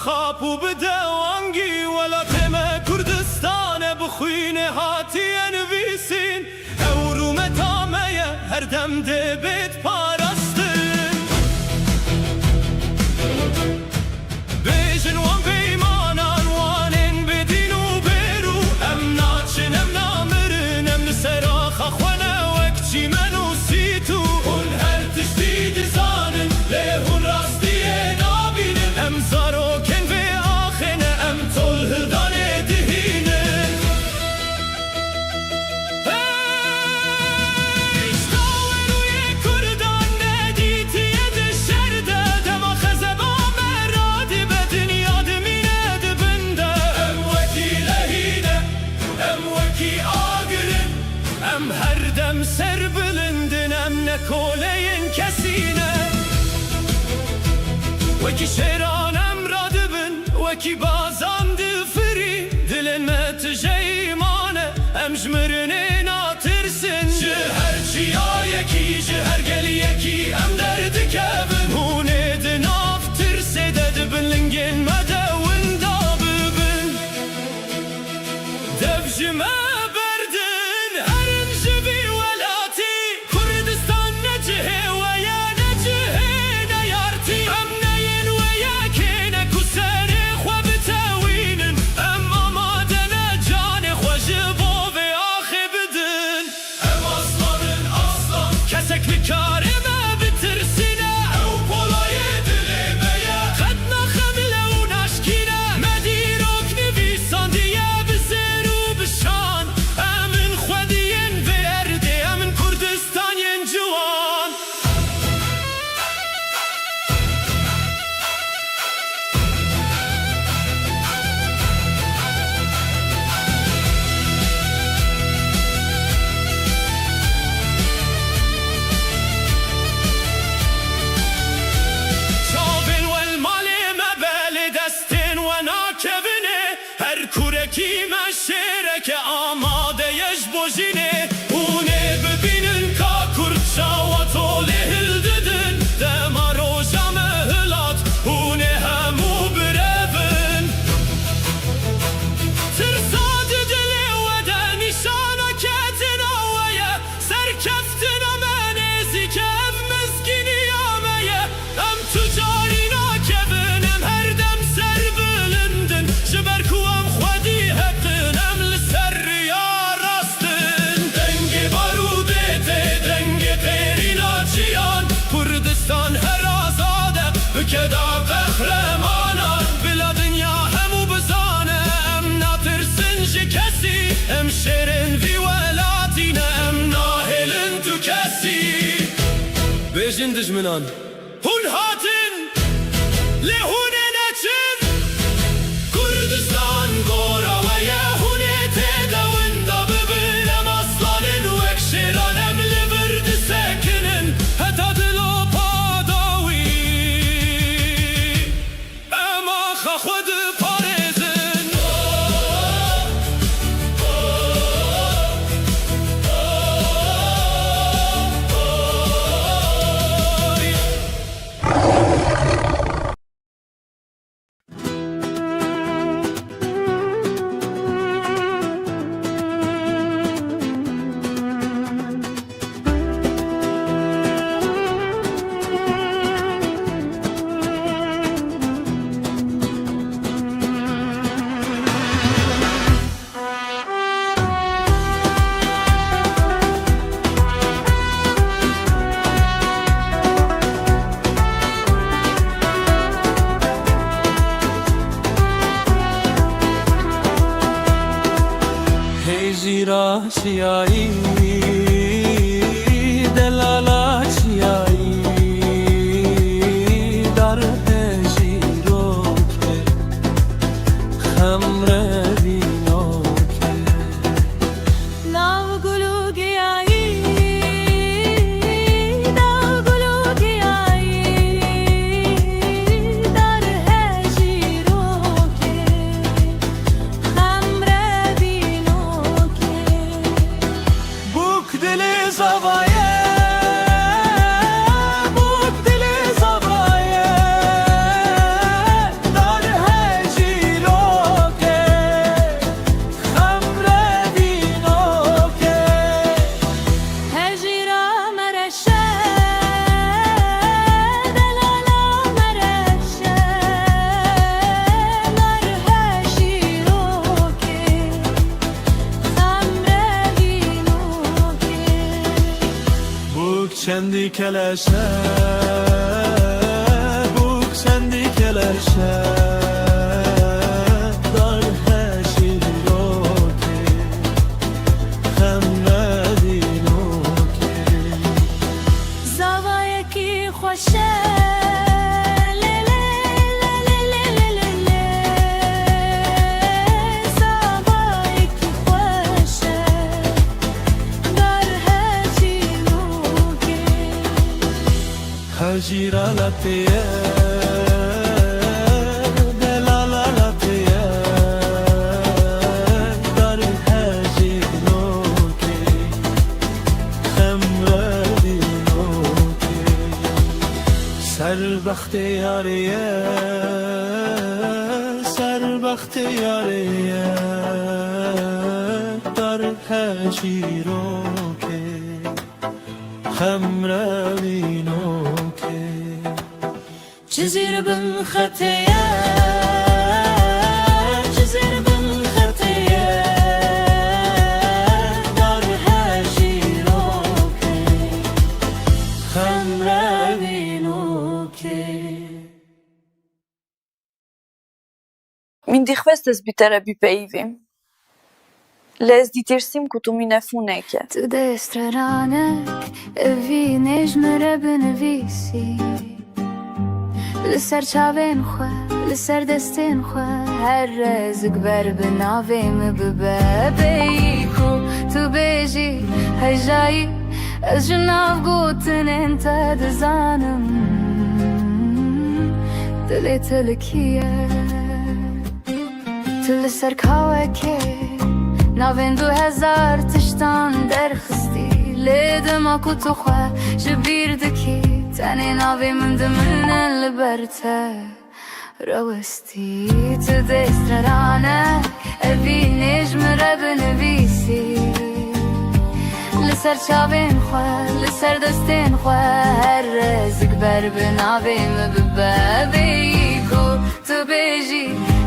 بخاب و بدوانگی ولاتم کردستان بخوین هاتی نویسین او رو متامه هر دم دبیت پارستن بیجن وان بیمانان وانین بدین و بیرو ام ناچن ام نامرن ام نسراخ اخوانه وکچی منو سیتو اون هر تشتید زانن لیهون راستی نابینن ام زاروکن به آخنه ام طول هردانه دهینن اشتاوه روی کردان ندیتی ید شرده دما خزبا مرادی به دنیا دمینه دبنده ام وکی لهینه ام وکی آگرن ام هر دم سر بلندن ام نکولین کسینه وکی شیرانم را دبن وکی بازان دفری دلن متجیمانه ام جمرنه ناترسن جهر چیا یکی جهر گل یکی ام درد کبن هونه دناف ترسه دبن لنگن مده وندا ببن دبجمه بردن هرم جبی ولاتی کردستان نجهه ویا نجهه نیارتی ام نین ویا کنه کسانه خواب تاوینن ام آمادن جان خوش بو به آخه بدن ام اصلانن اصلان کسک نکاره ما بترسینه او پولای دلیمه خد نخمله و نشکینه مدیروک نویسان دیه بزر و بشان امن خودین برده امن کردستان ین جوان شابن والمال مبال دستن و ناکبنه هر کورکی مشرک آماده یش بوجینه اونه ببینن که کرد شاواتو لهل ددن دما روژا مهلات اونه همو بربن ترساد دلی و ده نشانا کتن آویه سرکفتن منیزی که اف مسکینی آمه ام تجاری ناکبن ام هر دم سر بلندن جبرکو ام خودی حقن ام لسر یا راستن دنگ باروده ده دنگ غیری ناچیان کردستان هر آزاده بکدا قهرمانان بلا دنیا همو بزانه ام ناترسن جه کسی ام شیرن وی ولاتینه ام ناهلن تو کسی بیجن دجمنان هون هاتن لهونه نچن کردستان گورا و یهونه تدون دا ببینم اصلانن و اکشیرانم لبرد سکنن حتی دلو پاداوی اما خود پارزن زیرا چیایی دلالا چیایی در هجیرو که خمر بینو که ناو گلو گیایی ناو گلو گیایی در هجیرو که خمر بینو که بوک چندی کلشه بوک چندی کلشه دار هشی رو که خمدی نو که زوایه کی خوشه Hajiralatiye delalalatiye dar hajinoke khamradinoke sarbaxtiyariye sarbaxtiyariye dar hajiroke khamradinoke جزيرة بالخطية جزيرة بالخطية دارها جيروكي خمرة بينوكي Min dikhvestes bitera bipejvim. Les ditirsim ku tu mine funeke. Të destraranek e vinesh më rebë në visi Lësër qavin khua, lësër destin khua Herre zëgber bënave më bëbebe Ku të beji hajxaji Ez gjënav gotën e në të dëzanëm Të le të lëkije Të lësër kawe ke Navin 2000 të shtan dërkhësti Ledëm aku të khua Shëbir dëki Tani navi më ndëmën e lëbërte Rëvësti të destrarane E vinish më rebë në visi Lësër qavin khua, lësër dëstin khua Herre zëgber bë navi më bëbebe Ku të beji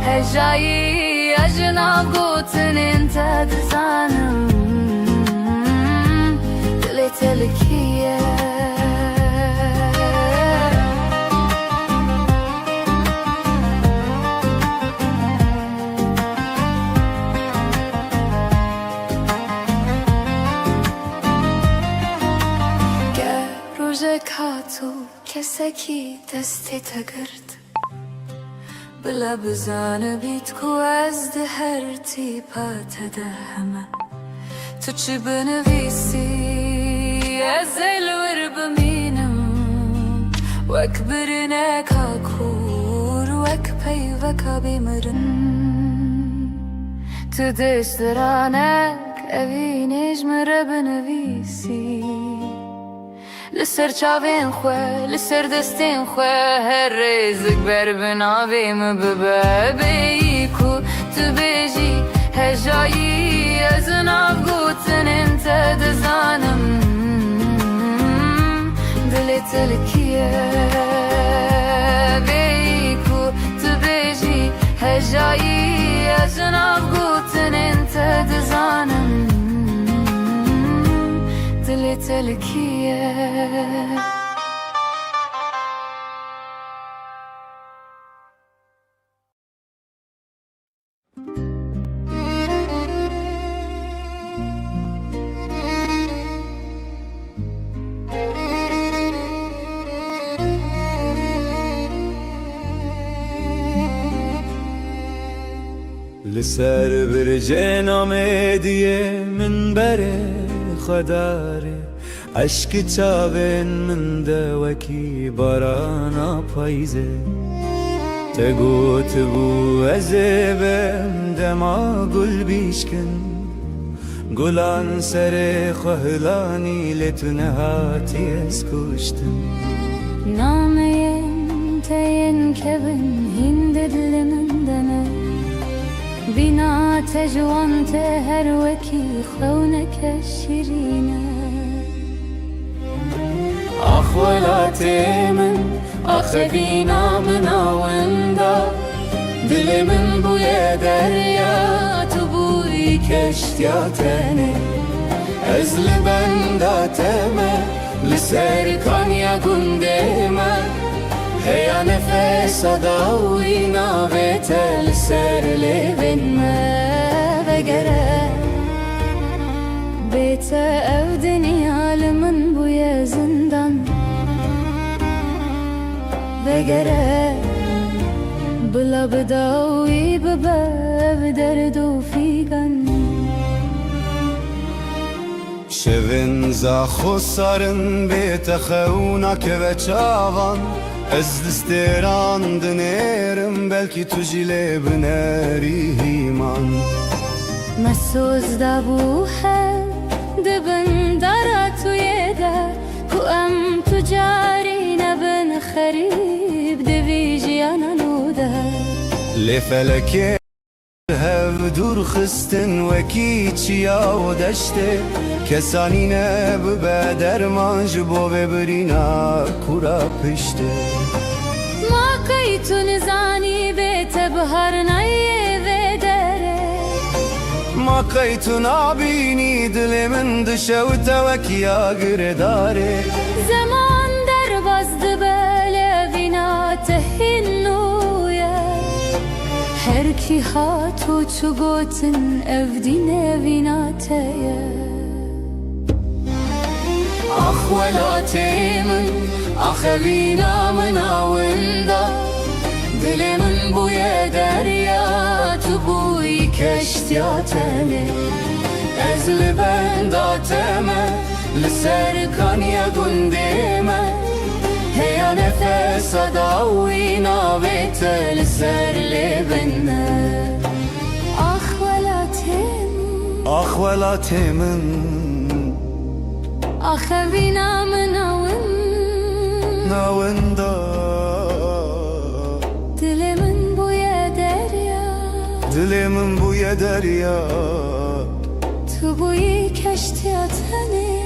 hejxaji A gjënav gotën e në të dëzanëm Të le të lëkije Katu keseki desti të gërt Bëla bëzanë bit ku az dëher ti pa të dëhëma Të që bënë visi Ez e lërë bëminëm Wek bërën e ka kur Wek pejve ka bimërën Të dështëranek e vinish më rëbë në visi Lësër qavin khue, lësër destin khue Herre zëgber bënavi më bëbebe Ku të beji hejxaji E zënav gotën e në të dëzanëm Dële të lëkije Ku të beji hejxaji E zënav gotën e në të dëzanëm Dële të lëkije لسر برجن آمدیه من بره خداره عشق چاون من دوکی بارانا پاییزه تگوت بو ازبم دما گل بیشکن گلان سر خهلانی لتنهاتی از کشتن نامين تين كبن هندد لمندنا بنا تجوان تهر وكي خونك الشرينة أخوالاتي من أخذينا من وندا دل من بويا دريا تبوي كشتياتني أزل بنداتما لسر كانيا قندما هيا نفس داوينا بيتا لسر لبن ما بقرا بيتا أو دنيا لمن بويا زندان بقرا بلا بداوي بباب دردو فيقن شevin za khosarın betexeunak ve çavan Ez disteran dinerim belki tujile bineri himan مسوز دابوها دبن دارات ويدا كو أم تجاري نبن خريب دبيجي أنا نودا لفلك hev dur xistin wekî çiya û deştê kesanîne bibe derman ji bo vebirîna kura piştê ما قيتو نزاني بيت بهر نايه vedere Ma qeytu nabînî dilê min dişewite wekiya giredarê زمان derbaz dibele vîna tehinnuye her ki hatû çu gotin ev dîne vîna te ye Ah welatê min axevîna min awinda dilê min bûye derya tu bûyî keştiya tenê Ez li benda te me li ser kaniya gundê me Heya nefesa dawî navê te li ser lêvên me Ah welatim Ah welatê min Axevîna min awin nawinda Dilê min bûye derya Dilê min bûye derya Tu bûyî keştiya tenê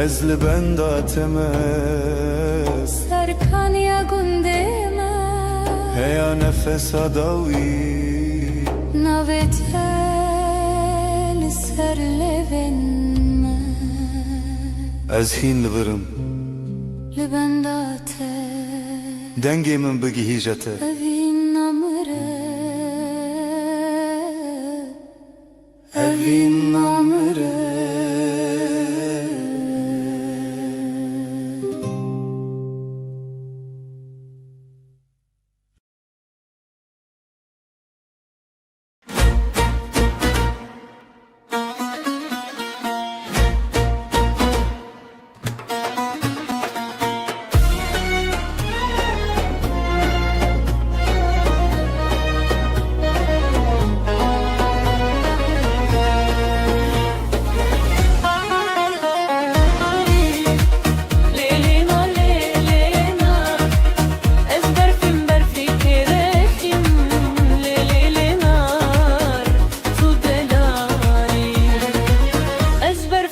Ez li benda te me Serkaniya gundê me Heya nefesa dawî Navê te li ser lêvên me Ez hîn li virim Li benda te Dengê min bigihîje te evîn namire Evîn namire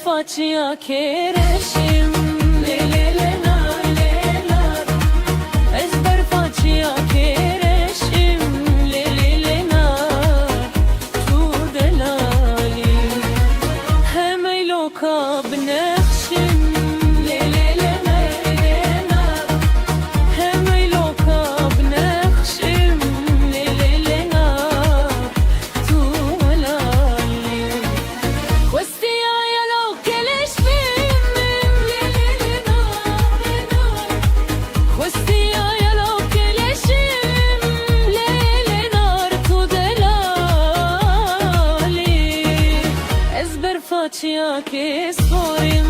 Facia kereşim le le le nar le nar ezber facia kereşim le le le nar tu delali hemey loka bnexşim le le le nar hemey loka bnexşim le le le nar tu delali Westi facia che sporim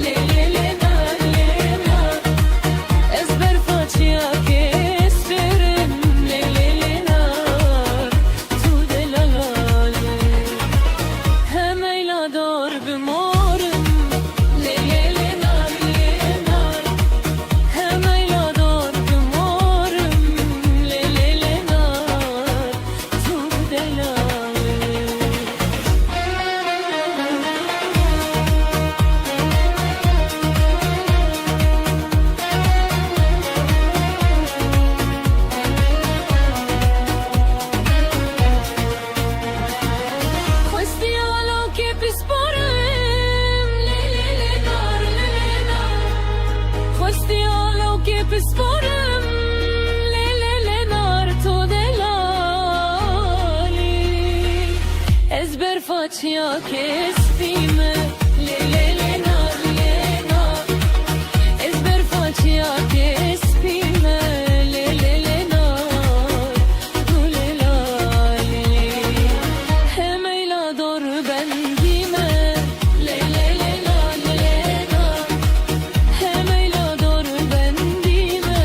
le le le nar ezber facia che sperim le le le nar tu delali hemeyla dor bimorim le le le nar hemeyla dor bimorim le le le nar tu delali kesbime le le le nar le nar ezber facia kesbime le le le nar du le la le hemeyla dor bendime le le le nar le nar hemeyla dor bendime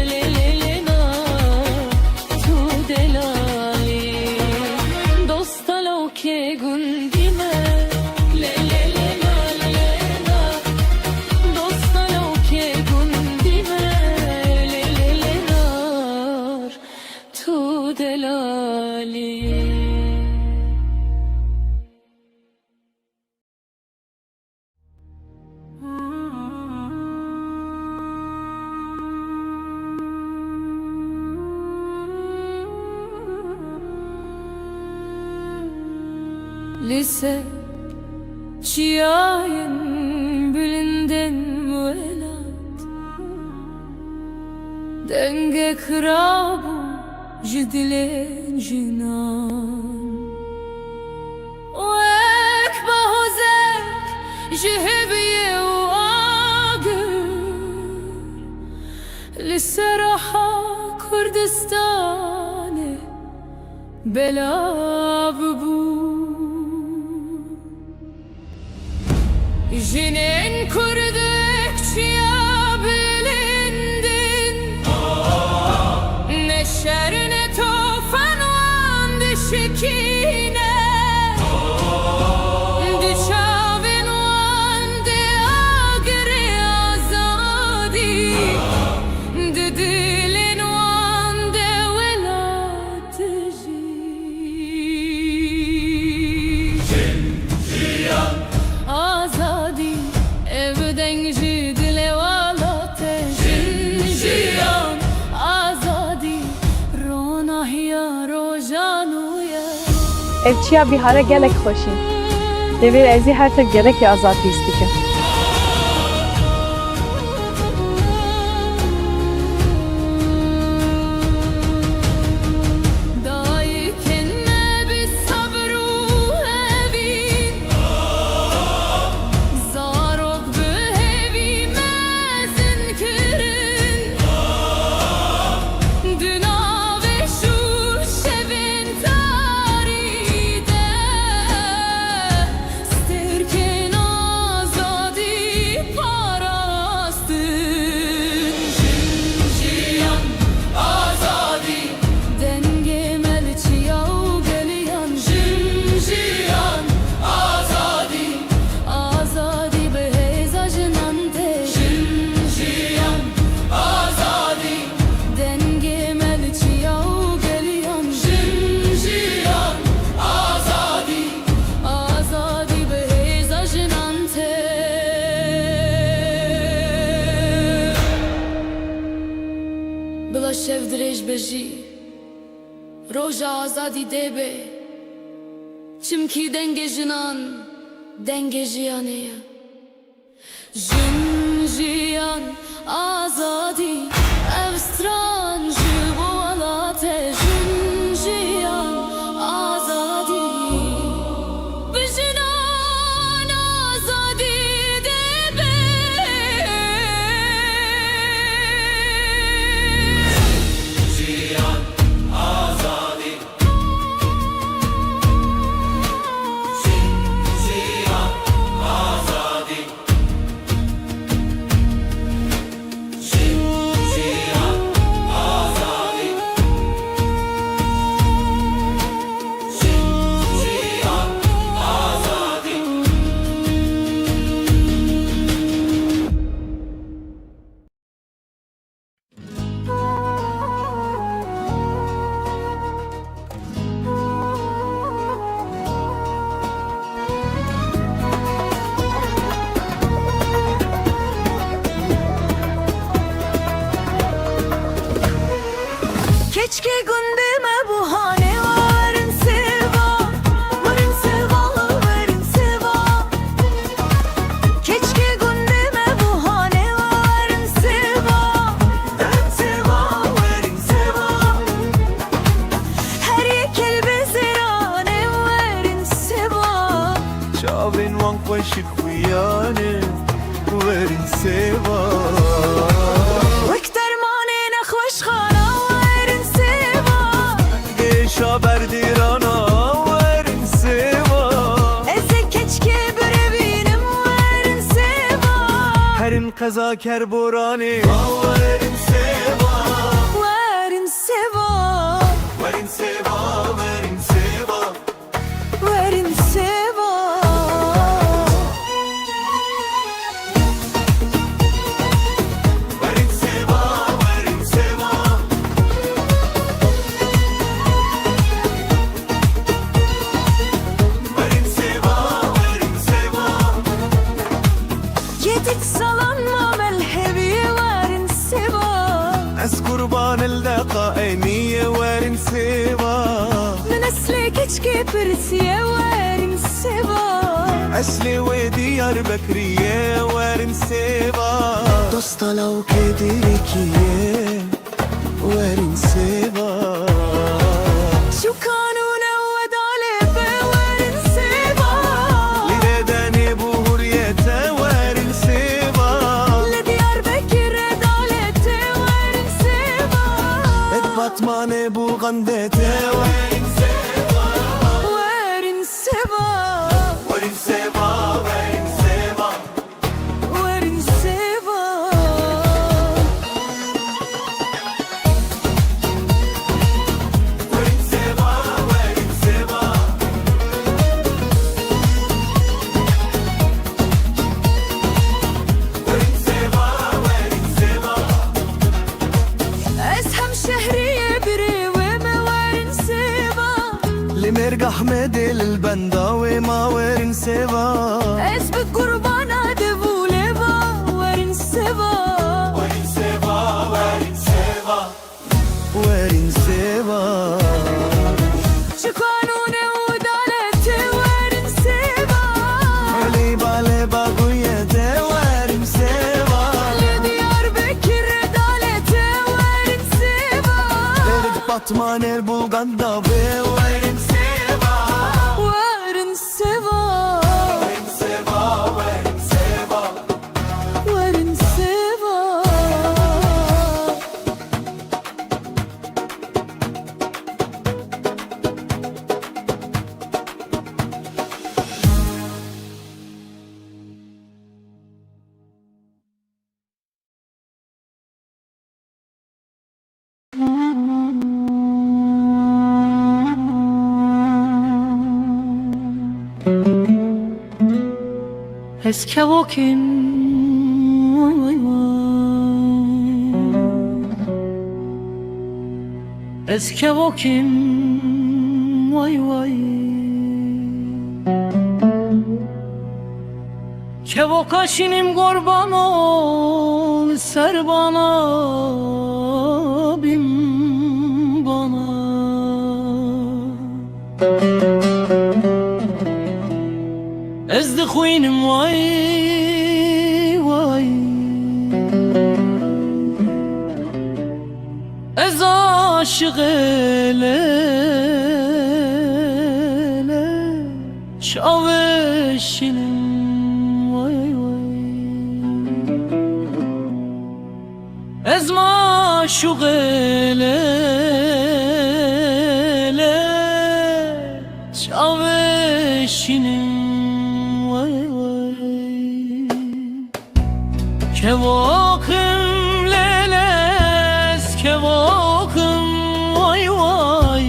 le le le nar tu delali dostalo ke gundime le le le nar le nar dostalo ke gundime le le le nar tu delali Lise çiğayın bilinden velat denge krabu jidilen jinan Oek bahozek jihebiye u agır Lise raha Kurdistane belab bu Jinin kurdukça bilindin Ne şer ne tofan van dişikine Düşavin van de agre azadi De dilin van de velatji Azadi evden jidle valate Jinjiyan azadi Ronahya rojanuya Evçiya bihara gelek hoşin. Devir ezi her tek gerek ya azat istikim. Daiken bir sabru evin Zarok bu hevi mezin kırın Düna ve şu şevin taride Sterken azadi parastın Jinjiyan azadi Denge melçiyav geliyan Jinjiyan azadi Azadi beheza jinante Jinjiyan azadi Denge melçiyav geliyan Jinjiyan azadi Azadi beheza jinante Bila şevdirej beji Roja azadi debe Çimki denge jinan Denge jiyaneye Jinjiyan azadi Evstran jivolate Jinjiyan azadi Bijinan azadi debe Jinjiyan ورن وان خوشی خویانه ورن سوا وەک دەرمانێ نەخۆش خانە وەرن سێوا گێشا بەردیرانا ورن سوا ئەزێ کەچکێ برەبینم وەرن سێوا هەرن قەزا کەر بۆرانێ ورن سوا وەرن سێوا ورن سوا ورن سوا وەرن سێوا ورن سوا ورن سوا ورن سوا ورن سوا یەدیت سەڵانما مەلهەویە وەرن سێوا از قربان الدقائمية ورن سوا من ئەسلێ کەچکێ پرسیە وەرن سێوا أصلي وديار بكرية ورن سوا دوستا لو كدركية ورن سوا شو كانونا ودالبة وەرن سێوا لرداني بهورية ورن سوا لە دیاربەکر ڕێداڵێتێ وەرن سێوا بطماني بوغندة ورن سوا وەرن سێوا ورن سوا ورن سوا وەرن سێوا ورن سوا ورن سوا ورن سوا ورن سوا ئەس هەم شەهریە برێوێمە وەرن سێوا لمرق أحمد البنداوي ما ورن سوا ئەس بە قوربانە دەبوولێوە وەرن سێوا ورن سوا ورن سوا ورن سوا شو كانونا ودالێتێ وەرن سێوا ليبا ليبا قوية ورن سوا لە دیاربەکر ڕێداڵێتێ وەرن سێوا لرد بطمان البوغندا ورن سوا وەرن سێوا ورن سوا ورن سوا وەرن سێوا Ez kevokim vay vay Ez kevokim vay vay Kevokaşinim kurban ol ser bana bin bana Ez de خوینم وای وای Ez aşık ele şaveşinim vay vay Ez maşuq ele şaveşinim Kevokim leles kevokim vay vay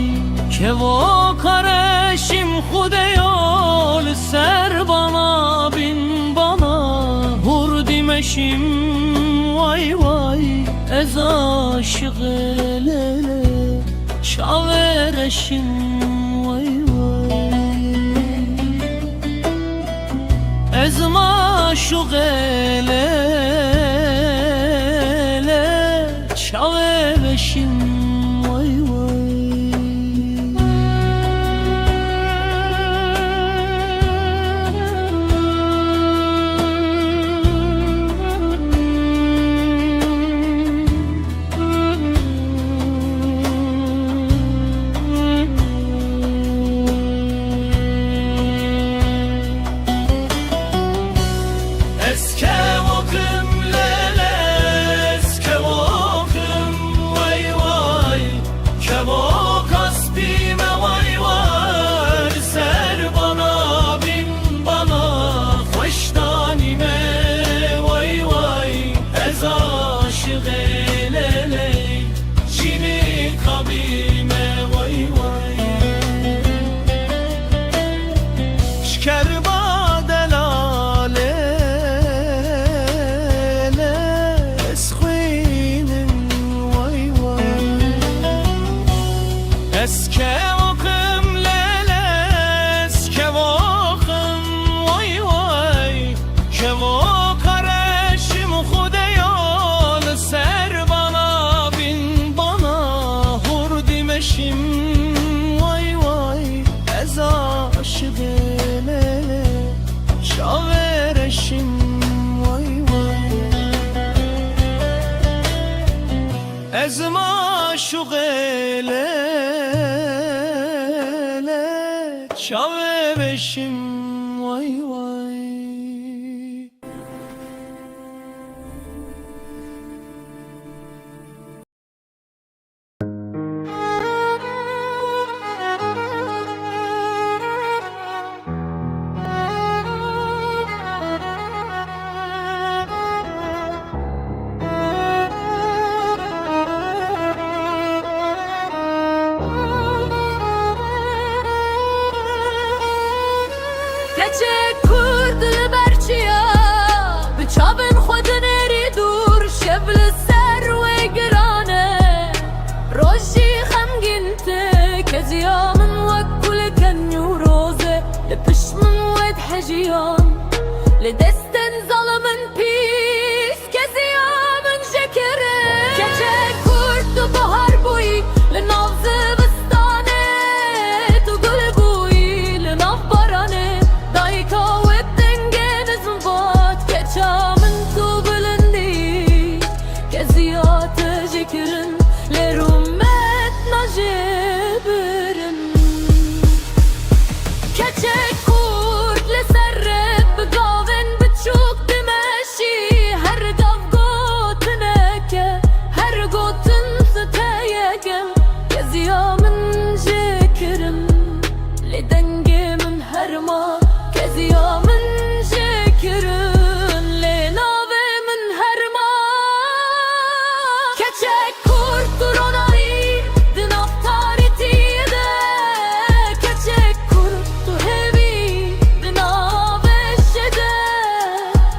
Kevok areşim xudeyol ser bana bin bana Hur dimeşim vay vay Ez aşık lele şavereşim vay vay Ez maşuq ele şaveşim vay vay لدستن ظلمن پیس کزیا من جکره کچه کرد و بهار بوی لناو زبستانه تو گل بوی لناو بارانه دایکا و دنگه نزم باد کچه من تو بلندی کزیا تجکرن لرومت نجبرن کچه کرد لسرب بگاون بچوک دمشی هر گاو گوتنکه هر گوتن ستایگم کزیا من جکرم لدنگه من هرما کزیا من جکرم لناوه من هرما کچه کرد درونایی دناف تاریتیده کچه کرد تو هوی دناوه شده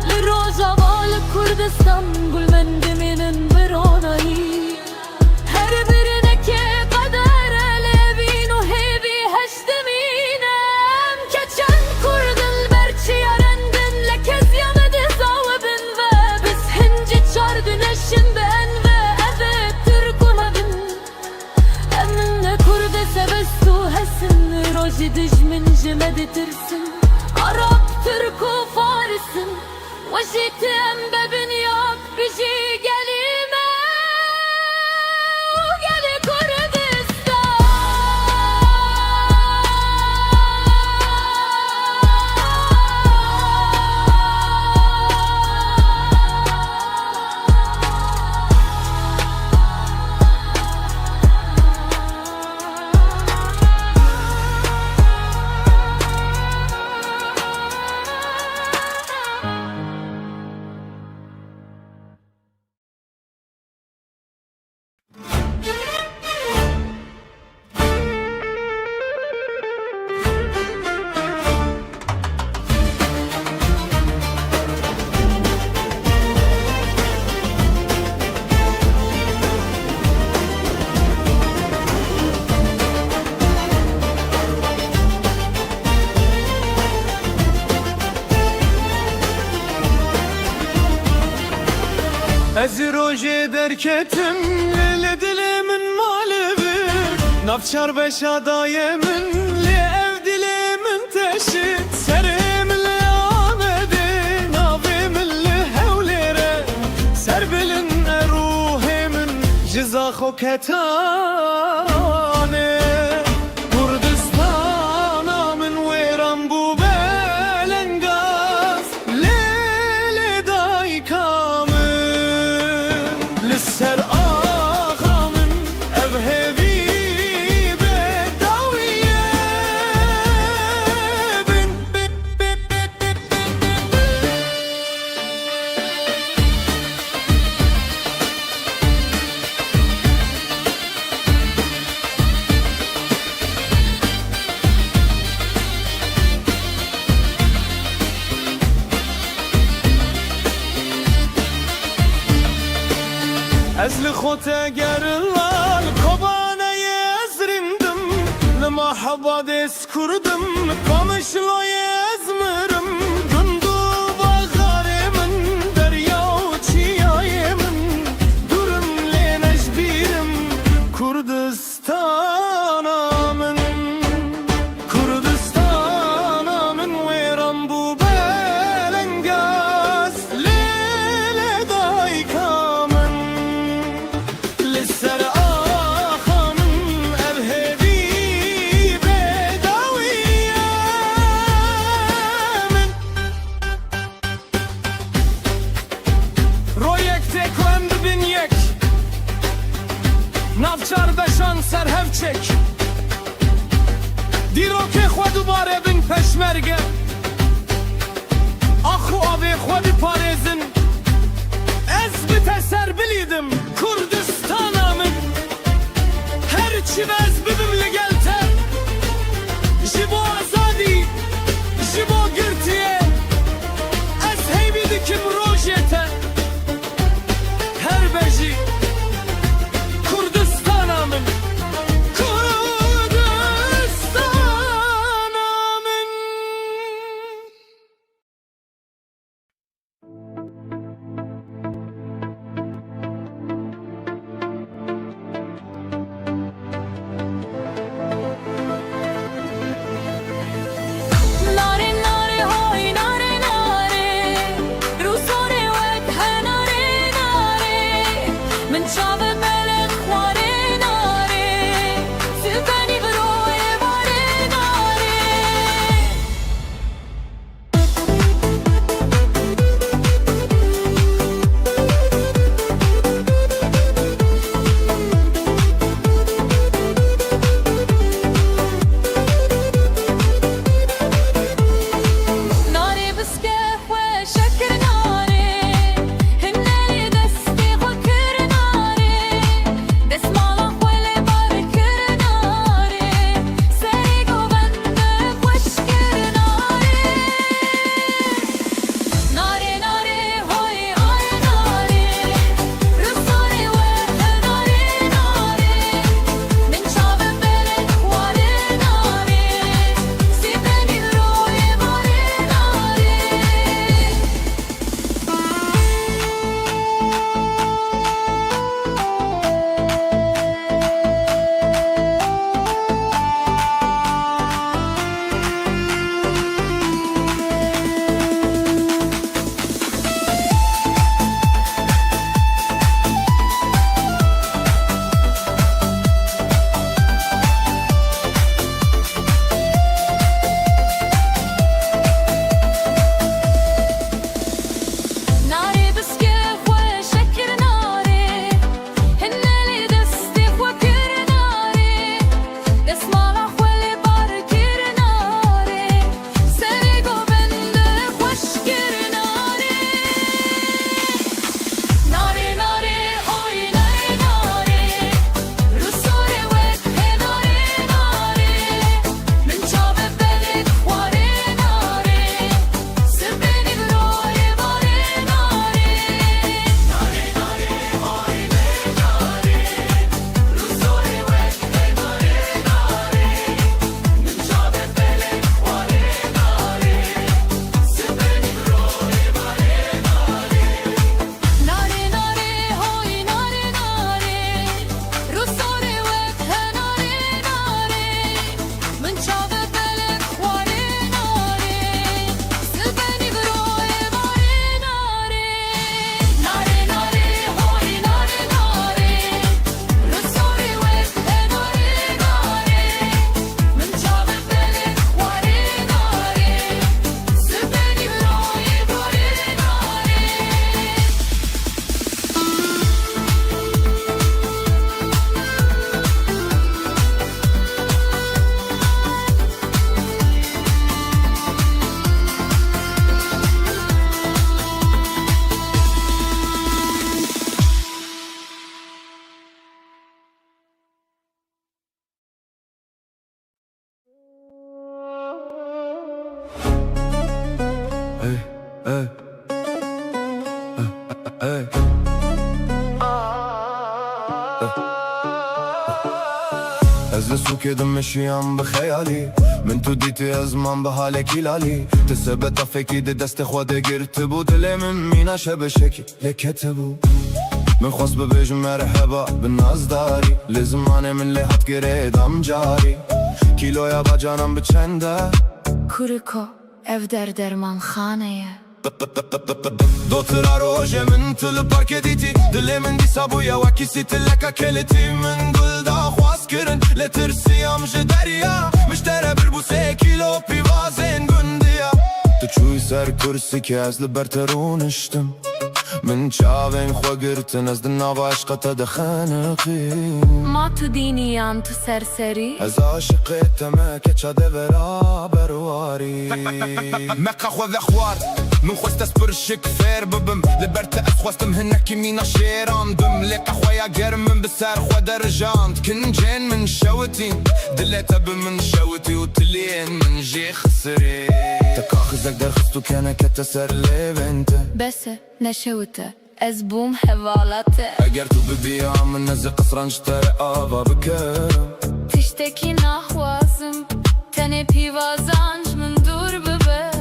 لروزاوال کردستان گلمند منن برونایی هر birine که قدر لبین و هیوی هشتمینم کچن کردن برچی yarandın lekez yamadı zavabın ve biz hinci çardüneşin ben ve evet Türk'un abin eminle kurde sevestu hesin roji dijmin jimedetirsin Arap, Türk u Faris'in Vajiti embebin yak biji gelime Geli Ez roje derketim le dilimin malevi Navçar beşa dayemin li ev dilimin teşi Serim li amedi navimin li hevlere Serbilin eruhimin ciza khoketane Kurdistana min veran bu belengaz Lele daykamın للسر آخا من أبهبي بداوية بن أزل خوتا قرلال قبانة يزرندم لما حباد اسكردم قمشلو يزمرم دندوب غارمن دريا وچيايمن durun لينش بيرم كردستانا من كردستانا من ويران بو بلنگاز ليلة دايكامن للسر آخانم أبهبي بداوية من رويك تكوم ببن يك نافچار بشان سرهف چک دیرو که خود دوباره بن پشمرگه آخو آبی خود پارێزن ez bi teser biliydim Kurdistan'a min her çi bez bibim li gel te ji bo azadî ji bo girtiye ez heybî dikim rojê te her bejî Kurdistan'a min Kurdistan'a min ey. از سوكد مشيان بخيالي من تو ديتي ازمان بحالك هلالي تثبت فكي دست خود قرت بو دلي من مينا شبشكي لكتبو من خواست ببيج مرحبا بالناز داري لزمانه من لحد قريدم جاري کیلویا با جانم بچنده کورکو ev dermanxaneye دوترا روژه من تل پارک دیتی دل من دیسا بویا وکیسی تلکا کلتی من گل دا خواست کرن لترسیام جدریا مشتره بربو 3 کیلو پیوازین گندیا تو چوی سر کرسی که از لبرترونشتم من چاوین خوا گرتن از دناو عشقتا دخنقی ما تو دینیان تو سرسری از عاشقتم که چاده ورا برواری مقا خو ذخوار من خواست اسپرشک فیر ببم لبرت از خواستم هنکی مینا شیران بم لقا خویا گرمم بسر خوا درجاند کن جین من شوتین دلتا بمن شوتی و تلین من جی خسری تکاخزک در خستو کنه که تسر لیونت بسه نشوته از بوم حوالته اگر تو ببیام من نزی قصران جتر آبا بکرم تشتکی نخوازم تنه پیوازانج من دور ببه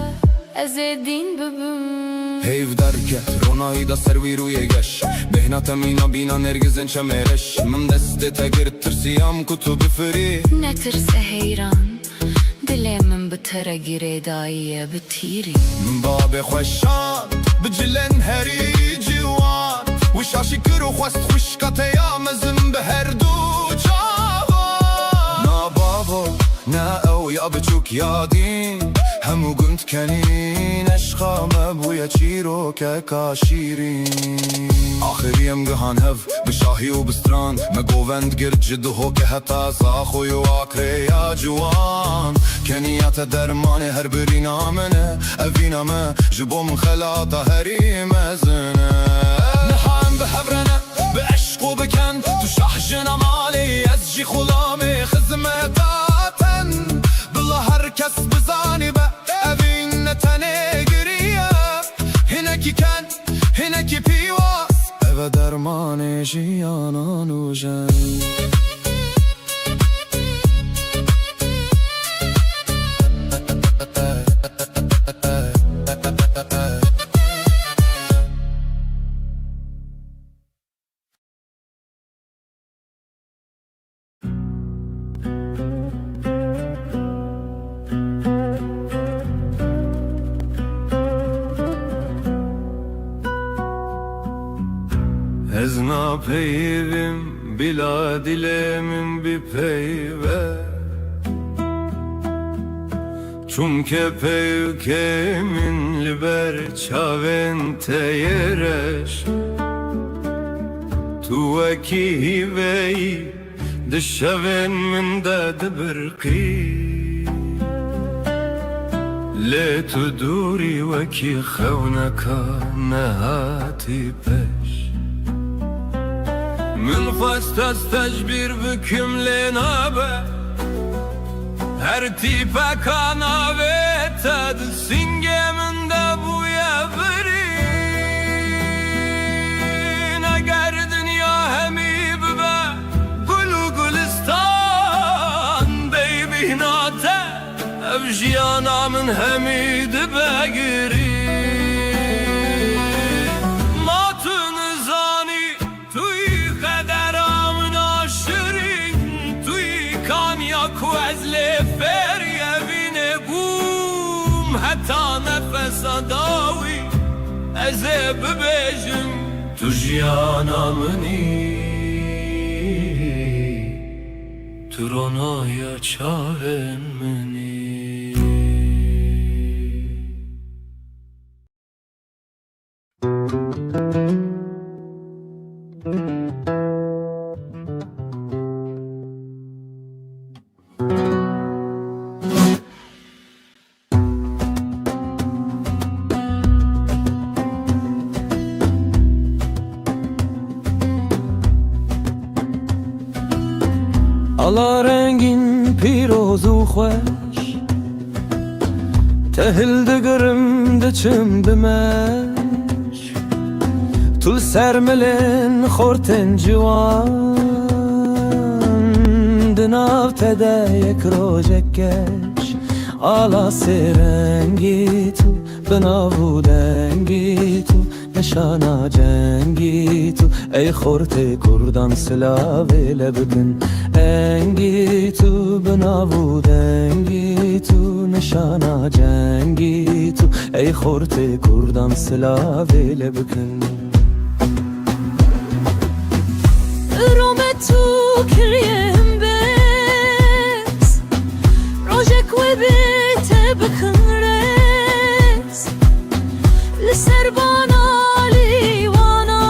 از دین ببم هیف درکت رونایی دا سروی روی گش بهنات مینا بینا نرگزن چمرش من دست تگرد ترسیام کتو بفری نترس حیران دل من بتره گیره داییه بتیری من باب خوشان بجلن هری جوان وشاشی کرو خواست خوشکت یا مزم به هر دو جوان نا بابا نا او یا بچوک یادین همو گند کنین عشقام بویا چیرو که کاشیرین آخریم گهان هف بشاهی و بستران مگووند گرد جدو که حتا ساخوی و آکره یا جوان کنیات درمان هر بری نامنه اوینامه جبو من خلاطا هری مزنه نحام بحبرنه به عشق و بکن تو شحجنا مالی از جی خلامي خزمتاتن بالله هر کس بزانی به اوین نتنه گریه هنکی کن هنکی پیواز او درمان جیانانو جن از ناپیویم بلا دلمین بی پیوه چون که پیوکمین لبر چاوین تیرش تو وکی هیوی دشوین من داد برقی لی تو دوری وکی خونکا نهاتی پش من خواست از تجبیر بکم لنابه هر تیپه کاناوه تد سینگه من ده بویا بری اگر دنیا همی ببه گل و گلستان بیبی ناته او جیانا من همی ده بگیری حتی نفس داوی از ببیجم تو جیانا منی تو رونای چاون منی Ala rengin piroz u خوش تهل دگرم دچم بمش گل سرملن خورتن جوان دناو تده یک روژکش آلا سرنگی تو بناو دنگی تو نشانا جنگی تو ای خورت کردان سلاوی لبکن انگی تو بناو دنگی تو نشانا جنگی تو ای خورت کردان سلاوی لبکن رومه تو کریم بس روژک و بیت بکن رس لسربانا لیوانا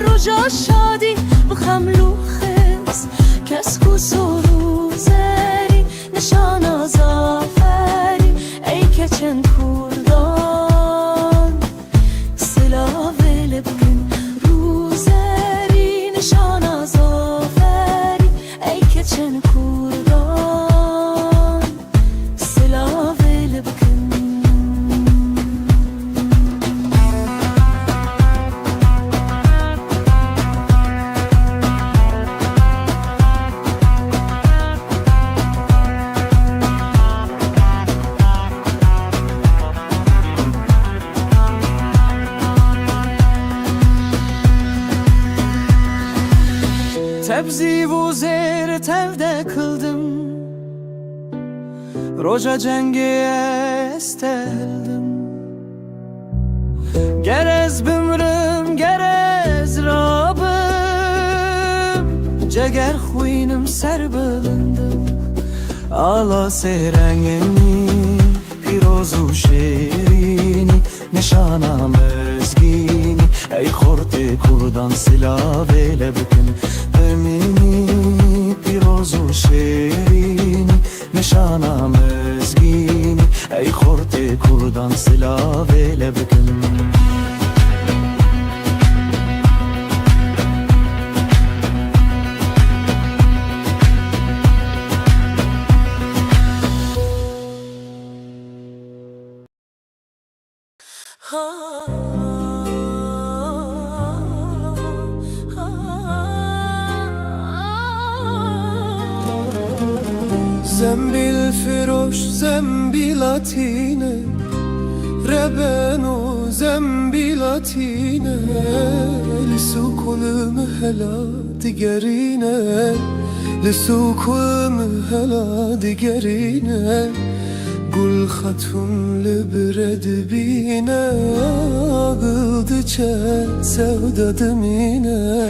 روژا شادی بخملو خس کس کو سرو زری نشانا زافری ای کچن کردان سلاوی لبکن روزری نشانا زافری ای کچن کردان سلاوی لبکن Tebzi bu zehri tevde kıldım Roja cengiye esteldim Gerez bümrüm gerez rabım Ceger huynim serbılındım Ala serengeni pirozu şerini Nişana mezgini Ey korte kurdan silave lebkin Emini pirozu şerini Nişana mezgini Ey korte kurdan silave lebkin Zembil firoş zembilatine Rebeno zembilatine Lisukul hela digerine Lisukul hela digerine Gul hatun libred bine Ağıldıça sevda demine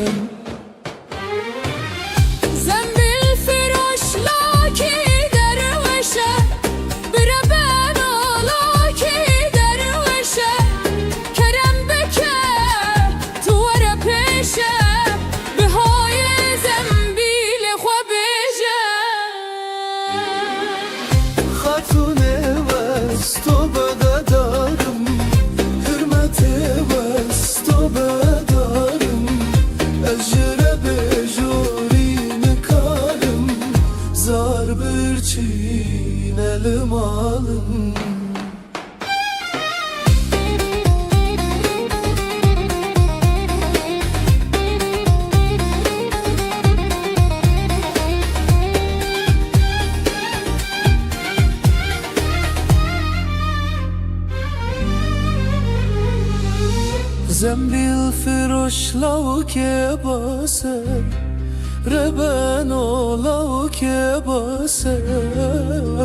Çiğnelim alım Zembil firoş lavke base Rebeno lavke base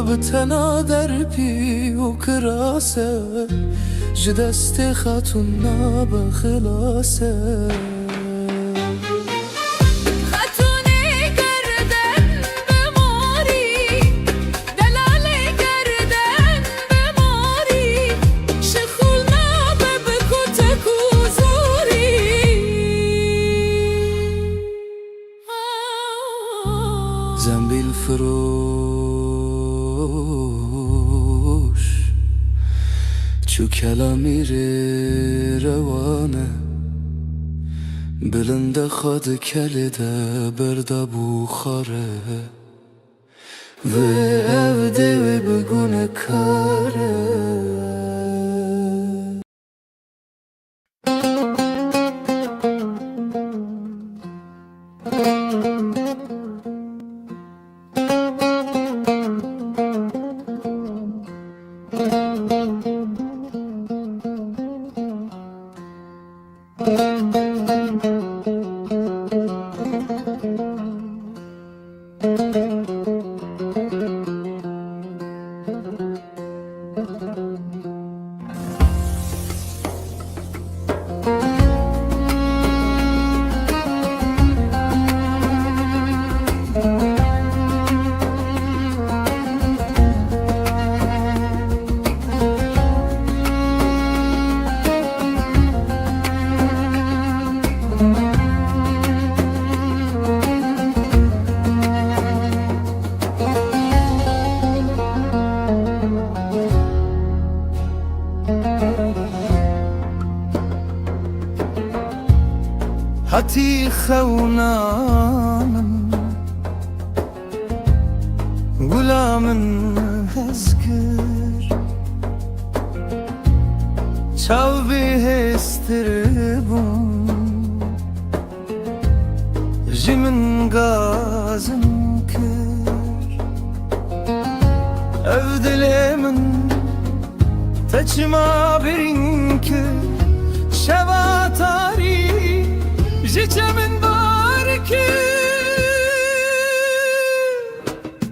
Btena der pi u krase Jdest khatunna bkhilase Zembil firoş Çu kelamir revane Bilinde khad kelide berda bukhare Ve evde ve begune kare هەتی خەونامم گولا من هەز کرد چاو بێهێزتر بووم ژی من گازم کرد ئەو دلێ من تەچما برین کرد شەوا تاریک جيت من باركي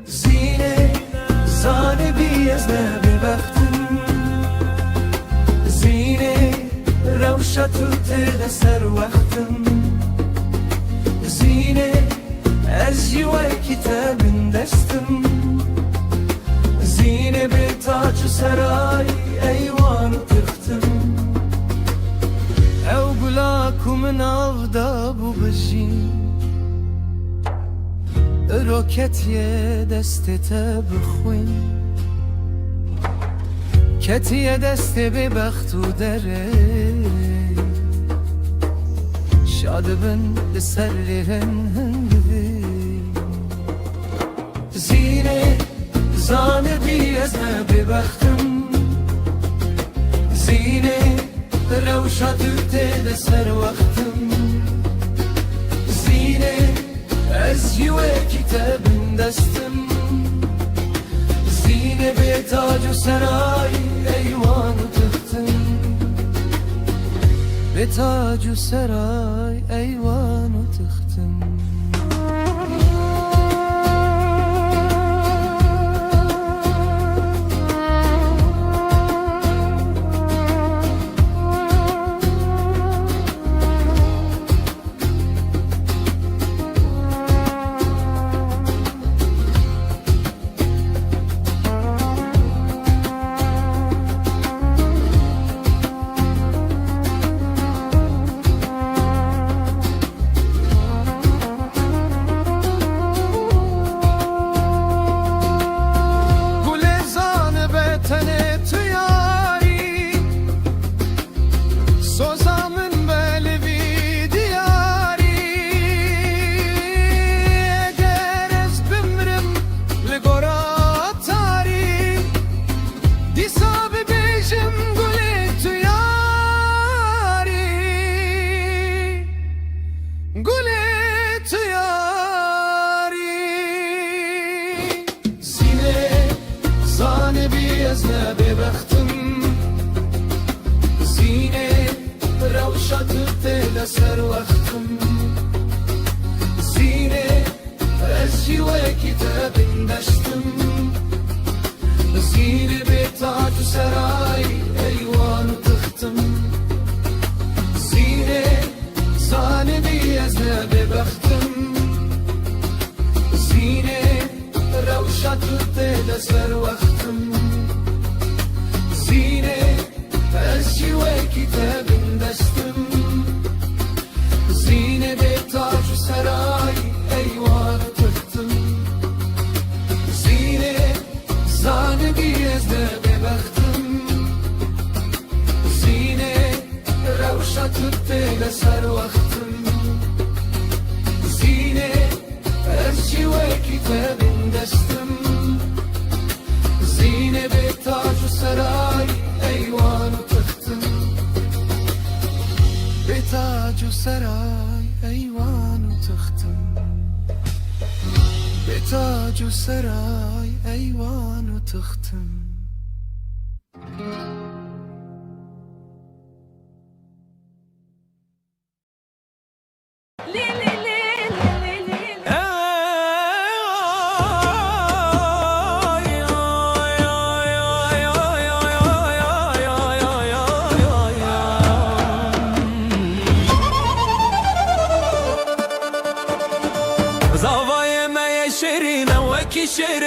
زينة زاني بيزنا ببختم زينة روشة تلتر سر وقتم زينة أزيوة كتاب دستم زينة بتاج سراي أيوان تختم او گلاکو من آفتاب و بجی روکتیه دستت بخوین کتیه دست به بخت و دره شاد بن لسر هنگوی زینه زانه بیزنه به بختم زینه روشة تبتدى سر وقتم زينة أزيوة كتاب دستم زينة بتاج سراي أيوان تختم بتاج سراي أيوان تختم بيزنا ببختم زينة روشة تبتدى سر وقتم زينة أزيوة كتاب دشتم زينة بتاج سراي أيوان تختم زينة زانة بيزنا ببختم زينة روشة تبتدى سر وقتم زينة أزيوة كتاب دستم زينة بتاج سراي أيوان تختم زينة زانة بيزنا ببختم زينة روشة تبتدى سر وقتم زينة أزيوة كتاب دستم زينة بتاج سراي أيوان تختم بتاج سراي أيوان تختم بتاج سراي أيوان تختم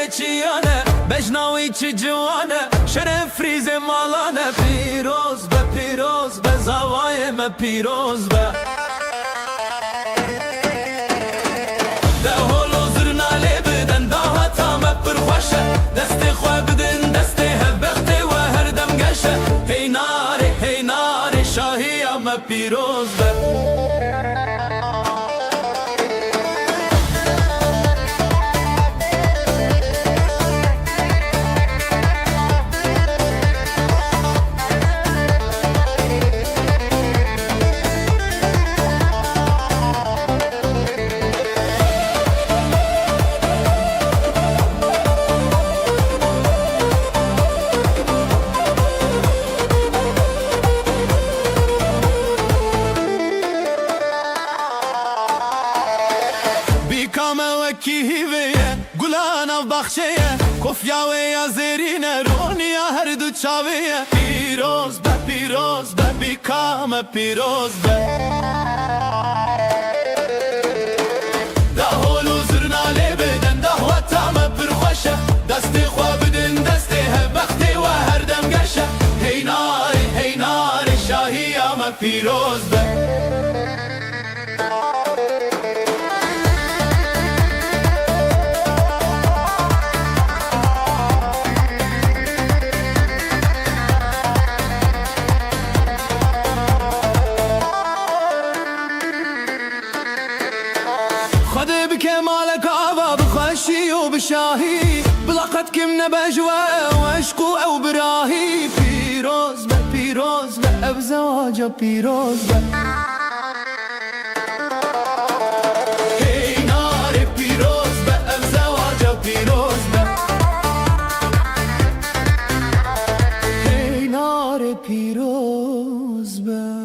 چیانه بجناوی چی جوانه شرف ریز مالانه پیروز به زوای ما پیروز به ده هولو زرنالی بدن ده هتا ما پرخوشه دست خواه بدن دست هبخته و هر دم گشه هی ناری شاهی ما پیروز به گلان بخشیه کفیا و یا زرینه رونیا هر دو چاویه پیروز به بیکام پیروز به ده هولو زرنالی بدن ده وطام پرخوشه دست خواه بدن دست هبختی و هر دم گشه هی ناری شاهی اما پیروز به بشاهي بلقد كمنا بجوا وعشقو او براهي پیروز به ابزواجا پیروز به هی نار پیروز به ابزواجا پیروز به هی نار پیروز به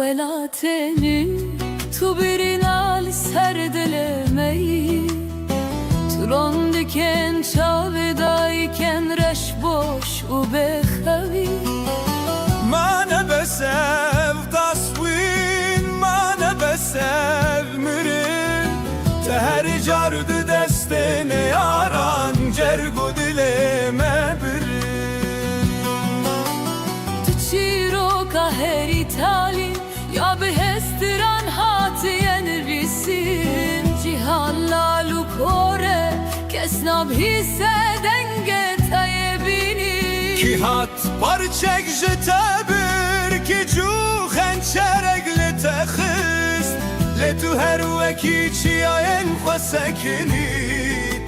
ولاتنی تو برینال سر دلمی ترون دکن چاودایکن رش boş و بخوی منه بسف تصوین منه بسف مرین تهر جارد دستن یاران جرگو دلمه برین تو چیرو که هری تالی یا به هستران هاتین ریسین جیهان لالو کوره کس نبهیسه دنگه تایبینی کی هات پارچک جتبر کی جو خنچرگ لتخست لتو هر وکی چی آین خواسکنی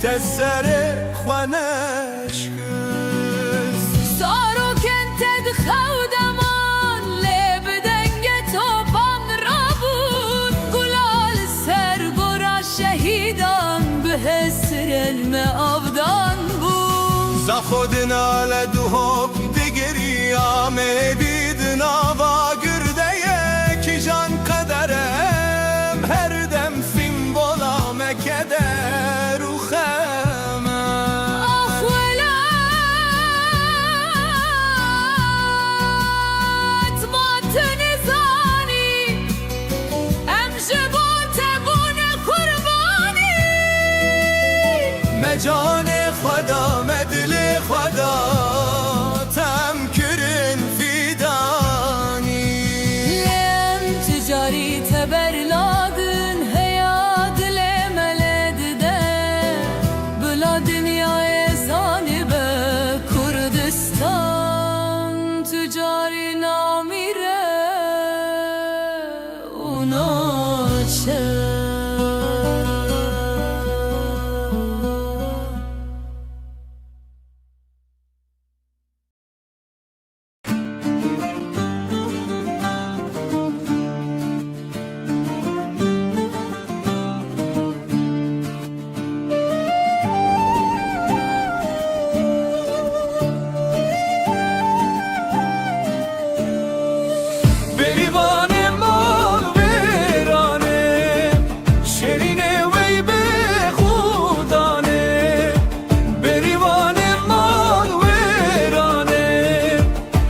تسر خوانش کست سارو کنتد خودمان لب دنگه توپان را بود گلال سر گرا شهیدان به هسر علم آبدان بود ز خودنا لدوهم دیگری آمه بیدنا و گرده یکی جان قدرم هر دم فیم بولا مکده رو خمم آخ ولات ما تنزانی ام جبوت بون قربانی مجان خدا مدل خدا تم کرن فیدانی لم تجاری تبرلادن هیا دل ملد ده بلا دنیای زانی به کردستان تجاری نامیره اونا چه بریوان مال ویرانه شیرینه وی به خودانه بریوان مال ویرانه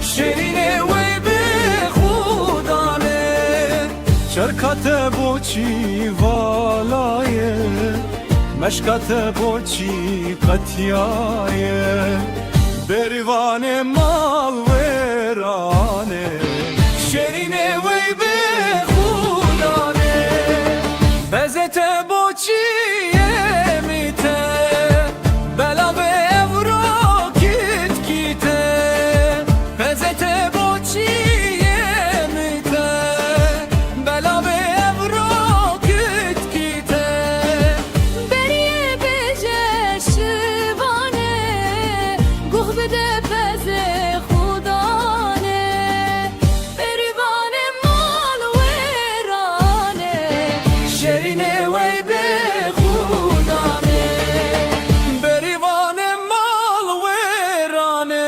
شیرینه وی به خودانه شرکت بوچی والایه مشکت بوچی قطیایه بریوان مال ویرانه شیرینه وی به خودانه بزت بوچیه میته بلا به اورو کیت کیته بزت بوچیه میته بلا به اورو کیت کیته بریه بجه شبانه گوه بده پزه خودانه بریوان مال ویرانه شیرینه وی به خودانه بریوان مال ویرانه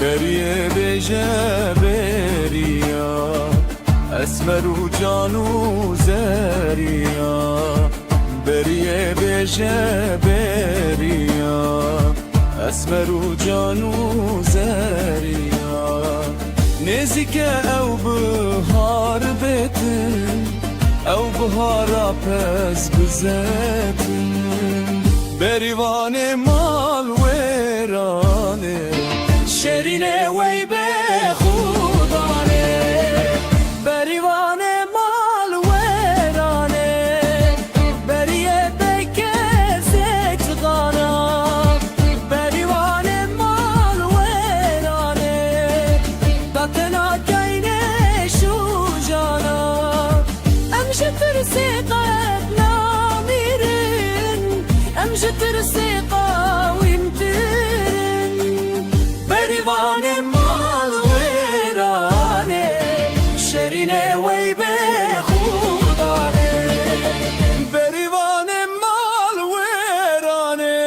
بریه بجه بریا اسمر و جانو زریا بریه بجه بریا اسمر و جانو زریا نزیک او بهار بتن او بهارا پس بزتن بریوان مال ویرانه شیرینه وی به خودانه بریوان مال ویرانه بریه بکه زیتگانا بریوان مال ویرانه داتنا کینه شو جانا امشه ترسی قد نامیرن امشه ترسی قاوی بینه وی به خودانه بریوان مال ویرانه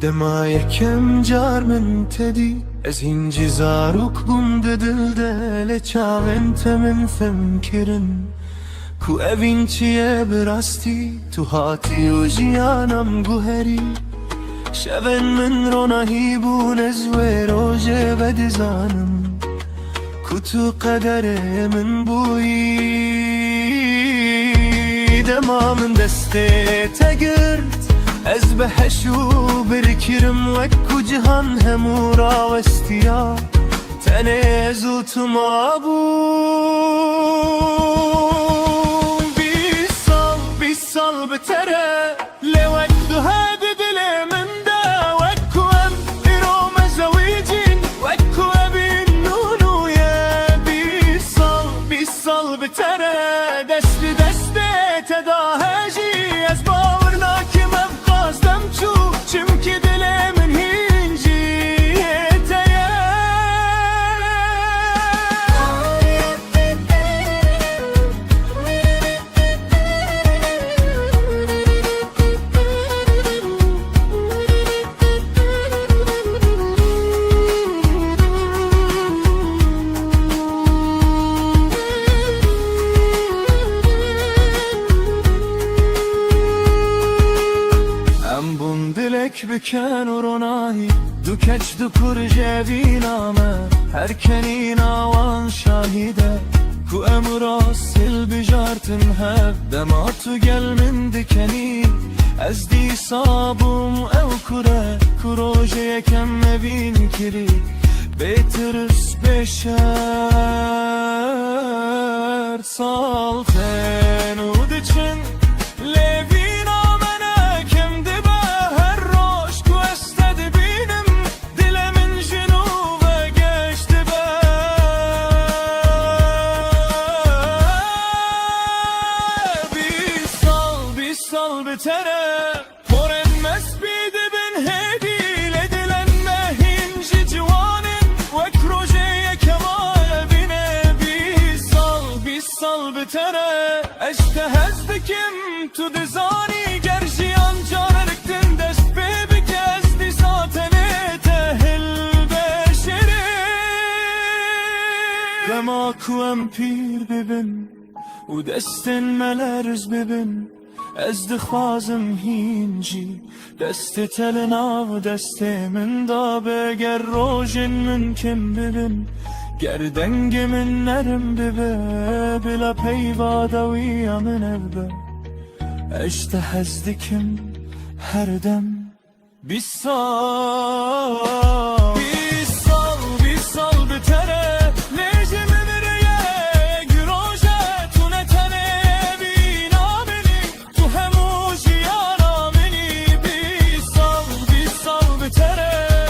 دما یکم جار من تدی از هنجی زاروک بوم دل دل چاوینت من فمکرن کو اوین چیه براستی تو هاتی و جیانم گوهری شون من رو نهیبون از ویروژه بدزانم کو تو قدر من بویی دما من دسته تگرد از بحشو برکرم وکو جهان همو راوستیا تنزو تو ما بوم بیس سال بتره لوک دو هادی دل من دا وکو ام ایرو مزویجین وکو ابین نونو یه بیس سال بتره دست دست تداهجی از باورناکم افقاستم چو چمکی دل من هینجی تیه بکن و رونایی دو کچ دو کر جوی نامه هر کنی ناوان شاهیده کو امرا سل بجارتن هب دما تو گل من دکنی از دی صابم او کره کروژه یکم مبین کری بیترس بشر سال خنو دچن لیوی تو دزانی گرژیان جارلکتن دست بی کس دی ساتنه تهل بشره دما کوام پیر ببین و دستن ملرز ببین از دخوازم هینجی دست تلنا و دست من دا بگر روژن من کم ببین گردنگ من نرم ببه بلا پیوادوی من ابه اشته هزدکم هر دم بیس سال بتره لیجه ممریه گروژه تو نتنه بینامنی تو همو جیانامنی بیس سال بتره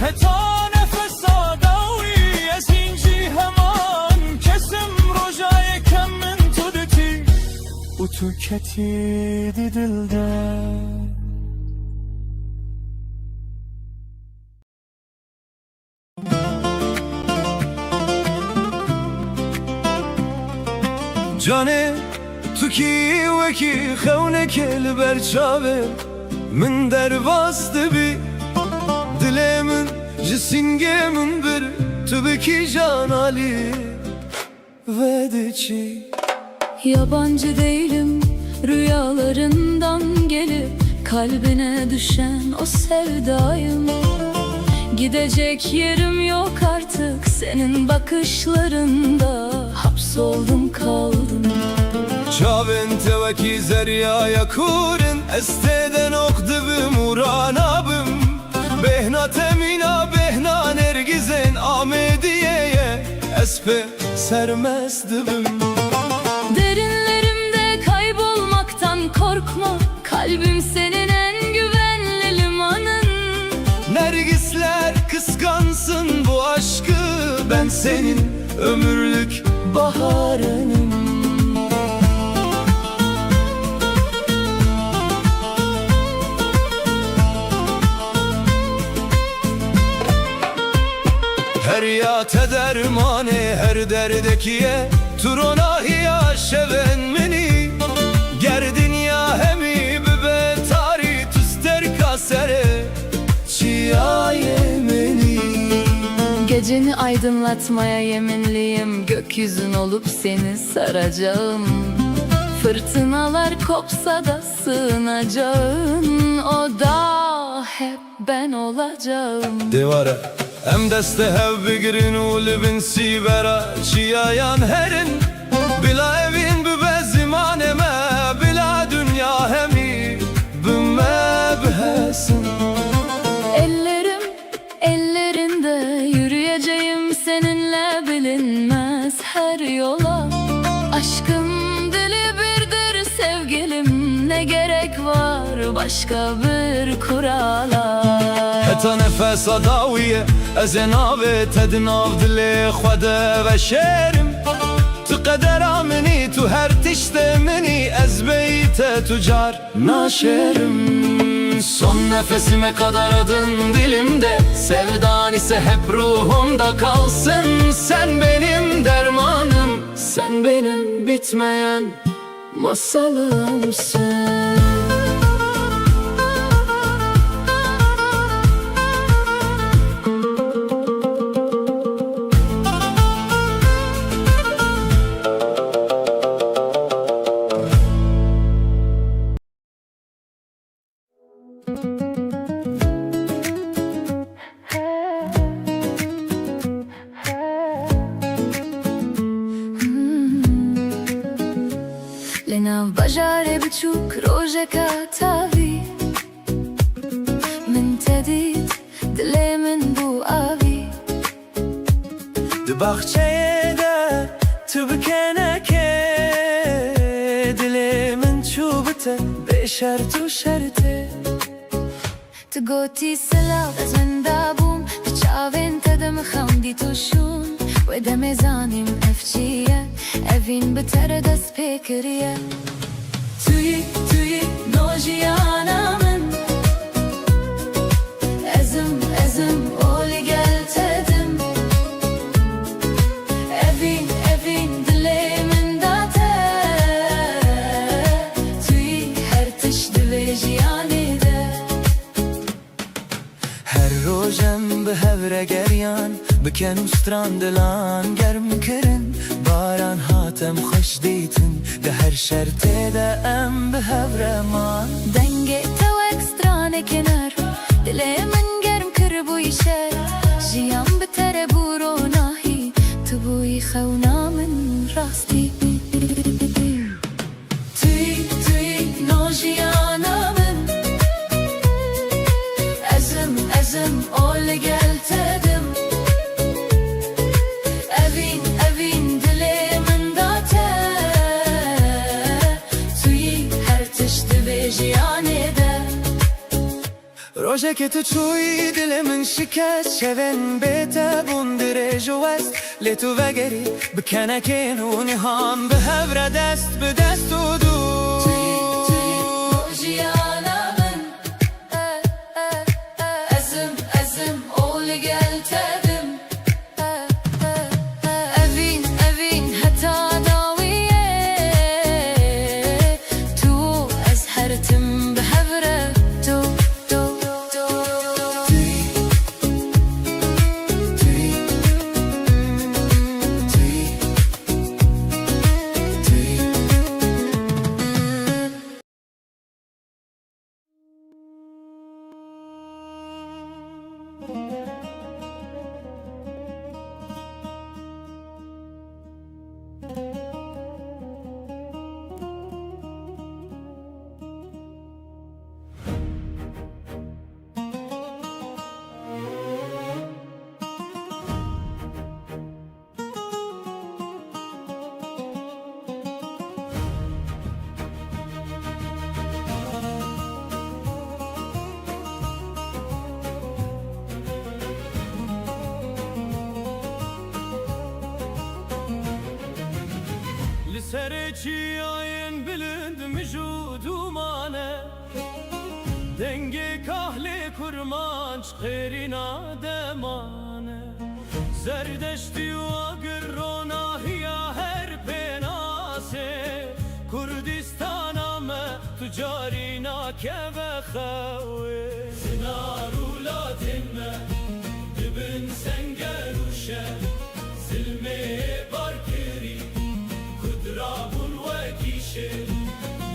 حتا نفس آداوی از اینجی همان کسم روژای کم من تو دتی و تو کتی دی دلده جانه تو کی وکی خونه کل برچاوه من درواز دبی دل من جسینگه من بر تو بکی جانالی ve çi. Yabancı değilim rüyalarından gelip kalbine düşen o sevdayım. Gidecek yerim yok artık senin bakışlarında, hapsoldum kaldım. çavên tevekî zeryaya kurin Ez têde nok dibim û ranabim Bêhna temîna bêhna nergizên Amêdiyeye Ez pê sermest dibim Derinlerimde kaybolmaktan korkma, kalbim senin en güvenli limanın. Nergisler kıskansın bu aşkı Ben senin ömürlük baharınım Her ya tedermane her derdekiye Turonahiya şeven mini Gerdin ya hemi bibe tari tüster kasere Çiya yemeni Geceni aydınlatmaya yeminliyim, gökyüzün olup seni saracağım. Fırtınalar kopsa da sığınacağın o da hep ben olacağım. Devara Em deste hev bigirin û libin sîvera Çiyayan herin Bila evin bibe zimaneme Bila dünya hemî bime bihesin Ellerim ellerinde yürüyeceğim seninle bilinmez her yola. Aşkın dili birdir sevgilim, ne gerek var başka bir kurala. Heta nefes adawiye Ez ê navê te di nav dilê xwe de veşerim Tu qedera minî tu her tiştê minî Ez bey te tu car naşerim Son nefesime kadar adın dilimde Sevdan ise hep ruhumda kalsın Sen benim dermanım Sen benim bitmeyen masalımsın لناو بجاري بتشوك روجك تافي من تديد دلي من بو آبي Di bahçeye de tu bikeneke Dilê min çû bite bê şert û şertê تقوتي سلاو از من دابوم بچاوين تدم خوندي توشون ودم زانيم افچيه evin بتر دست پکریه توی نوجیانا من ezim oli gel tedim evin dilimin date توی her tişdi ve jiyanide Her rojem bi hevre geryan Biken û stran dilan germ kirin Baran hatem xweş dîtin Di her şertê de em bi hevreman Dengê tewek strane kenar dilê min germ kir bûyî şer Jiyan bi te re bû ronahî Tu bûyî xewna min rastî Tûyî nojiyana min ezim olê gel tedim evin dilê min date Tûyî her tiştî vê jiyanê de Rojekê tu çûyî dilê min şikest Şevên bê te bûn dirêj û west Lê tu vegerî bi kenekên û nihan Bi hevre dest bi dest û dûr nojiyana min ezim olê gel tedim evin heta dawiye Tu ez her tim bi hevre tu چیاین بلند مجود و مانه دنگ کهل کرمانچ خیرینا دمانه زردشتی و اگر روناهیا هر پناسه کردستانم تجارینا که بخوه زنارولاتم دبن سنگروشه زلمه بارکری کدرابون وکیشه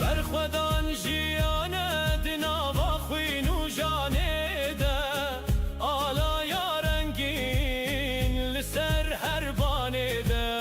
برخودان جیانه دناوا خوین و جانه ده آلا یارنگین لسر هر بانه ده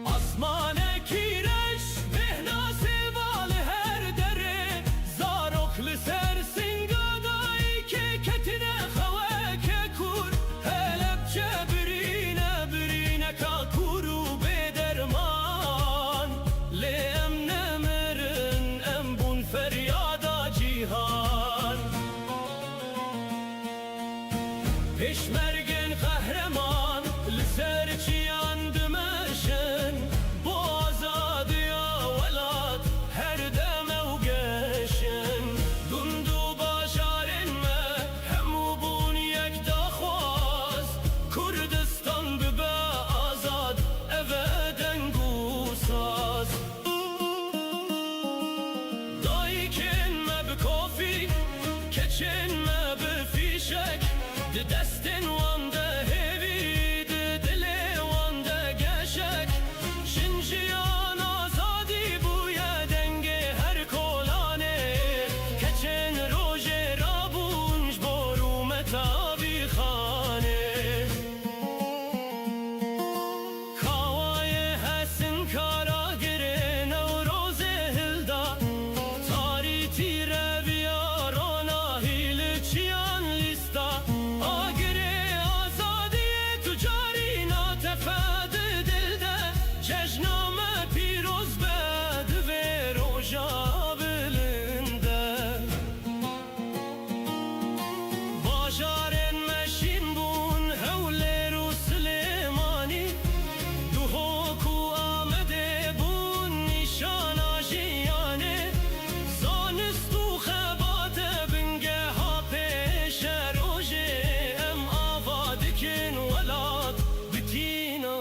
آسمان کیرش بهناس بال هر دره زاروخ لسر سنگادایی که کتنه خواه که کور هلب چه برینه که کورو بدرمان لیم نمرن ام بون فریادا جیهان پیشمرگن قهرمان لسر چیان دمشن با آزادی ولاد هر دم و گشن گندو باشارن ما همو بون یک دخواست کردستان ببه آزاد ابدن گوساز دایی کن ما بکافی کچن ما بفیشک دستن وانده هیوی دل وانده گشک شنجیان آزادی بویا دنگ هر کولانه کچن روژ رابونج بروم تابی خانه کاوای حسن کارا گره نوروز هلدا تاری تیره بیارانا هیل چیان لیستا آگره آزادی تجاری ناتفاد دلده جشنام پیروز بد و روژا بلنده باجارن مشین بون حول رو سلیمانی دو حکو آمده بون نشان آجیانه زانست و خبات بنگه ها پیش روژه ام آواد کن ولاد بتینا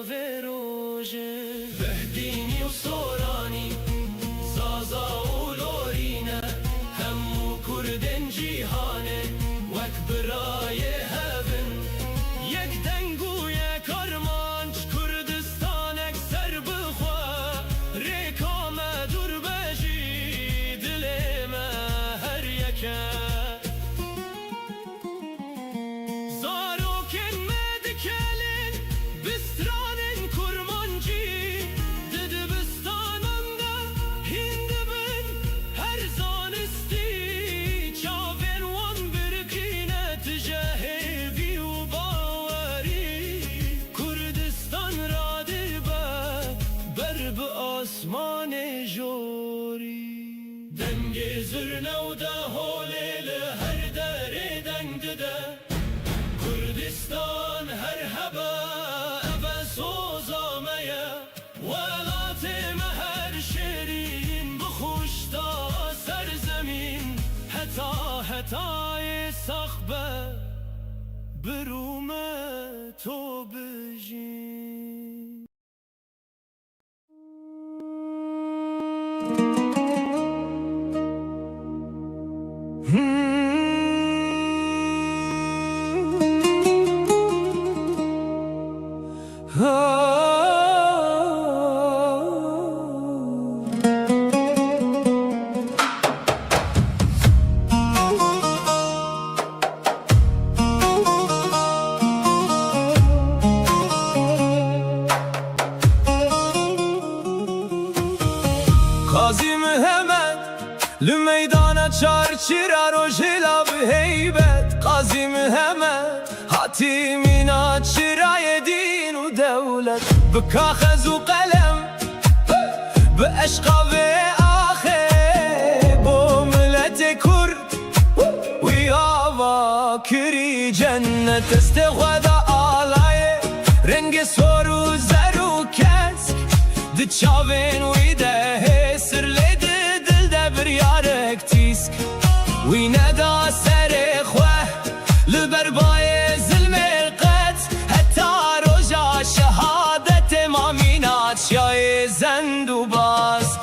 و روژه بهدینی و سورانی سازا و لورینه همو کردن جیهانه وک برای هفن یک دنگو یک آرمانچ کردستان اکثر بخواه ریکام دور بجی دل ما هر یکه زاروکن مدکلن بسترانن کرمانجی دد بستانم ده هند بن هر زانستی چاون وان برکینه تجاهوی و باوری کردستان را دبه بر به آسمان جوری دنگ زرنه و ده هولیل هر دره دنگ ده کردستان هر هبه ابه سوزامه ولات هر شیرین بخوشتا سرزمین حتای سخبه بروم تو بجین قاضی محمد لمیدان چارچیرا رو جلاب هیبت قاضی محمد حاتمینا چرای دین و دولت بکاغذ و قلم به عشق و آخه با ملت کرد ویا کری جنت است خدا آلای رنگ سر و زر و چاوین وی ده سر لید دل ده بریارک تیسک وی ندا سر خواه لبر بای ظلم قد حتی روژا شهادت مامینات شای زندو باز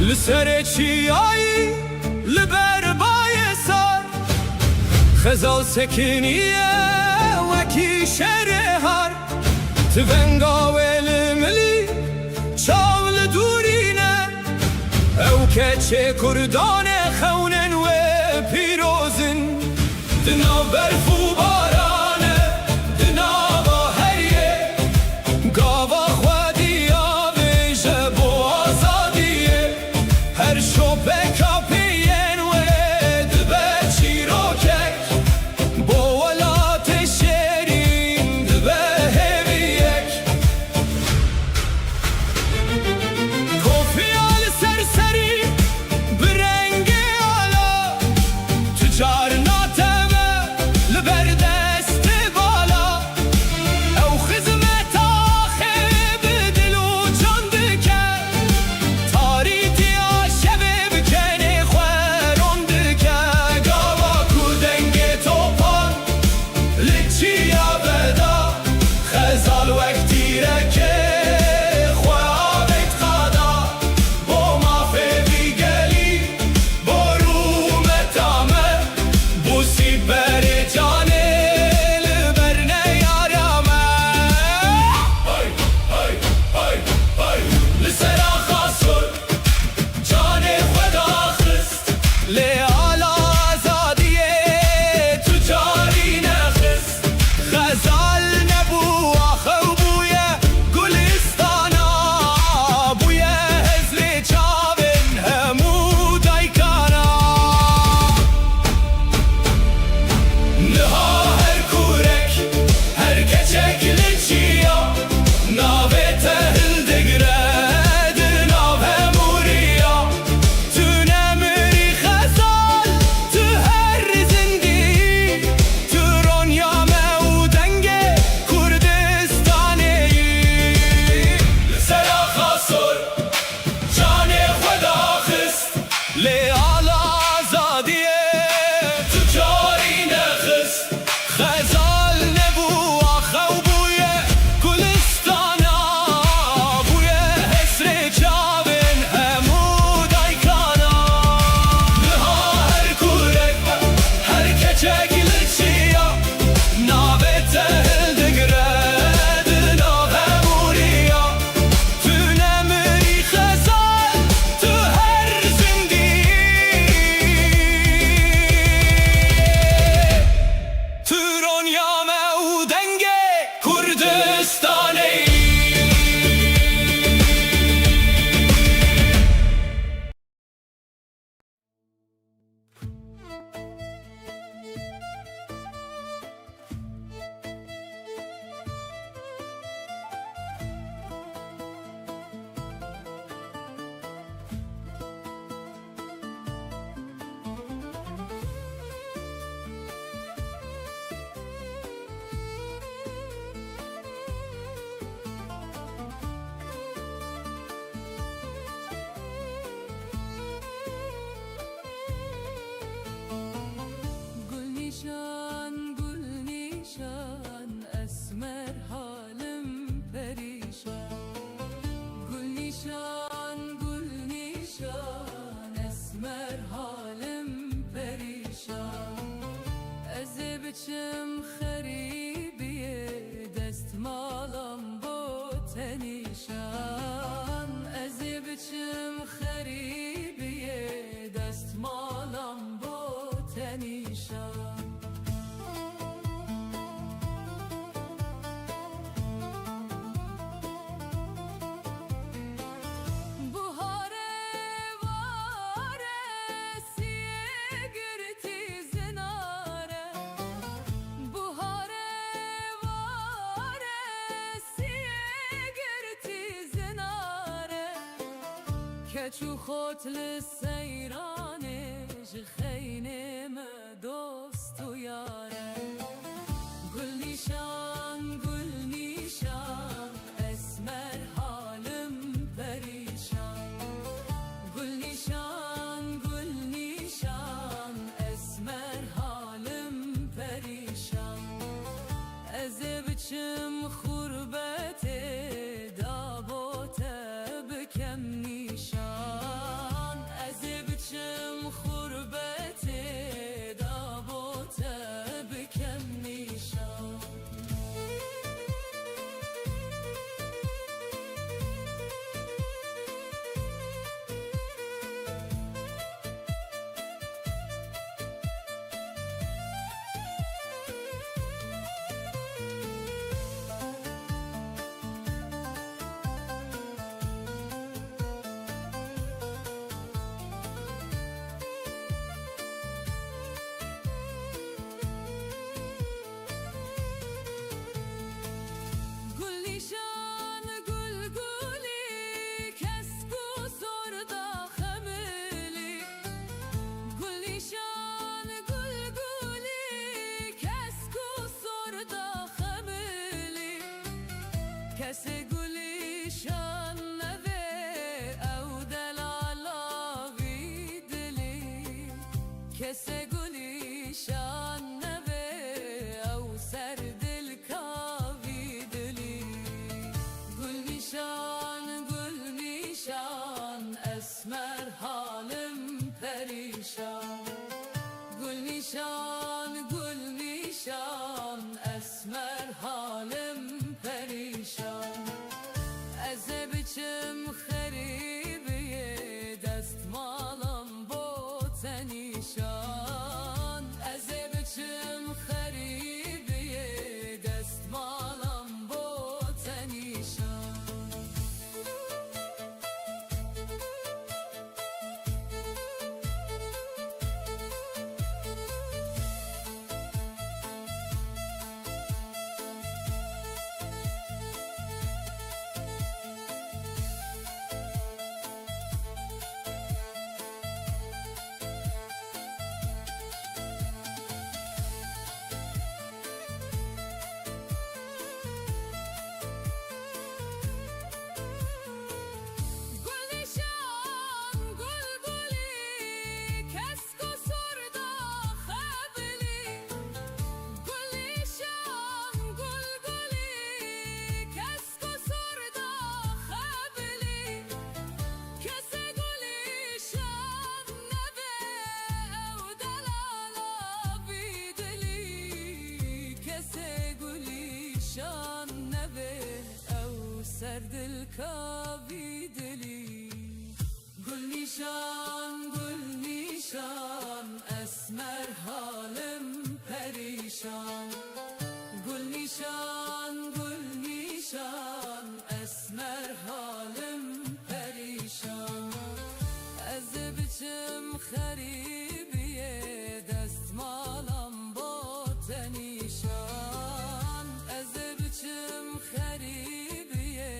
لسر چیایی لبر بای سر خزال سکنیه وکی شرهر تونگا ولملی چاول دورینه او کچه کردان خونن و پیروزن دنا برفو بارانه دنا با هریه گاوا خودی آویشه بو آزادیه هر شبه کپین و دبه چیروکک با ولات شیرین دبه هویک کوفیال سرسری برنگ آلا تجار ناتمه لبرده تو جاری نخست خزال نبو آخو بوی گلستانا بوی حسر جاون همودای کانا لها هر کورک هر کچک لچیا ناوه تهل دگره دنا هموریا تو نمری خزال تو هر زندی تو رونیامه او دنگه کردستانه گل نیشان اسمر حالم پریشان گل نیشان اسمر حالم پریشان از بچم خریبیه دست مالم با تنیشان از بچم خریبیه دست مالم با تنیشان کچو خوتل سیرانش خینم دوست و یاره گل نیشان اسمر حالم پریشان گل نیشان اسمر حالم پریشان از بچم خربت دابوت بکم نیشان از بچم خربت دابوت بکم نیشان کس گلیشان نوه او دلالاوی دلی کس گلیشان نوه او سر دل کاوی دلی گل نیشان اسمر حالم پریشان گل نیشان اسمر حالم پریشان از بچم خریبیه دست مالم با تنیشان از بچم خریبیه دست مالم با تنیشان در دل کاوی دلی گل نیشان اسمر حالم پریشان گل نیشان اسمر حالم پریشان از بچم خریبیه دستمالم با تنیشان از بچم خریبیه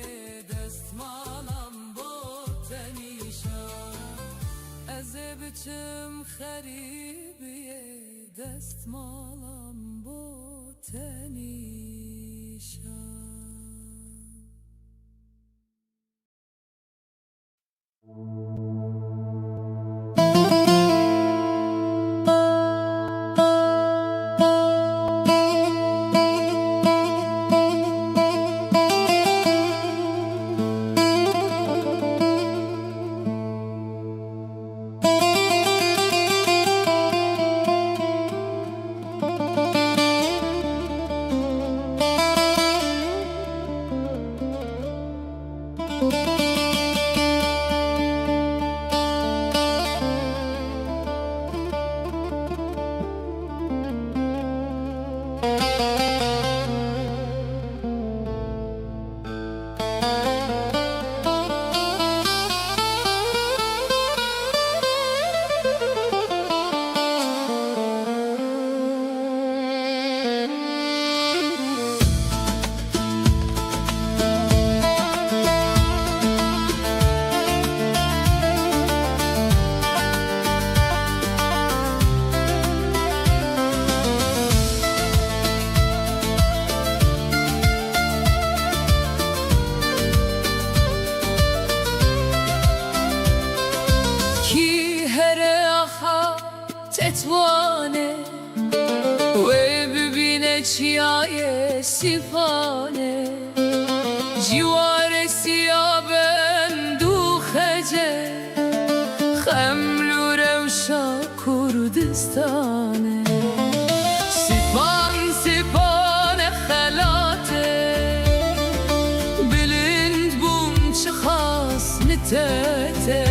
دستمالم با تنیشان از بچم خریبیه دستمالم با تنیشان تتوانه و ببینه چیای سیفانه جوار سیابن دو خجه خملو روشا کردستانه سیپان خلاته بلند بوم چه خاص نتته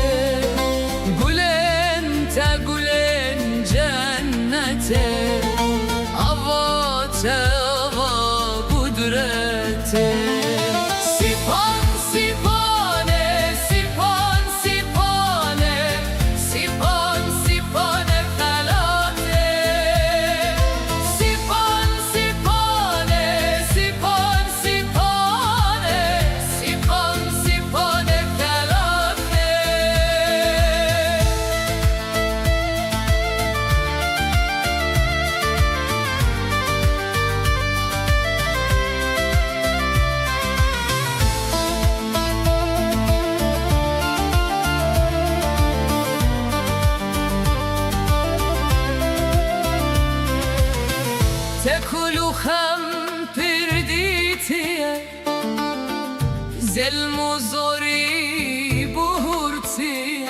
هوا قدرته سیپان سیپانه سیپان سیپانه سیپان سیپان خلاته سیپان سیپانه سیپان سیپانه سیپان سیپان خلاته تکلو خم پردیتیه ظلم و زوری بهورتیه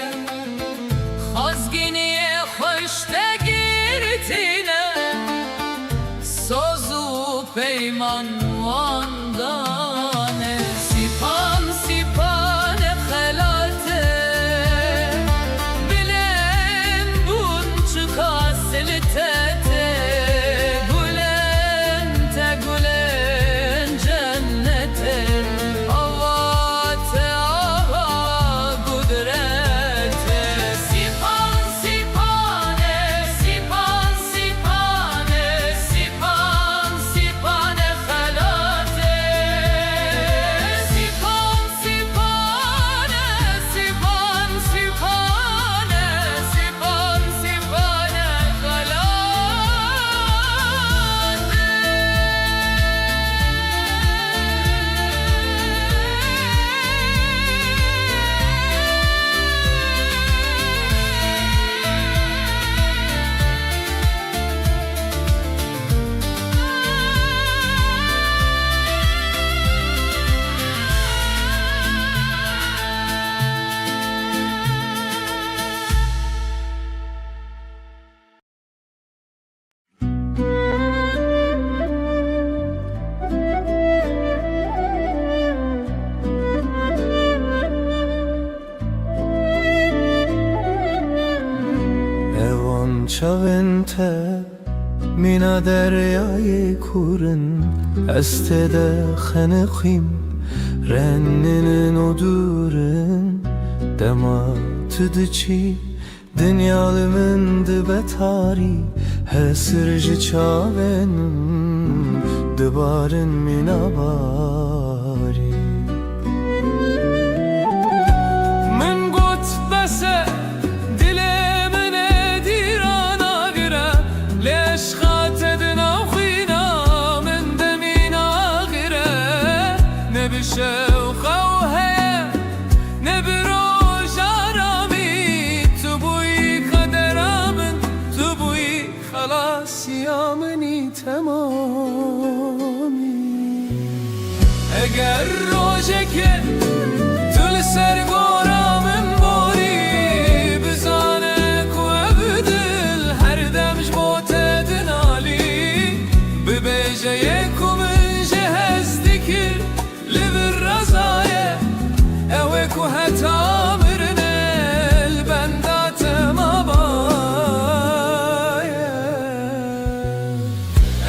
خازگینی خوشتگیرتینه ساز و پیمان واندانه سیپان سیپان خلاته بلن بون چکا سلته گلن جنته آوات مینا دریای کورن استده خنقیم رننن ودورن دماتdı çi Dünyalımın betari Hesirci çavenim Dibarın minabari من قلت بس دل من دیران آگره ليش خاتدنا وخينا من دمينا غيره نبي شوخة وهيا نبي روج عرامي تبوي قدر من تبوي خلاص يا مني تمامي اگر روجك تل سرگورا من بوری بزانك وابدل هر دمج بوتد نالي ببيجيك ومن جهز ذكر لبر رزايا اوك وهتامرنا البندات ما بايا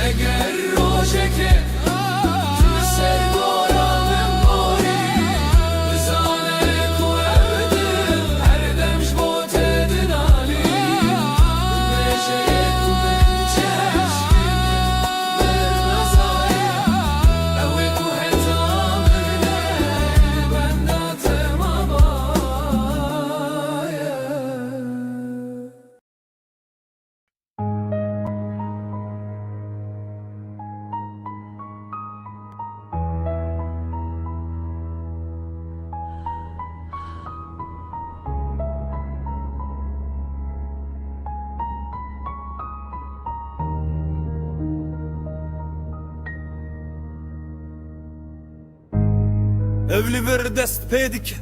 اگر روجك تل سرگورا من بوری بزانك وابدل هر دمج بوتد نالي ببيجيك ومن جهز لبر رزايا اوك وهتامرنا البندات ما بايا Evli ver dest pedik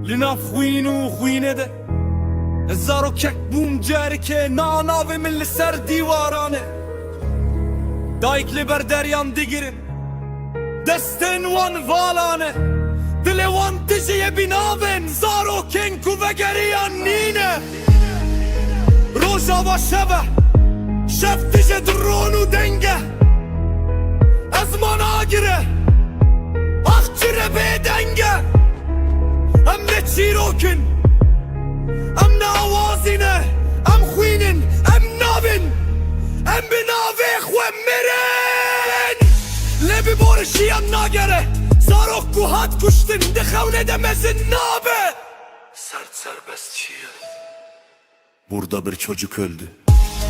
Lina خوین و خوینه ده هزارو کک بوم جاری که ناناوی من لسر دیوارانه دایک لبر درyan digirin دستن وان والانه دل وان تجیه بیناون زارو کنکو و گریان نینه روزا و شبه شف تجه درونو دنگه ازمان آگیره Akçire bedenge Em ne çirokin Em ne avazine Em khwinin Em navin Em binavik ve mirin Lebi borşiyan nagere Zarok guhat kuştin Dixevne demezin nabe Sert serbest şiir Burada bir çocuk öldü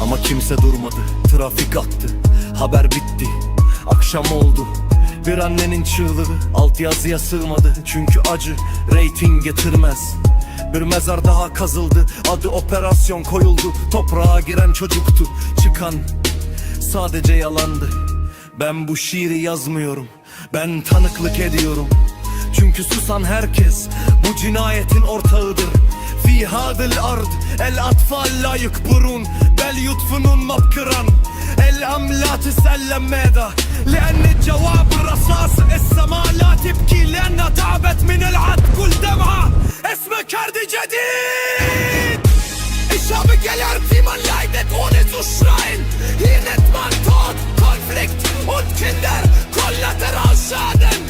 Ama kimse durmadı Trafik attı Haber bitti Akşam oldu Bir annenin çığlığı altyazıya sığmadı Çünkü acı reyting getirmez Bir mezar daha kazıldı Adı operasyon koyuldu Toprağa giren çocuktu Çıkan sadece yalandı Ben bu şiiri yazmıyorum Ben tanıklık ediyorum Çünkü susan herkes Bu cinayetin ortağıdır Fi hadil ard El atfal la yukburun Bel yutfunun mabkıran El amla tسلم ماذا لأن الجواب الرصاص السماء لا تبكي لأنها تعبت من العد كل دمعة اسمك كرد جديد Ich habe gelernt, wie man leidet, ohne zu schreien Hier nennt man Tod, Konflikt und Kinder Kollateralschaden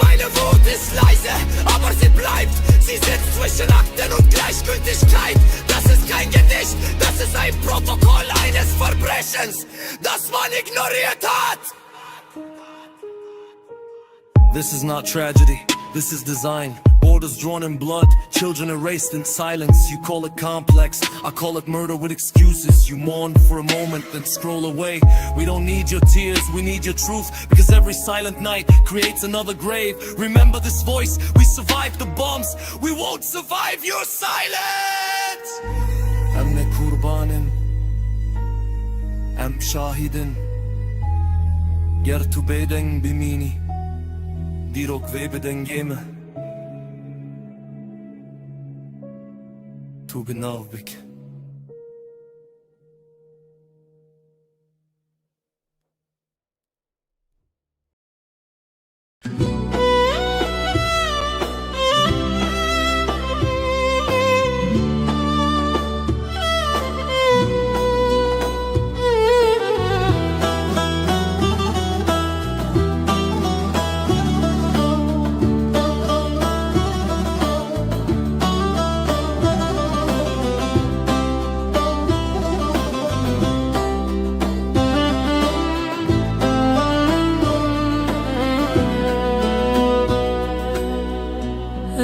Meine Wut ist leise, aber sie bleibt Sie sitzt zwischen Akten und Gleichgültigkeit Das ist kein Gedicht, das ist ein Protokoll eines Verbrechens Das man ignoriert hat This is not tragedy, this is design Borders drawn in blood, children erased in silence You call it complex, I call it murder with excuses You mourn for a moment, then scroll away We don't need your tears, we need your truth Because every silent night creates another grave Remember this voice, we survived the bombs We won't survive your silence Em ne kurbanın, em şahidin Ger tu beden bimini Dirok ve beden geme Tu benavbik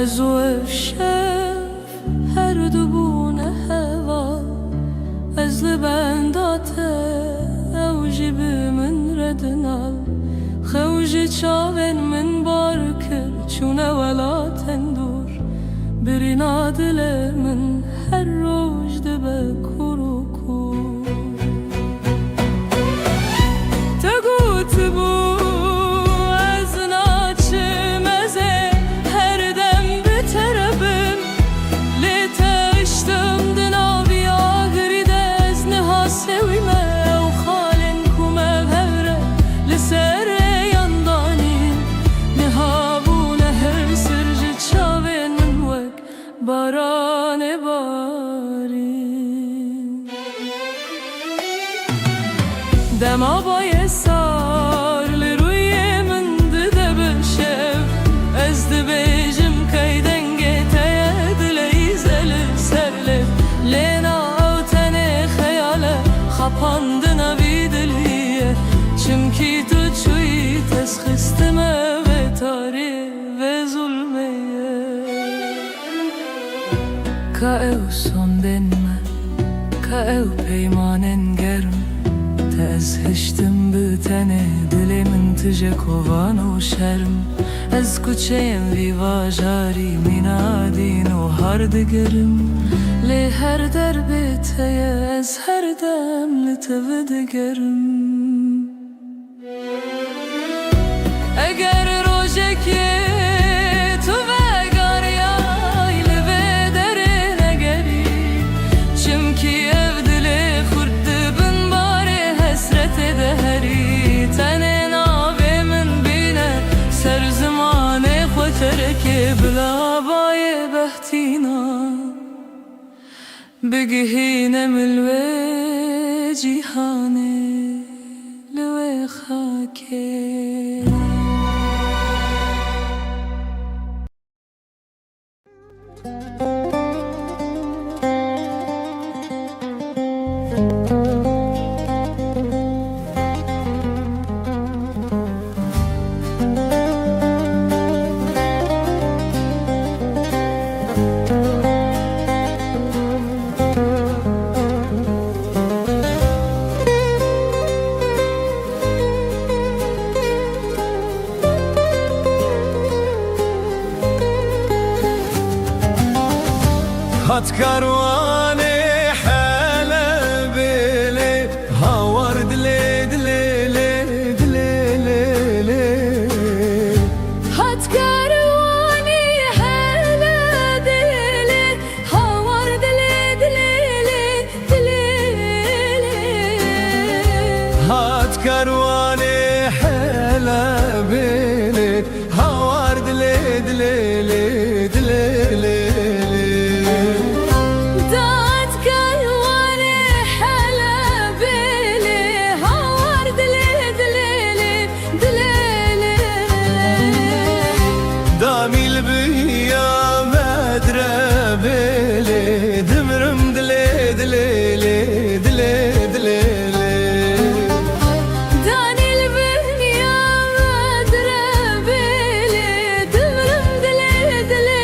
ازو شف هر دبونه هوا از لبنداته اوجی من ردنال خوجی چاون من بارکر چونه ولا تندور برنا دل من هر روز دبه کرو کور تگوت بو از ناچمزه هر دم بتربم لتشتم دنابی آگری دز نها سویمه و خالن کمه هره لسر یاندانی نها بونه هر سرج چاوین من وک باران بارین دما بای سار لروی من دده بشف از دبیجم که دنگه تیه دلی زل سرلف لینا او تنه خیاله خپاندنا بی دلیه چمکی تو چوی تسخستمه و تاری و ظلمیه که او sondن من که او پیمانن گرم از هشتم بتنه دل من تجه کوان و شرم از کوچه‌ام ویوا جاری مینادین و هر دگرم لی هر در بیته از هر دم لتو دگرم اگر روزکی تو وگاریای لبه دره نگری چمکی ev dili kurdu bin bari hasret dehri tane navimin bine ser zamane khoterke bla baye behtina bigihine milwe cihane lwe khake هات كرواني حلا بيلي هاور دلي دلي لي دلي لي لي هات كرواني حلا دلي هاور دلي دلي دلي هات كرواني حلا بيلي هاور دلي دلي لي دلي لي داميل بيا مدرة بيلي دمرم دلي دلي لي دلي دلي لي داني البنيا مدرة بيلي دمرم دلي دلي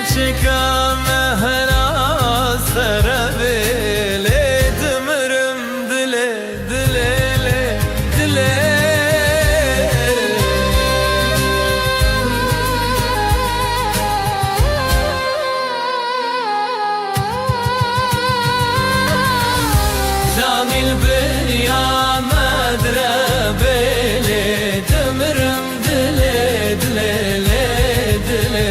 keçika mehra serabele dimirim dile dile dile Camil beni ya medrebele dimirim dile dile dile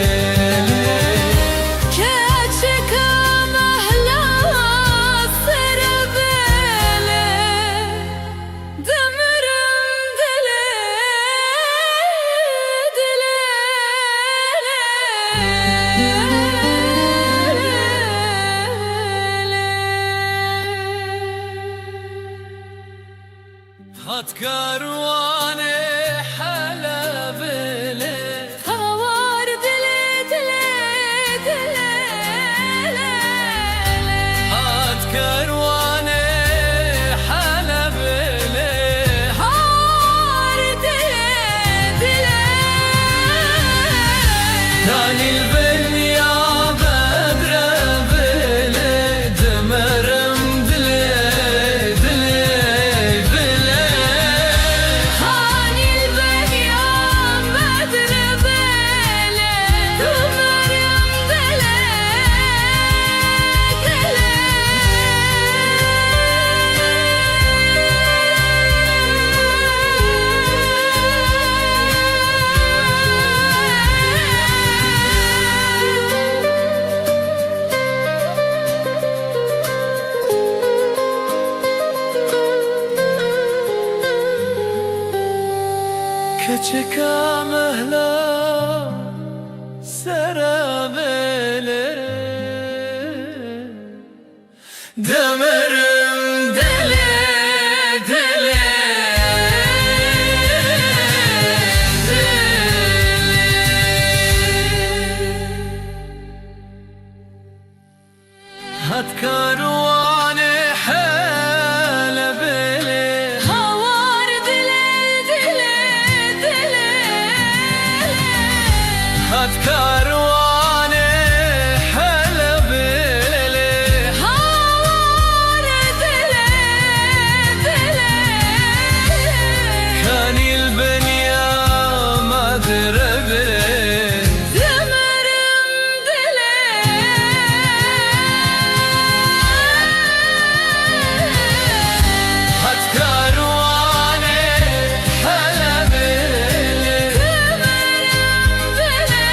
هات كارواني حلب لي هوار دلي دلي دلي هات كارواني حلب لي هوار دلي دلي ثاني البنيا بدر بلي دمرم دلي دلي بلي هاني البنيا بدر بلي دمرم دلي keçika mehla serabele demirim dile dile هات كارواني حلب لي هوار دلي دلي دلي هات كارواني حلب لي هوار دلي دلي كان البنيا مدرب دمرم دلي هات كارواني حلب لي دمرم دلي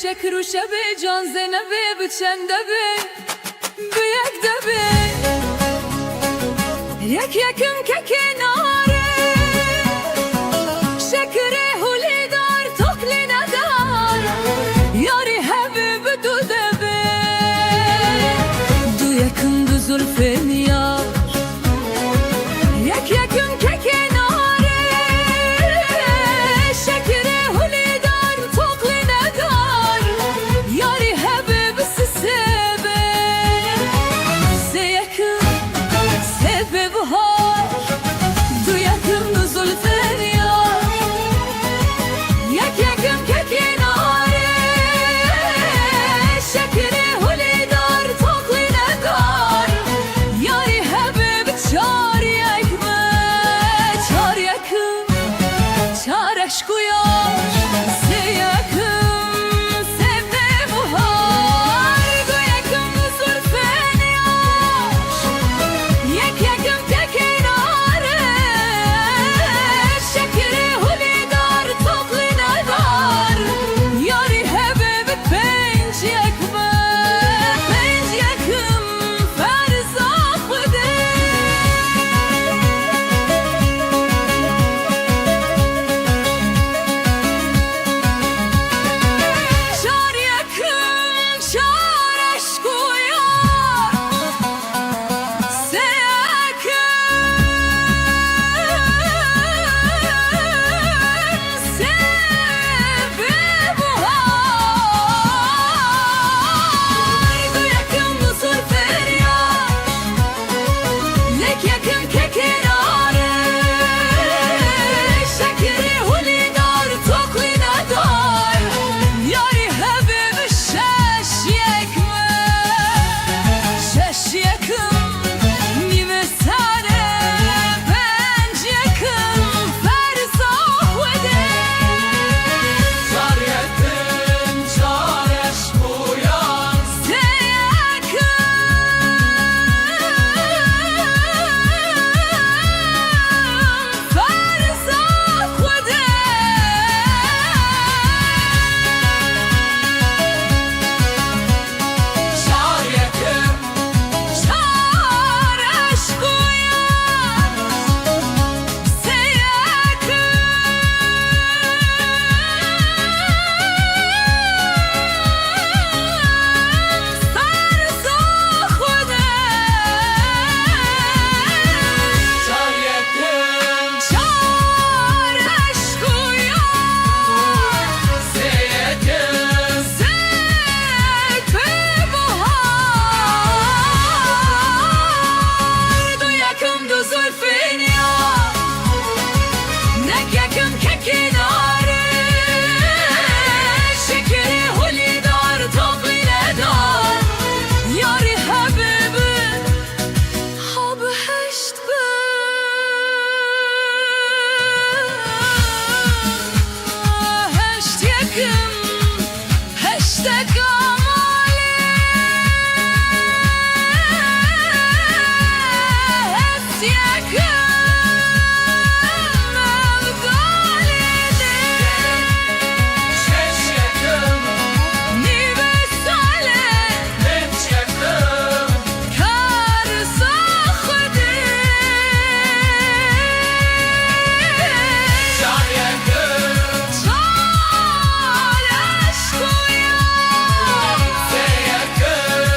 شکر و شب جان زنبه بچنده به بیک دبه یک یکم که کناره شکر هولی دار توکلی ندار یاری حبیب دو دبه دو یکم دو زلفین یار یک یکم که کناره شکر هولی دار توکلی ندار یاری حبیب سسبه سه یکم سبه بهار دو یکم دو زلفین یار یک یکم که کناره شکر هولی دار توکلی ندار یاری حبیب چار یکمه چار یکم چار عشق و یار سه یکم سبه بهار دو یکم دو زلفین یار یک یکم که کناره شکر هولی دار توکلی ندار یاری حبیب پنج یکمه پنج یکم فرزا خوده چار یکم چار عشق و یار سه یکم سبه بهار دو یکم دو زلفین یار یک یکم که کناره شکر هولی دار توکلی ندار یاری حبیب شش یکمه شش یکم نیمه سره پنج یکم فرزا خوده چار یکم چار عشق و یار سه یکم فرزا خوده چار یکم چار عشق و یار سه یکم فرزا خوده چار یکم چار عشق و یار سه یکم سبه بهار دو یکم دو زلفین یار یک یکم که کناره شکر هولی دار توکلی ندار یاری حبیب هشت به هشت یکم هشت کاماله هفت یکم ابدالیده شش یکم نیمه ساله پنج یکم کار ساخته چار یکم چار عشق و یار سه یکم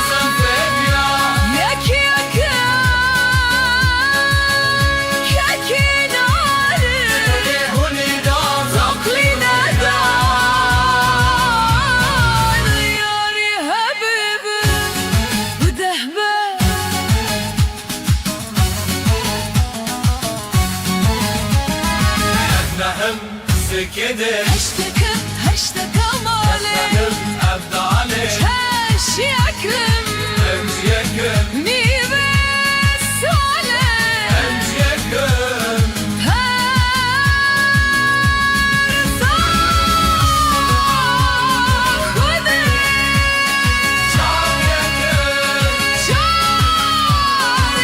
زلفین یار یک یکم که کناره هولی دار توکلی ندار یاری حبیب بده به نهم سكده هشتکم هشت کاماله نهم ابداله هش یکم پنج یکم نیمه ساله پنج یکم فرزا خوده چار یکم چار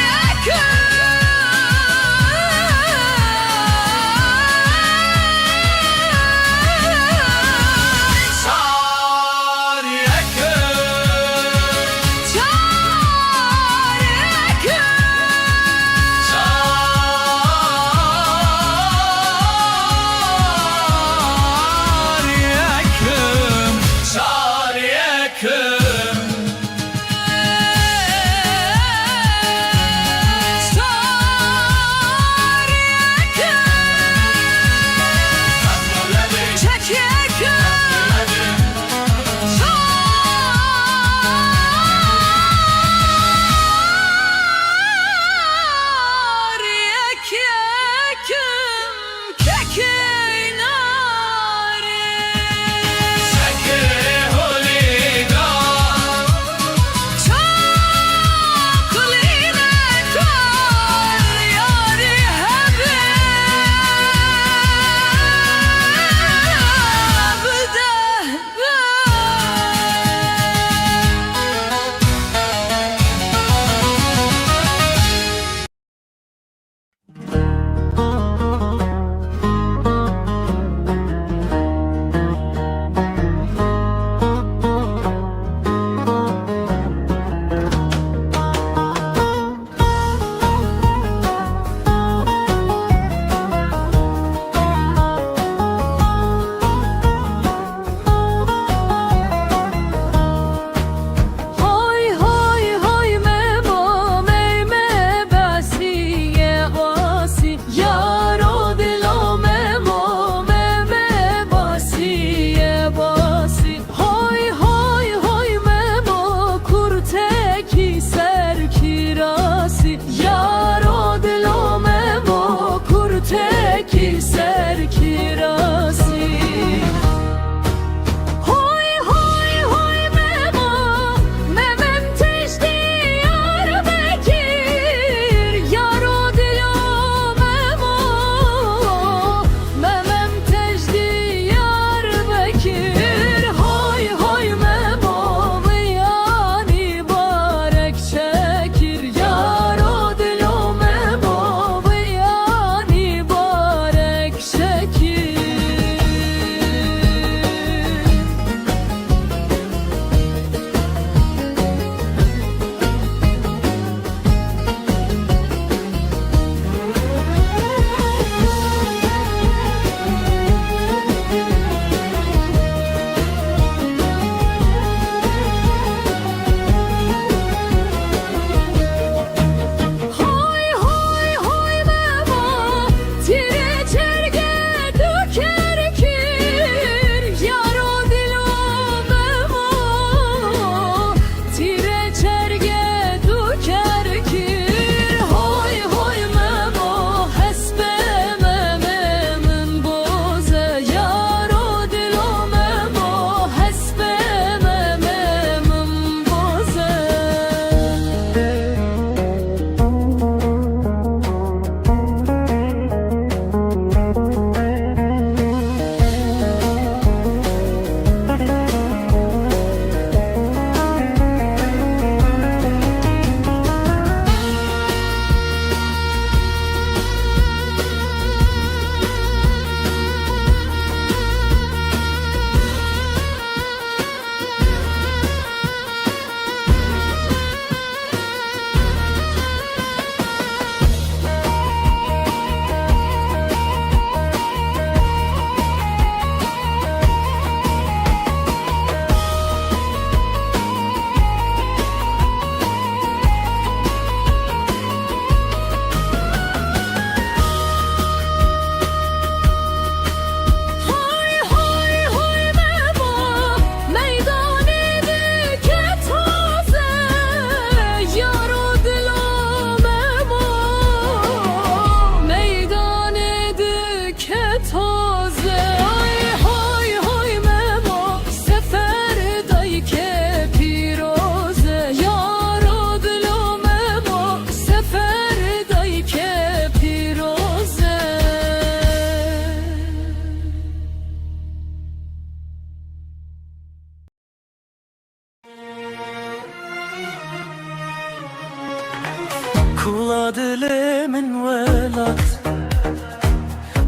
Kula dilimin velat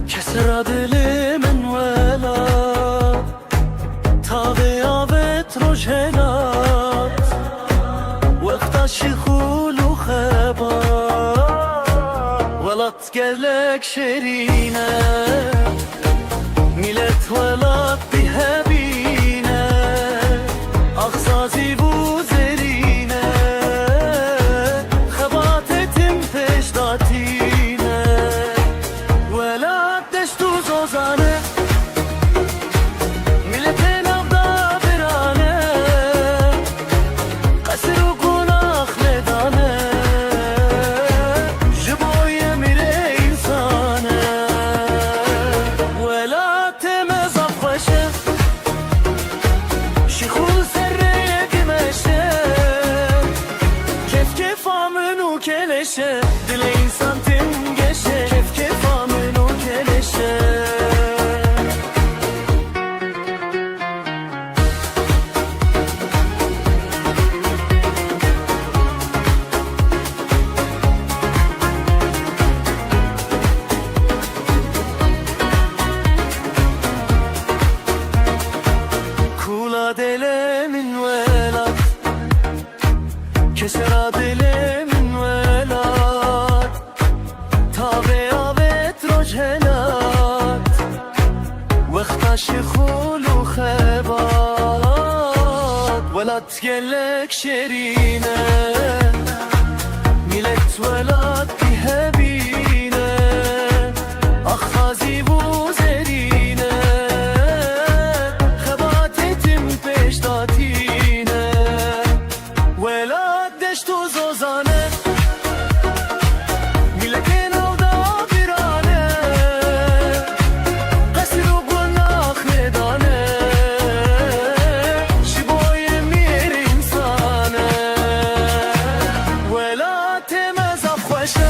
Kesra dilimin velat Tavi avet rojelat Vekta şikhulu khebat Velat gelek şerine Millet velat bihebine Aksazi bu zerine Khebat etim peşdatine Velat deştu zozane Milletin avda birane Kasir u gunah ledane Jiboye mire insane Velat temez afvaşe Şikhul serreye dimeşe Kef kef amenu keleşe Dile insan tim geçe Kef kef amenu keleşe Kula delemin velat Kesera delemin velat Tabe avet rojhelat Vekta şikhulu khebat Velat gelek şerine Millet velat bihebine Akhazi bu zerine Khebat etim peştatine Velat deştu zozane Milletin avda birane Kasir u gunah ledane Jiboye mir insane Velat temez afvaşe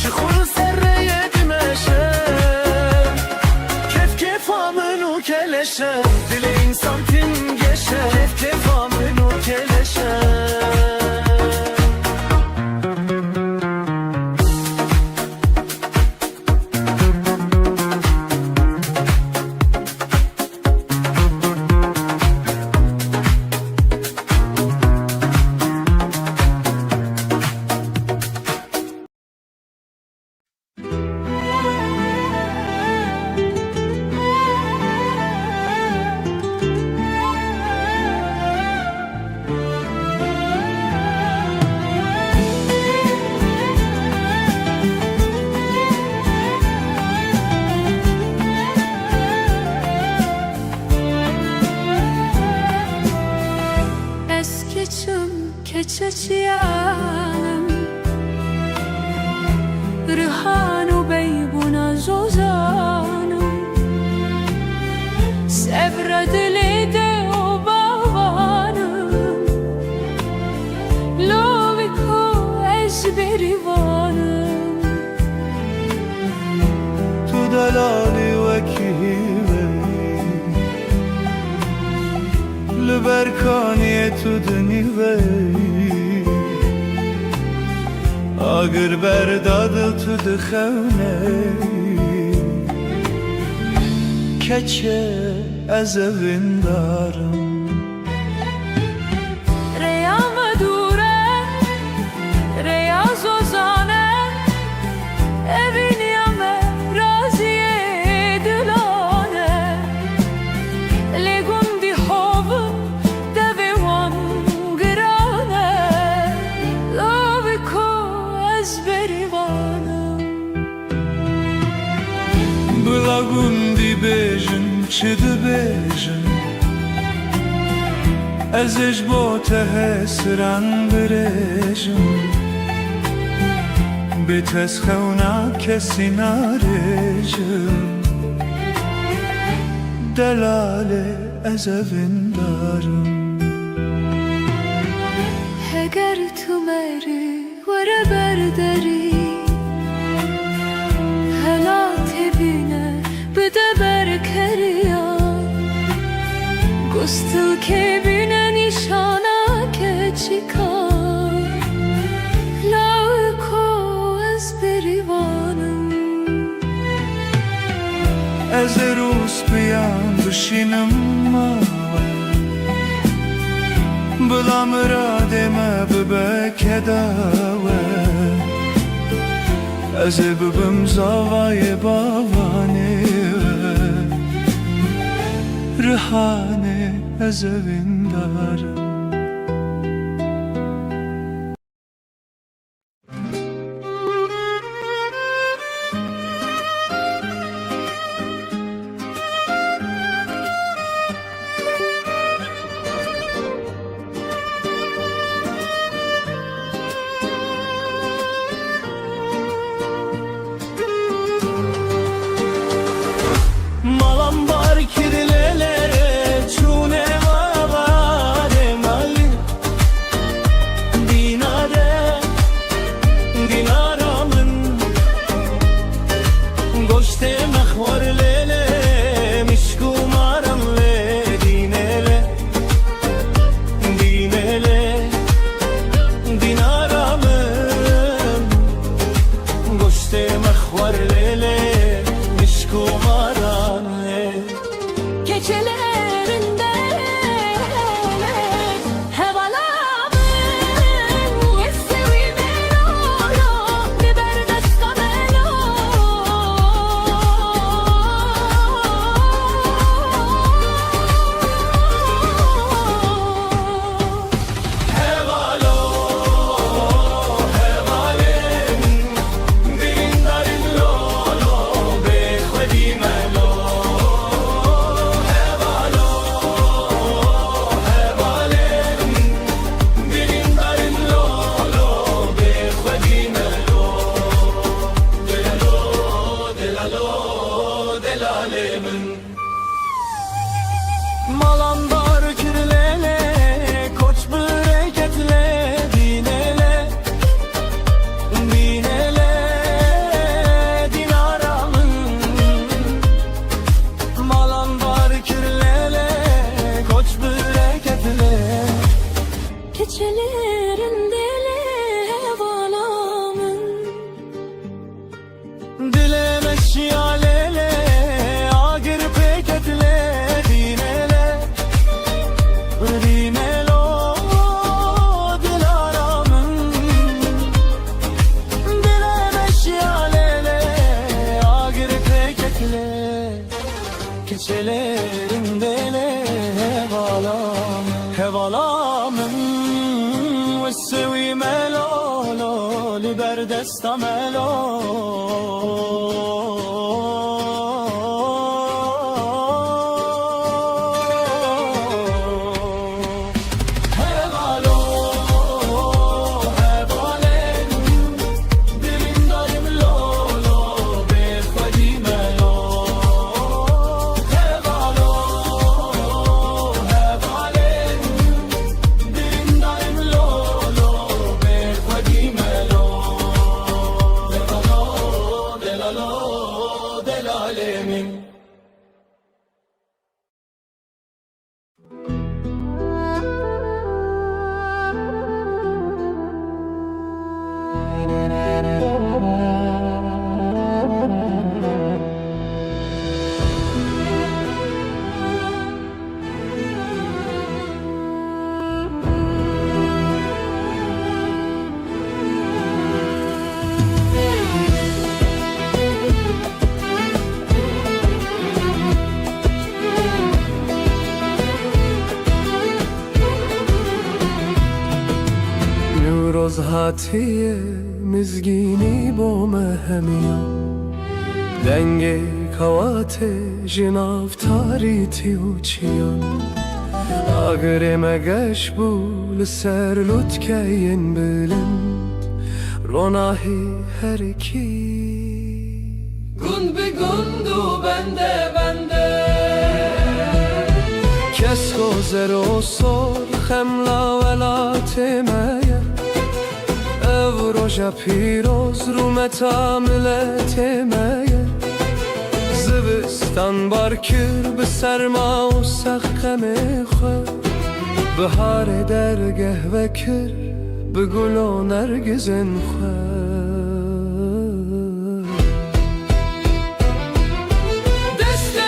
Şikhul serreye dimeşe Kef kef amenu keleşe Dile insan tim geçe Kef kef amenu keleşe Eski çım keçeçiyanım Rihanu beybuna zozanım Sevredili de o babanım Loviko ezberivanım Tu delali vekive Lberkaniye tu dnive Agir berdadil tu dkhevne Keçe ez evin darım Reya medure Reya zozane Evin yame raziye dilane Legun di hov devewan grane Loviko ezberivanım Blagundi bejin çid bejin Ez ejbo tehesran berejin Biteskhevna kesi narejin Delale ez evin darım Heger tu meri vere berderi Helat evine bide berkeriya Gustil kebine nişana keçika از روز بیام بشینم بلا مراد ما ببک داوه از ببم زاوای باوانه رهانه از ویندارم Malam var kirlelere çune vavare mali Dinare dinaramın Goşte mehvar lele mişkumaram le dinele Dinele dinaramın Goşte mehvar lele mişkumaram Keçelerinde hevalamın Yessevi melo biber destamelo Hevalo, hevalin Dindarin lolo, bekhvedi melo Hevalo, hevalin Dindarin lolo, bekhvedi melo Delalo, delalo, delalemin Malam var kirlele, koç bereketle dinele Dinele, dinaramın Malam var kirlele, koç bereketle Keçelerinde hevalamın Dileme şialele, agir peketle dinele Dinelo, dilaramın Dileme şialele, agir peketle Keçelerindele hevalamın Hevalamın Vessevi melolo, liber destamelo Hevalo, hevalen Dilindarim lolo, bekhvedi melo Hevalo, hevalen Dilindarim lolo, bekhvedi melo Delalo, delalo, delalemin روز هاتیه مزگینی با مهمیا دنگ کوات جناف تاریتی و چیان اگر مگش بول سر لطکین بلند روناهی هر کی Gün be gündu bende کس گذر و سر خملا ولات مایه او روژا پیروز رو متاملت مایه زبستان بار کر به سرما و سخم خود بهار درگه و کر به گل و نرگزن خود Deste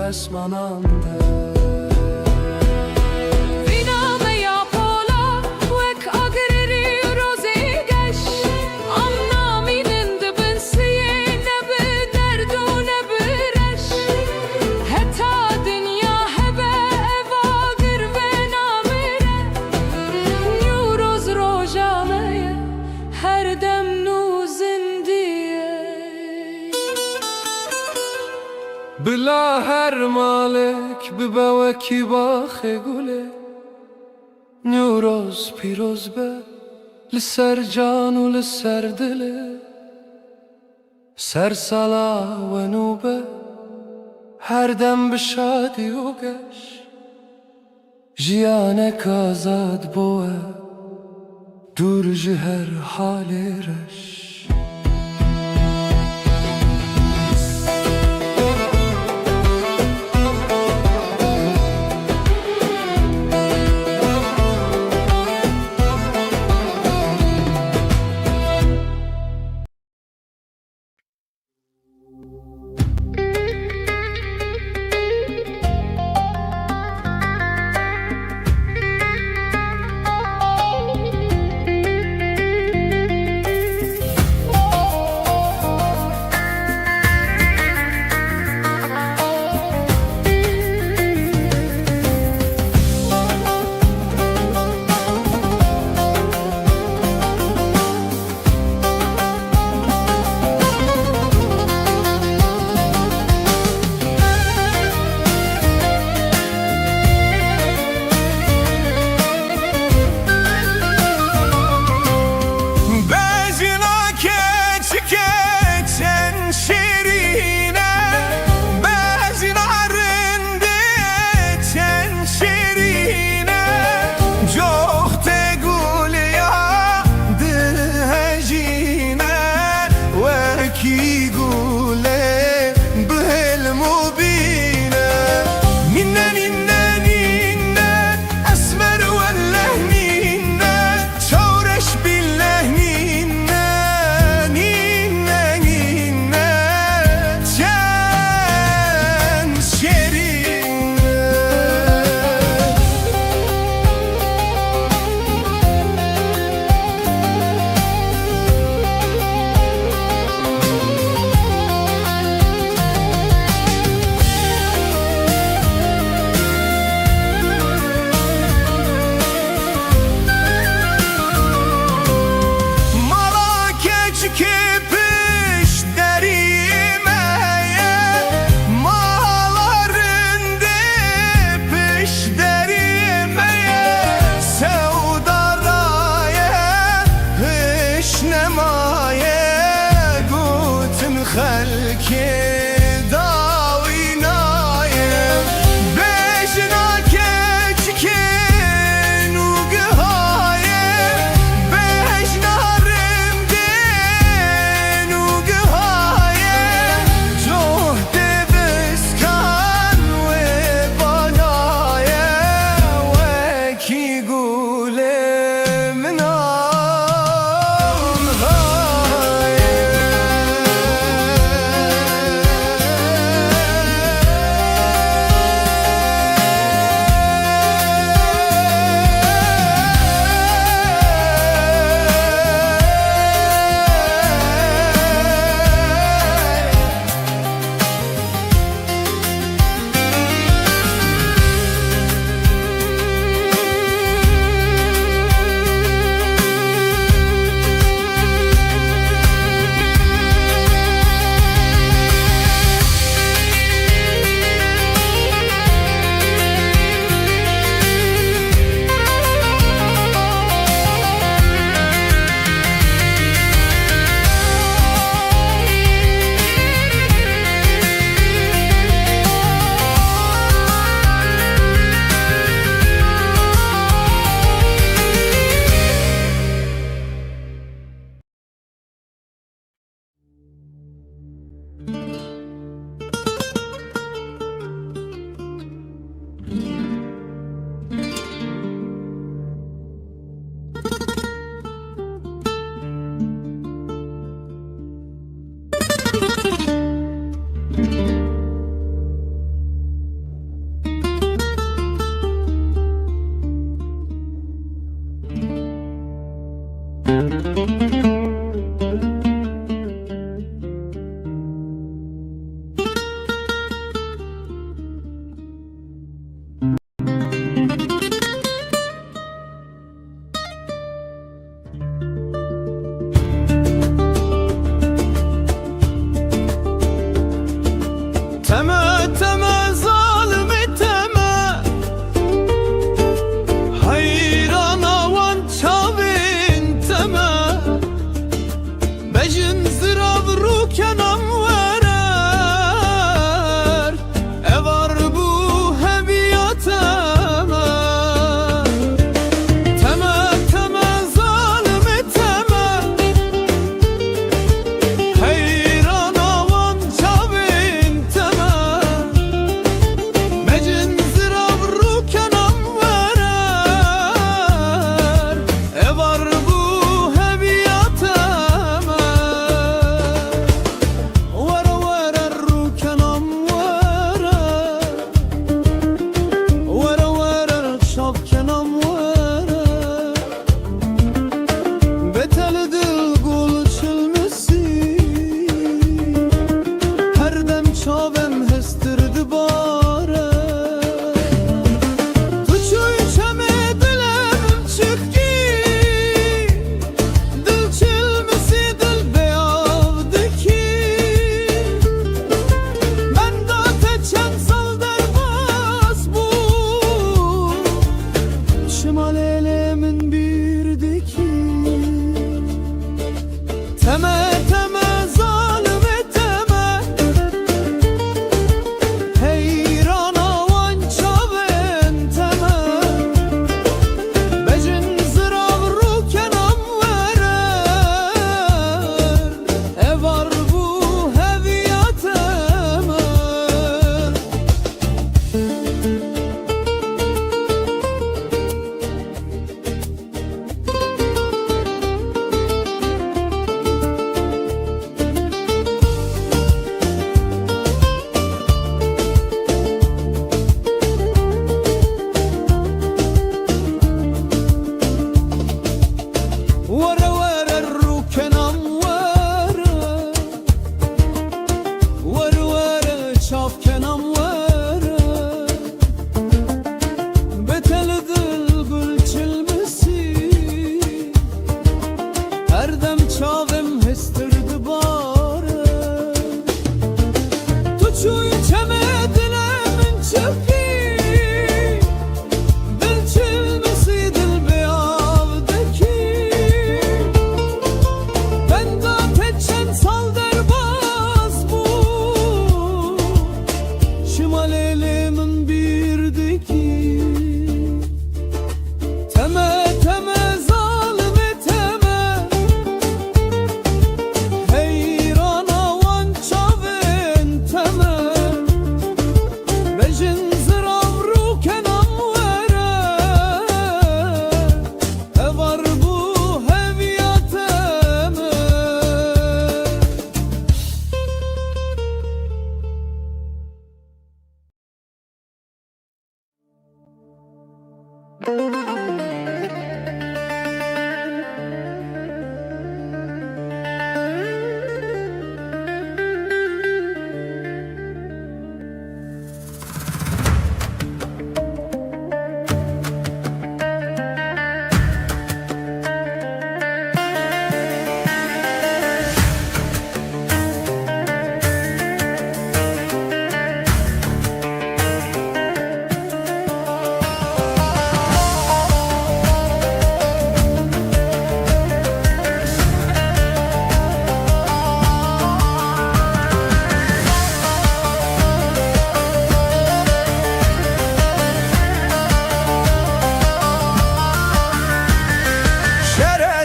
esmananda Viname ya pola Wek agriri rozi gesh Amna minin dibin siye Ne bi derdu ne bi reş Heta dünya hebe eva gir ve namire Nüroz rojameye Her dem nu zindiye بلا هر مالک ببا کی باخ گله نوروز پیروز به لسر جان و لسر دله سر سالا و نوبه هر دم بشادی و گش جیانک آزاد بوه دور جهر حالی رش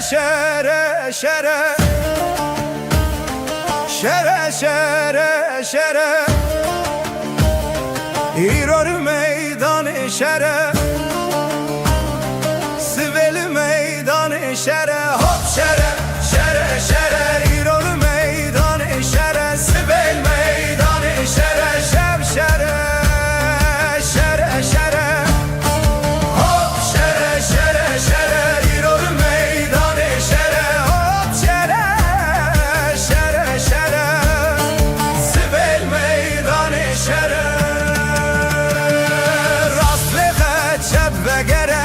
Şere şere Şere şere şere İror meydanı şere Siveli meydanı şere Hop şere şere şere İror meydanı şere Sivel meydanı şere Şev şere şere şere Hop şere şere şere İror meydanı şere Hop şere şere şere Sivel meydanı şere Rastlığa çebbe gere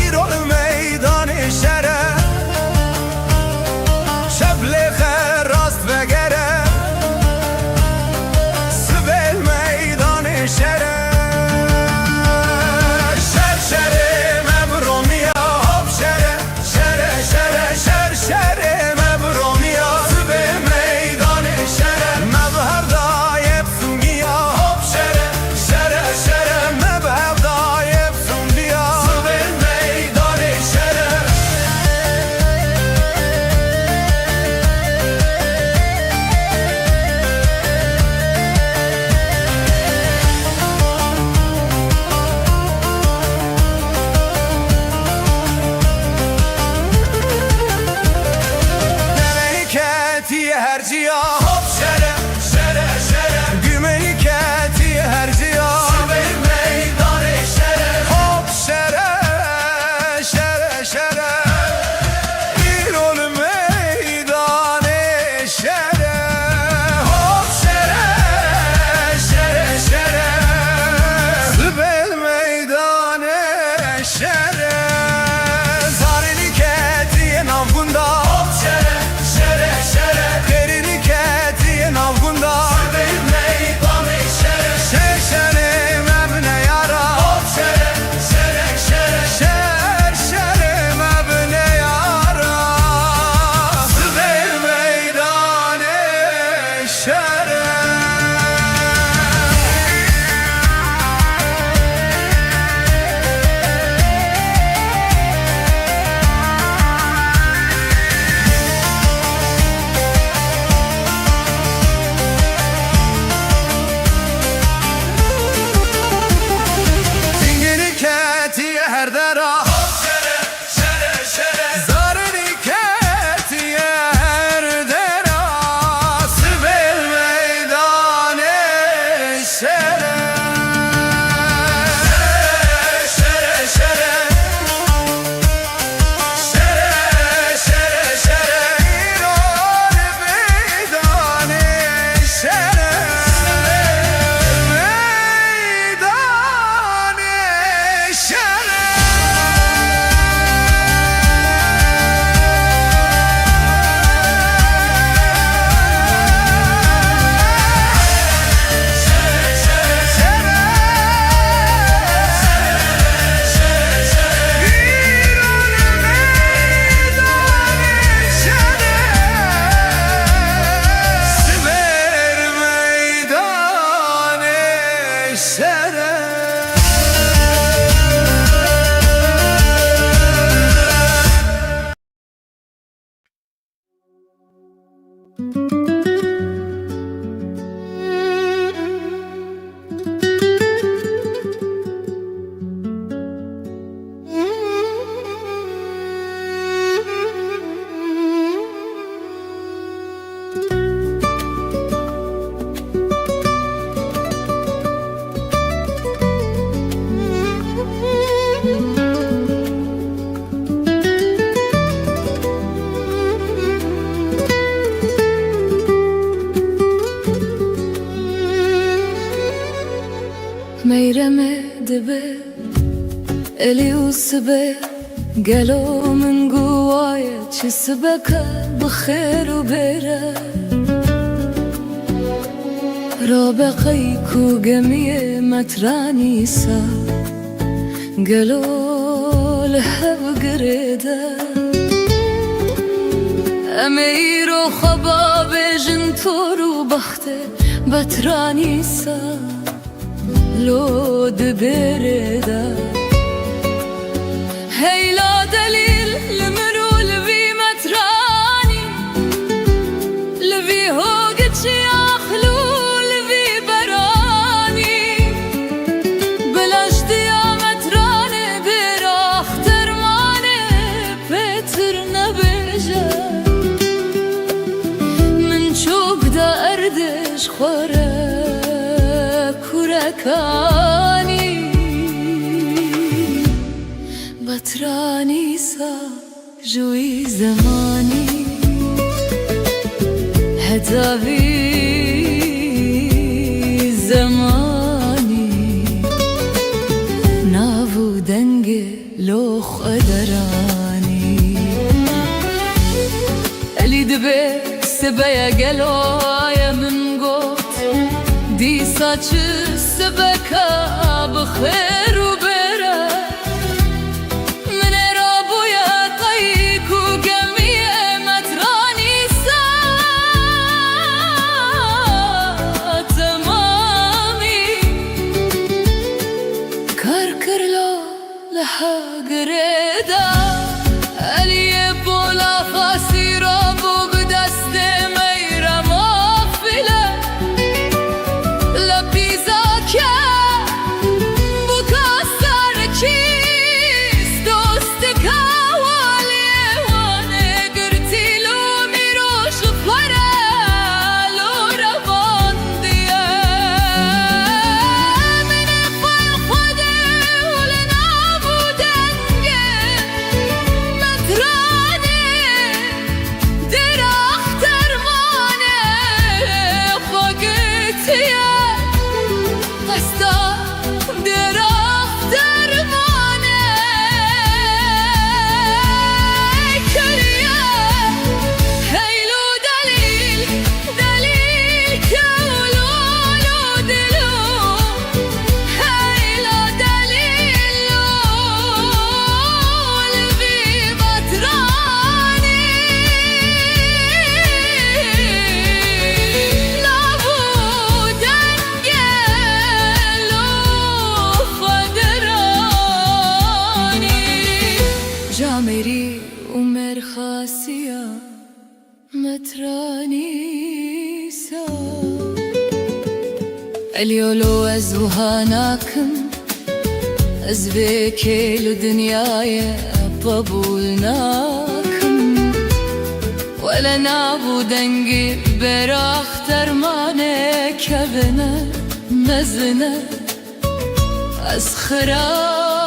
İror meydanı şere دبه الي وسبه قالوا من قوايا تسبك بخير وبره رابقيك وقمية مترانيسا قالوا لها بقريده امیر و خباب جنتور و بخته بترانیسا لو دبرده هیلا دلیل لمرو لوی مترانی لوی هوگچی اخلو لوی برانی بلش دیا مترانه براختر مانه پتر نبیجه اردش خوره کورکانی بطرانیسا جوی زمانی هداوی زمانی ناو دنگ لوخ ادرانی الی دبه سبايا قالوا يا من قوت دي ساچ سبكا بخير وبره من رابو يا طيك وقمية متراني سا تمامي كركر لو لها قريدا الي بولا فاسي رابو جامري ومر خاسية مترانيسا اليولو ازوهاناكم ازبيكي لدنياي قبولناكم ولا نابو دنگي براختر مانه كبنه مزنه از خرابنا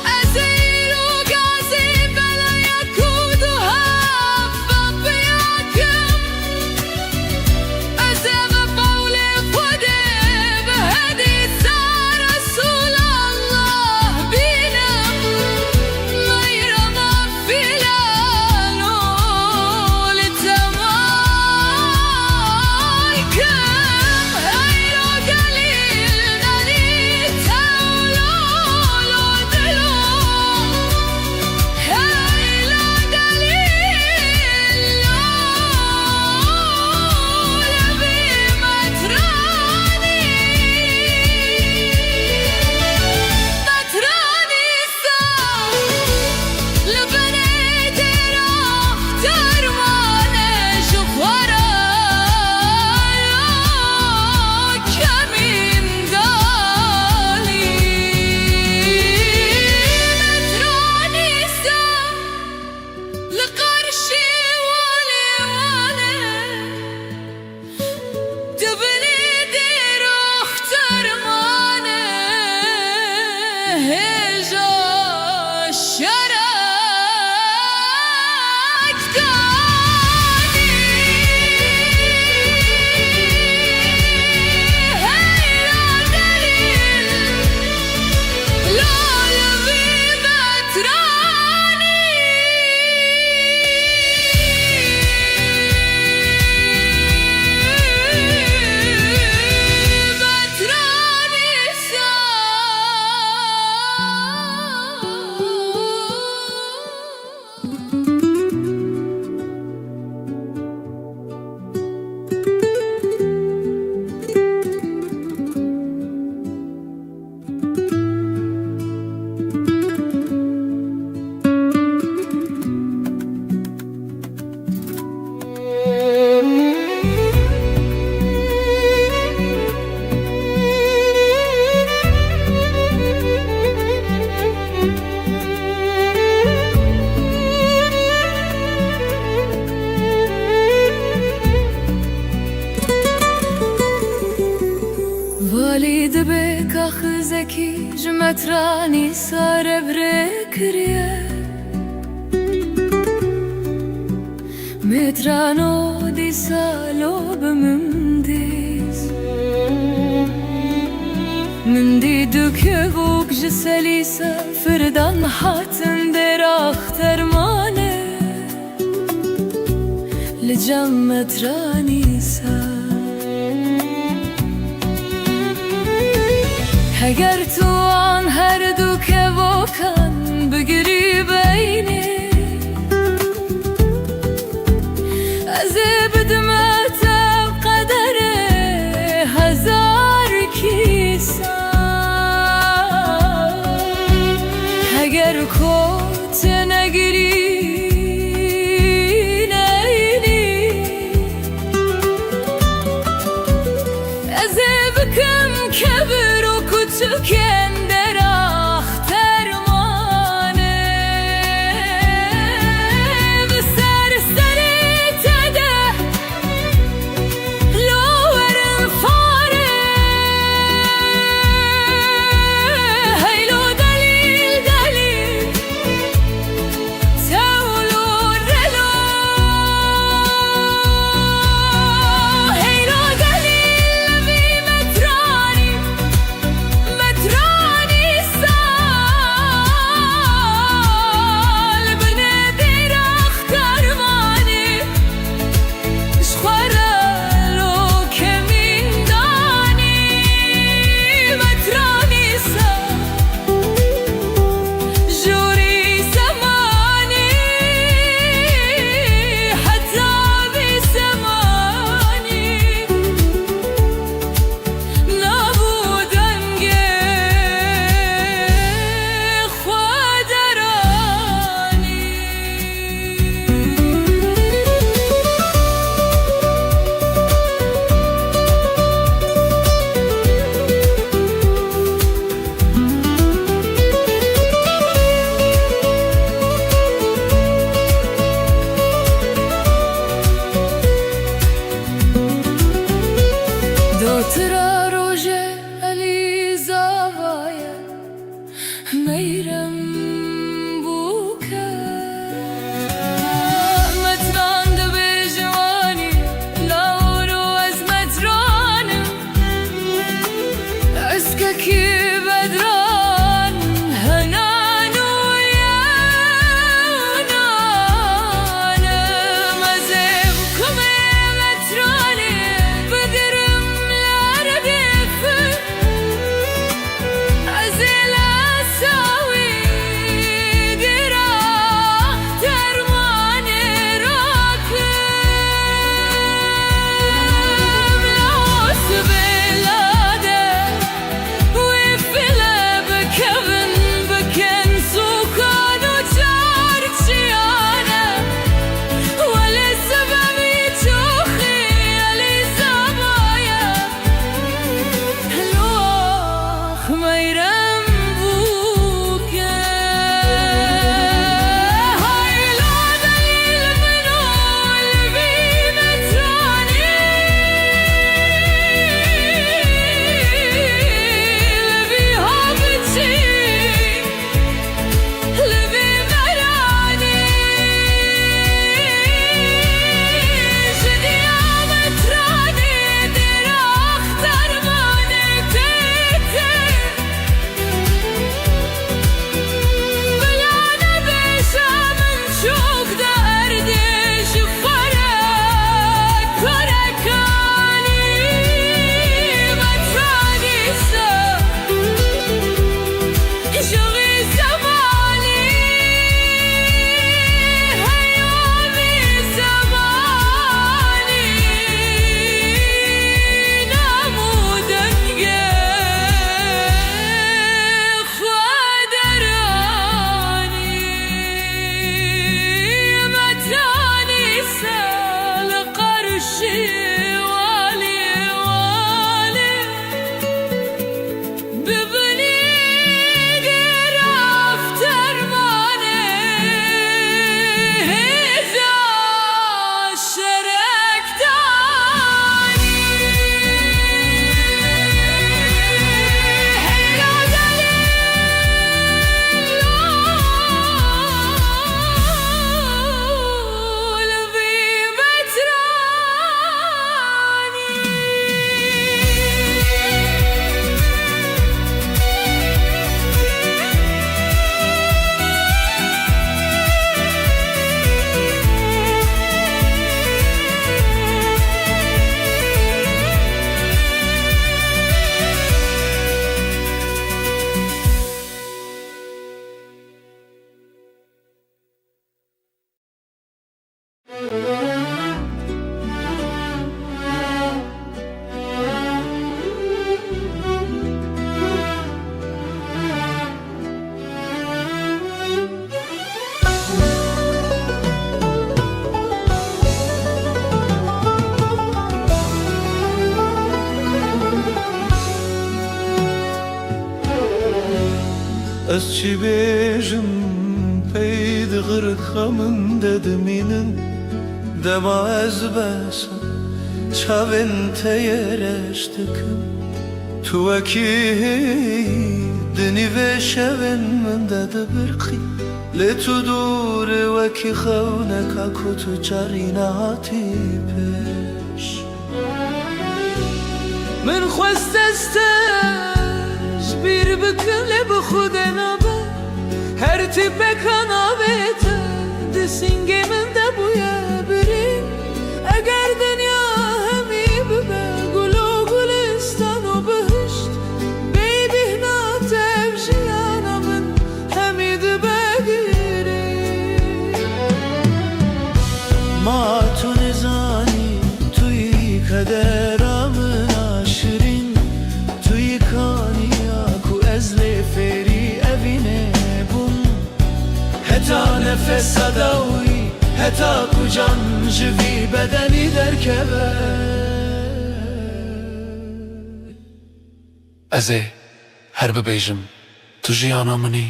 از مترانی سر برکریه مترانو دی سالو بمندیز من دی که بوک جسلی سفردان حاتن در اخترمانه لجم مترانی اگر تو آن هر دو که بکن بگیری بینی از بدمت قدر هزار کیسا اگر کت نگیری نینی از بکم کبر و کتکن در اخترمانه به سر تده لورم فاره هیلو دلیل Ez çi bêjim peyd xirxamın dedimînin Dema ez besa çavên te yereş dikim Tu wekî di nîvê şevên min de dibirqî Lê tu dûrê wekî xewneka ku tu carî nehatî pêş Min xwest ez te ji bîr bikim lê bi xwedê nabe Her tîpeka navê te di sîngê min de bûye birîn Eger dinya hemî bibe gul û gulistan û bihişt Bêbîhna tev jiyana min hemî dibe girîn Ma tu nizanî tu yî kadera min a şirîn Tu yî kaniya ku ez lê fêrî evînê bûm Heta nefesa da wî heta ku can ji vî bedenî derkeve Ez ê her bibêjim tu jiyana minî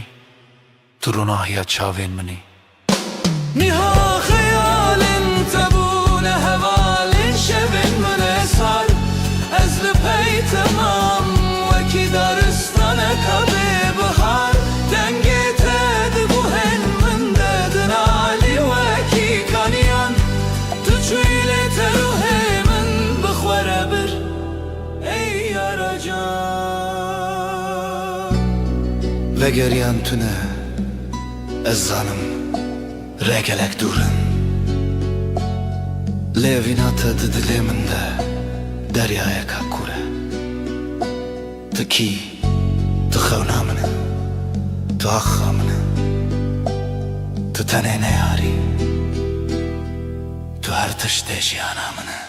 Tu rûnahiya çavên minî Niha xeyalin te bûne hevalên şevên min ê sar Ez li pey temam wekî daristaneka bêbihar Dengê te di guhên min de din alî wekî kaniyan Tu çûyî lê te ruhê min bixwere bir Ey yara can Vegeriyan tune ez zanim regelek durin Lêvîna te di dilê min de deryayeka kur e Tu kî, tu xewna min e Tu axa min e Tu tenê neyarî Tu her tiştê jiyana min e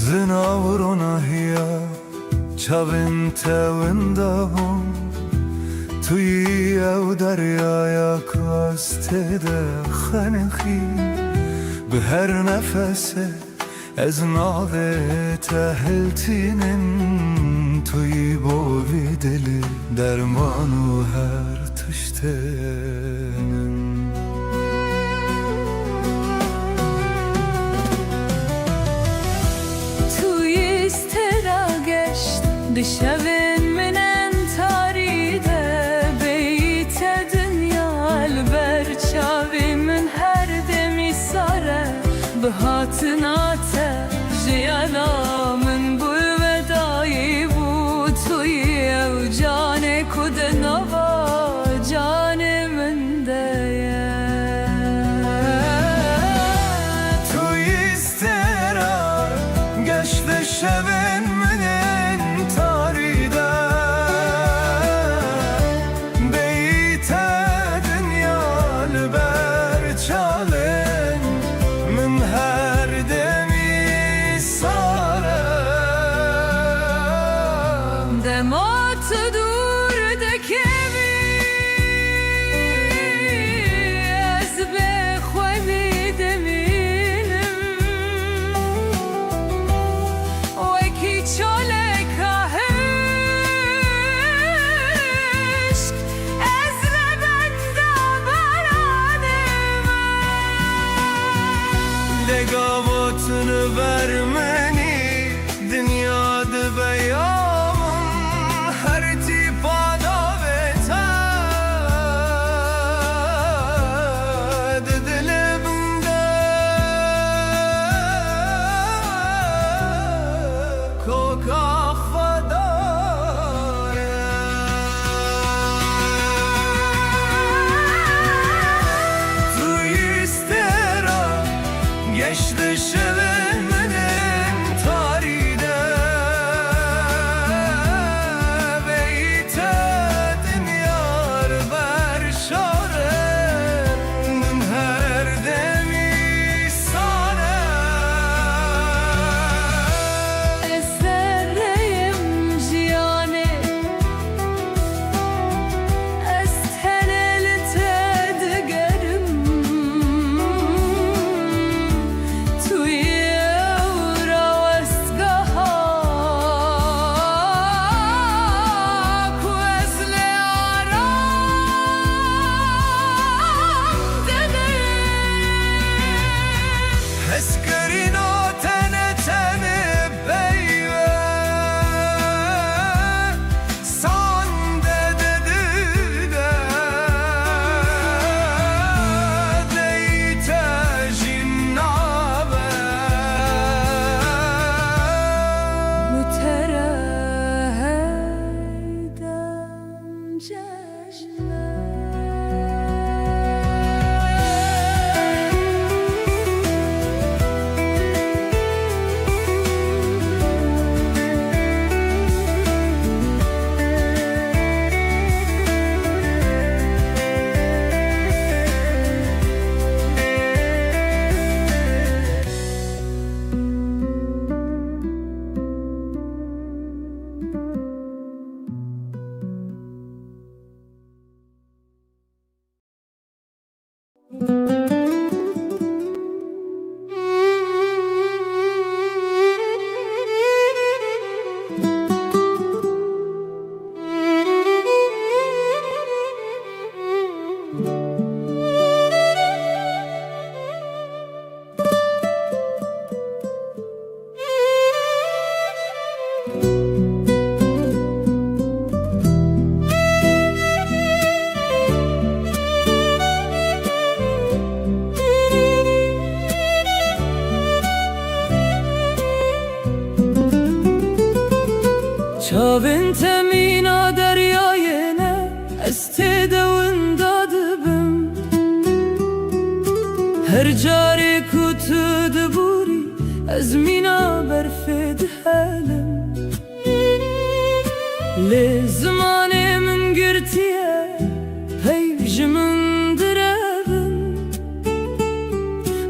Zinavrona hiya çavên te winda bûn Tu yî ew deryaya ku ez tê de xenixî Bi her nefese ez navê te hiltînin Tu yî bo vî dilê derman û her tiştênin Dişevin minen taride beyte dünya elber çavimin her demi sare Bihatına te jiyalamın bu vedayı bu tuyi ev cane kude nava canemin deye Tu istera geçti şevin minen tarih برمنی دنیا دبیامن هر تیپا داویتا دل بنده کوکا خداره توی استرا geçti şevemenin tarihine ve itedin yar berşaren her demi sana Esereyim ciyane Estenel tedgerim Eskerin o tene tene beyve Sande dedi de Deyte jinnabe Müterehden ceşne Çavin temina deryayene estede vındadıbım Her cari kutudu buri ezmina berfed halim Le zamane min girtiye peyvjimin direbim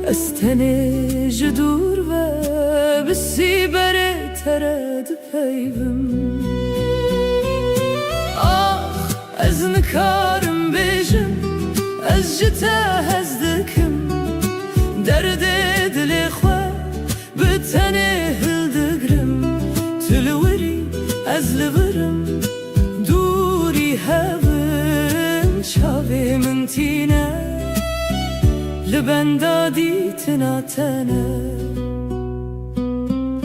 Estene jidur ve bisi bere tered peyvim Ez nikarim bêjim, ez ji te hez dikim Derdê dilê xwe bi tenê hildigirim Tu li wirî, ez li virim Dûrî hevin çavê min tîne Li benda dîtina tene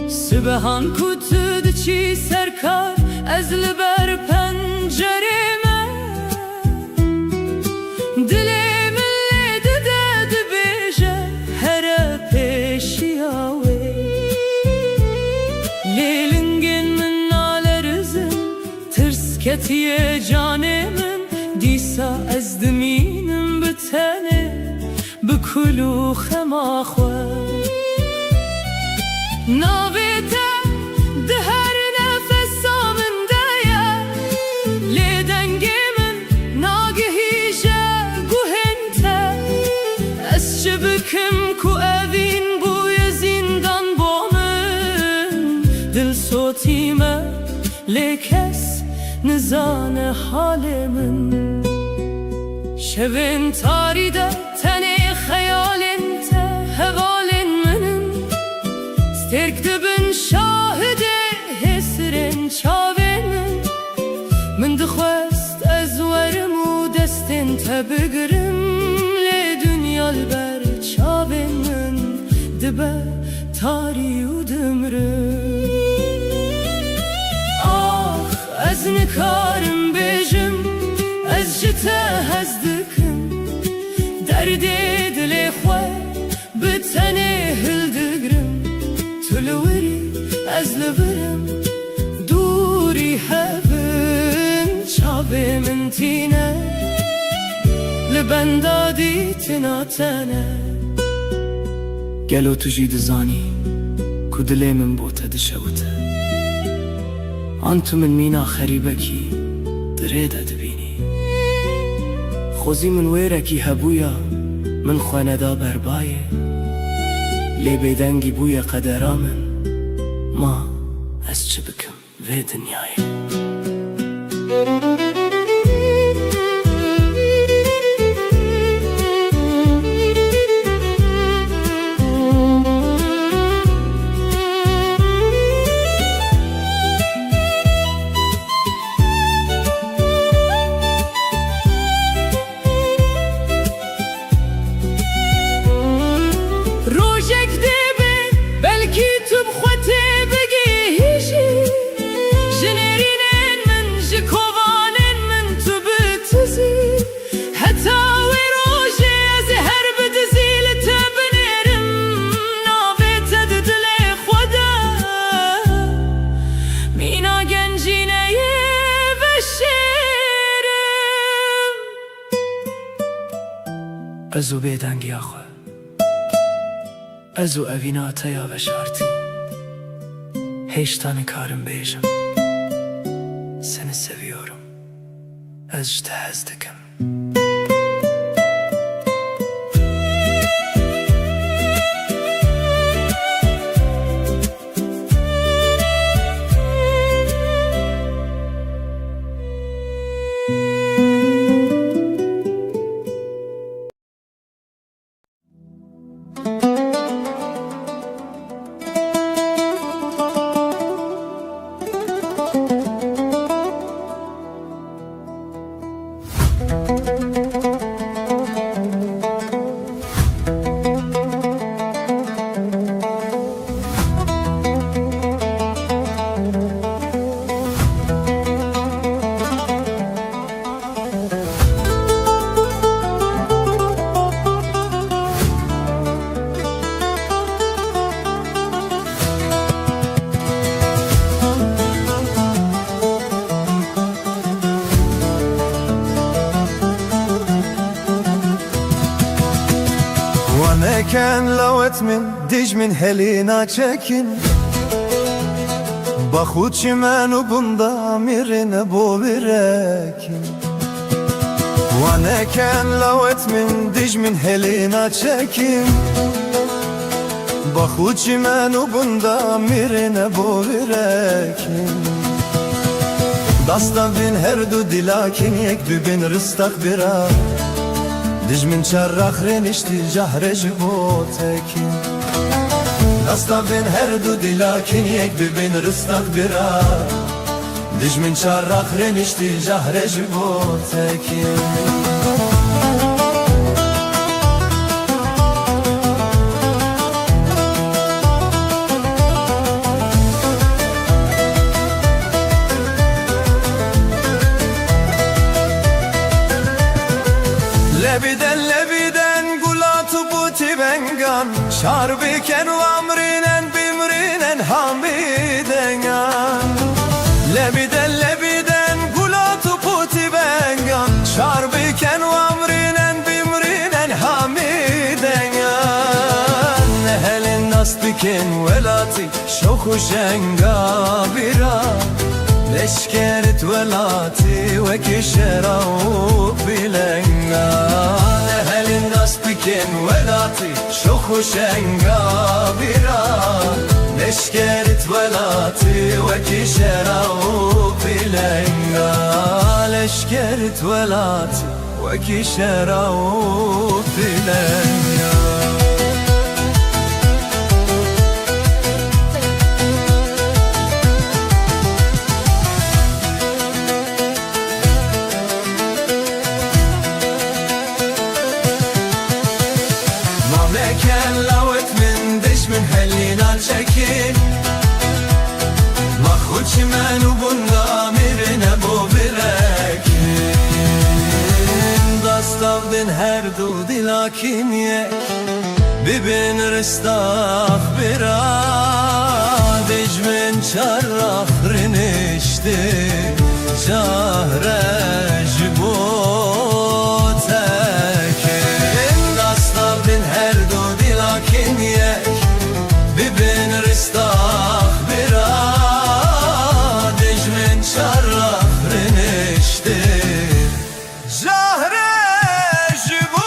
Sibehan ku tu diçî serkar Ez li ber pencerême Dilê min lê dide dibêje here pêşiya wê Lêlingên min nale rizin Tirs ketiye canê min Dîsa ez dimînim bi tenê Bi kul û xema xwe Navê te di her nefesa min de ye Lê dengê min nagihîje guhên te Ez çi bikim ku evîn bûye zindan bo min Dil sotî me lê kes nizane halê min Şevên tarî de tenê xeyalên te hevalên minin Stêrk dibin şahidê hêsirên çavên min Min dixwest ez werim û destên te bigirim Lê dünya li ber çavên min dibe تاری و دمرم آخ از نکارم بجم از جته هزدکم درد دل خواه بتنه هلدگرم تلوری از لبرم دوری هبن چاوه من تینه لبندادی تناتنه گلو تو جید زانی کو دلی من بوته دشوته آنتو من مینا خریبکی دریده دبینی خوزی من ویرکی هبویا من خواندا بربایه لی بیدنگی بویا قدرا من ما از چه بکم وی دنیای ازو بیدنگی آخوه ازو اوینا تیا بشارتی هیچتان کارم بیجم seni seviyorum özde hezdikim Waneken lawet min dij min helina çekin Baxut çimenu bunda mirine bo birekin Waneken lawet min dij min helina çekin Baxut çimenu bunda mirine bo birekin Dasta bin her du dilakin yek du bin rıstak bira Dij min çarrak renişti cahre jibotekin Dasta bin her du dilakin yek du bin rıstak bira Dij min çarrak renişti cahre jibotekin Lebiden gulatu buti bengan Şarbiken u amrinen bimrinen hamidengan Lebiden gulatu buti bengan Şarbiken u amrinen bimrinen hamidengan Nehelin nasbiken velati şoku şenga bira Leşkerit velati ve kişerau bilenga Nehelin nasbiken velati şoku şenga bira Leşkerit velati ve kişerau bilenga Leşkerit velati ve kişerau bilenga Mamleken lavet min diş min helina çimenu bunda mirine bu birekin Dastavdin her du dilakin yek Bibin ristah bira Dicmin çarrah rinişti Cahre jibu tekin Dastavdin her du dilakin yek Bibin ristah bira Dicmin çarrah rinişti Cahre jibu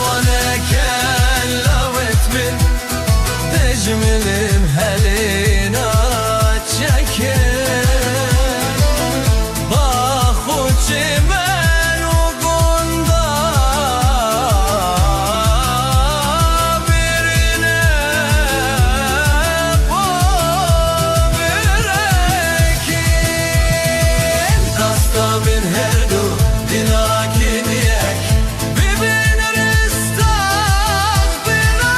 ونكن لوت من تجمل مهلينا تشكل باخو جمال وقندا برنا وبركين دستا من هردو Dilakin yek Bibin ristah bira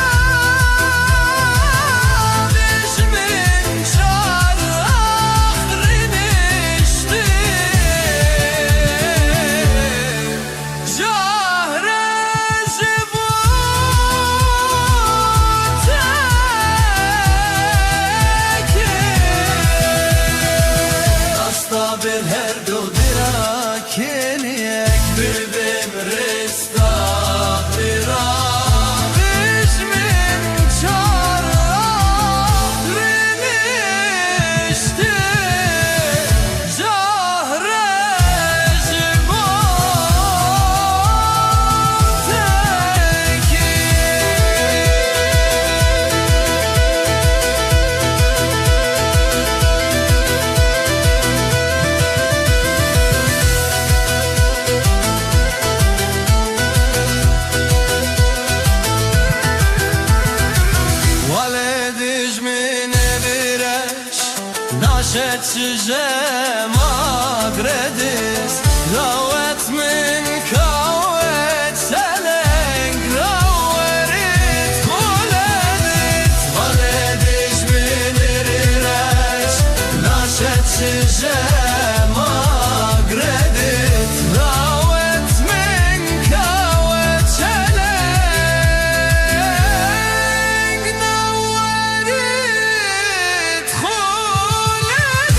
Dişmin çarrah rinişti Cahre jibu tekin Dasta bir her du dilakin yek Bibim ristah bira Dişmin çarrah rinişti Cahre jibu ناشد شجاع مادردس راوت من كاوت سلنگ راورت خولدت ولدش من ريرش ناشد شجاع مادردس راوت من كاوت سلنگ نورت خولدت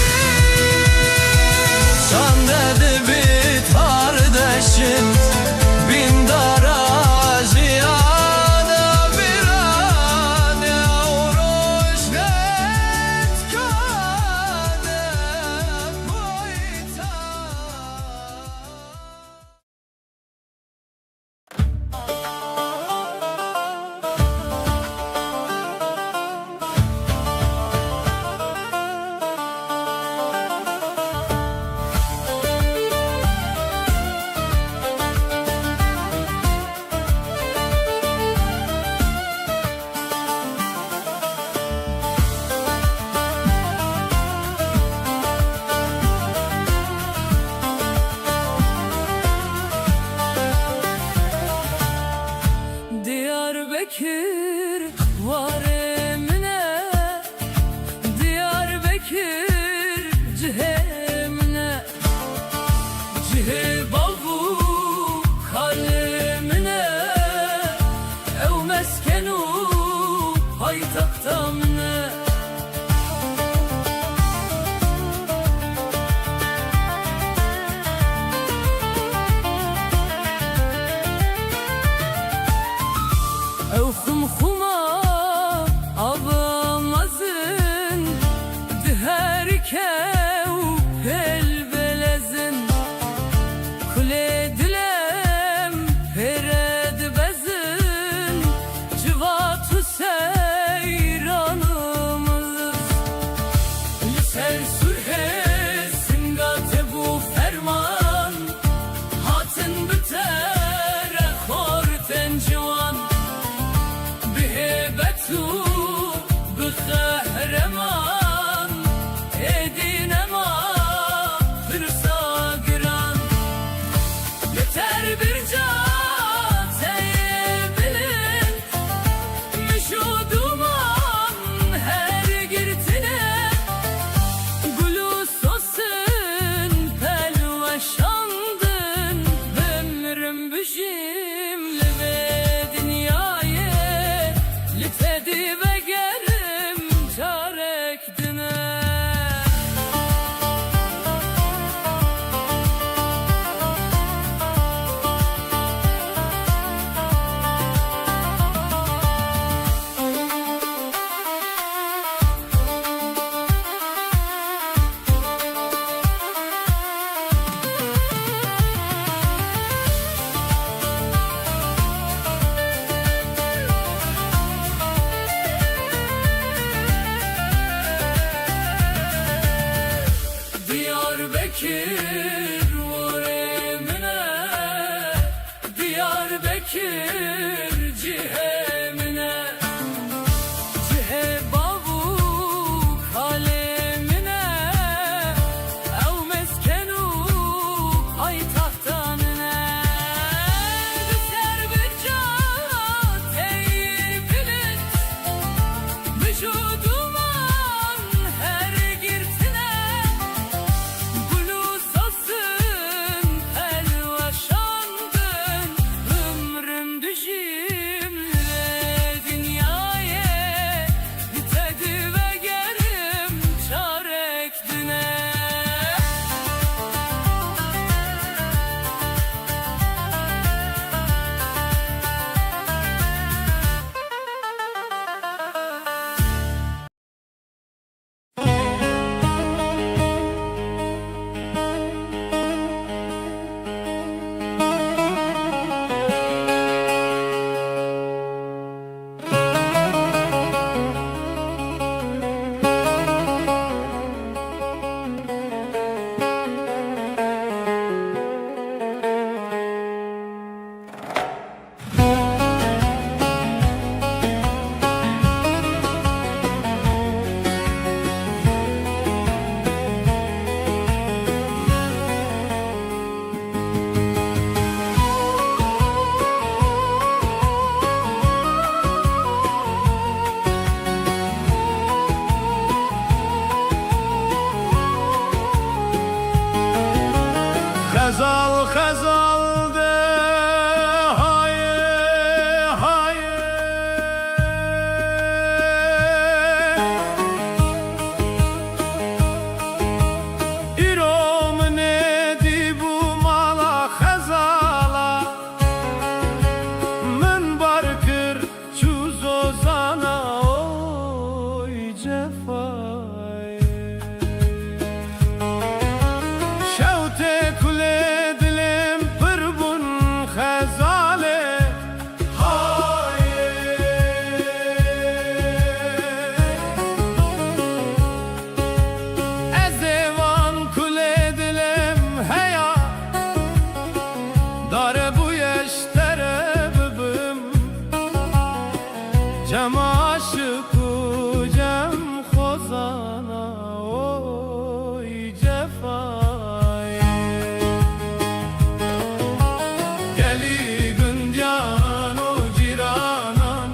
Diyarbakır var emine, Diyarbakır cihemine, cihe bavu kalemine, ev meskenu paytaktamine. Ev khumkhuma avamazın, diherkev pelbelezin, kule dilem pered bezin, civatu seyranımız. Liser sürhe singate bu ferman, hatin bitere korten civan. بهبتو بخهرمان edinema fırsa giran. Yeter bir can seyebilin, müşuduman her girtine, gulu sosun pelveşandın, ömrüm büşimli ve dünyayı litedi ve gerim çarekdine. Diyarbakır var emine, Diyarbakır cihemine, cihe bavu kalemine, ev meskenu paytaktanine. Düşer bir can teybilit, vücuduman her girtine, Bulusasın pelveşandın, ömrüm düşümle dünyaya bitedi ve gerim çarekdine. Xəzal xəzal de haye haye, İrom nedi bu mala xəzala, min barkır çuz ozana oy cefay. Şevte kule dilim pırbun xezale, haye. Ezevan kule dilim heya, dare bu yeştere bibim, cem aşıku cem khozana oy cefay. Geli güncan o ciranan,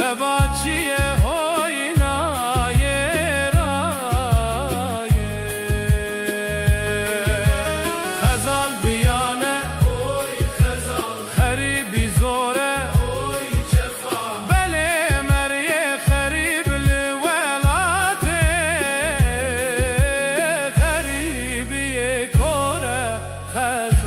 سباچیه هوینای رایه خزال بیانه خریبی زوره بله مریه خریب لولاته خریبی کوره خزال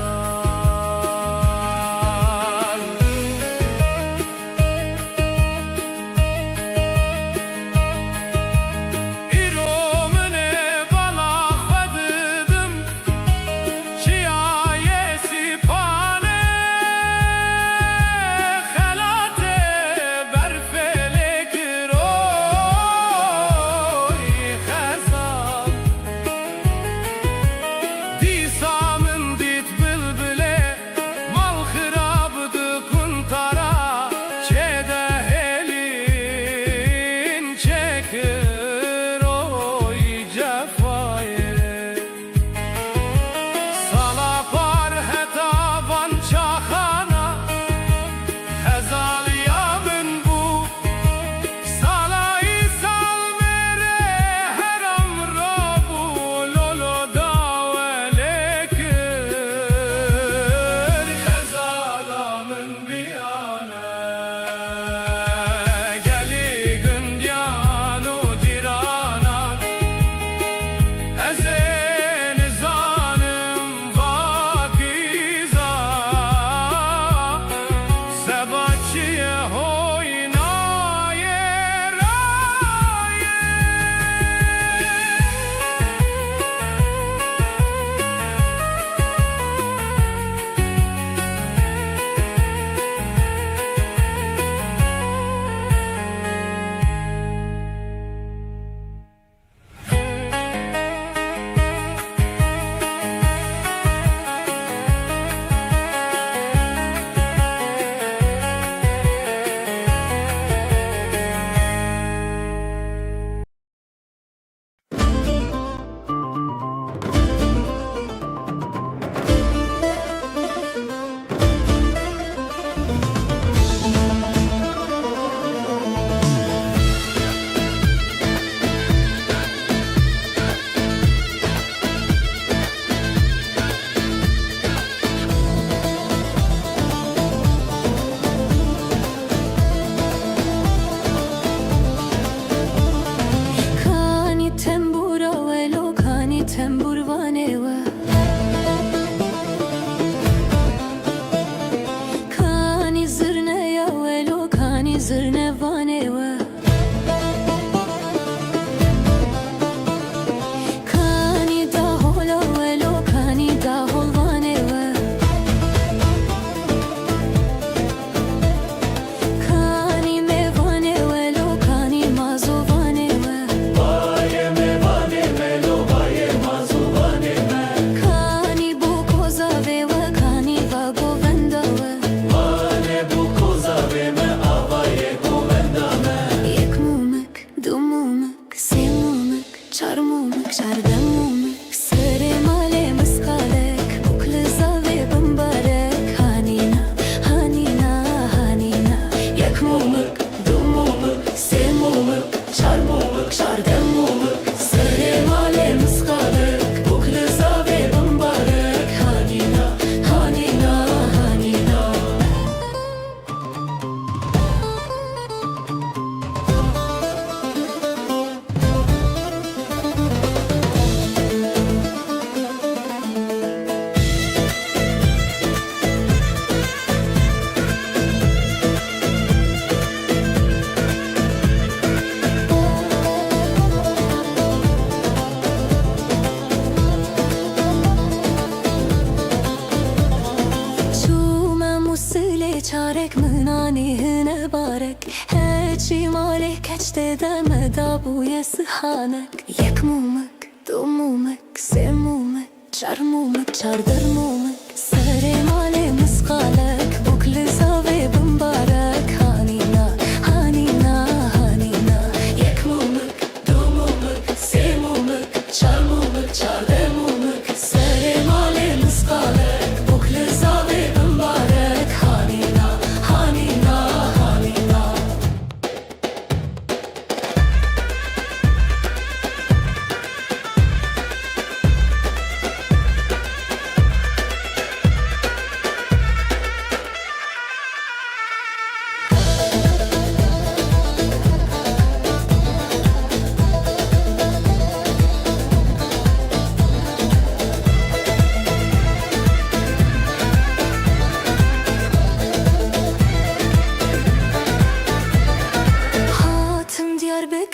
çarek mınani hine barek Heçi malek keçte deme da bu yesihanek Yek mumek, du mumek, se mumek, çar mumek, çardır mumek Sere male miskalek, bukli zave bimbarek Hanina, hanina, hanina Yek mumek, du mumek, se mumek, çar mumek, çardır mumek Sere male miskalek, bukli zave bimbarek Hanina, hanina, hanina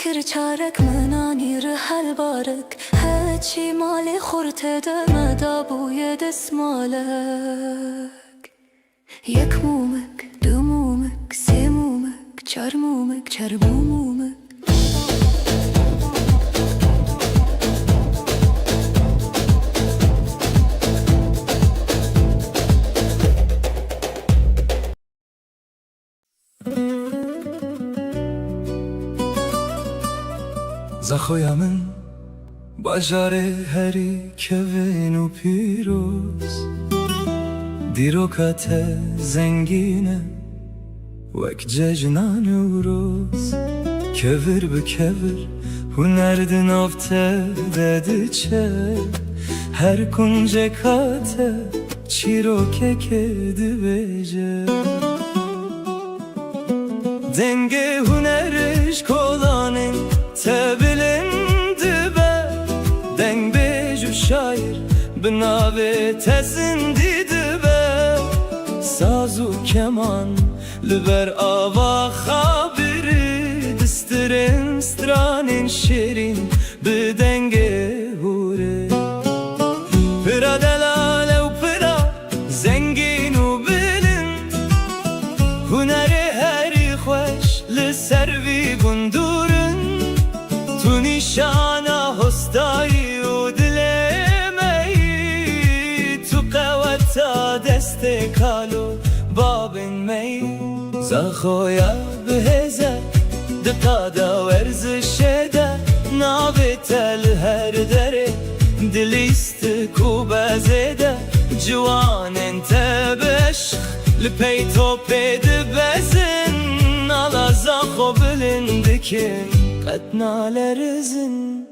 فکر چارک منانی رحل بارک هچی مال خورته دمدا بوی دسمالک یک مومک دو مومک سه مومک چار مومک چربو مومک زخویا من باجاره هری کون و پیروز دیروکت زنگینه وک ججنان و روز کور به کور هنرد نافته دده چه هر کنج کاته چیروکه که دویجه دنگه هنرش کلانن تبلند به دنگ بیجو شایر بناوه تزندید به سازو کمان لبر آوا خابری دسترین سترانین شیرین به دنگ هوره پرا دلاله و پرا زنگین و بلند هنر هری خوش لسروی بندورن تو نیشانا هستایی و دلمی تو قوتا دست کالو بابن می زخویا بهزه دقادا ورزشه ده نابتل هر دره دلیست کوبازه ده جوان انت بشخ لپی تو پید بزن نالا زخو بلندکن قدنا لرزن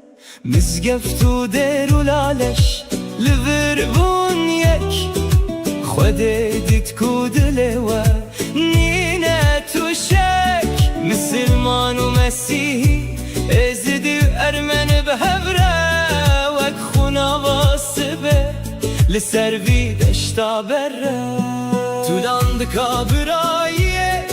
مزگفتو درو لالش لور بون یک خوده دیت کودله و نینه تو شک مسلمان و مسیحی ازدی و ارمن به هبره وک خونا واسبه لسروی دشتا بره طولان دکا براییه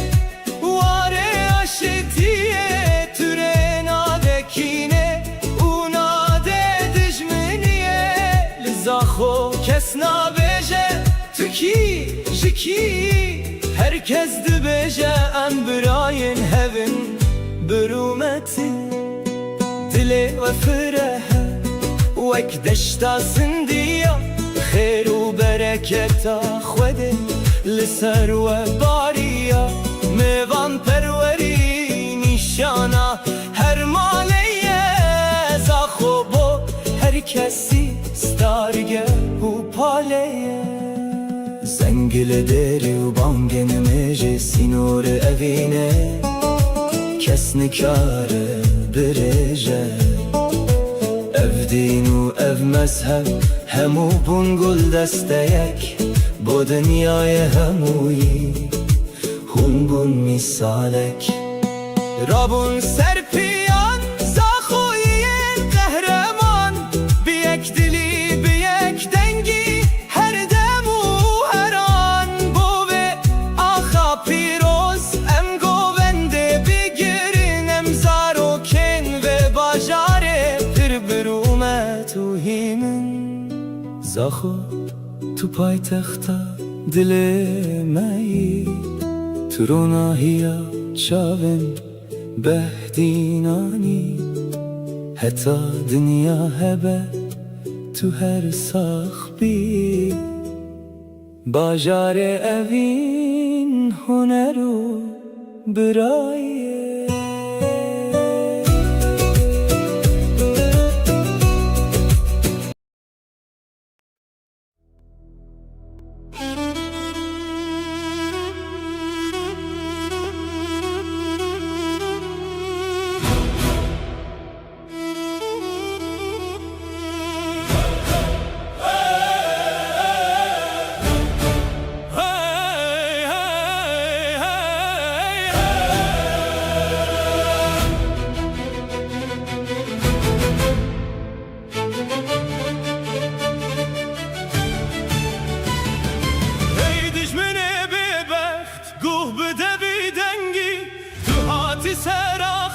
واره آشتیه توره ناده کینه او ناده دجمنیه لزاخو کس نابجه تو کی جکی herkes de beje em براین هون برومتی دلی و فرحه وک دشتا سندیا خیر و برکتا خوده لسر و باریا میوان پروری نیشانا هر مالیه زاخو بو هر کسی ستارگه و پالیه زنگل دری و بانگن میجه سینور اوینه کس نکاره برجه اف دین و اف مذهب همو بونگل دسته یک با دنیای همویی هون بون میسالک رابون سرپیان زاخوی قهرمان بی یک دلی بی یک دنگی هر دم و هر آن بوه آخا پیروز ام گوونده بگیرین امزار و کن و باجاره پر برومه تو هیمن زاخو تو پای تختا دل مایی تو روناهیا چاون بهدینانی حتی دنیا هبه تو هر ساخبی باجار اوین هنرو برایه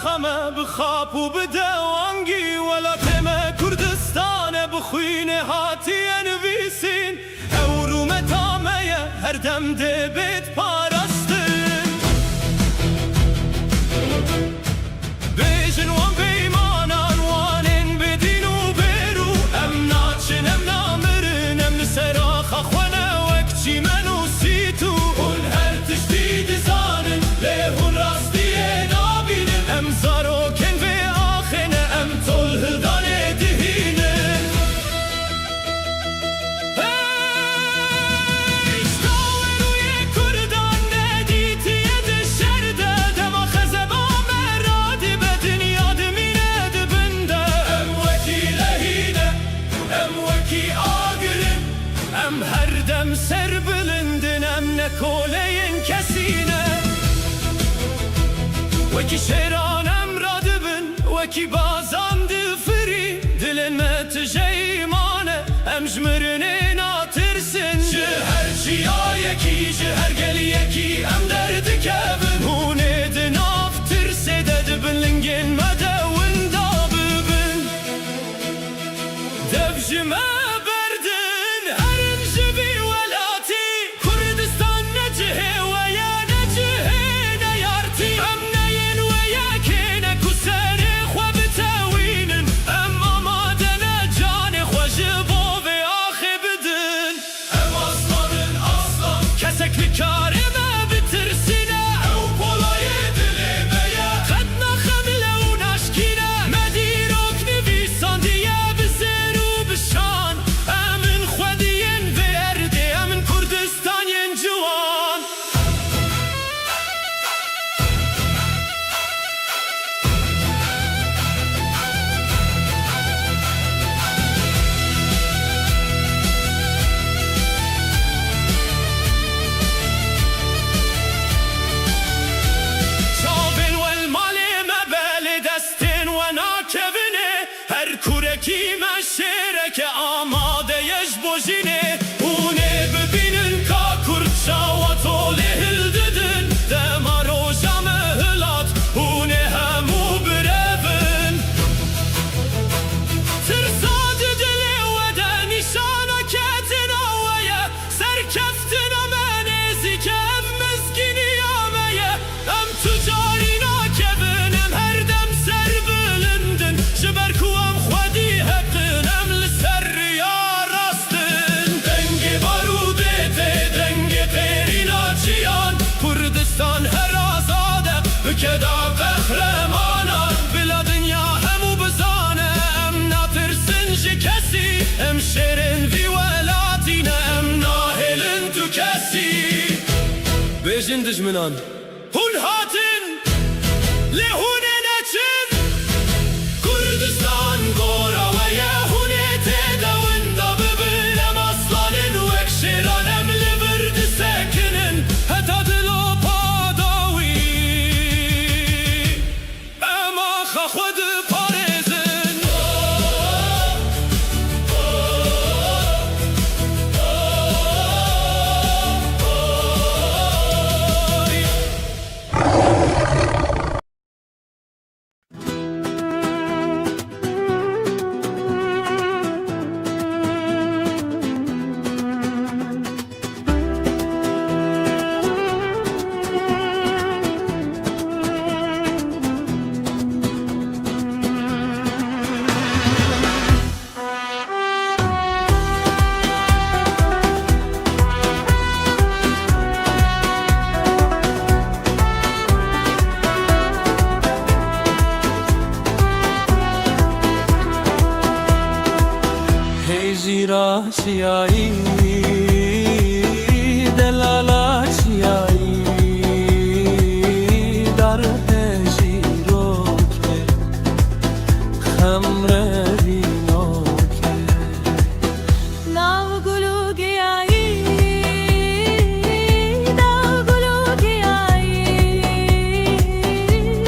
خمه بخاب و بدوانگی ولا تمه کردستانه بخوینه هاتی نویسین او رو متامه هر دم ده بیت پارستن بیجن وان بیمانان وانین بدین و برو ام ناچن ام نامرن ام نسراخ اخوانه وکچی منو سیتو اون هر تشدید زانن لهون راستیه نابینن ام زاروکن و آخنه ام طول هلدانه دهینن اشتاوه روی کردان ندیتیه ده شرده دما خزبا مرادی به دنیا دمینه دبنده ام وکی لهینه ام وکی آگرن ام هر دم سر بلندن ام نکولین کسینه وکی شیرانم را دبن وکی بازان دفری دلن متجیمانه ام جمرنه ناترسن جهر چیا یکی جهر گل یکی ام درد کبن هونه دناف ترسه دبن لنگن مدون داببن دبجمه بردن هرم جبی ولاتی کردستان نجهه و یا نجهه نیارتی ام نین و یا کنه کسر خواه بتاوینن ام آمادن جان خواه جبو و آخه بدن ام aslanın aslan kesek nikare me bitirsine او polay dilemeye خدنا خمله و نشکینه مدیروک نویسان دیه بزرو بشان امن خودین ورده امن کردستانین جوان شابن والمال مبال دستن و ناکبنه هر کورکی مشرک آماده یش بوجینه اونه ببینن کا کرد شاواتو لهل ددن دما روژا مهلات اونه همو بربن ترساد دلی و ده نشانا کتنا ویا سرکفتنا منزی که ev mezgini yameye ام تجارینا کبنم هر دم سر بلندن جبر کوام خودی حقنم لسر یا راستن دنگ باروده ده دنگ پیرینا چیان کردستان هر آزاده بکدا بخرمانان بلا دنیا همو بزانه ام ناترسن جی کسی ام شیرن وی ولاتینه ام ناهلن تو کسی بیجن دجمنان هون هاتن لهونه نچن کردستان گورا و یهونه تدون دا ببینم aslanın وک شیرانم لبرد سکنن حتا دلو پاداوی اما خود پارزن زیرا چیایی دلالا چیایی در هجیرو که خمره وینو که ناو گلو گیایی ناو گلو گیایی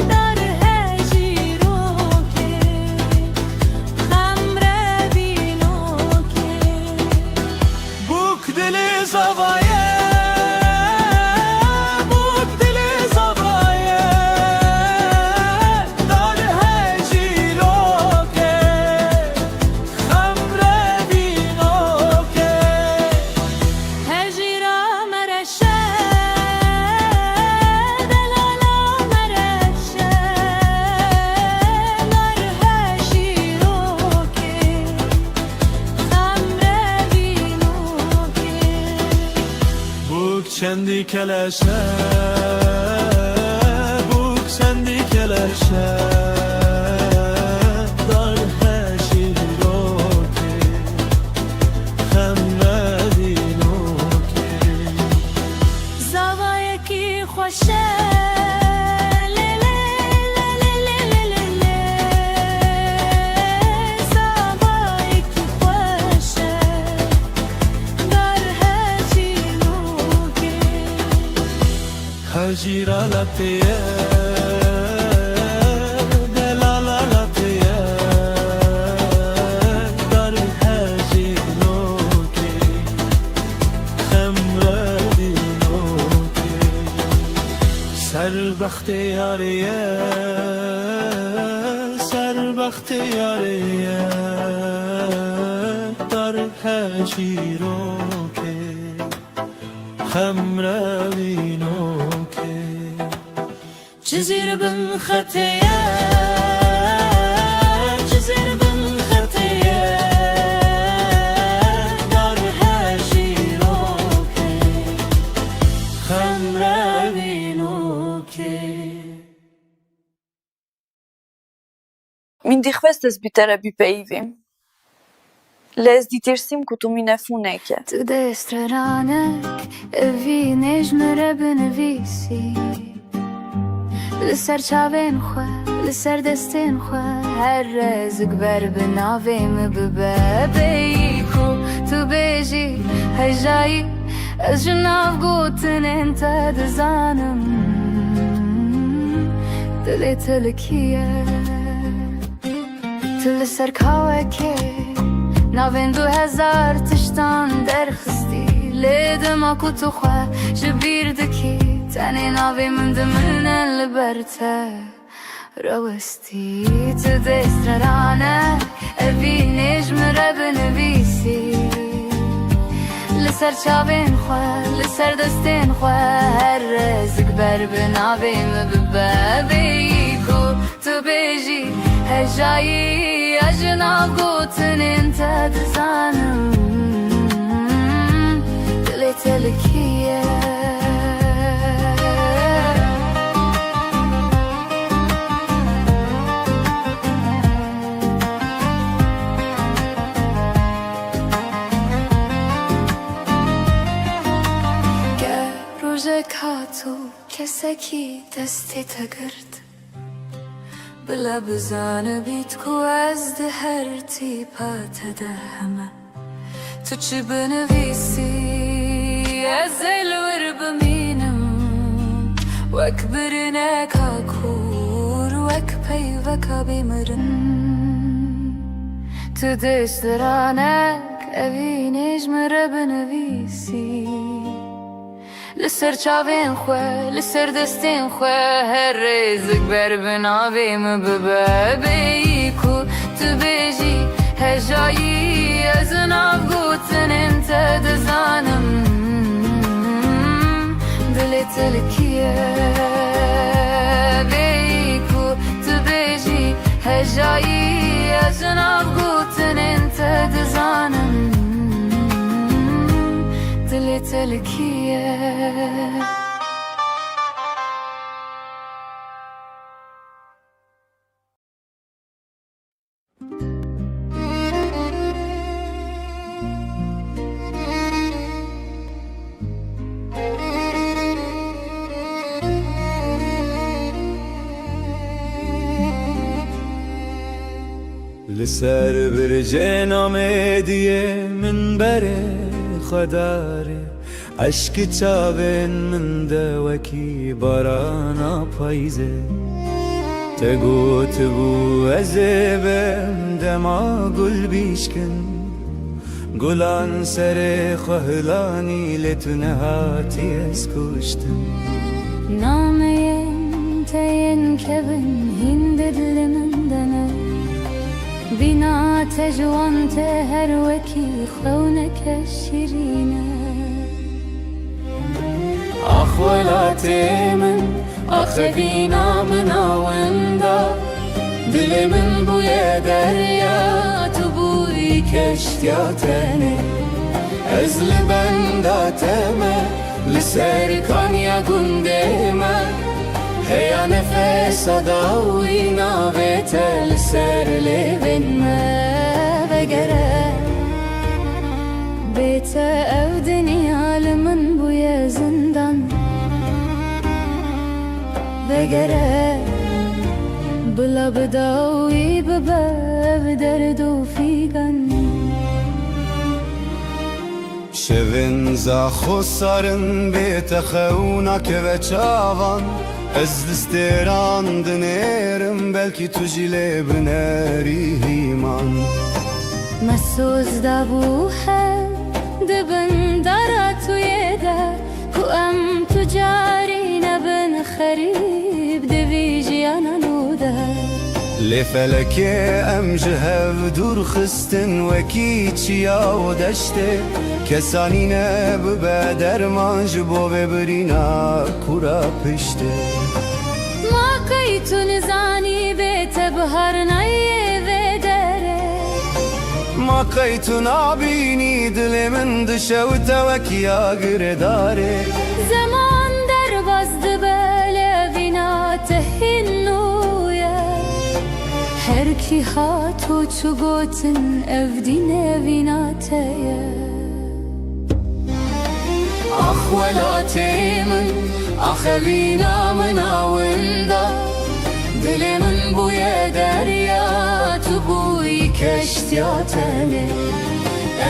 در هجیرو که خمره بینو که بوک دل زوایه بوک دل زوایه keleşe Buk sendi keleşe Dar heşir oke Hemmedin oke Zavaya ki خوشه Hacira latiye Delala latiye Dar hacinoke Khemredinoke Serbakht yariye Serbakht yariye Dar haciroke Khemredinoke جزيرة بن خطية جزيرة بن خطية دارها شيروكي خمرة بينوكي Min dikhvestes bitera bipejvim. Les ditirsim ku tu minefuneke. Të destreranek e vinesh më rebë në visi Lësër qaven khua, lësër destin khua Herre zëgber bënave më bëbebe Iku të beji hajxaji Ez gjënav gotën e në të dëzanëm Të le të lëkije Të lësër kawe ke Navên 2000 të shtan derkhësti Ledëm aku të khua Zhëbir dëki Tani navi më ndëmënën lëbërte Rëvësti të destrarane E vinesh më rebë në visi Lësër qavin khua Lësër dëstin khua Herre zëgber bënavi më bëbebe Iku të beji Hejxaji أجناب قوتن انت دزانم دليت لك هي روزك هاتو كسكي دستي تقرد بلا بزانه بیت کو از ده هر تیپا تدهمه تو چی بنویسی از الور بمینم وک برنک کور وک پیوکا بیمرن تو دست درانک اوینش مره بنویسی لسر چاوین خواه لسر دستین خواه هر رزق بر بناوی مببابی کو تو بیجی هجایی از ناف گوتن انت دزانم دلی تلکیه بی کو تو بیجی هجایی از ناف گوتن انت دزانم دلی تلکیه لسر برجه نامه دیه من بره خداره عشق چاوین من دوکی بارانا پاییزه تگو تبو ازبم دما گل بیشکن گلان سر خهلانی لتنهاتی از کشتن نامين تين كبن هندد لمندنا بنا تجوان تهر وكي خونك الشرينة أخوالاتي من أخذينا من وندا دل من بويا دريا تبوي كشتياتني أزل بنداتما لسر كانيا قنديما هيا نفس داوي نابت لسر لبن ما بقرا بيت أو دنيا لمن بويا زندان بقرا بلا بداوي بباب دردو فيقن شوین زا خسارن بیت خونک و چاوان از دستران دنیرم بلکی تو جیله بنری هیمان مسوز دابوها دبن داراتو يدا كو أم تجاري نبن خريب دبيجي أنا نودا لفلك ام جهف دور خستن وکی چیا و دشته کسانی نب بدر مانج بو ببرینا کورا پشته ما قيت نزاني بيت بهر نيه بدره ما قیت نابینی دل من دشوت وکیا گرداره زمان در بازد بله بنا تهنويا هر کی هاتو چو گوتن افدين بنا تيا أخوالاتي من أخذينا من أولدا دل من بويا دريات بوي كشتياتني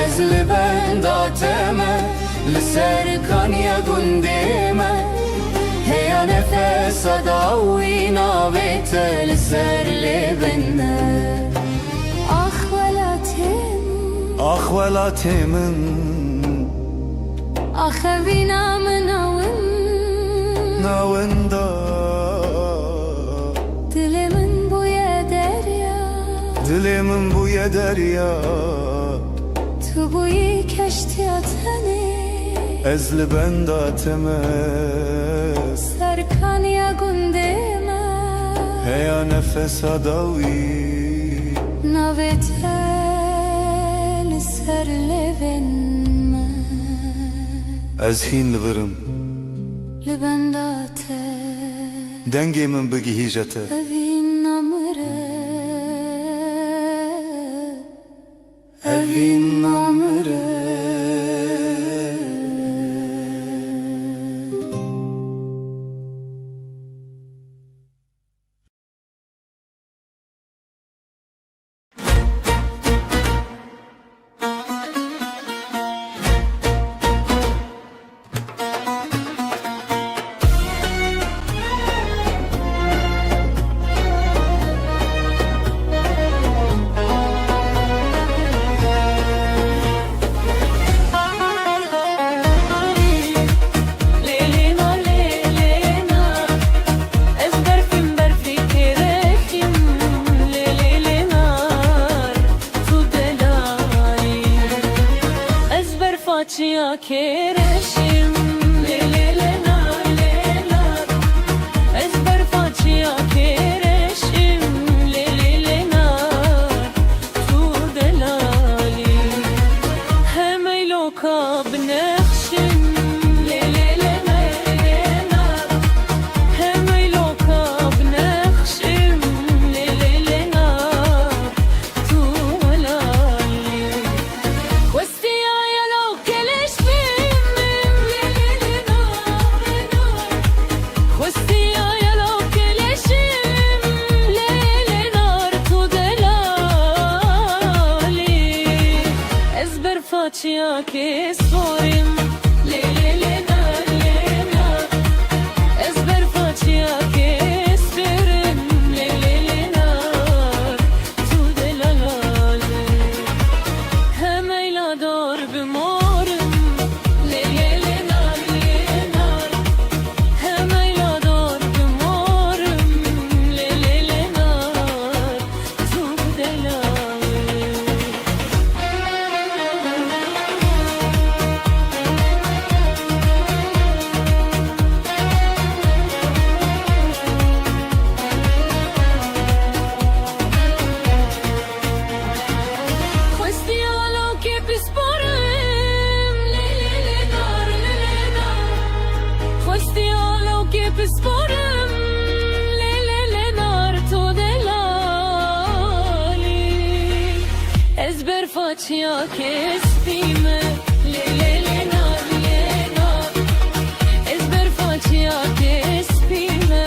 أزل بنداتما لسر كانيا قنديما هيا نفس داوي نابت لسر لبنا أخوالاتي من أخذينا من أولدا ناوندا دل من بويا دريا دل من بوی دریا تو بوی کشتیاتنی از لبنداتم سرکانیا گنده من هیا نفس داوی نویتل سر لبن من از هین لورم لبنداته دنگی من بگی هیجته اوین نمره اوین نامره Facia kereşim lelelena lelar ezber facia kereşim lelelena tu delali hemey loka bnekhshim lelelena lelar hemey loka bnekhshim lelelena tu delali wasti facia che sporim le na ezber facia che sperim le na tu delali hemeyla dor bimorim le na hemeyla dor bimorim le na tu delali parçaya kesbime Le le le nar le nar Ezber parçaya kesbime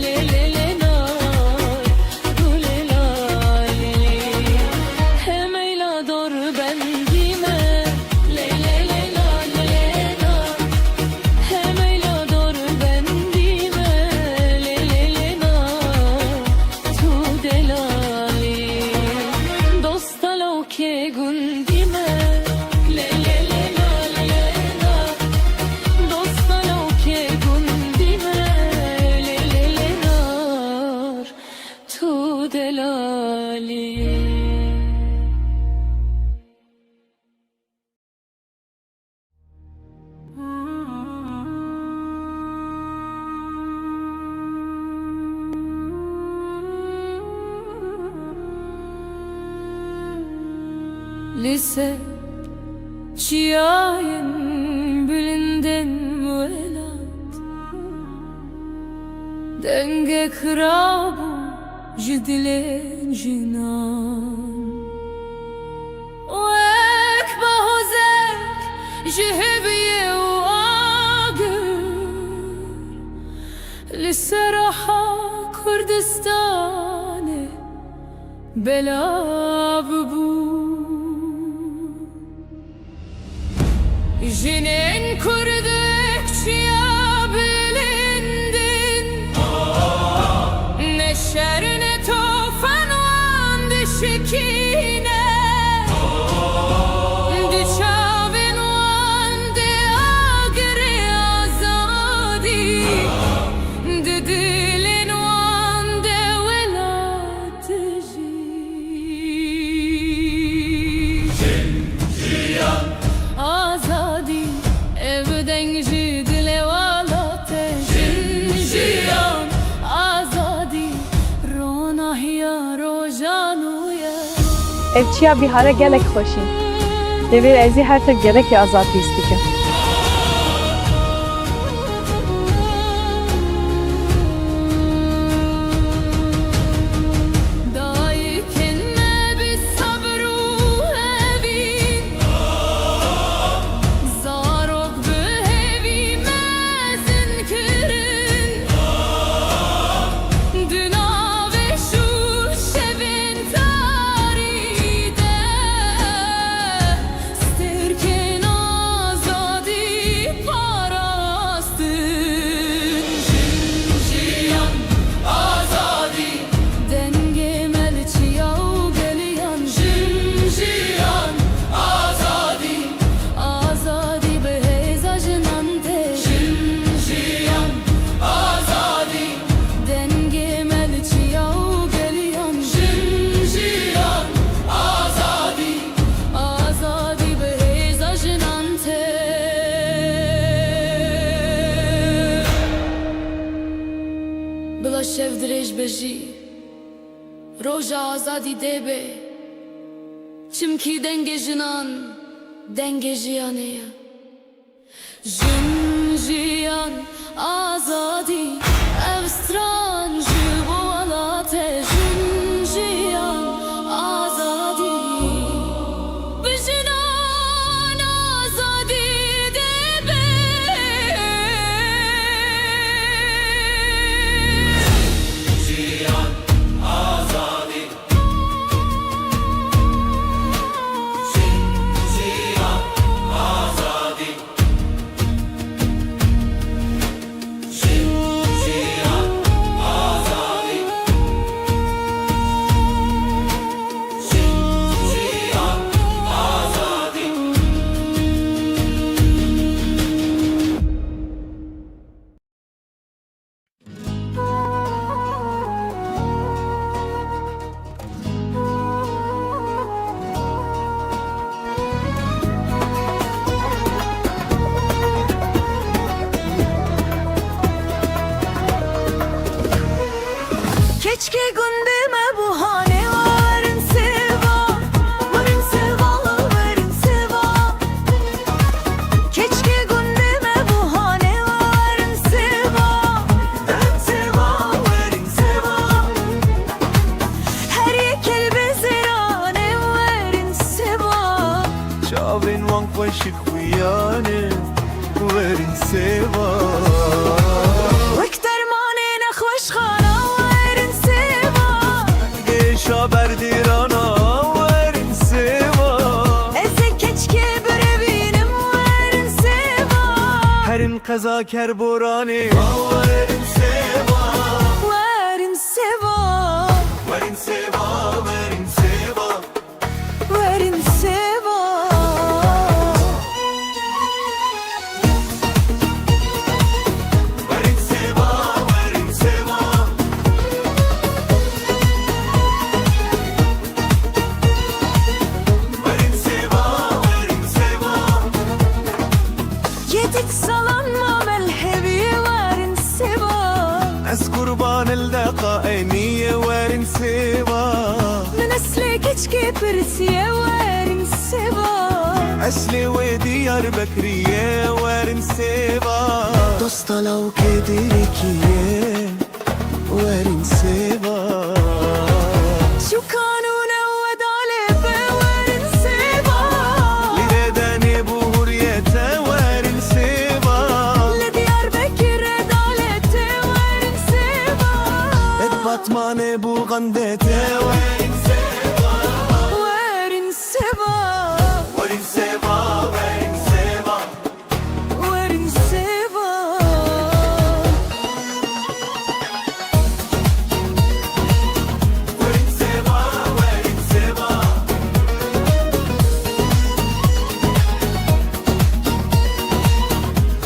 Le le le nar Du le la le Hem eyla dor bendime Le le le la le nar Hem eyla dor bendime Le le le nar Tu delali Dostalo ke gundime Le le le la le nar Dostalo ke gundime Le le le nar Tu delali Lise çiğayın bilinden velat Denge krabu jidilen jinan Vek bahozek jihebiye u agır Lise raha Kurdistane Bela bu Jinin kurdukça bilindin Ne şer ne tufan vandı şekine Düşavin vandı agri azadi Didilin vandı velatıcı Azadi evden jidile valate Jiyan azadi Ronahiya rojanuya Evçiya bihara gelek xoşin. Devir ezi her tek gerek azadî istike. Dayken me bi sabru evin Zarok bi hevi mezin kirin Düna ve şu şevin taride Sterken azadi parastın Jiyan azadi Denge melçiyav geliyan Jiyan azadi Azadi beheza jinante Jiyan azadi Denge melçiyav geliyan Jiyan azadi Azadi beheza jinante Bila şevdirej beji Roja azadi debe Çimki denge jinan Denge jiyaneye Jin jiyan azadi Evstran jibo alate Jin jiyan azadi Bijinan azadi debe خوشی خویانه ورین سوا وەک دەرمانێ نەخۆش خانە وەرن سێوا گێشا بەردیرانە ورین سوا ئەزێ کەچکێ برەبینم وەرن سێوا هەرین قەزا کەر بۆرانێ ورین سوا وەرن سێوا ورین سوا ورین سوا وەرن سێوا ورین سوا ورین سوا ورین سوا ورین سوا یەتت سەڵانما مەلهەبیە وەرن سێوا از قربان الدقائنية ورين سوا من ئەسلێ کەچکێ پرسیە وەرن سێوا أسلي وديار بكرية ورين سوا دوستا لو كديركية ورين سوا شو كانوا ودالي بورن سيبا لرداني بهورية ورين سوا لديار بكر دالت ورن سيبا اتبطماني بوغندت ورين سوا ورن سيبا ورين سوا ورين سوا ورن سيبا ورين سوا ورين سوا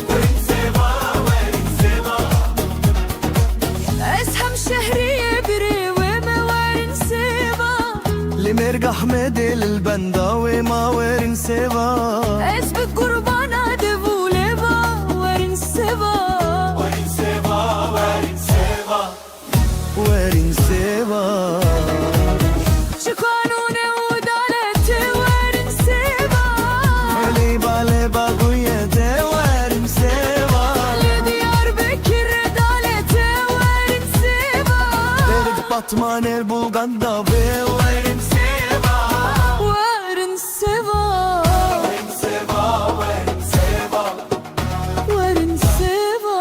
ورين سوا ورين سوا أسهم شهرية بري وما ورن سيبا لمرقح مدل البنداوي ما ورين سوا أس بقربانا دفوليبا ورن سيبا ورين سوا ورين سوا ورين سوا شو كانوا ودالت ورن سيبا علي بالي باقوية ورين سوا لديار بكر دالت ورن سيبا درد بطمان البوغندا ورين سوا ورن سيبا ورين سوا ورين سوا ورن سيبا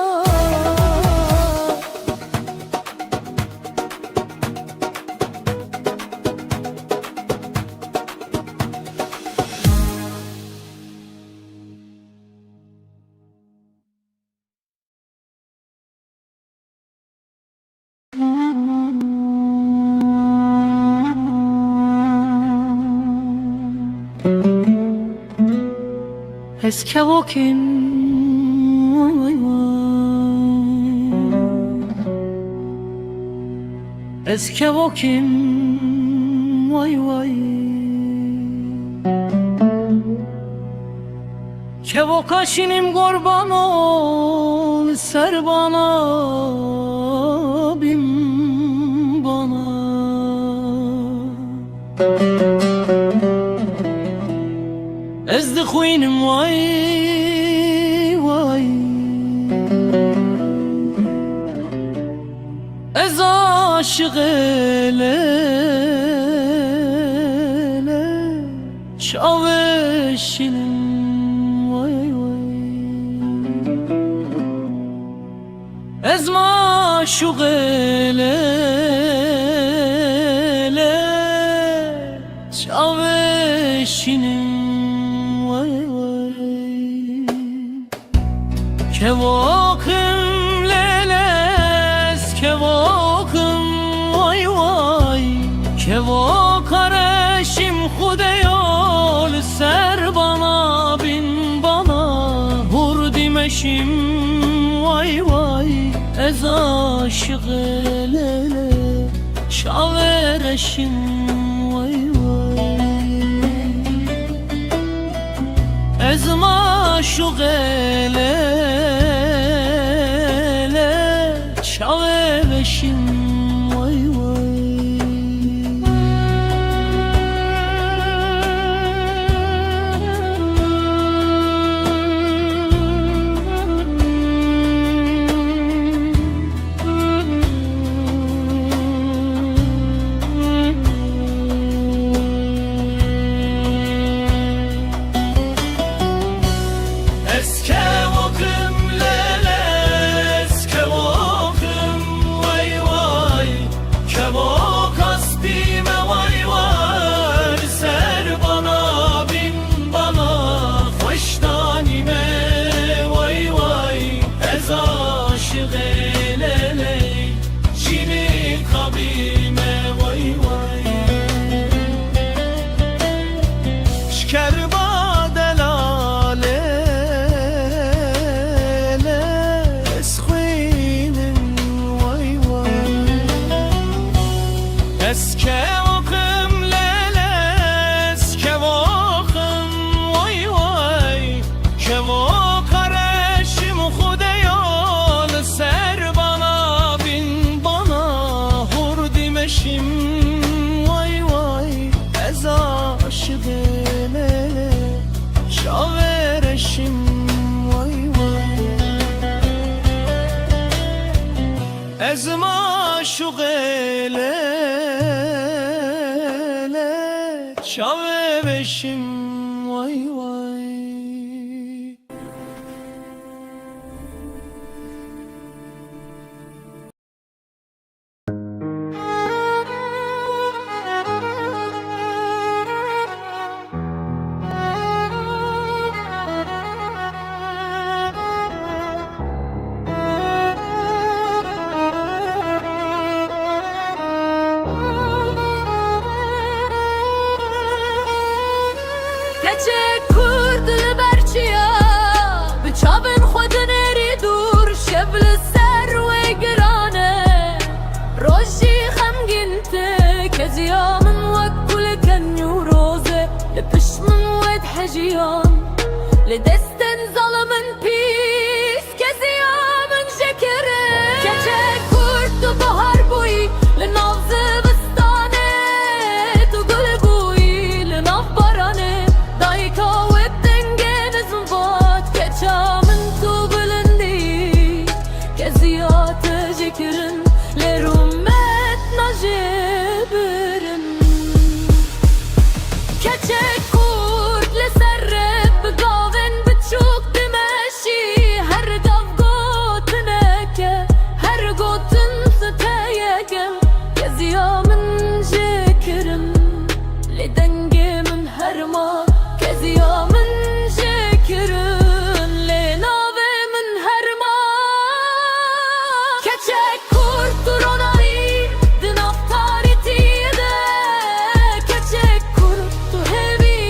Eskevokin vay vay Eskevokin vay vay Kevokaşinim kurban ol ser bana bin bana Ezdi خوینم وای وای Ez aşık ele şaveşinim vay vay Ez maşuq ele şaveşinim Kevokum leles kevokum vay vay Kevok areşim xude yol ser bana bin bana Hur dimeşim vay vay Ez aşık lele şavereşim vay vay Ez maşuq ele şaveşim vay vay عاشق لیله چاوه بشیم وای وای Keçek kurd berçiya Bıçabın xwedin eri dur Şevli ser ve girane Rojî xemgîn te Keziya min wek gulken û roze Li pişt min wed hejiyan Li destin zalimin pîs Keziya min jekirin Keçek kurd tu bahar bûyî Li nav zivistane Tu gul bûyî li nav baranê Dayka web dengên zvat Keça min tu bilindî Keziya te jekirin Lê rûmet najebirin Keçek kurd li ser rêv Bi gavên biçûk dimeşî Her gav gotineke Her gotin steyeke Keziya min jekirin Lê dengê min herma Keziya min jekirin Lê navê min herma Keçek kurd tu ronayî Di nav tarîtiyê de Keçek kurd tu hêvî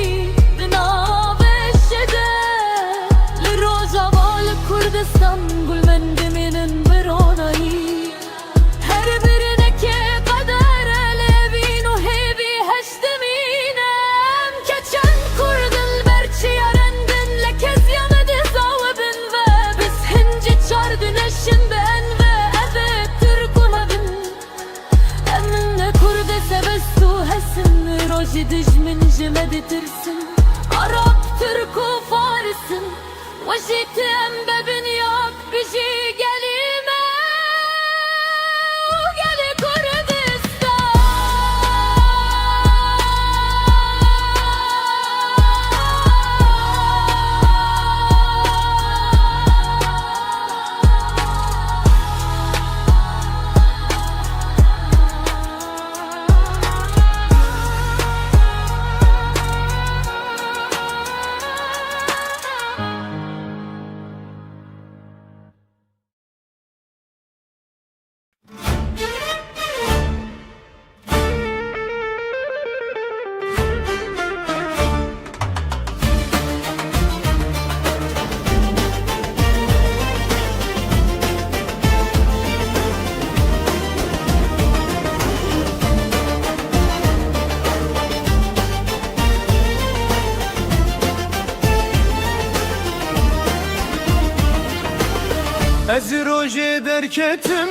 Di navê şede Li Rojava li Kurdistan Gulmen dimînin bi ronayî Her birinekê qedere lêvîn û hêvî heştimînem Keçen kurdin berçiya rendin Li kezyana dizawibin ve Biz hincî çar düneşin ben ve Evê Türk û hevin Emin ne Kurde sevest û hesin Rojî dijmin ji me ditirsin Arap, Türk û Farisin Wejî ti em bebin yak bijî gelî me û gelî Ez roje derketim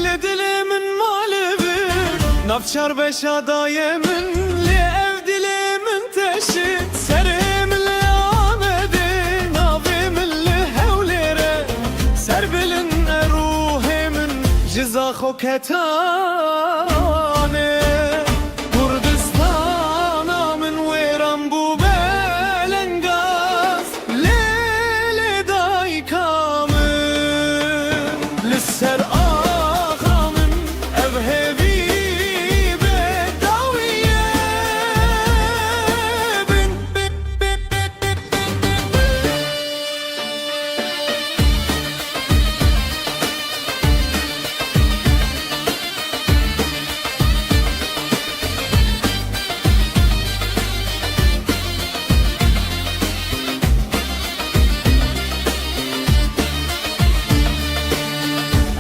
Lê dilimin malê bir Navçar beşa dayemin Lê ev dilimin teşi Serê min lê Amedê Navê min li hewlêre Serbilin e ruhê min Ji zaxo ketanê Kurdistana min wêran bû belengaz Lê dayka ser ağamın ev hevi bedaviye bin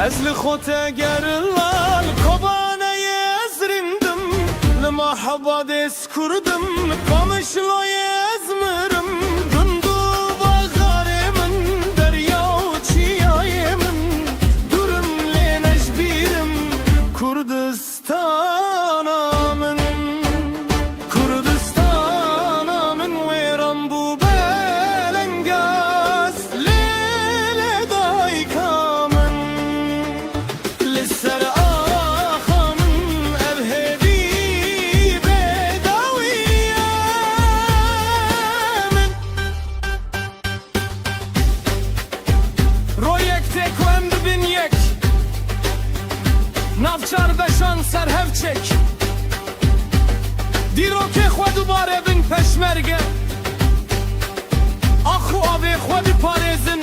Ez li xwe te gerilal Kobaneyê ez rîndim Li maheba dêz kurdim Kamişloyê ez mirim Gundu baxarê min Derya û çiyayê min Durim lê nejbîrim Kurdistana min Kurdistana min wêran bû belengaz Lê dayka min Li ser دیرو که خود دوباره بین پشمرگه آخو آبی خودی پارێزن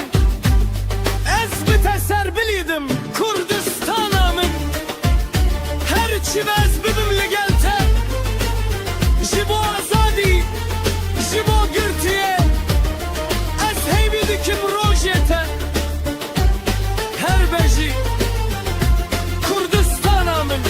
ez bite ser biliydim Kurdistan'ımın Her çivez bibimli gelte Jibo azadi Jibo gürtiye Ez heybi dikim rojete Her beji Kurdistan'ımın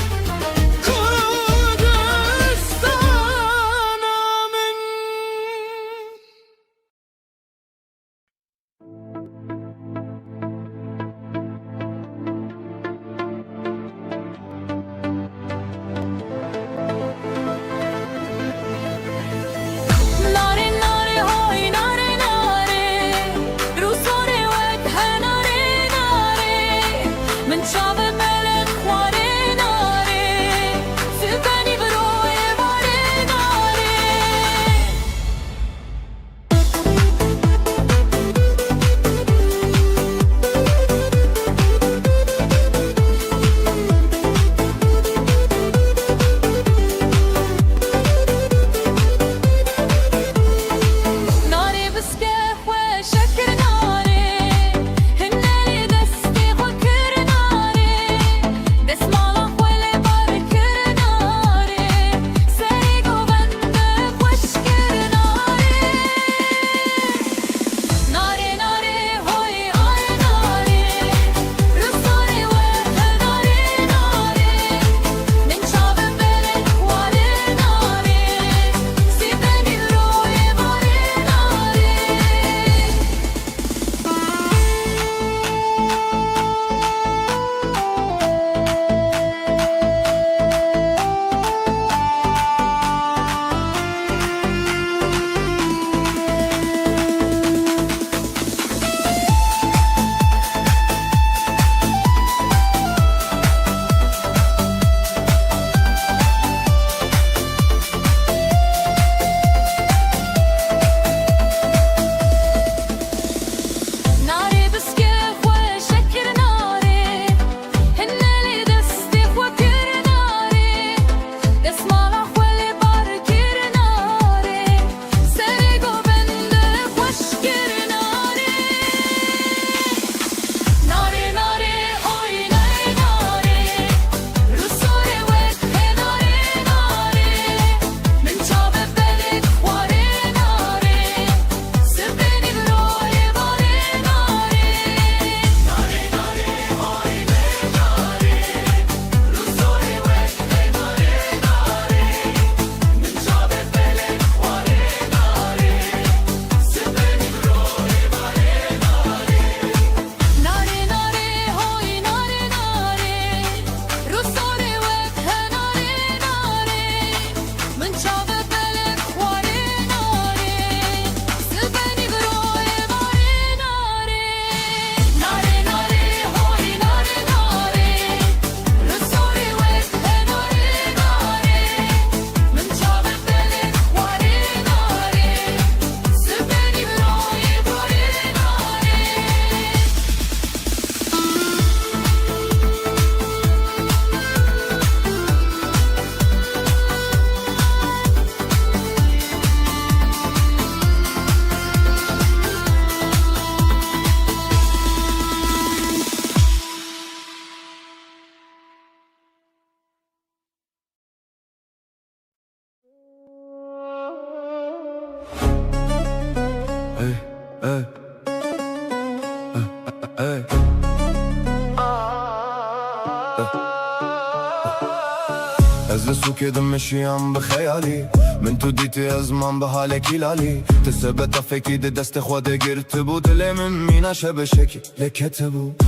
از سوک دمشیم بخیالی من تو دیتی از من به حال کلالی تثبت فکری دست خود گرت بود دل من میناشه به شکل لکت بود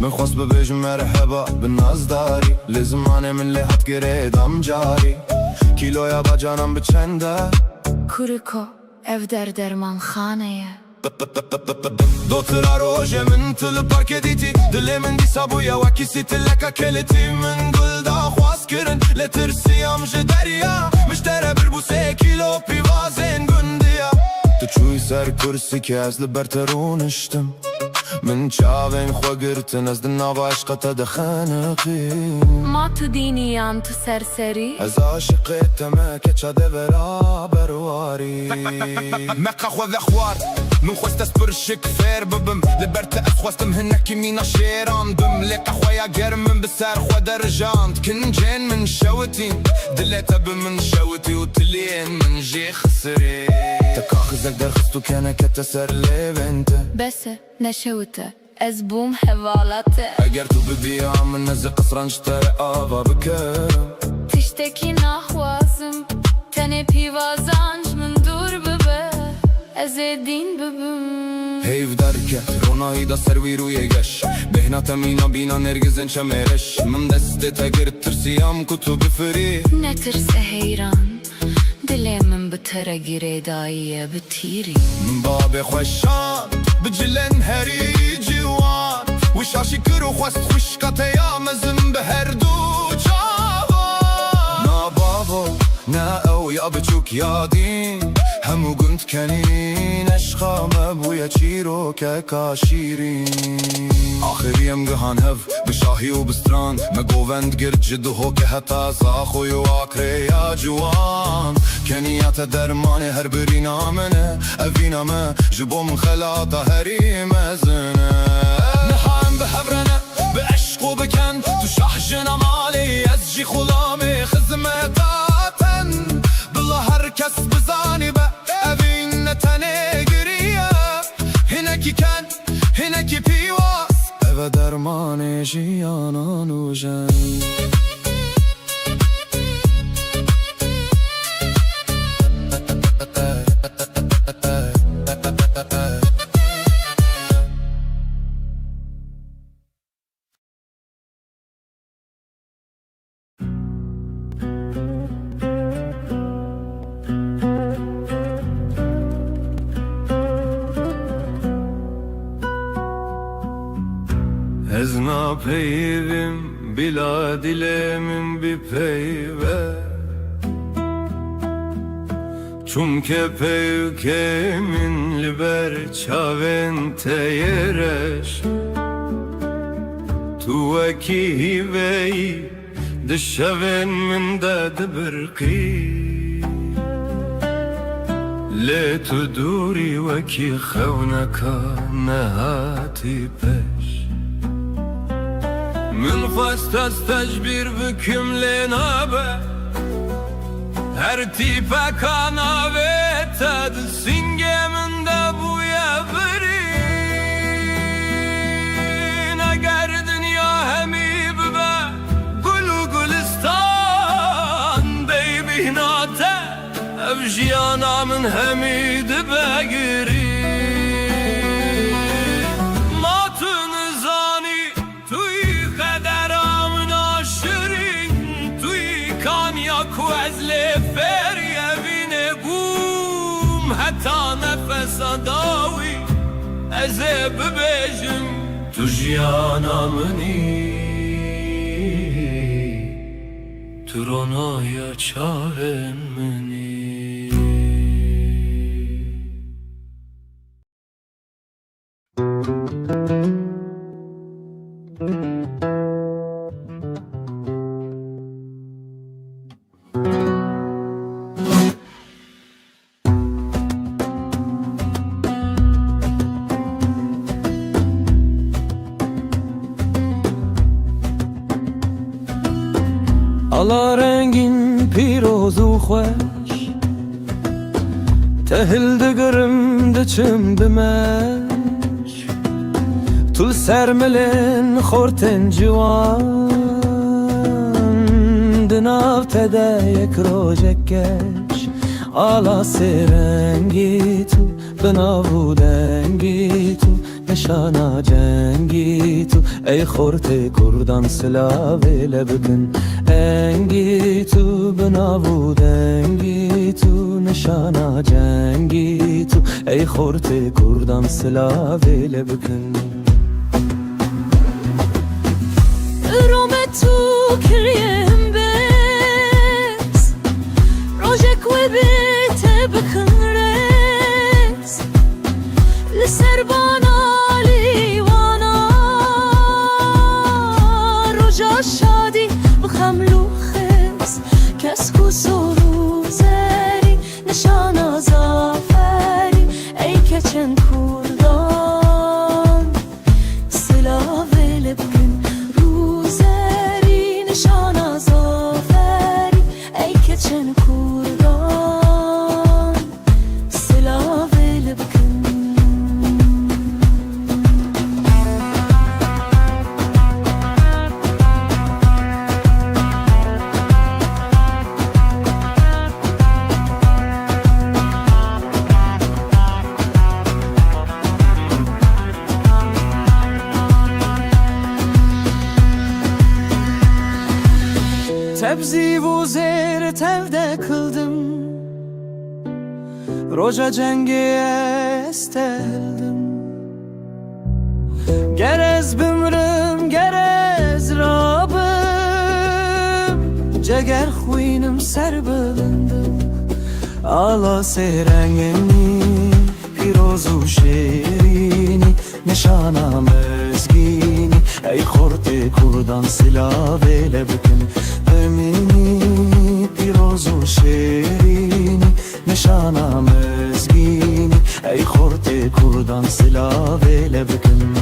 من خواست ببیجم مرحبا به نازداری لزمانه من لحت گریدم جاری کیلویا با جانم بچنده کورکو ev derman خانه دوترا روژه من تل پارک دیتی دل من دیسا بویا وکی سی تلکا کلتی من گل دا خواست کرن لترسیم جدریا مشتره بر بو 3 کیلو پیوازین گندیا تو چوی سر کرسی که از لبرترونشتم من چاوین خو گرتن از دنابا عشقت دخانقی ما تو دینیان تو سرسری از عاشقت ما که چا دورا برواری مقا خو ذخوار من خوست اسبرشك فير ببم لبرت أخوستم هناكي مينا شيران بم لقى خويا قرم بسار خو درجان كن جين من شوتين دليتا بمن شوتي وتلين من جي خسري تكاخزك در خستو كان كتسر لي بنت بس نشوته از بوم حوالاته اگر تو ببيع من نزل قصران اشتري آبا بكرم تشتكي نخوازم تنه پیوازانج من دور ببه از دین ببم هيف دركت روناي دا سروي روي قش بهنا تمينا بينا نرجزن شمرش من دست تقرت ترسيام كتب فري نترس هيران دلي من بترى قريداية بتيري من باب خوشان بجلن هري جوان وش عشكر وخوست خوش قطيا مزن بهردو جاوان نا بابو نا او يا بچوك يا دين همو قنت كنين عشقا مبويا چيرو كاشيرين آخريم قهان هف بشاهي وبستران مقوفند قرد جدو هو كهتا زاخو يواكري يا جوان كنيات درماني هر برينا منه أفينا ما جبو من خلاطة هري مزنه نحام بحبرنا بعشق وبكن تشحجنا مالي أزجي خلامي خزمتاتن بالله هركس بزاني بقى أفين تنقرية هناكي كان هناكي بيواس أبا درماني جيانا نوجن از ناپیویم بلا دلمم بپیوه چون که پیوکمین لبر چاوین تیرش تو وکی هیوی دشوین من داد برقی لی تو دوری وکی خونکا نهاتی پش من فاست استجبر بكم لنابه هر تيبا كانابه تاد سنگه من دبويا برين اگر دنيا همي ببه گلو گلستان بيبي ناته افجيانا من همي دبگري حتى نفس داوي أزيب بيجم تجيانا مني ترونا يا چاهن مني Ala rengin piroz u خوش تهل دقرم دچم بمش طول سرملن خورتن جوان دناف تدايك روجكش ala سرنگی تو بنابو دنگی تو نشانا جنگی تو ای خورت کردان سلاوی لبکن انگی تو بنابو دنگی تو نشانا جنگی تو ای خورت کردان سلاوی لبکن رومتو کریم بس روجك وبيت بكن رس لسربان علي روزری نشان زافری ای keçen kurdan Sıla vele bugün روزری نشان زافری ای keçen kurdan Sıla vele bugün Tebzi bu zehri tevde kıldım Roca cengiye esteldim Gerez bümrüm gerez rabım Ceger huynim serbılındım Ala seyrengeni pirozu şirini Nişanam özgini Ey korte kurdan silah vele bükün Emini pirozu şirini Nişanam özgini Ey korte kurdan silah vele bükün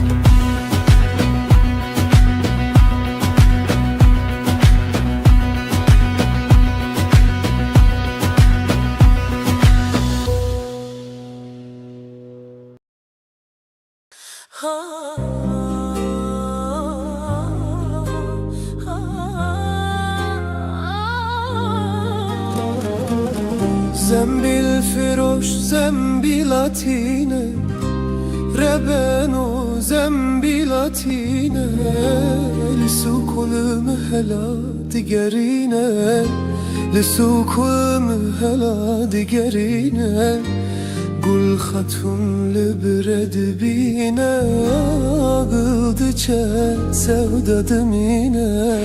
Zembil firoş zembilatine Rebeno zembilatine Lisukul hela digerine Lisukul hela digerine Gul hatun libred bine Ağıldıça sevda demine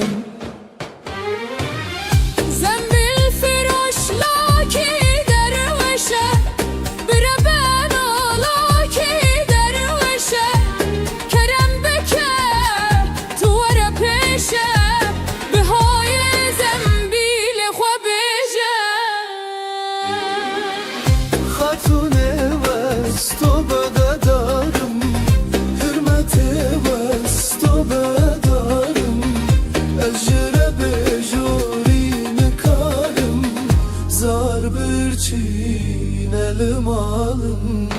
Çiğnelim alım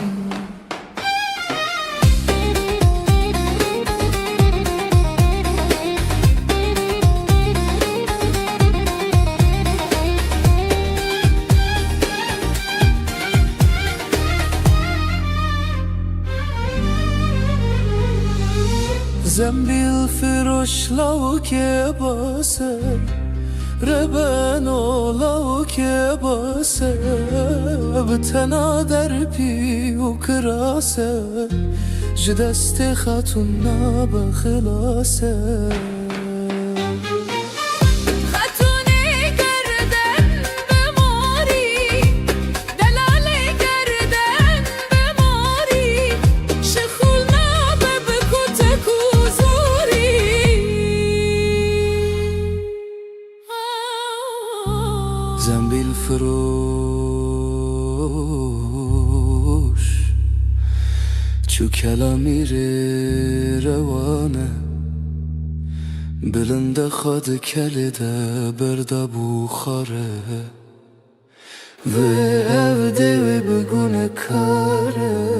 Zembil firoş lavke base Rebeno lavke base Btena derpi ukrase Jdeste khatunna bkhilase Zembil firoş Çu kelamire revane Bilinde khad kelide berda bukhare Ve evde ve begune kare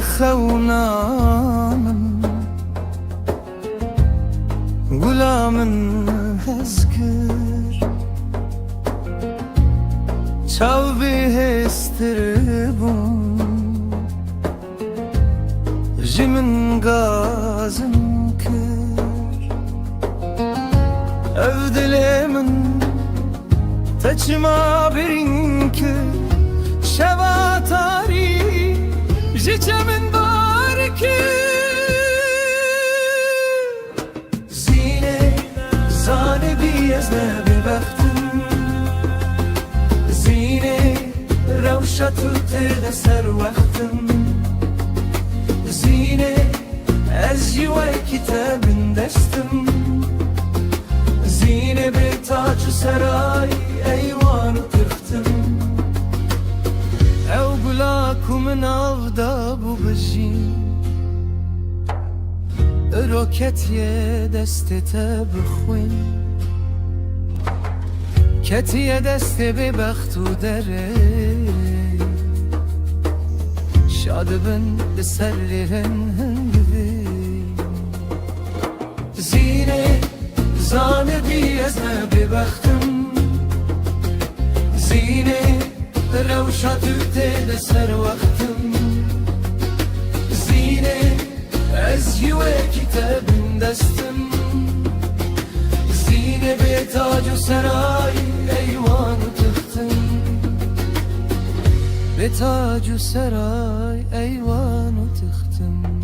خونامن غلامن هزكر چاو بهستربون جمن غازم كر أفدلمن تجمع برينك شباتاري جيجمن بارك زينة زاني بيزنا ببختم زينة روشة ترد سر وقتم زينة أزجوا كتاب دستم زينة بتاج سراي أيوان تختم أو بلاكو من أغضب وبجين روكت يه دستت بخوين كتي دست ببخت و دره شاد بن لسرهن هنگوی زینه زانه بیزنه ببختم زینه روشا تبته لسر وقتم زینه از یوه کتاب دستم زینه به تاج و سرای ایوان تختم به تاج و سرای ایوان تختم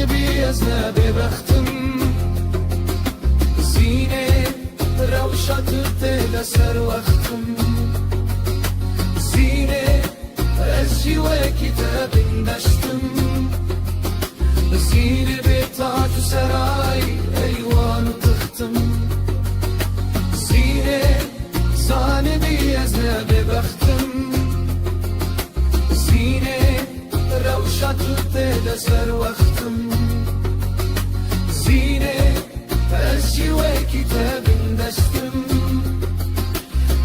بيزنا ببختم زينة روشة تبتدى سر وقتم زينة أزجي وكتاب دشتم زينة بتاج سراي أيوان تختم زينة زانة بيزنا ببختم زينة روشة تبتدى سر وقتم زينة أزجي وكتاب دشتم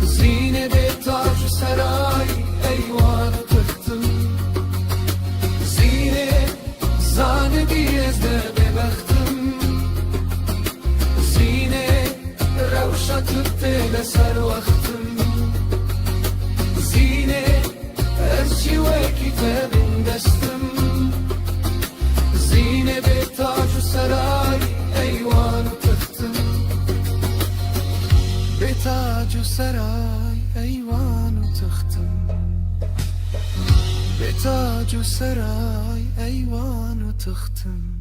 زينة بتاج سراي أيوان تختم زينة زانة بيزنا ببختم زينة روشة تبتدى سر وقتم زينة أزجي وكتاب دستم زينة بتاج سراي أيوان تختم بتاج سراي أيوان تختم بتاج سراي أيوان تختم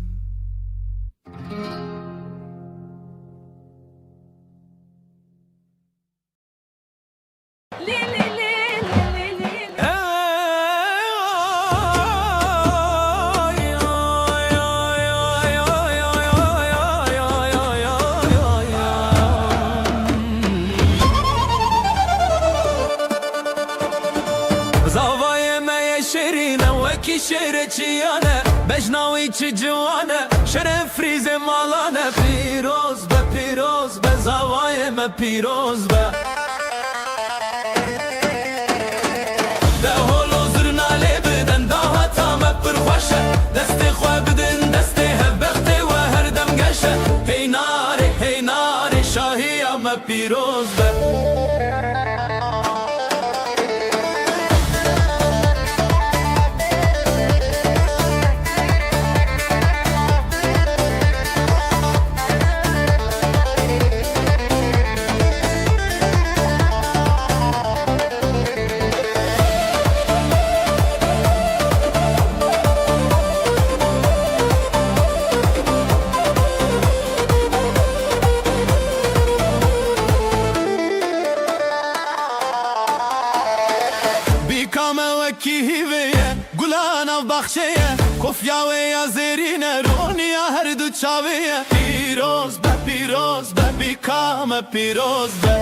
شرچیانه بجناوی چی جوانه شرف ریز مالانه پیروز به زوای ما پیروز به ده هولو زرناله بدن ده هتا ما پرخوشه دست خواه بدن دست هبخته و هر دم گشه هی ناره شاهی ما پیروز به ناو بخشیه کفیا و یا زیرینه رونیا هر دو چاویه پیروز به بیکام پیروز به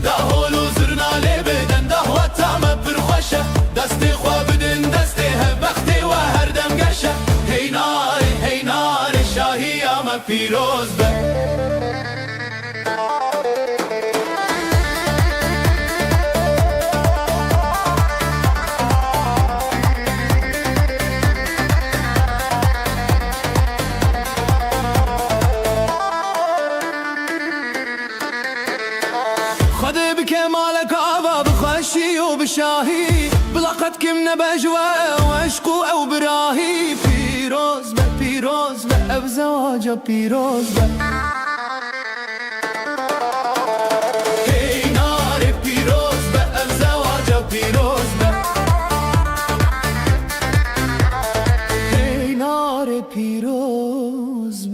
ده هولو زرنالی بدن ده وطام پرخوشه دستی خواه بدن دستی هبختی و هر دم گشه هی ناری شاهی اما پیروز به خده بكمالك عبا بخشي وبشاهي بلقت كم نبجوة وعشقو أو براهي بيروز بزواجه بيروز هي ناري بيروز بزواجه بيروز هي ناري بيروز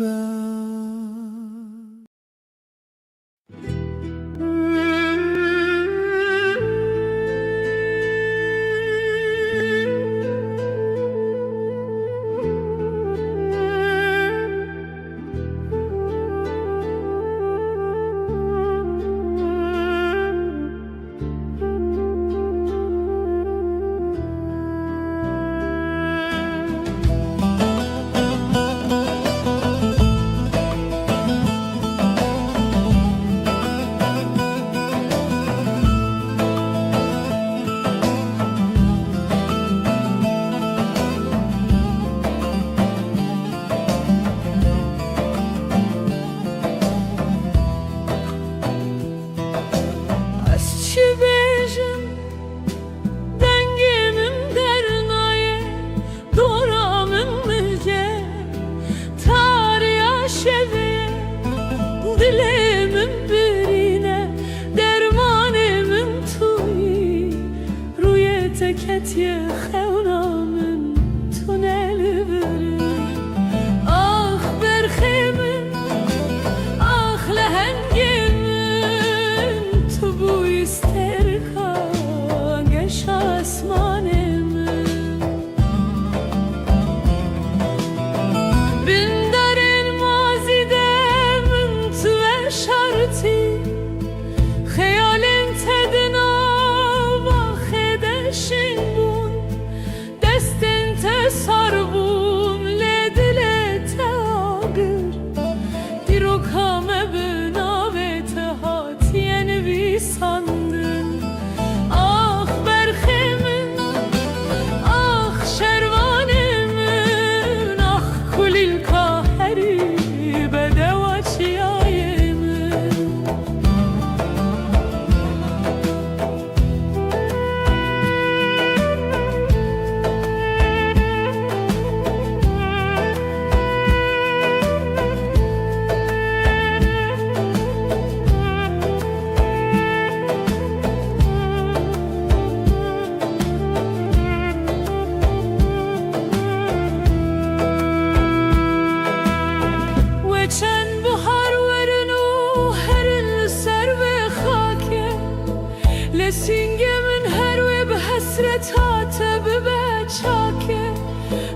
سینگمن هر و به حسرتات ببه چاکه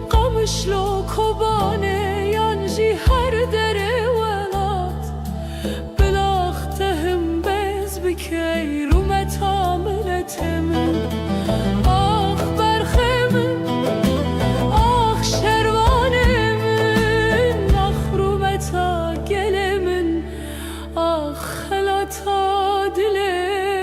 قمشلو کبانه یانجی هر دره ولات بلاختهم bez بکی رومت عاملتمن آخ برخمن آخ شروانمن آخ رومتا گلمن آخ خلاتا دلمن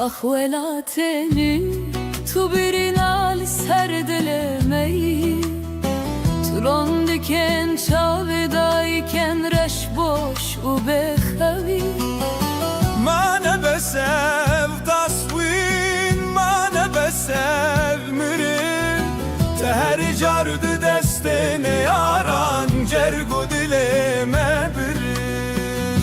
آخ ولاتنی تو برینال سر دل می تلون دکن چاو دایکن رش باش و بخوی sev tasvin mane besev mirin Teher cardı destene yaran cergu dileme birin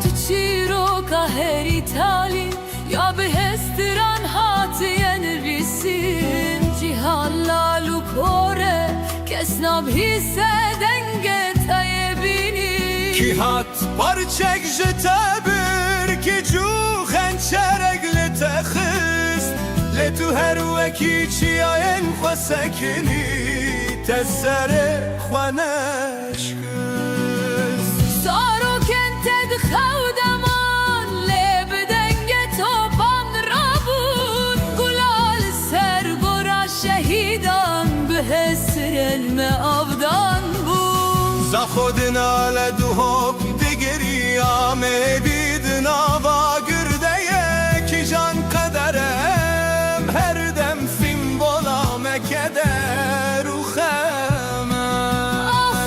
Tu çiroka her itali ya behestiran hatiyen risim Cihanla lukore kesnab hisseden getayebini Ki hat parçek jtebir ki cuhen çeregli texist Le tu her veki çiyayen khwasekini Tesere khwaneşkız Saro kented khawdaman lebdenge topan rabun Gulal sergora şehidan behesren me avdan bu Za خودنا لدهوب دیگری آمه بیدنا با گردeye ki can kaderem her dem fim bola mekeder u kheme Ah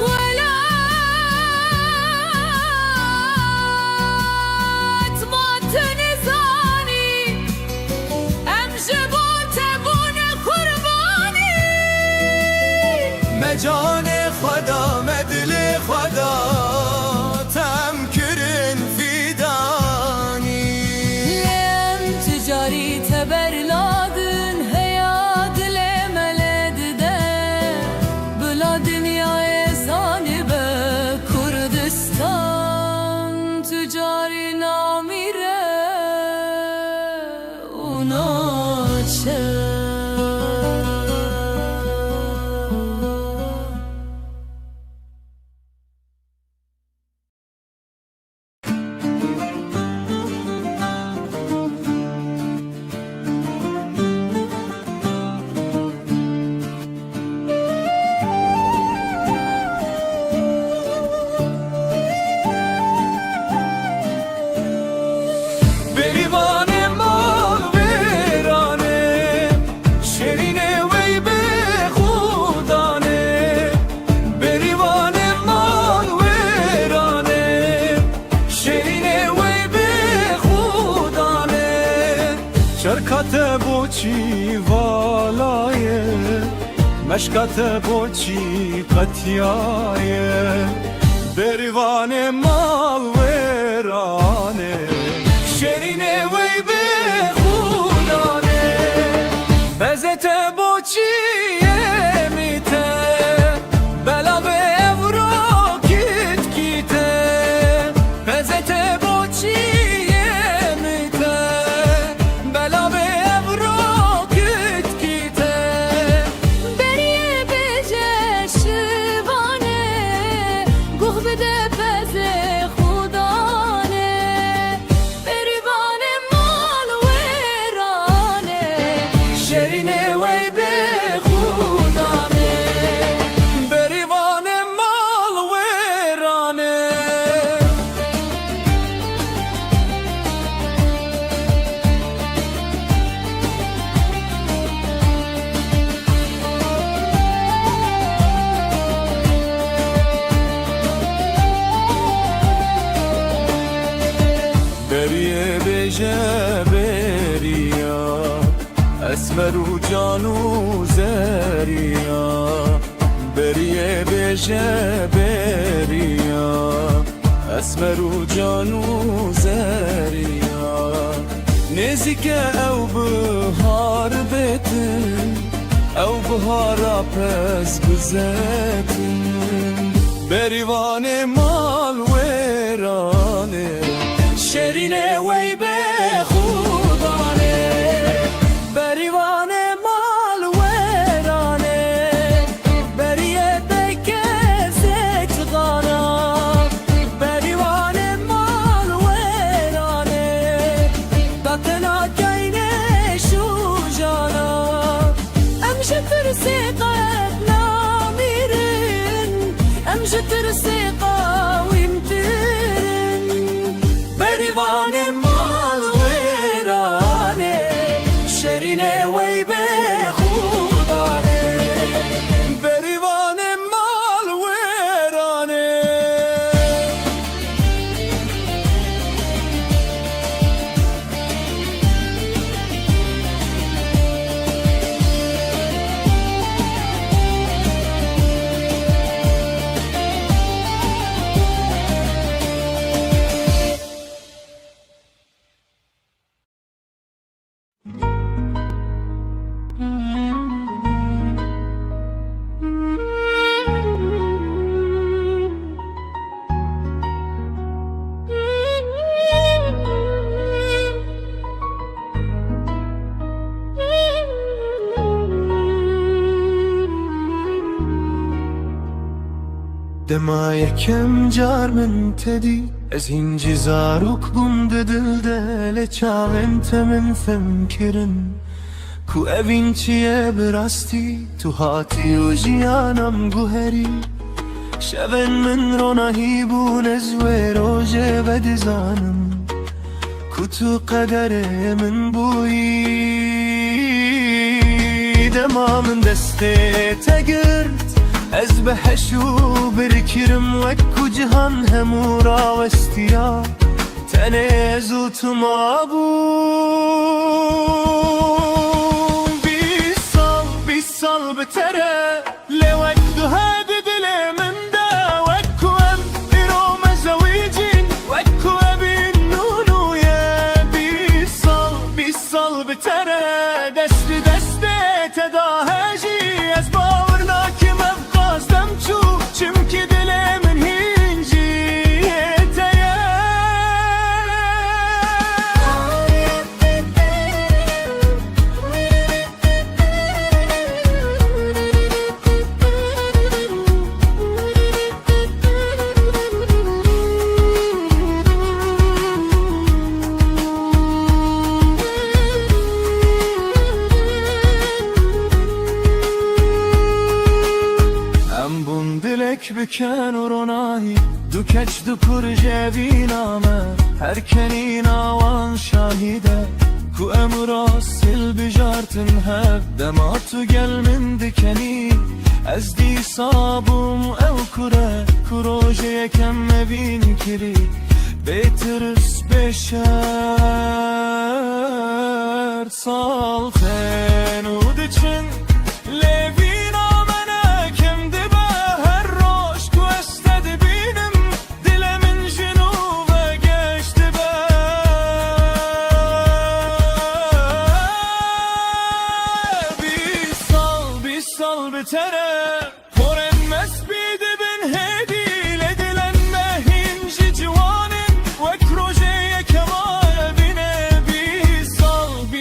velat matni zani em jibor tebune kurbani me jane خدا me dili خدا tem kirin fidani Lem ticari teberladın heyad lemeledde Bula dünyaya zanibe Kurdistan Ticari namire unaçe بریوانه مال ویرانه شیرینه وی به خودانه بریوانه مال ویرانه شیرینه وی به خودانه شرکت بوچی والایه مشکت بوچی قطیایه بریوانه مال ویرانه شیرینه وی به خودانه بزت بوچیه میته بلا به اورو کیت کیته بزت بوچیه میته بلا به اورو کیت کیته Beriye bece şivane Guh bide beze khudane Berivane mal verane شیرینه وی به خودانه بریوانه مال ویرانه بریه بجه بریا اسمر و جانو زریا بریه بجه بریا اسمر و جانو زریا نزیک او بهار بتن او بهارا پس گذتن بریوان مال ویرانه شیرینه وی به خودانه بریوان مال ویرانه بریه بکزت غانا بریوان مال ویرانه داتنا گینه شو جانا امشه ترسی قد نامیرن امشه ترسی قاویم ترن بریوان مال ویرانه شیرینه وی به خودانه بریوان مال ویرانه دما یکم جار من تدی از هینجی زاروک بوم ددل دل چاوینت من فمکرن کو اوین چیه براستی تو هاتی و جیانم گوهری شون من روناهی بون از روژه بدزانم کو تو قدر من بویی دما من دسته تگرد از بحشو برکرم وکو جهان همو راوستیا تنزل تو مابون بی سال بتره لوک دو هاد دل من دا وکو ام ایرو مزویجین وکو ابین نونو یه بی سال بتره دست تداهجی از باورناکم افقاzdم çu çünkü dilimin hinci بکن و روناهی دو کچ دو پر جوی نامه هر کنی ناوان شاهیده کو امرا سل بجارتن هف دما تو گل من دکنی از دی صابم او کره کروژه یکم مبین کری بیترس بشر سالتن و دچن لوین آمنه کم دبه هر روش کو استد بینم دلمن جنوبه geçti be bir sal betere Koremez bir dibin hedil edilenme hinci civanin ve projeye kemale bine bir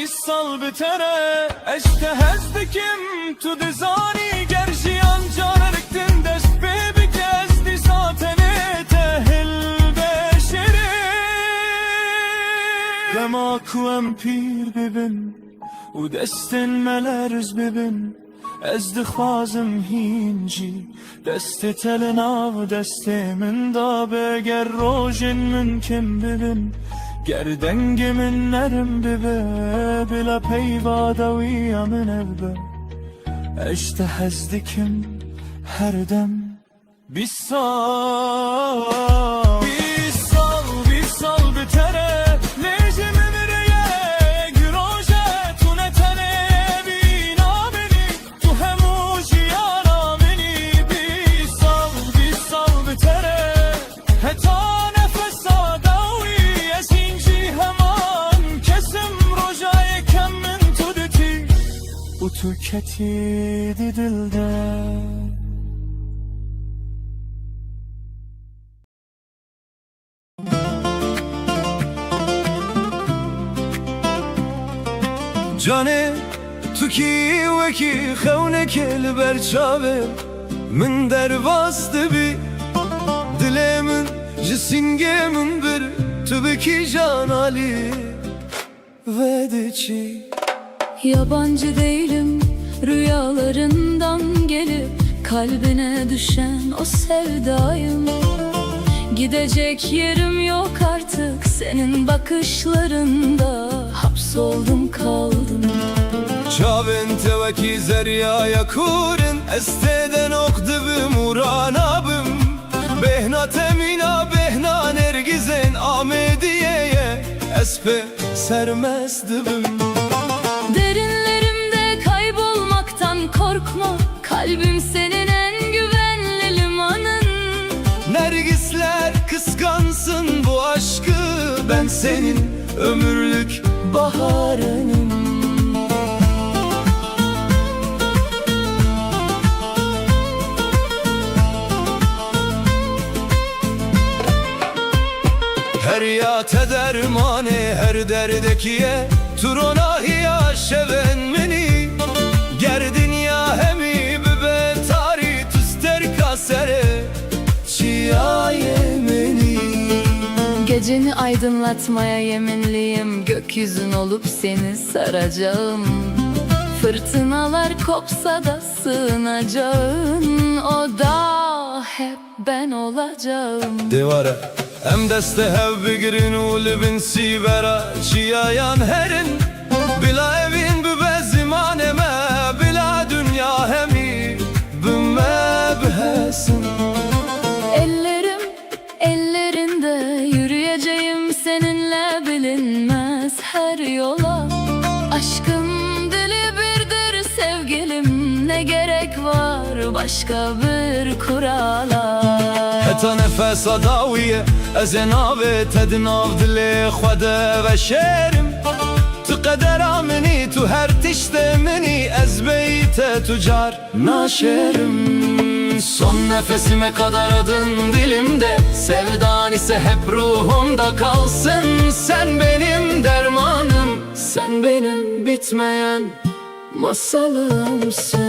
sal betere eştehezdikim tu dizani gerjiyan canırıktın dest bebi gezdi zaten tehil beşeri Dema kuem pir bibin و دستن ملرز ببین از دخوازم هینجی دست تلنا و دست من دا بگر روژن من کم ببین گردنگ من نرم ببه بلا پیوادا ویا من ابه اشته هزدکم هر دم بیسال بیسال بتره لیجم تو کتیدی دلده جانه تو کی وکی خونه کل برچاوه من درواز بی دلمن جسینگمن بر تو بکی جان علی وده چی Yabancı değilim rüyalarından gelip kalbine düşen o sevdayım Gidecek yerim yok artık senin bakışlarında hapsoldum kaldım Çavin teveki zeryaya kurin esteden okdivim uranabım Behna temina behna nergizen Ahmediye'ye espe sermezdim Derinlerimde kaybolmaktan korkma Kalbim senin en güvenli limanın Nergisler kıskansın bu aşkı Ben senin ömürlük baharınım Her yate dermane her derdekiye Turonahiya şeven meni Gerdin ya hemi bibe tari tüster kasere ya yemeni. Geceni aydınlatmaya yeminliyim, gökyüzün olup seni saracağım. Fırtınalar kopsa da sığınacağın o da hep ben olacağım. Devara em deste hev bigirin u libin sivera çiyayan herin. Bila evin bübe zimaneme, bila dünya hemi bümme bühesin. Ellerim ellerinde, yürüyeceğim seninle bilinmez her yola. Aşkın dili birdir sevgilim, ne gerek var başka bir kurala. Heta nefes adawiye ez nave tednav dili xwede ve şerim. Tu qedera minî tu her tişte minî ez beyte tucar naşerim. Son nefesime kadar adın dilimde, sevdan ise hep ruhumda kalsın. Sen benim dermanım, sen benim bitmeyen masalımsın.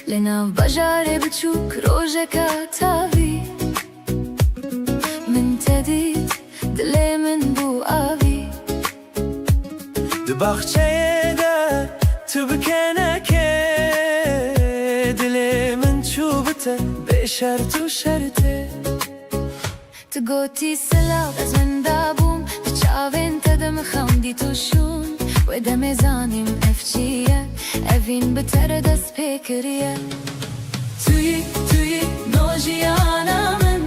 لناف بجاري بتشوك روجك عتاوي من تديد دلي من بو آوي Di bahçeye de tübkeneke dilimin çubete beşer tu şerte. تقوتي سلاو از من دابوم تشاوين تدم خمدي توشون ودم زانم افجيه evin بتر دست بكريه توي نوجيانامن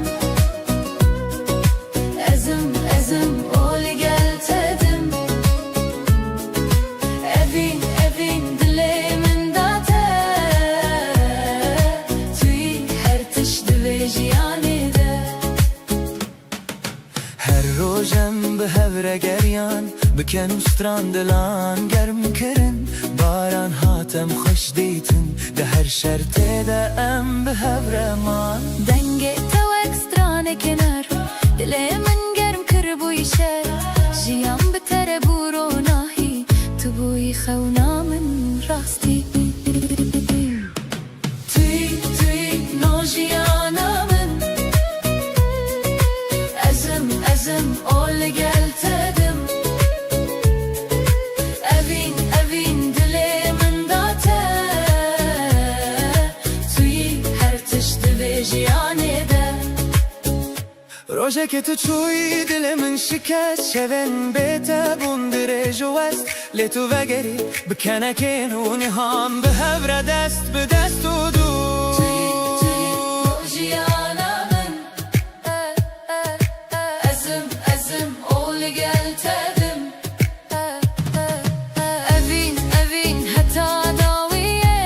ezim oli gel tedim evin dilimin date توي her tiş divejiyani de. Her rojem bi hevre geryan biken u strandilan germ kirin. Baran hatem hoş dîtin de her şerte de em bi hevre man. Denge tewek strane kenar dilimin germ kir bu işe jiyan bitere bu ronahi tu bu xewna min rastî توی نوجیانامن ezim oli gel tedim evin dilimin date توی her tiş divejiyani de. Roje ke tu çuy dilimin şiket şeven bete bundire jovest. Le tu vegeri bikenekin u niham bi hevre dest bi dest u du. نوجیانامن ezim oli gel tedim evin heta daviye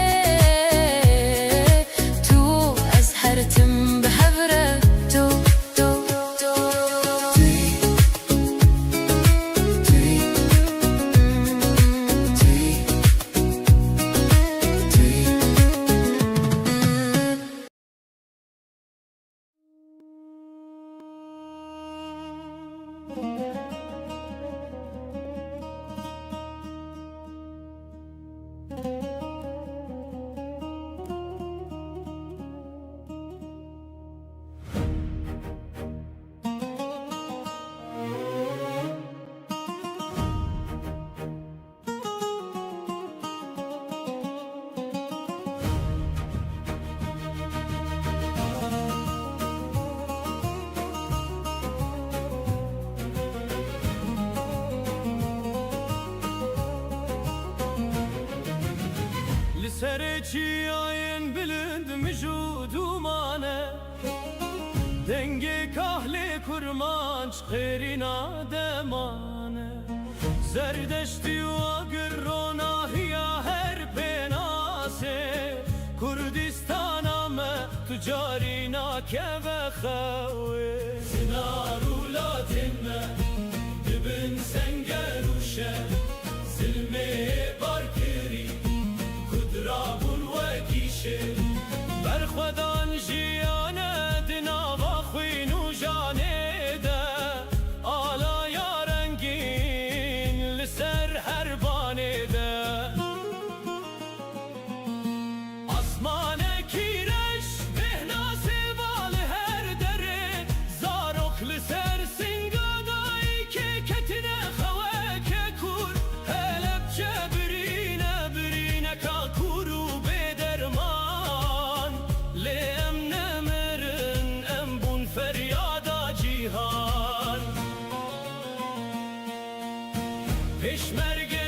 tu ez hertim behevre tu Serçiyayen bilind mevcudumane denge kahli kurmanç qerina demane zerdeşti u agirrona hiya her penase Kurdistana me tucarina keve khawe sinarulatin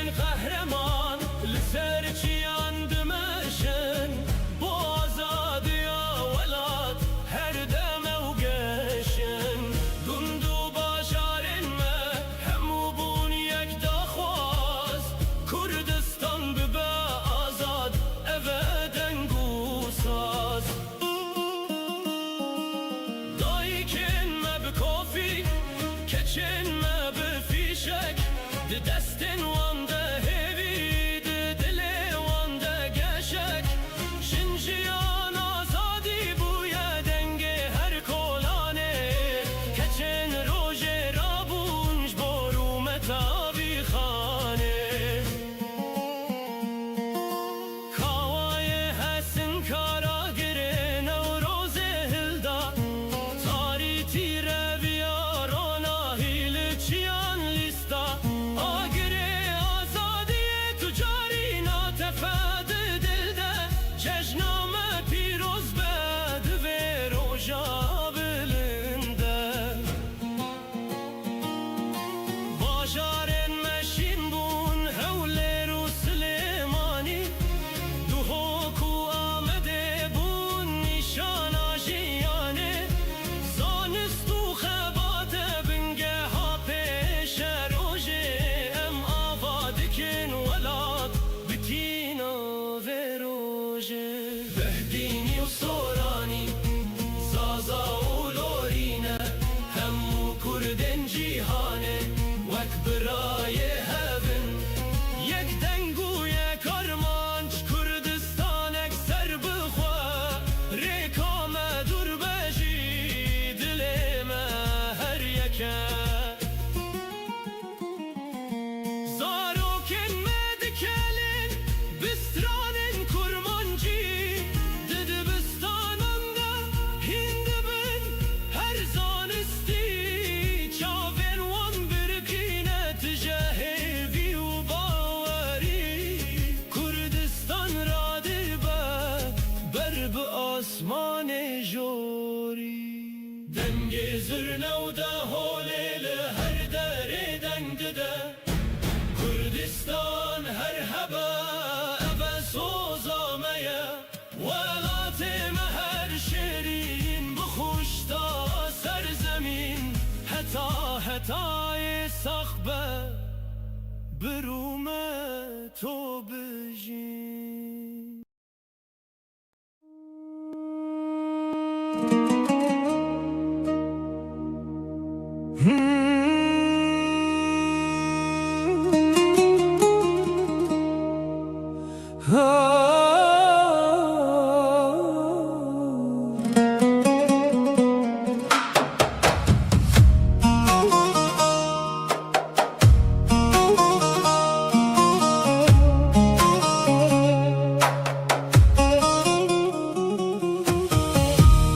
من قهرمان لسر چیان دمشن بازاد یا ولاد هر دم و گشن گندو باشارن ما همو بون یک دخواست کردستان ببه آزاد ابدن گوساز دایکن ما بکافی کچن ما بفیشک دستن وانده هیوی دل وانده گشک شنجیان آزادی بویا دنگ هر کلانه کچن روژ رابونج برو متابی خانه کاوای حسن کارا گره نوروز هلدا تاری تیره بیارانا هیل چیان لیستا آگره آزادی تجاری ناتفاد دلده چشنامه پیروز بد و روژا بلنده باشارن مشین بون هوله رو سلیمانی دو حکو آمده بون نشان آجیانه زانستو خبات بنگه ها پیش روژه ام آوادکن ولاد بتینا و روژه بهدینی و سورانی سازا و لورینه همو کردن جیهانه وک برای هفن یک دنگو یک آرمانچ کردستان اکثر بخوا ریکام دور بجی دل ما هر یکه زاروکن مدکلن بسترانن کرمانجی دد بستاننده هند بن هر زانستی چاون وان برکینه تجاهوی و باوری کردستان را دبه بر به آسمان جوری دنگ زرنه و ده هولیل هر دره دنگ ده کردستان هر هبه ابه سوزامه ولات مهر شیرین بخوشتا سرزمین حتای سخبه برومه تو بجین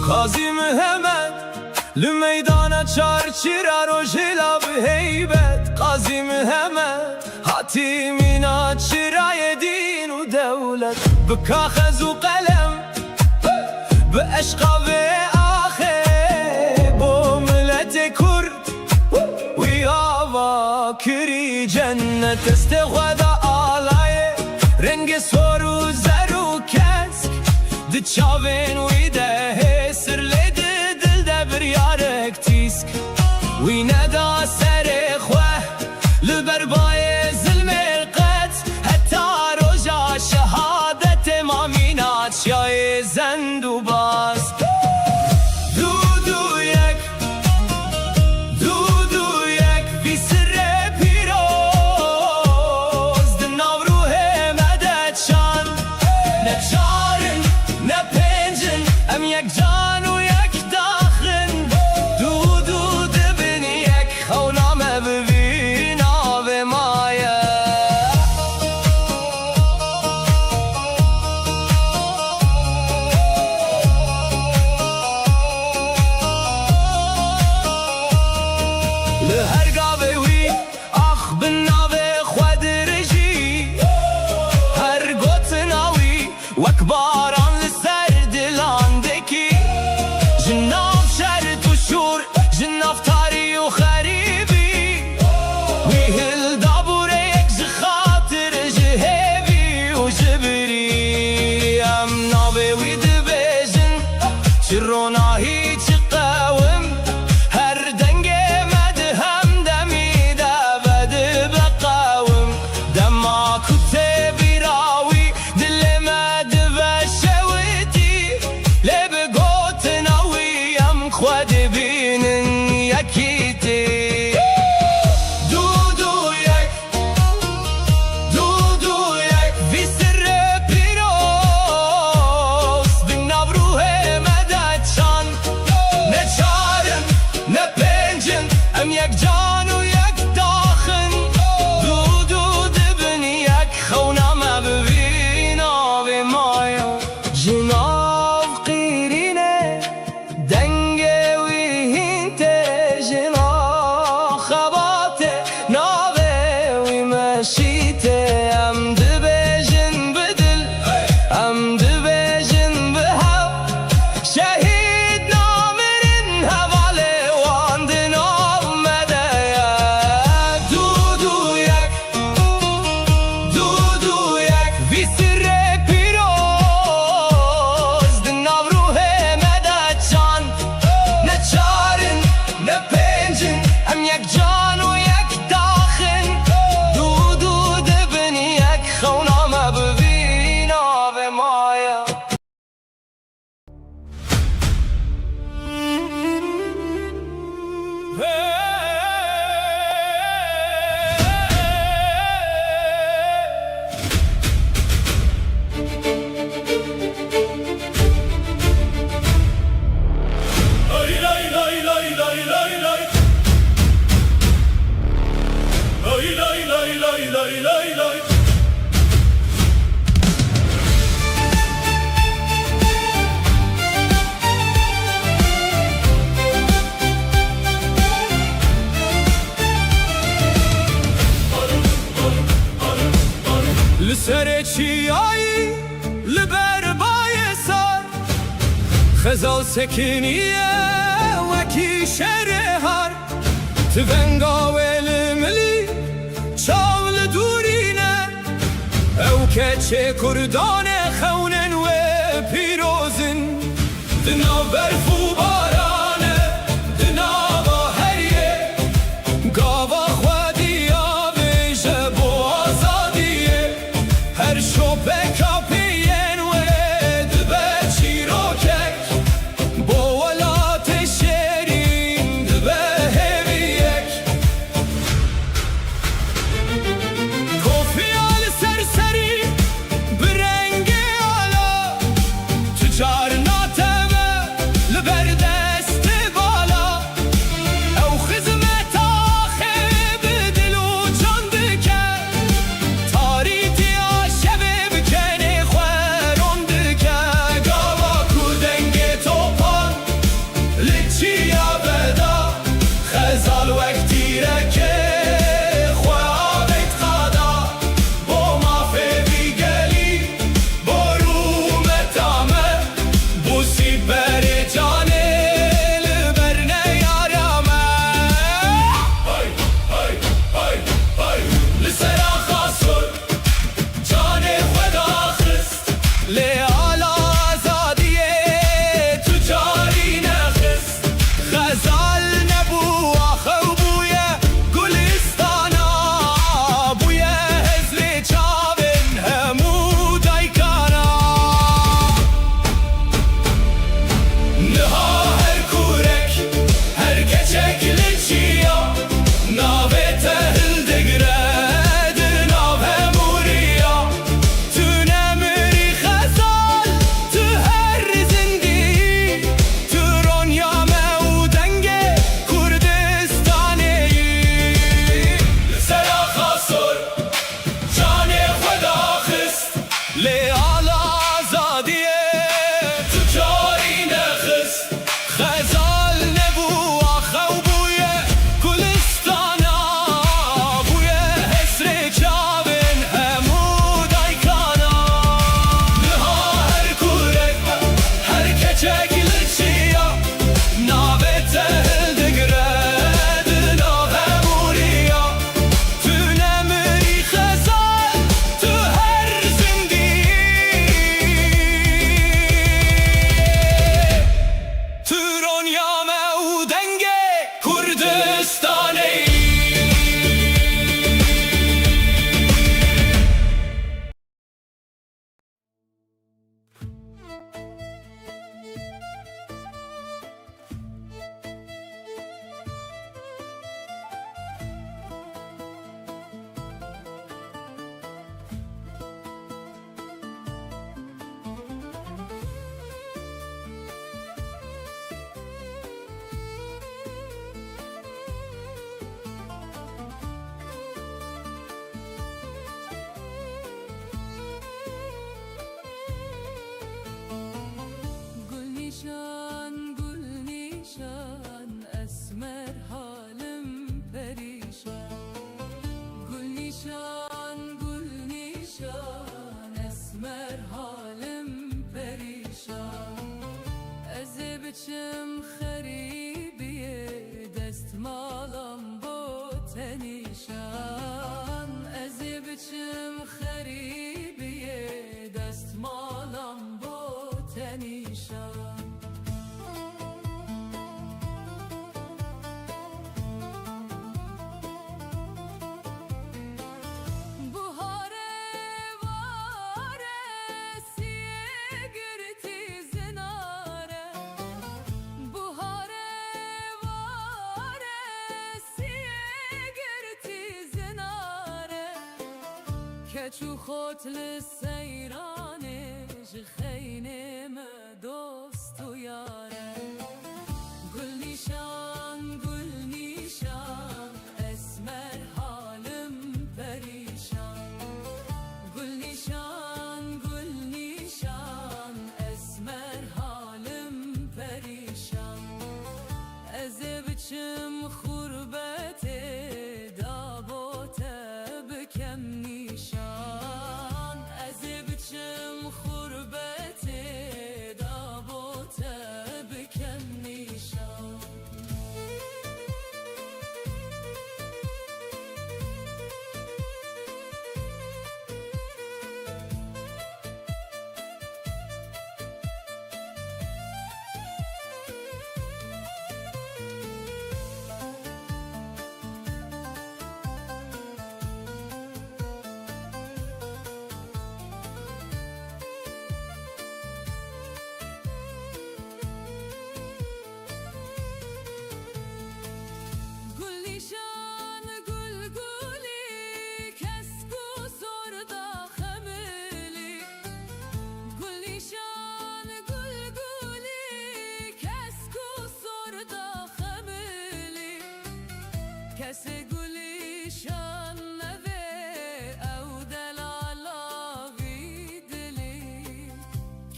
قاضی محمد لمیدان چارچیرا روژیلا به هیبت قاضی محمد حاتمینا چرای دین و دولت به کاغذ و قلم به عشق و آخه با ملت کرد وی آوا کری جنت است خدا آلای رنگ سور و زر و کسک د چاوین وی ده سر لید دل ده بریارک تیسک وی ندا سر خواه لبربای ظلم القت حتی روژا شهادت مامینات شای زند و باز دو یک وی سر پیروز دناو روح مدد شان نچارن نپنجن ام یک لسر چیایی لبر بای سر خزال سکنیه وکی شهر هر تونگا ملی چاول دورینه او که چه کردان خونن و پیروزن دنا برفو بارانه دنا با هریه گاوا خودی آویشه با آزادیه هر شبه کپین و دبه چیروکک با ولات شیرین دبه همیک کوفیال سرسری برنگ آلا تجار ناتمه لبر دست بالا او خدمت آخه بدل و جان دکه تاریتی آشبه بکنه خورون دکه گاوا کودنگ توپان لچی آبدا خزال وقتی رکه خوابت خدا با مافه بیگلی برو متامه بوسی بر جانه لبر نیارامه های های های های لسر خاصر جان خدا خست لیال آزادیه تجاری نخست غزال نبو آخو بویه گلستانا بویه هزل چاون همو دایکانا نها هر کورک هر کچک لچیا ناوه تهل دگرد ناو هموریا تو نمری خزال تو هر زندی تو رونیا مودنگ کردستانی لسرا خاصر جان خدا خست لیال آزادیه تجاری نخست خزال نبو آخو بویه گلستانا بویه حسر چاون همو دایکانا نها هر کورک هر کچک لچیا ناوه تهل دگرد ناو هموریا تو نمری خزال تو هر زندی تو رونیا مودنگ کردستانی گل نیشان اسمر حالم پریشان گل نیشان اسمر حالم پریشان از بچم خریبیه دست مالم با تنیشان از بچم خریبیه دست مالم با تنیشان بهاره وارسیه گرتی زناره بهاره وارسیه گرتی زناره کچو خوتل سیرانش خینه ما دوست و یاره گل نیشان اسمر حالم پریشان گل نیشان اسمر حالم پریشان از بچم خوربت دابوت بکم نیشان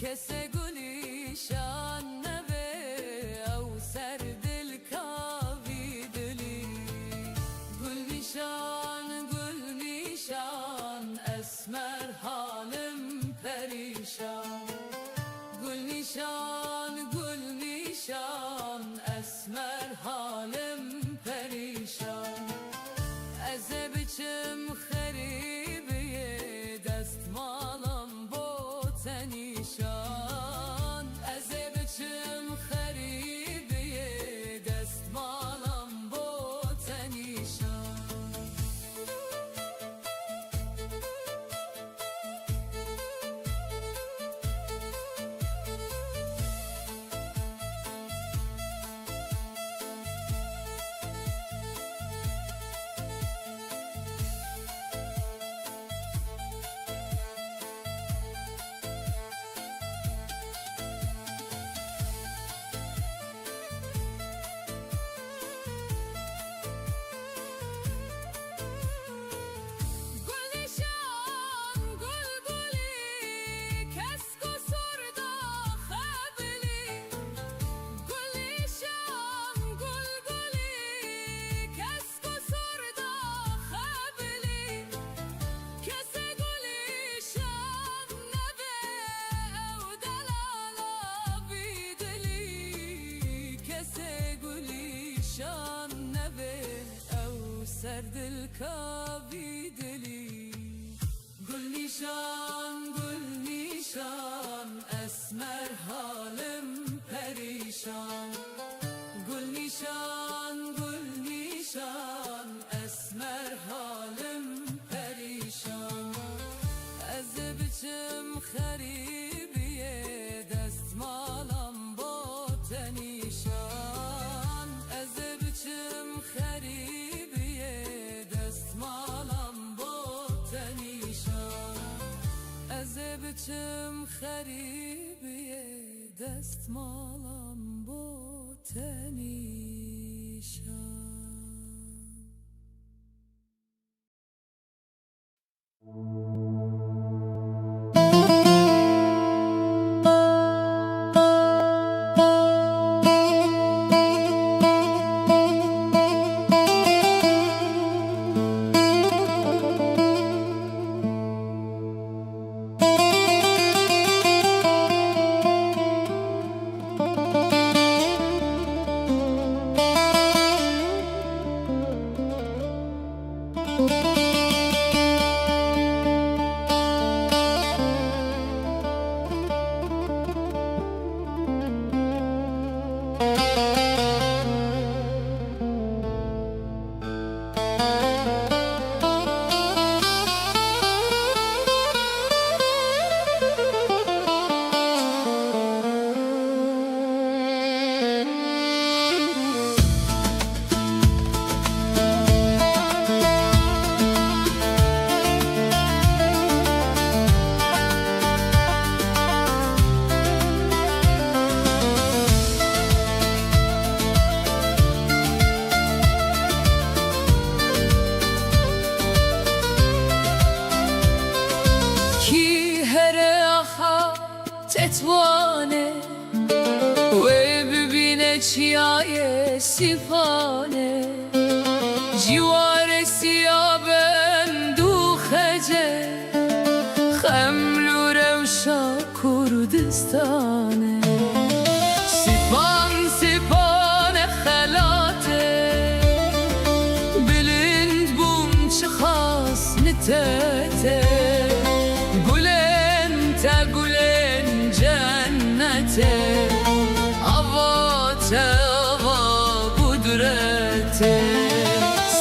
کسی گلیشان نبه او سر دل کاوی دلی گل نیشان اسمر حالم پریشان گل نیشان اسمر حالم پریشان از بچم خریبیه دست مالم با تنیشان از بچم خریبیه دست مالم با تنیشان سر دل کاوی دلی گل نیشان اسمر حالم پریشان گل نیشان اسمر حالم پریشان از بچم خریبیه دست مالم با تنیشان از بچم خریبیه دست مالم با تنیشان از بچم خریبیه دست مالم با تنیشان تتوانه و ببینه چیای سیفانه جوار سیابن دو خجه خملو روشا کردستانه سیپان خلاته بلند بوم چه خاص نتته گلن جنته آواته آوا قدرته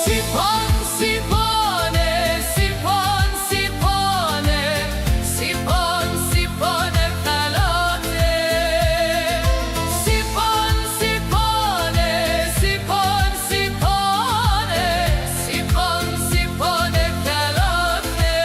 سیپان سیپانه سیپان سیپانه سیپان سیپانه خلاته سیپان سیپانه سیپان سیپانه سیپان سیپانه خلاته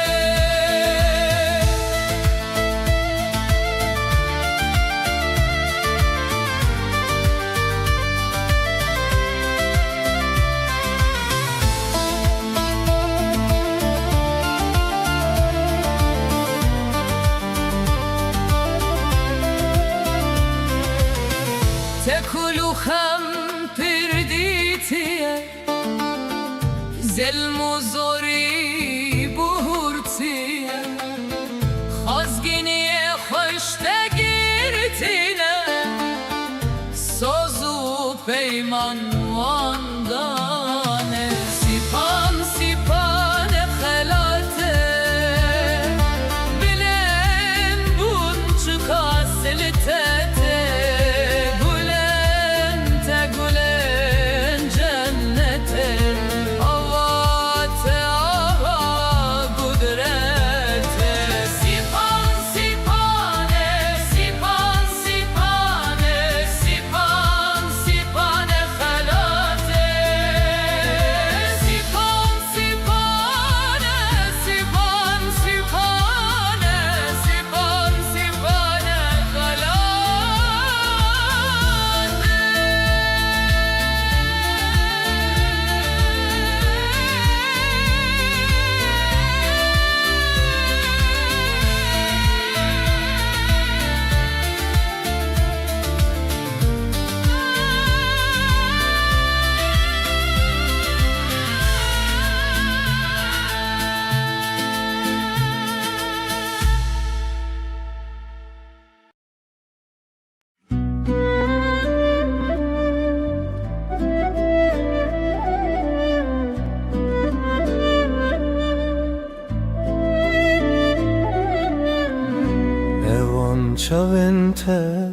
çavente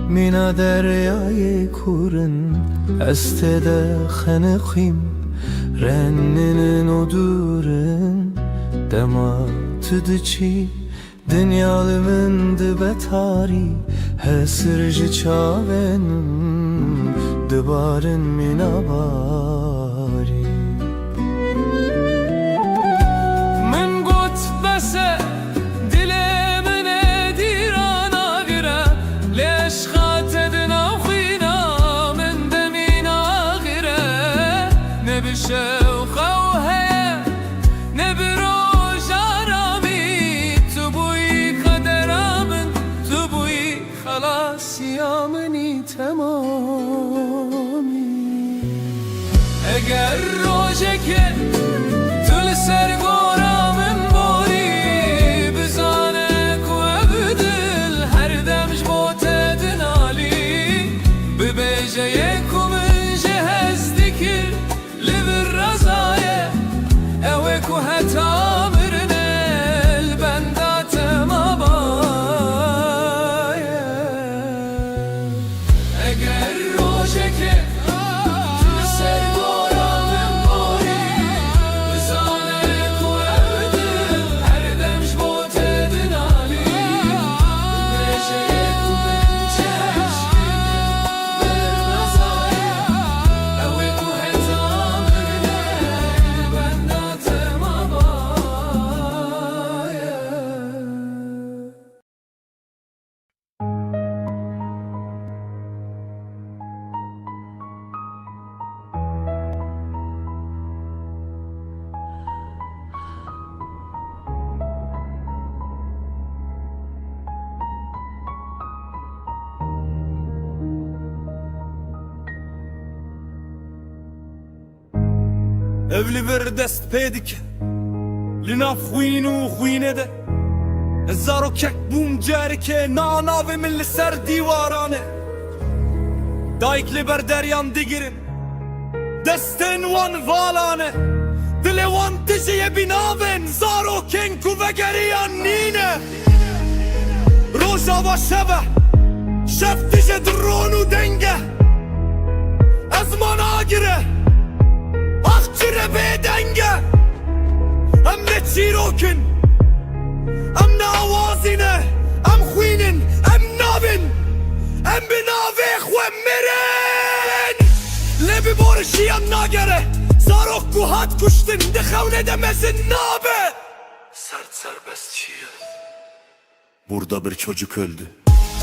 Mina deryayı kurun Estede xenexim Renninin odurun Dema tüdüçi Dünyalımın betari Hesirci çavenim Dibarın minabari من قلت بس دلي من ديرانا غيره ليش خاتدنا وخينا من دمينا غيره نبي شوخة وهيا نبي روج عرامي تبوي خدرا من تبوي خلاص يا مني تمامي اگر روجك تل سرگورا من باری بزانك و بدل هر دمج بوتد نالی ببیجه یکو من جهز دکر لبر رزایه اوکو حتا مرنه البندات مبایه اگر روجك تل سرگورا من باری بزانك و بدل هر دمج بوتد نالی ببیجه یکو من جهز لبر رزایه اوکو حتا مرنه البندات مبایه Evli bir dest pedik Lina خوینو خوینه ده هزارو کک بوم جرکه ناناوی من لسر دیوارانه دایک لبر درyan digirin دستن وان والانه دل وان تجیه بیناون زارو کنکو و گریان نینه روزا و شبه شب تجه درونو دنگه از من آگره Akçire bedenge Em ne çirokin Em ne avazine Em xwinin Em nabin Em binavek و mirin Lebi borişi em nagere Zarok kuhat kuştin Dixevne demezin nabe Sert serbestçiyiz Burada bir çocuk öldü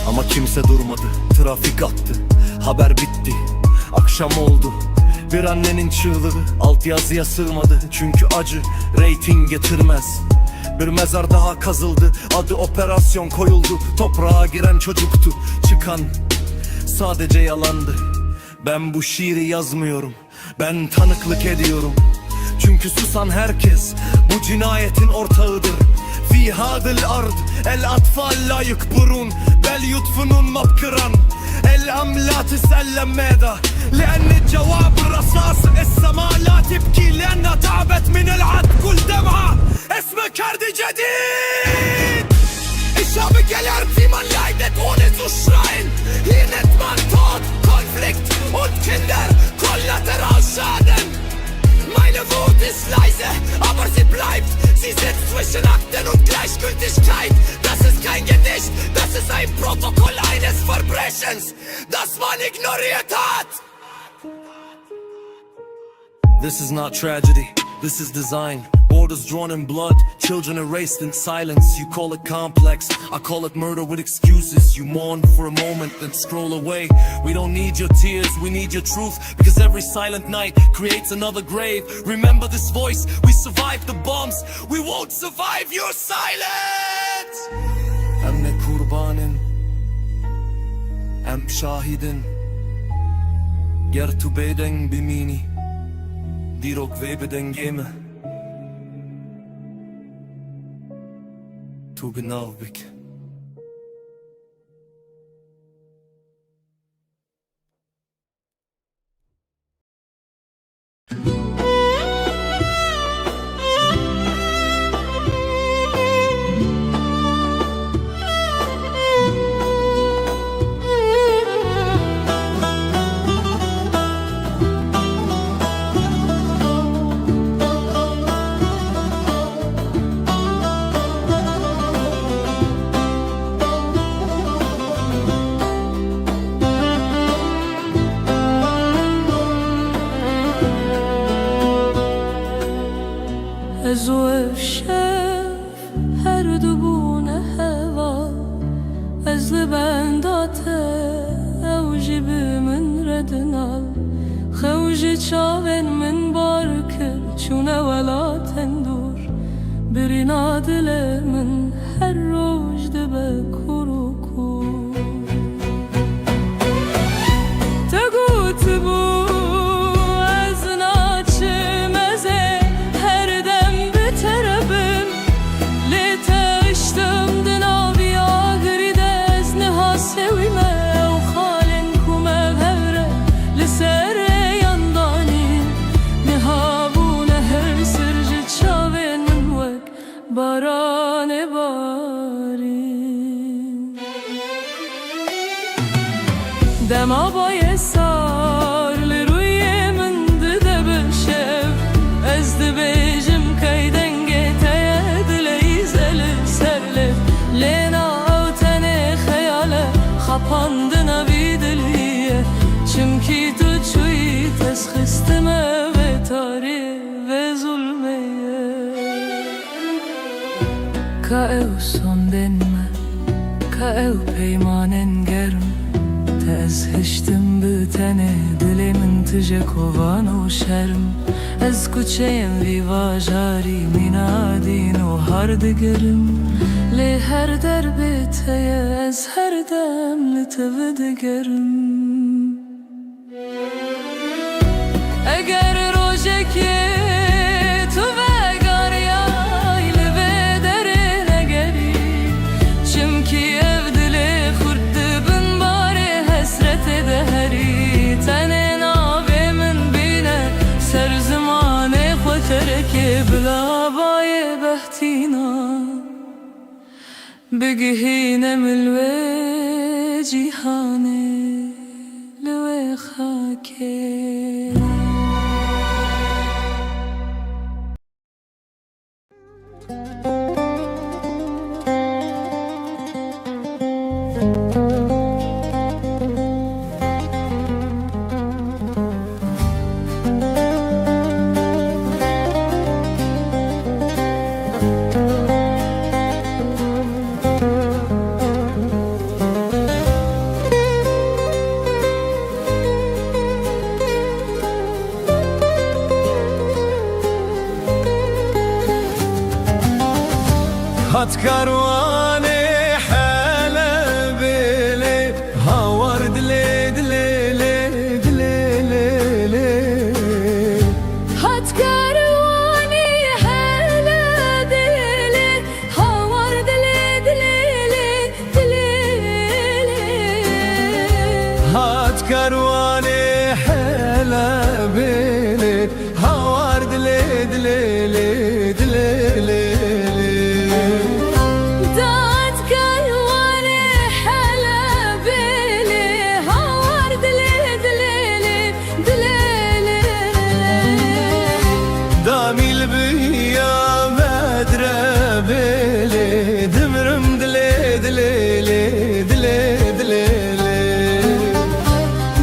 Ama kimse durmadı Trafik attı Haber bitti Akşam oldu Bir annenin çığlığı altyazıya sığmadı Çünkü acı reyting getirmez Bir mezar daha kazıldı Adı operasyon koyuldu Toprağa giren çocuktu Çıkan sadece yalandı Ben bu şiiri yazmıyorum Ben tanıklık ediyorum Çünkü susan herkes Bu cinayetin ortağıdır Fi hadil ard El atfal la yukburun Bel yutfunun mabkıran الأم لا تسلم ماذا لأن الجواب الرصاص السماء لا تبكي لأنها تعبت من العد كل دمعة اسمه كارد جديد Ich habe gelernt, wie man leidet, ohne zu schreien Hier nennt man Tod, Konflikt und Kinder Kollateralschaden Meine Wut ist leise, aber sie bleibt Sie sitzt zwischen Akten und Gleichgültigkeit Das ist kein Gedicht, das ist ein Protokoll eines Verbrechens Das man ignoriert hat This is not tragedy, this is design Borders drawn in blood, children erased in silence You call it complex, I call it murder with excuses You mourn for a moment, then scroll away We don't need your tears, we need your truth Because every silent night creates another grave Remember this voice, we survived the bombs We won't survive your silence Hem ne kurbanın, hem şahidin Ger tu beden bimini Dirok ve beden geme Tu benavbik نادله من هر روز دبه کروکو تگوت بو از ناچم از هر دم بتربم لتشتم دنابی آگری دز نها سویمه و خالن کمه هره لسر یاندانین نها بونه هر سرج چاوین من وک باران بارین دما بای سار لروی من دده بشم از دبیجم که دنگه تید لیزل سرلف لینا او تنه خیاله خپاند نوی دلیه چمکی تو چوی تسخستمه و تاری و ظلمیه که او sondinme که او پیمانن گرم از هشتم بتنه دلمن تجه کوان و شرم از کوچه‌ام ویوا جاری مینادین و هر دگرم لی هر در بیته از هر دم لتو دگرم اگر روزه که تو وگاریای لبه دره نگری چمکی اف دلی خورد بن باره حسرت دهری تنه ناوی من بینه سر زمان خوتره که بلا بای بحتینا بگهینه ملوه جیهانه لوه خاکه هات كرواني حلب لي هاور دلي دلي لي دلي لي لي هات كرواني حلا دلي هاور دلي دلي لي دلي لي هات كرواني حلب لي هاور دلي دلي لي دلي لي دات كرواني حلا بلي هاور دلي دلي دلي دامي البيا مدرب لي دمرم دلي دلي لي دلي دلي لي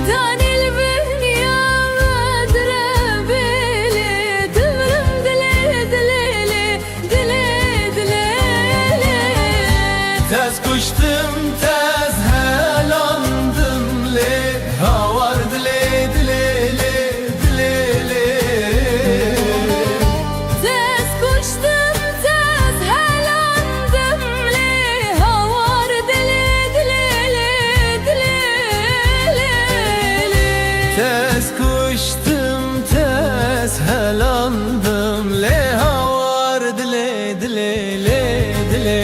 داني البنيا مدرب لي دمرم دلي دلي دلي تز kuştum tez helandım le havar dile dile le dile le tez koştum tez helandım li havar dili dili dili tez kuştum tez helandım le havar dile dile le dile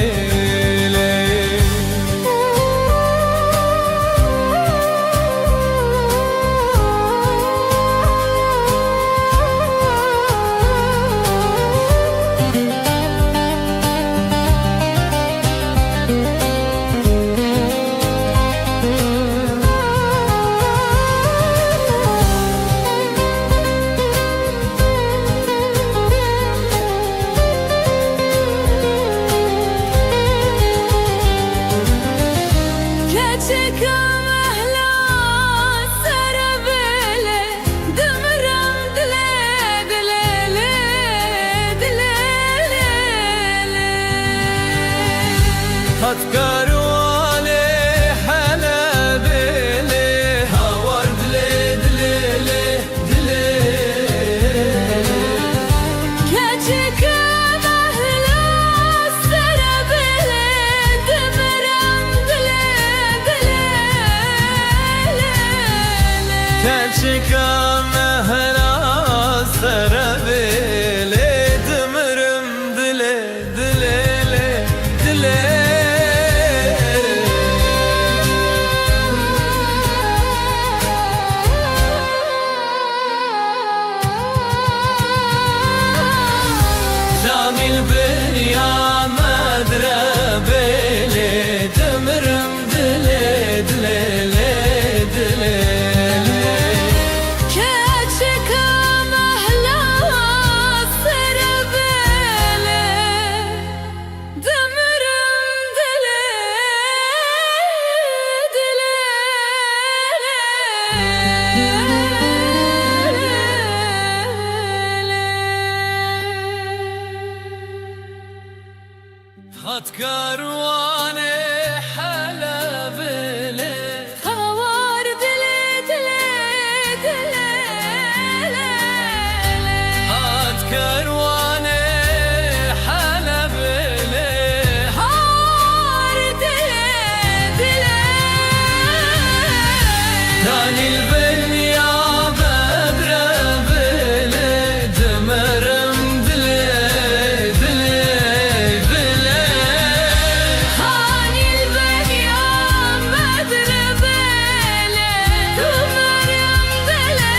هات كرواني حلب لي هاور دلي دلي لي دلي كاتك مهلا بدره بله دمرم دله دله دله كاتشكم أهلا سربلة دمرم دلي هات كارواني حلب لي خوار دلي دلي دلي هات كارواني حلب لي خوار دلي دلي ثاني البنيا بدره بلي دمرم دلي دلي دلي خاني البنيام مدرب لي دمرم دلي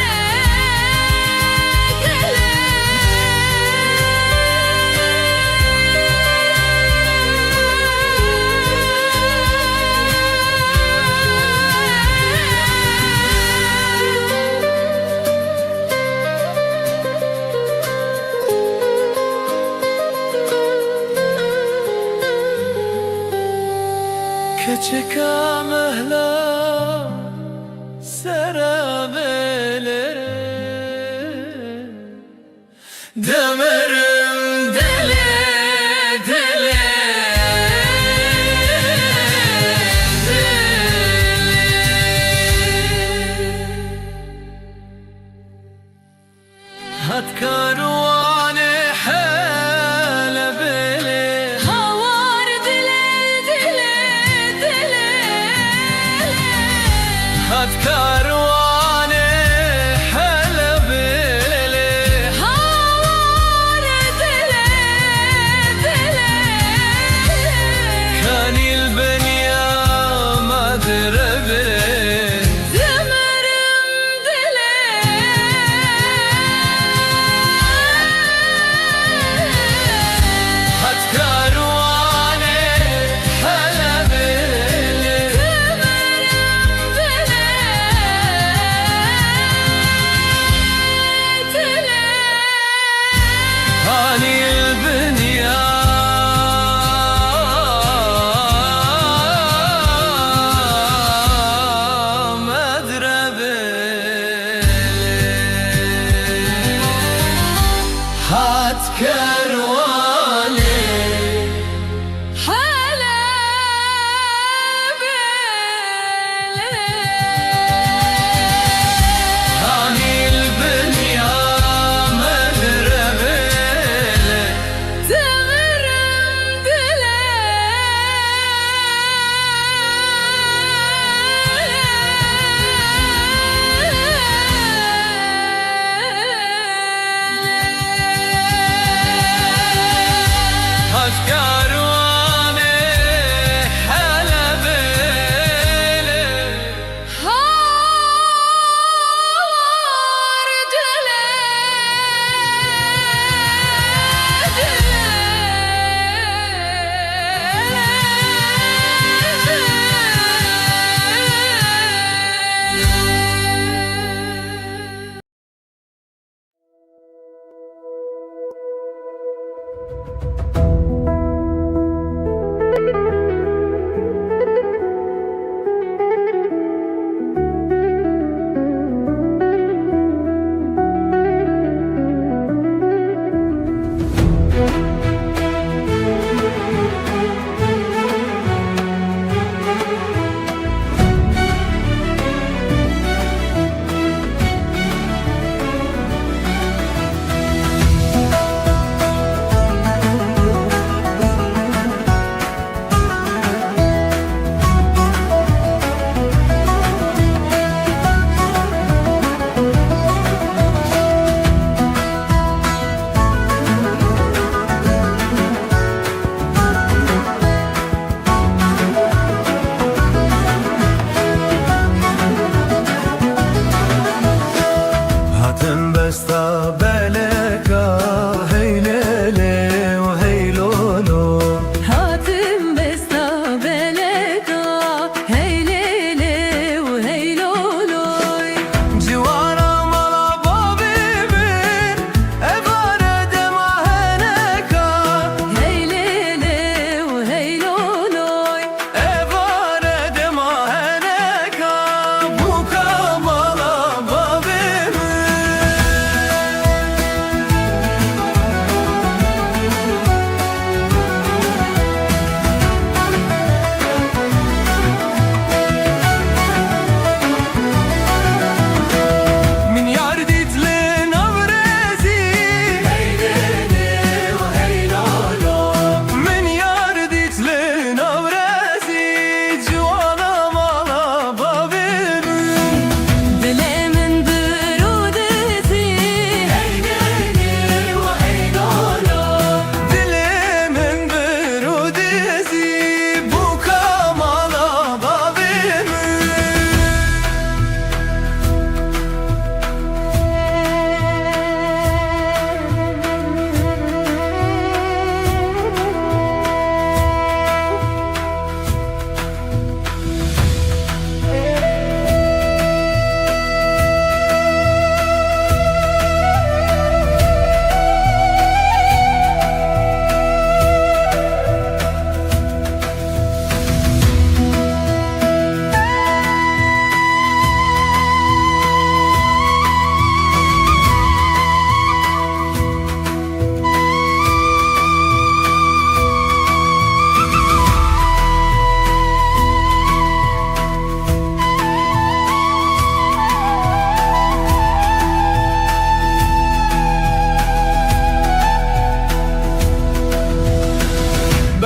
كچكا مهلا سرابيلي دمرم دلي دلي هات كارواني حلب لي خوار دلي دلي دلي هات كارواني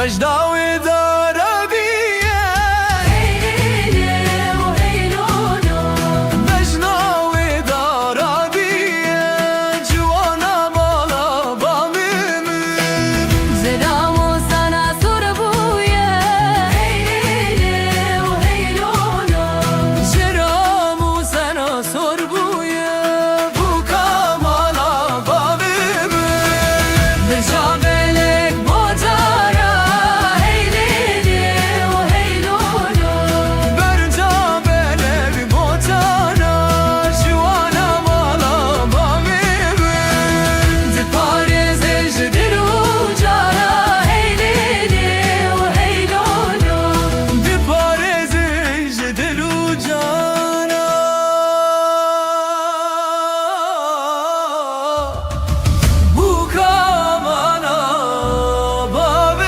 بجداوي دربية بجناوي دربية جوانا مالا بامم زرامو sana sorbuye جرامو سنا سربوية بو كمالا بامم Becabelek bocara برجا بلك بوتانا جوانا مالا بامم Di Paris'e jdiru cara دي باريس جدلو جانا بو كمالا بامم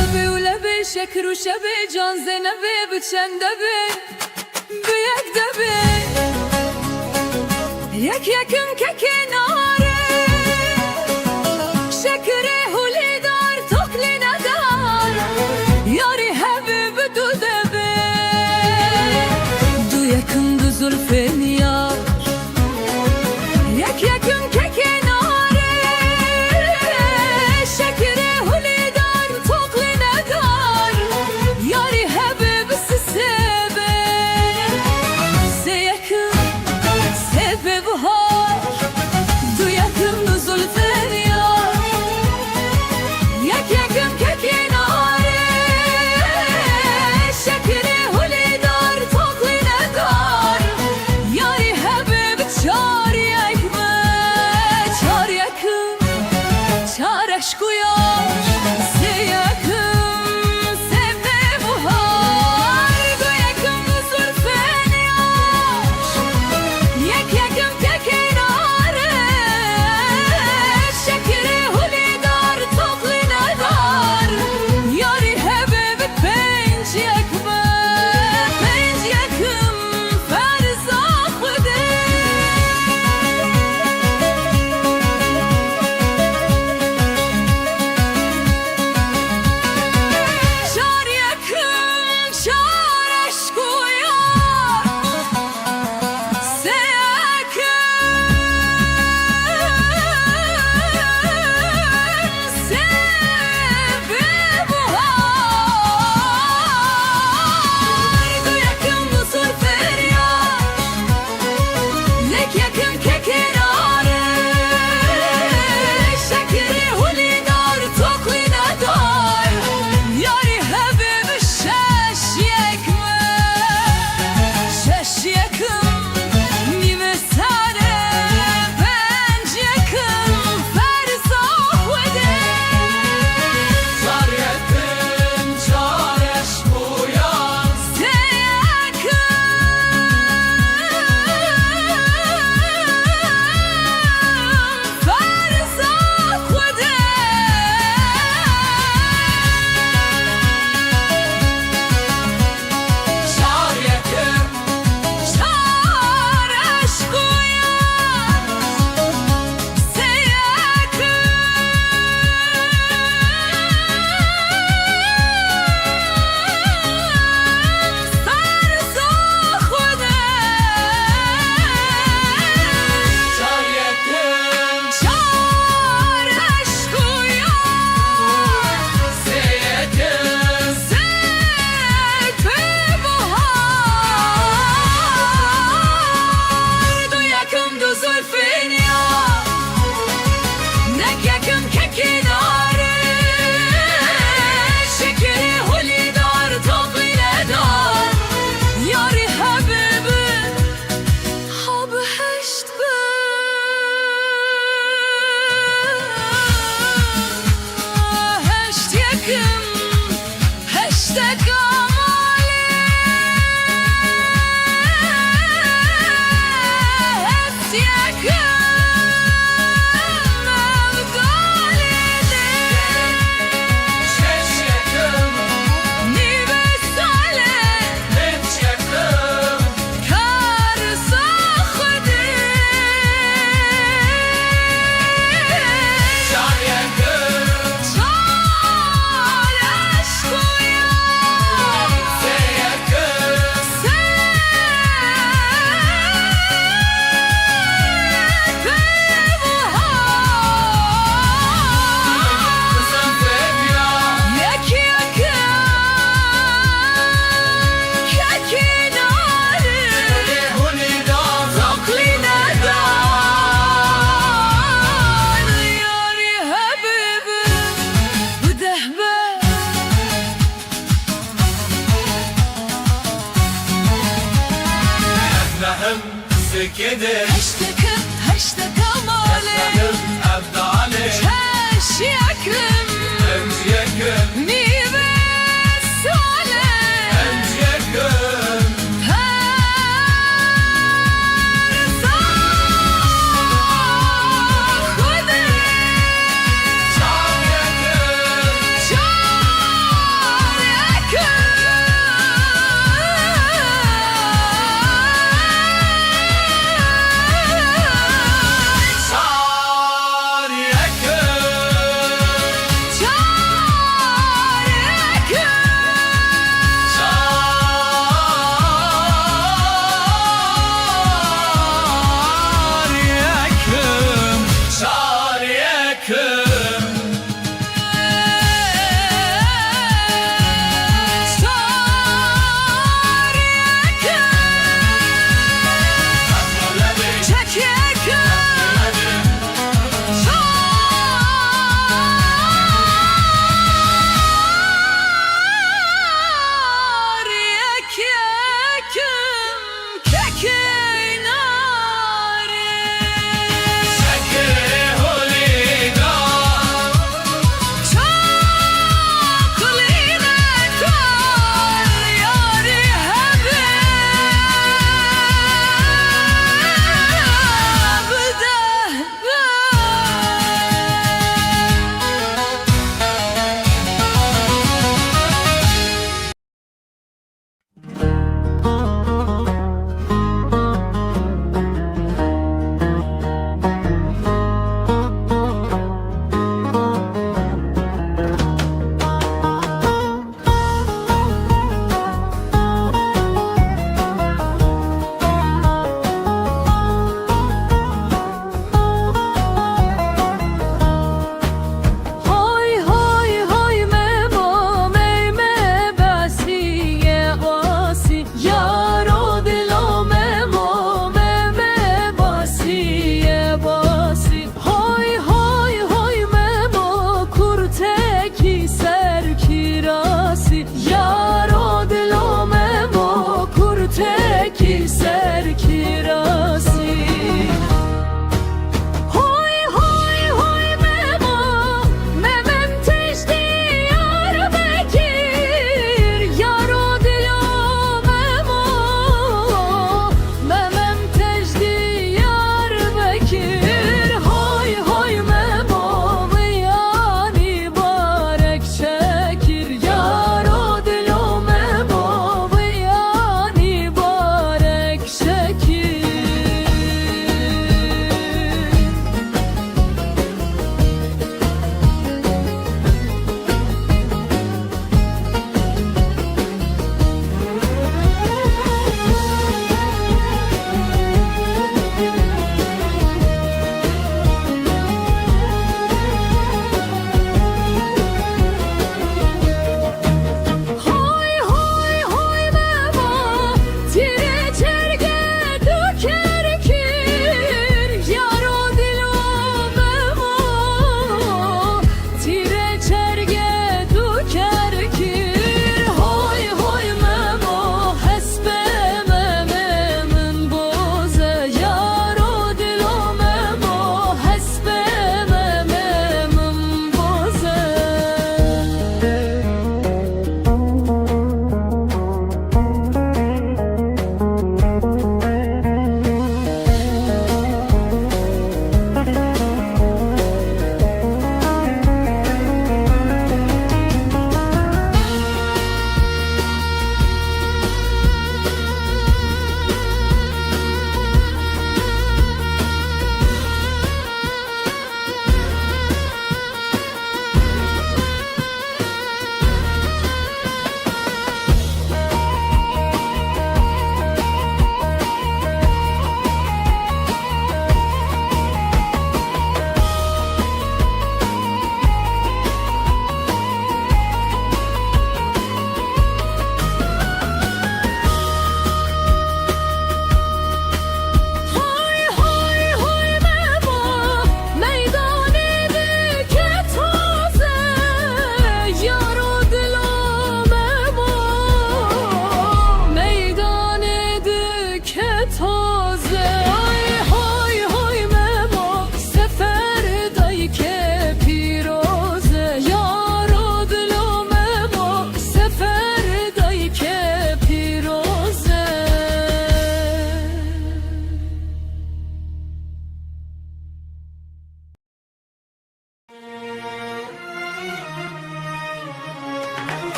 Evi ulebi şeker u şebi can zenebi biçende bi Büyük de bi Yek yakın kekinare Şekeri hulidar tokline dar Yari hebi büdü de bi Du yakın du zulfin yar Yek yakın kekinare Şekeri hulidar tokline dar Yari hebi bisi sebe Se yakın sebe buhar Du yakın du zulfin yar Yek yakın kekinare Şekeri hulidar tokline dar Yari hebi çar yakme Çar yakın Çar aşkı yar Se yakın sevme buhar Du yakın zulfen yar Yek yakın kekinare Şekeri hulidar tokline dar Yari hebe penç yakme Penç yakın ferzah bıdır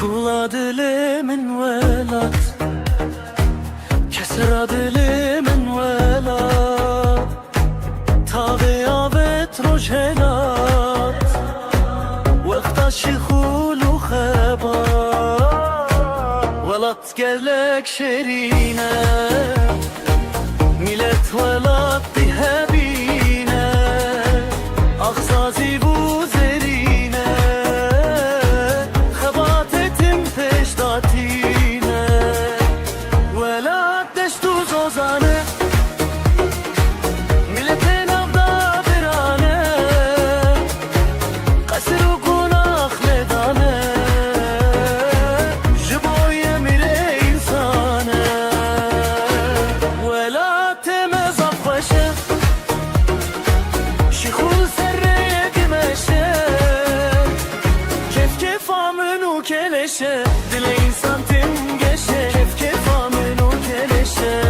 Kula dilimin velat Kesra dilimin velat Taveya vetrojelat Vekta şikhulu khebat Velat gelek şerine Millet velat dihebine Aksazi bu zerine Khebat etim peştatine Velat deştu zozane Milletin avda birane Kasır u gunah ledane Jiboye mire insane Velat temez affaşe Şikhul serreye dimeşe Kef kef amenu keleşe Dile insan tim geçe Kef kef amenu keleşe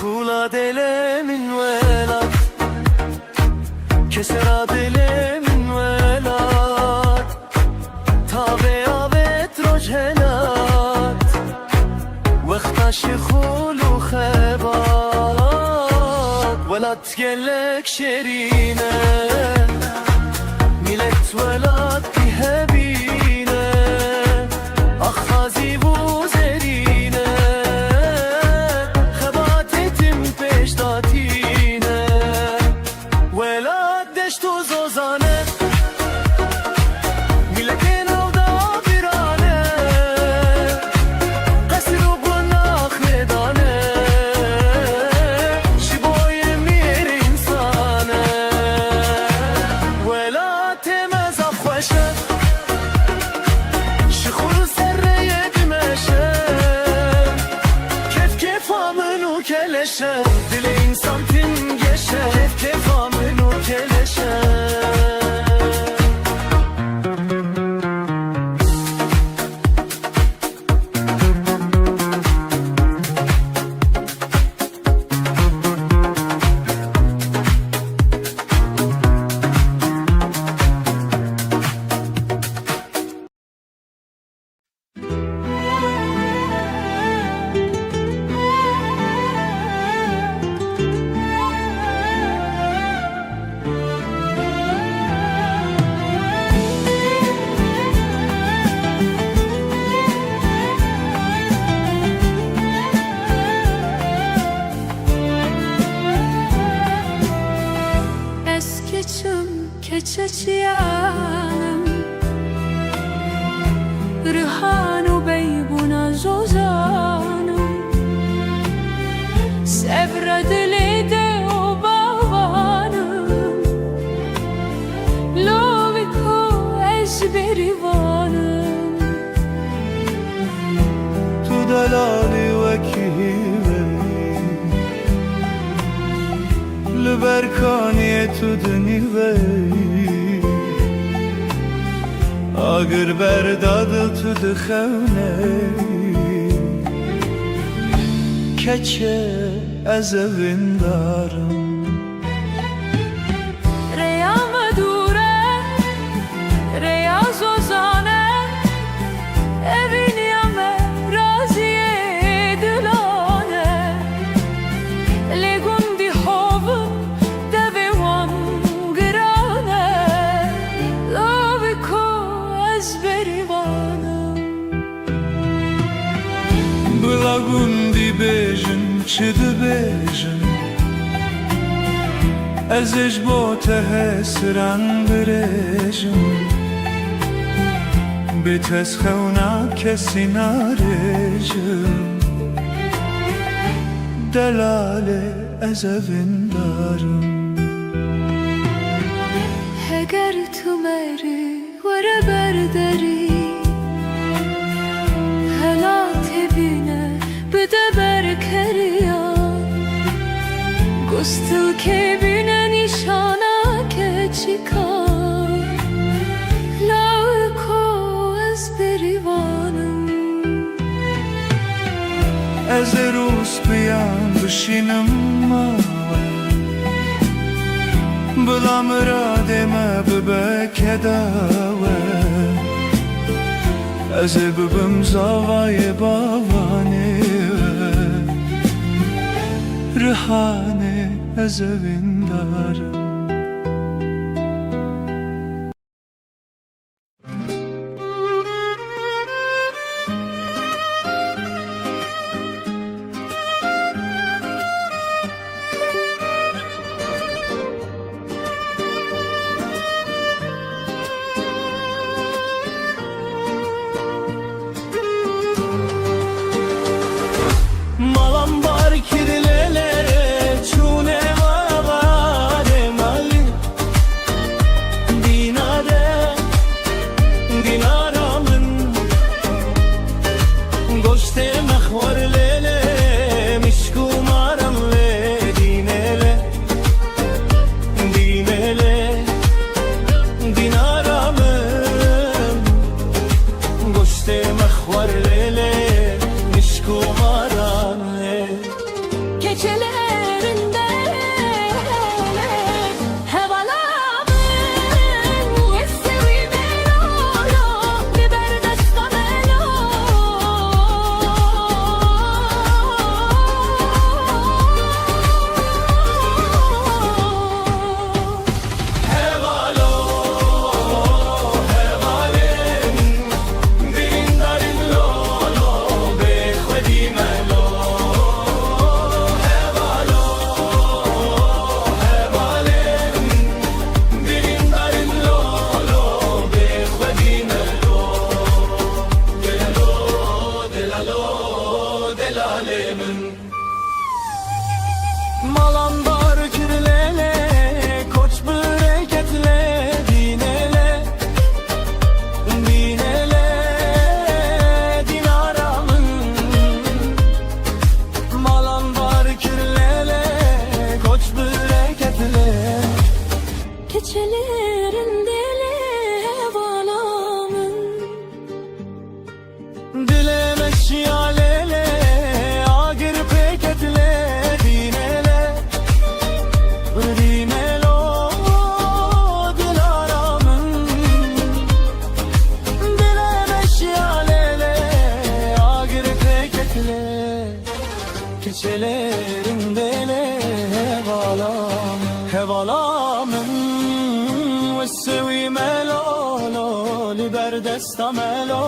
Kula delemin velat Kesera delemin velat Taveya vetrojelat Vekta şikhulu khebat Velat gelek şerine Millet velat dihebine Akhazi bu zerine Khebat etim peştatine Velat deştu zozane Milletin avda birane Kasır u gunah ledane Jiboye mir insane Velat temez affaşe Şikhul serreye dimeşe Kef kef amenu keleşe Dile insan tin geçe Kef kef amenu keleşe Eskeçim keçeçiyanım Rihanu beybuna zozanım Sebredili de o bavanım Loviko ezberivanım Tu delali vekile Lberkaniye tu dnive Agir berdadil tu dkhevne Keçe ez evin darım Reya medure Reya zozane Evin yame raziye dülane Legundi hovun devevan grane Loviko ezberivanım Blagundi bejin çidi bejin Ez ejbo tehesran birejim Biteskhevna kesi narejim Delale ez evin darım Heger tu meri vere berderi Helat evine bide berkeriya Gustil kebine nişana keçika از بریوانم از روز بیام بشینم ماوه بلام را دمه ببکه داوه از ببم زاوای باوانه رهانه از ویندارم Malam var kirlelere çune vavare mali Dinade dinaramın Goşte mehvar lele mişkumaram ve dinele Dinele dinaramın Goşte mehvar lele mişkumaram Keçelerinde hevalamın Yessevi melolo biber destamelo Hevalo, hevalin Dindarin lolo, bekhvedimelo Hevalo, hevalin Dindarin lolo, bekhvedimelo Delalo, delalemin Malam var kirlele koç bereketle dinele dinele dinaramın Malam var kirlele koç bereketle Keçelerinde hevalamın Dileme şialele agir peketle dinele dinelo dilaramın Dileme şialele agir peketle Keçelerinde hevalamın ve sevi melolo liber destamelo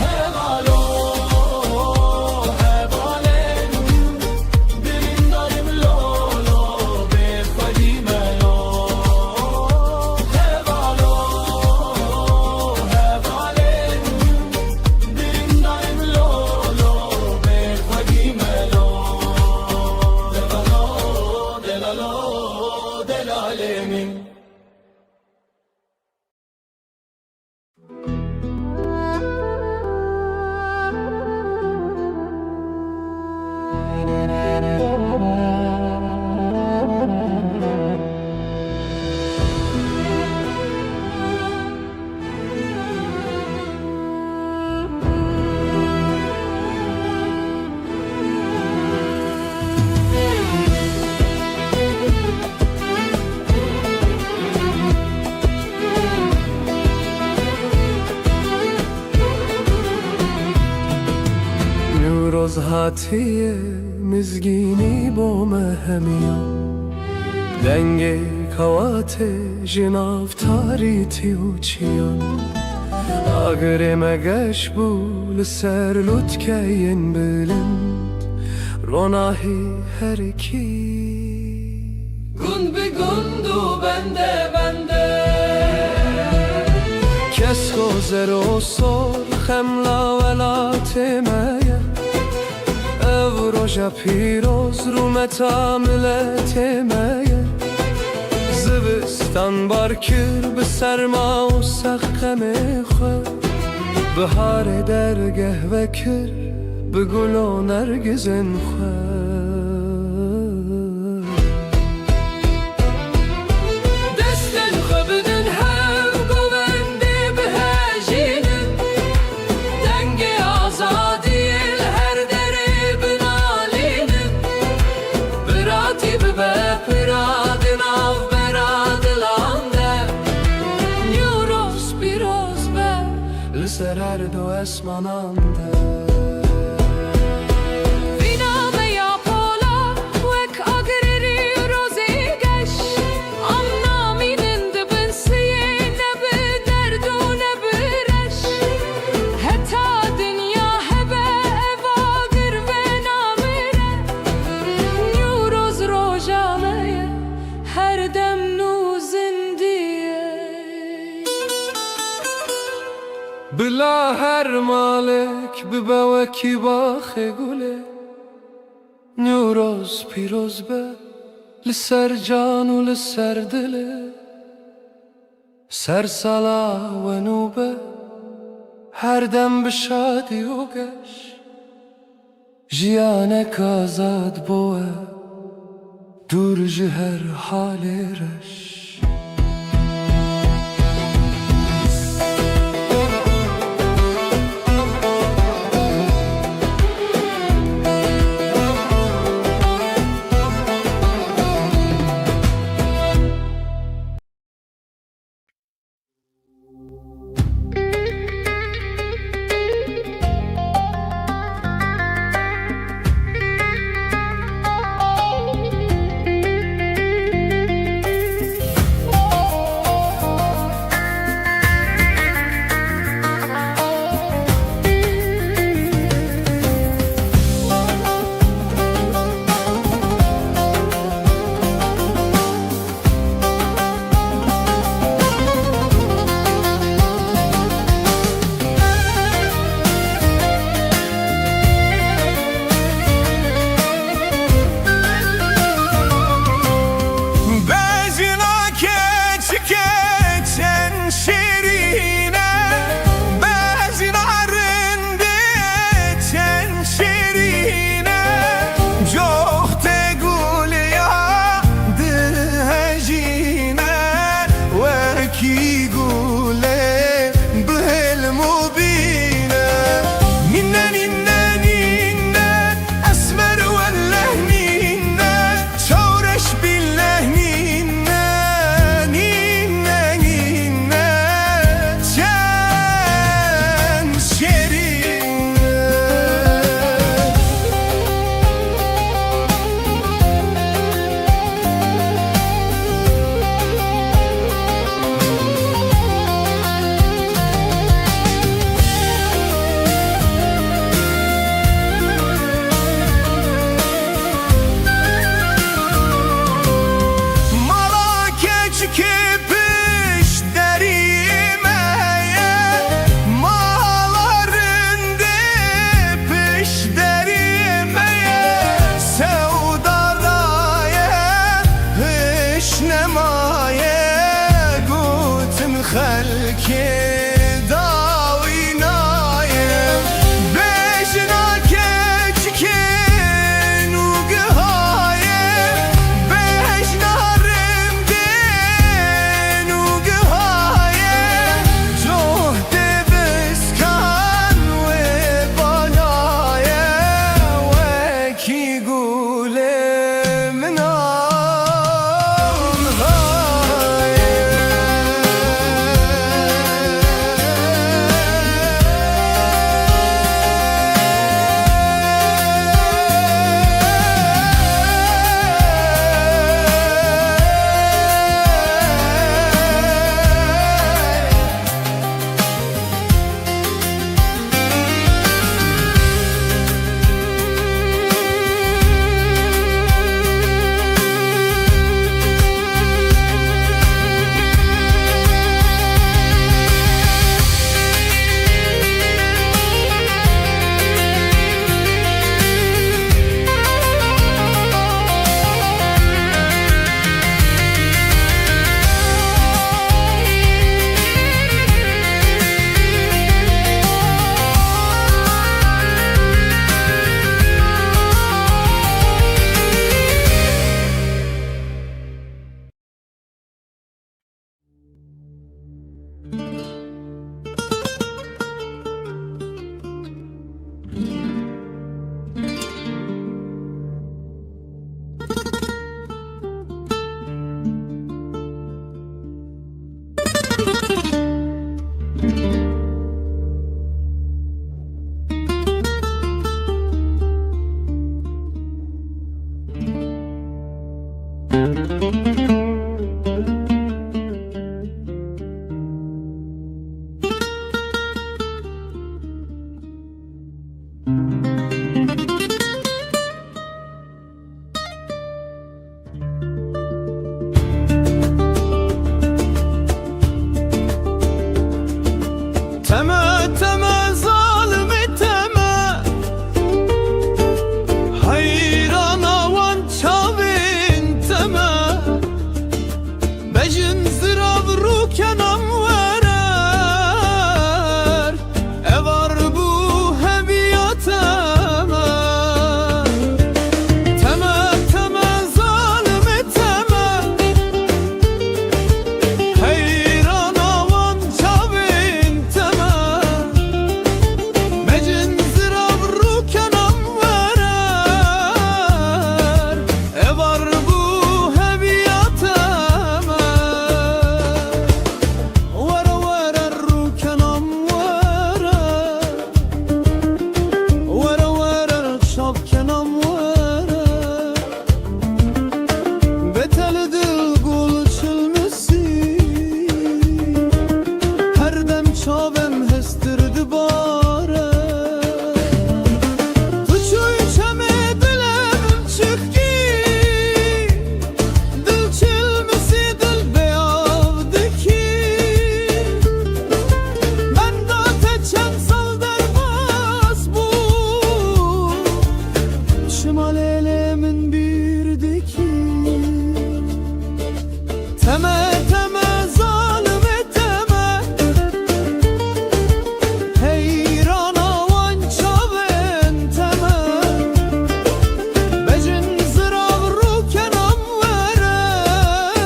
Hevalo, hevalen Dilindarim lolo, bekhvedimelo Hevalo, hevalin Dilindarim lolo, bekhvedimelo Delalo, delalemin روز هاتیه مزگینی با مهمیا دنگ کوات جناف تاریتی و چیان اگر مگش بول سر لطکین بلند روناهی هر کی Gün be gündu bende کس خوزر و سر خملا ولات مایه او روژا پیروز رو متاملت مایه زوستان بارکر به سرما و سخم خود بهار درگه و کر به گل و نرگزن خود لسر هر دو اسمانانده بلا هر مالک ببا وکی باخ گله نوروز پیروز به لسر جان و لسر دله سر سالا و نوبه هر دم بشادی و گش جیانک آزاد بوه دور جهر حالی رش Teme teme zalimi teme, hayran avan çavin teme, bejin zirav rukenam verer, evar bu heviyateme. Teme teme zalimi teme, hayran avan çavin teme, bejin zirav rukenam verer, evar bu heviyateme. Vere vere rukenam verer, vere vere çavkenam verer, beteli dil gul çilmesi, her dem çavem hestirdi bare. Tuçuy çeme dilemim çıkki, dil çilmesi dil beyavdiki, ben da teçen sal derbas bu, şimal elemin birdeki. Teme teme zalimi teme, heyran avan çavin teme, bejin zirav rukenam verer,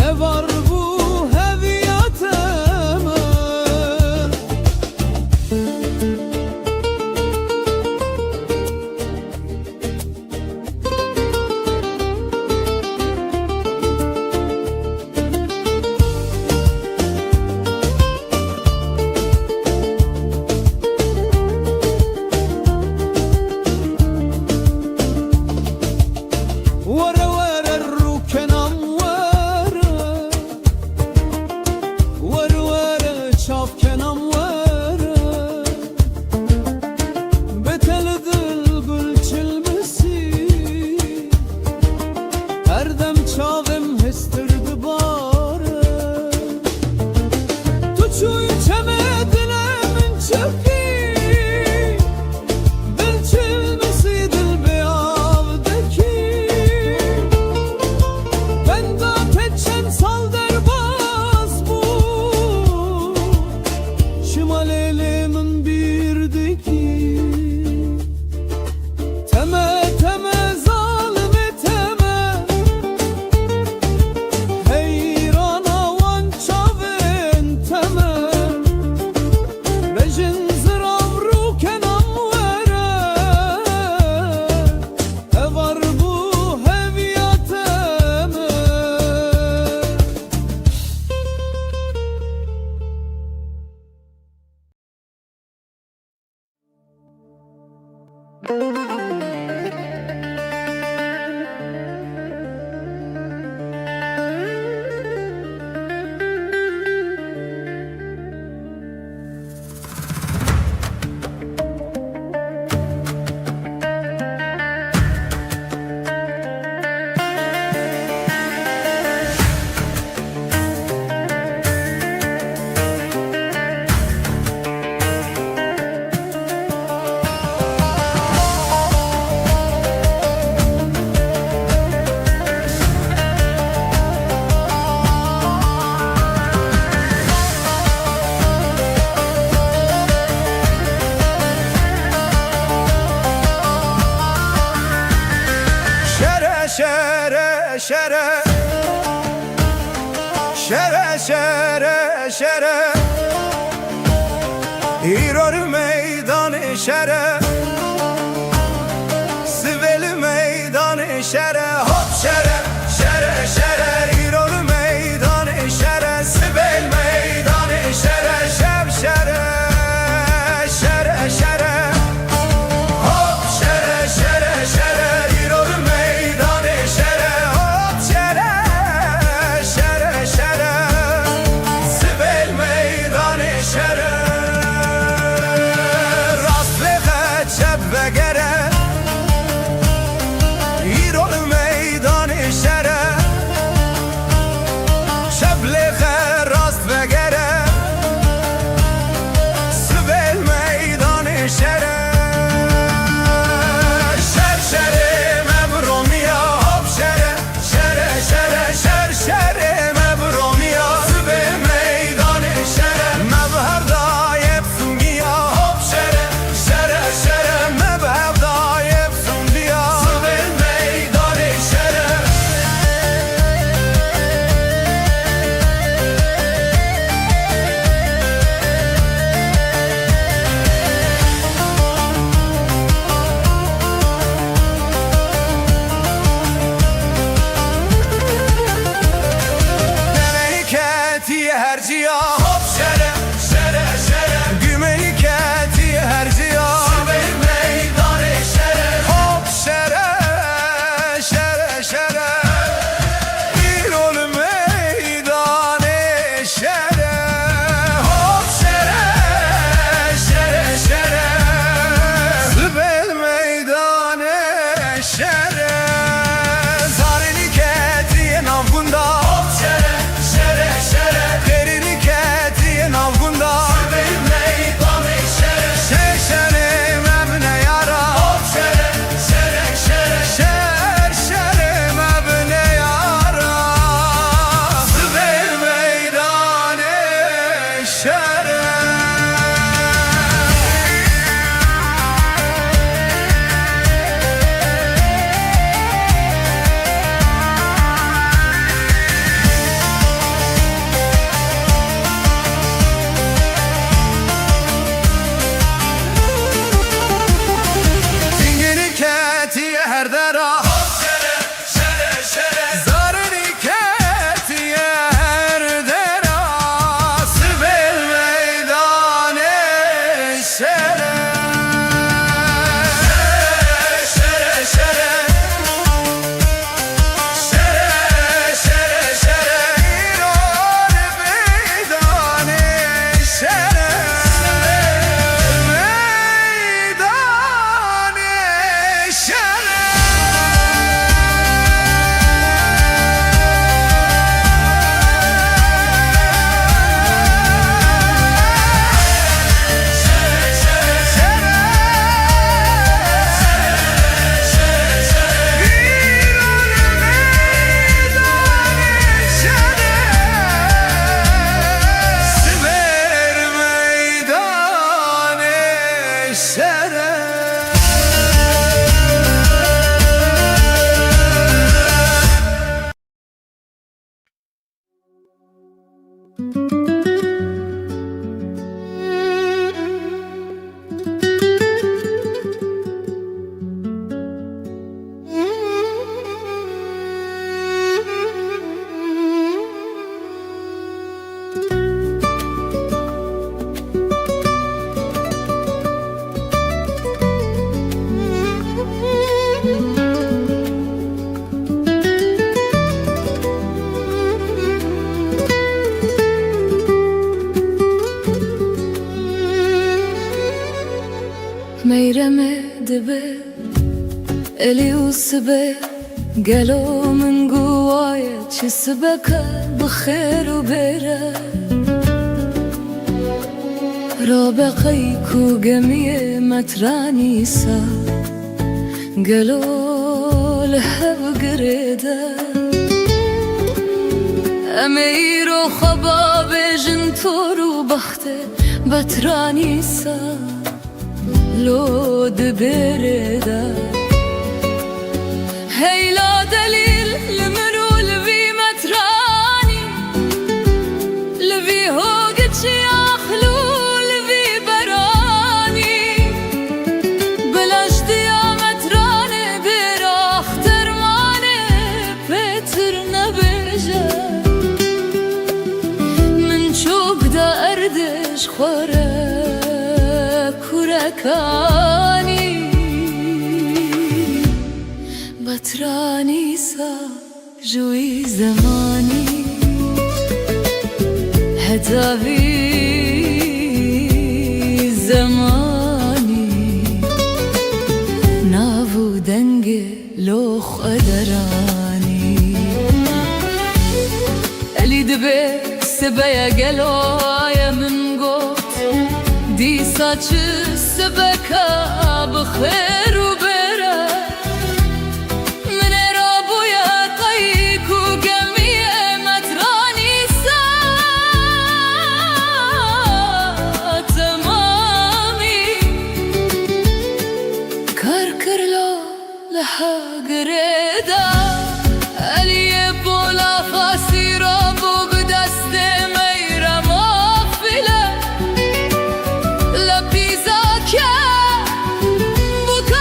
evar bu heviyateme. Vere vere rukenam verer, vere vere çavkenam verer, beteli dil gül çilmesi, her dem çavim hestirdi bare. Tuçuy çeme dilemin çıkki, dil çilmesi dil beyavdeki, ben da teçen sal derbas bu, şimal elimin birdeki. Teme teme zalimi teme, heyran avan çavin teme, bejin zirav rukenam verer, evar bu heviyateme. Şere şere, şere şere şere, İror meydanı şere, Siveli meydanı şere, hop şere şere şere, İror meydanı şere, Sivel meydanı şere, şev şere şere şere, hop şere şere şere, İror meydanı şere, hop şere şere şere, Sivel meydanı ميرمة دبه إلي وسبه قالوا من قوايا تشسبك بخير وبيره رابقيك وقمية مترانيسا قالوا لها بقريده أمير وخباب جنتور وبخته بترانيسا لو دبرده هي لا دليل لمنو لبي متراني لبي هوقت شياخلو لبي براني بلاش ديا متراني براخ ترماني بيتر نبجه من شوق دا أردش خورك كاني بترانيسا جوي زماني هتافي زماني نافو دنگ لوخ أدراني اللي دبي سبايا قلويا من قوت دي saç sebeka bخير وبره من رابويا طيك وقمية مترانيسا تمامي كركر له لها قريده علي بولا فاسيرا بوق دسته ميرا مغفله بكا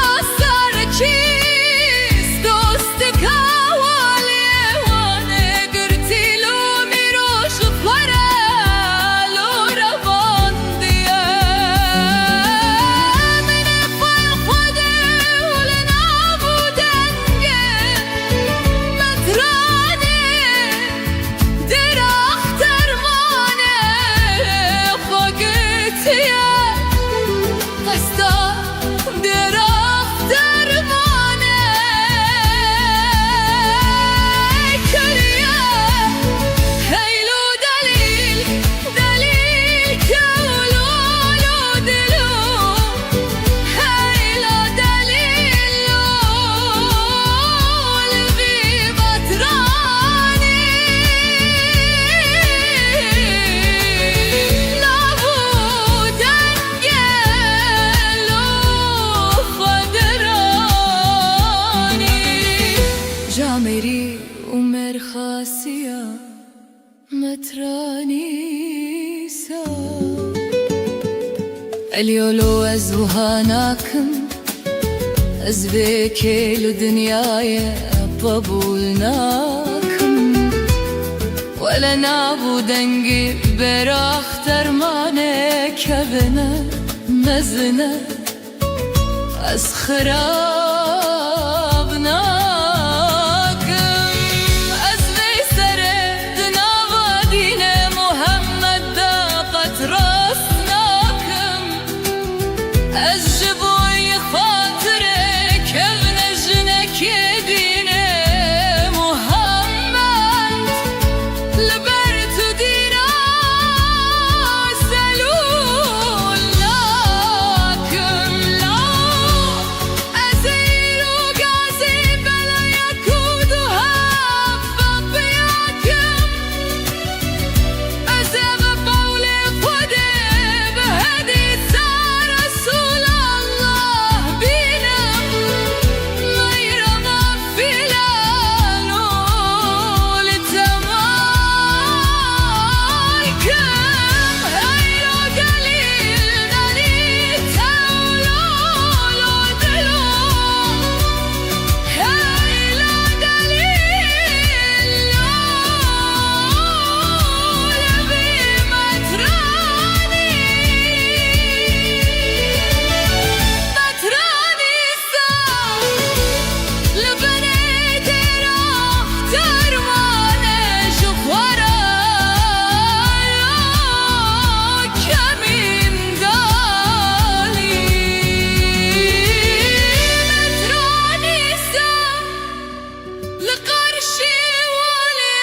اليولو از وهاناكم از بكل دنياي قبولناكم ولا نابو دنگي براخ درمانه كبنه مزنه از خرابناكم از بيسره دناوا دين محمد داقت راسناكم از جبوي خاطره كبن جنك دين محمد لبرت دينا سلولناكم لا أزير وقاسي بلا يكودها بابياكم أزيب قولي خدي بهدي سار رسول الله بينا غير مغفلة لتمايكم غير قليل دليتا ولولو دلو غير دليل لولبي متراني سام لبنيت راح ترمانه شخورا كمين دالي متراني سام لقرشي ولي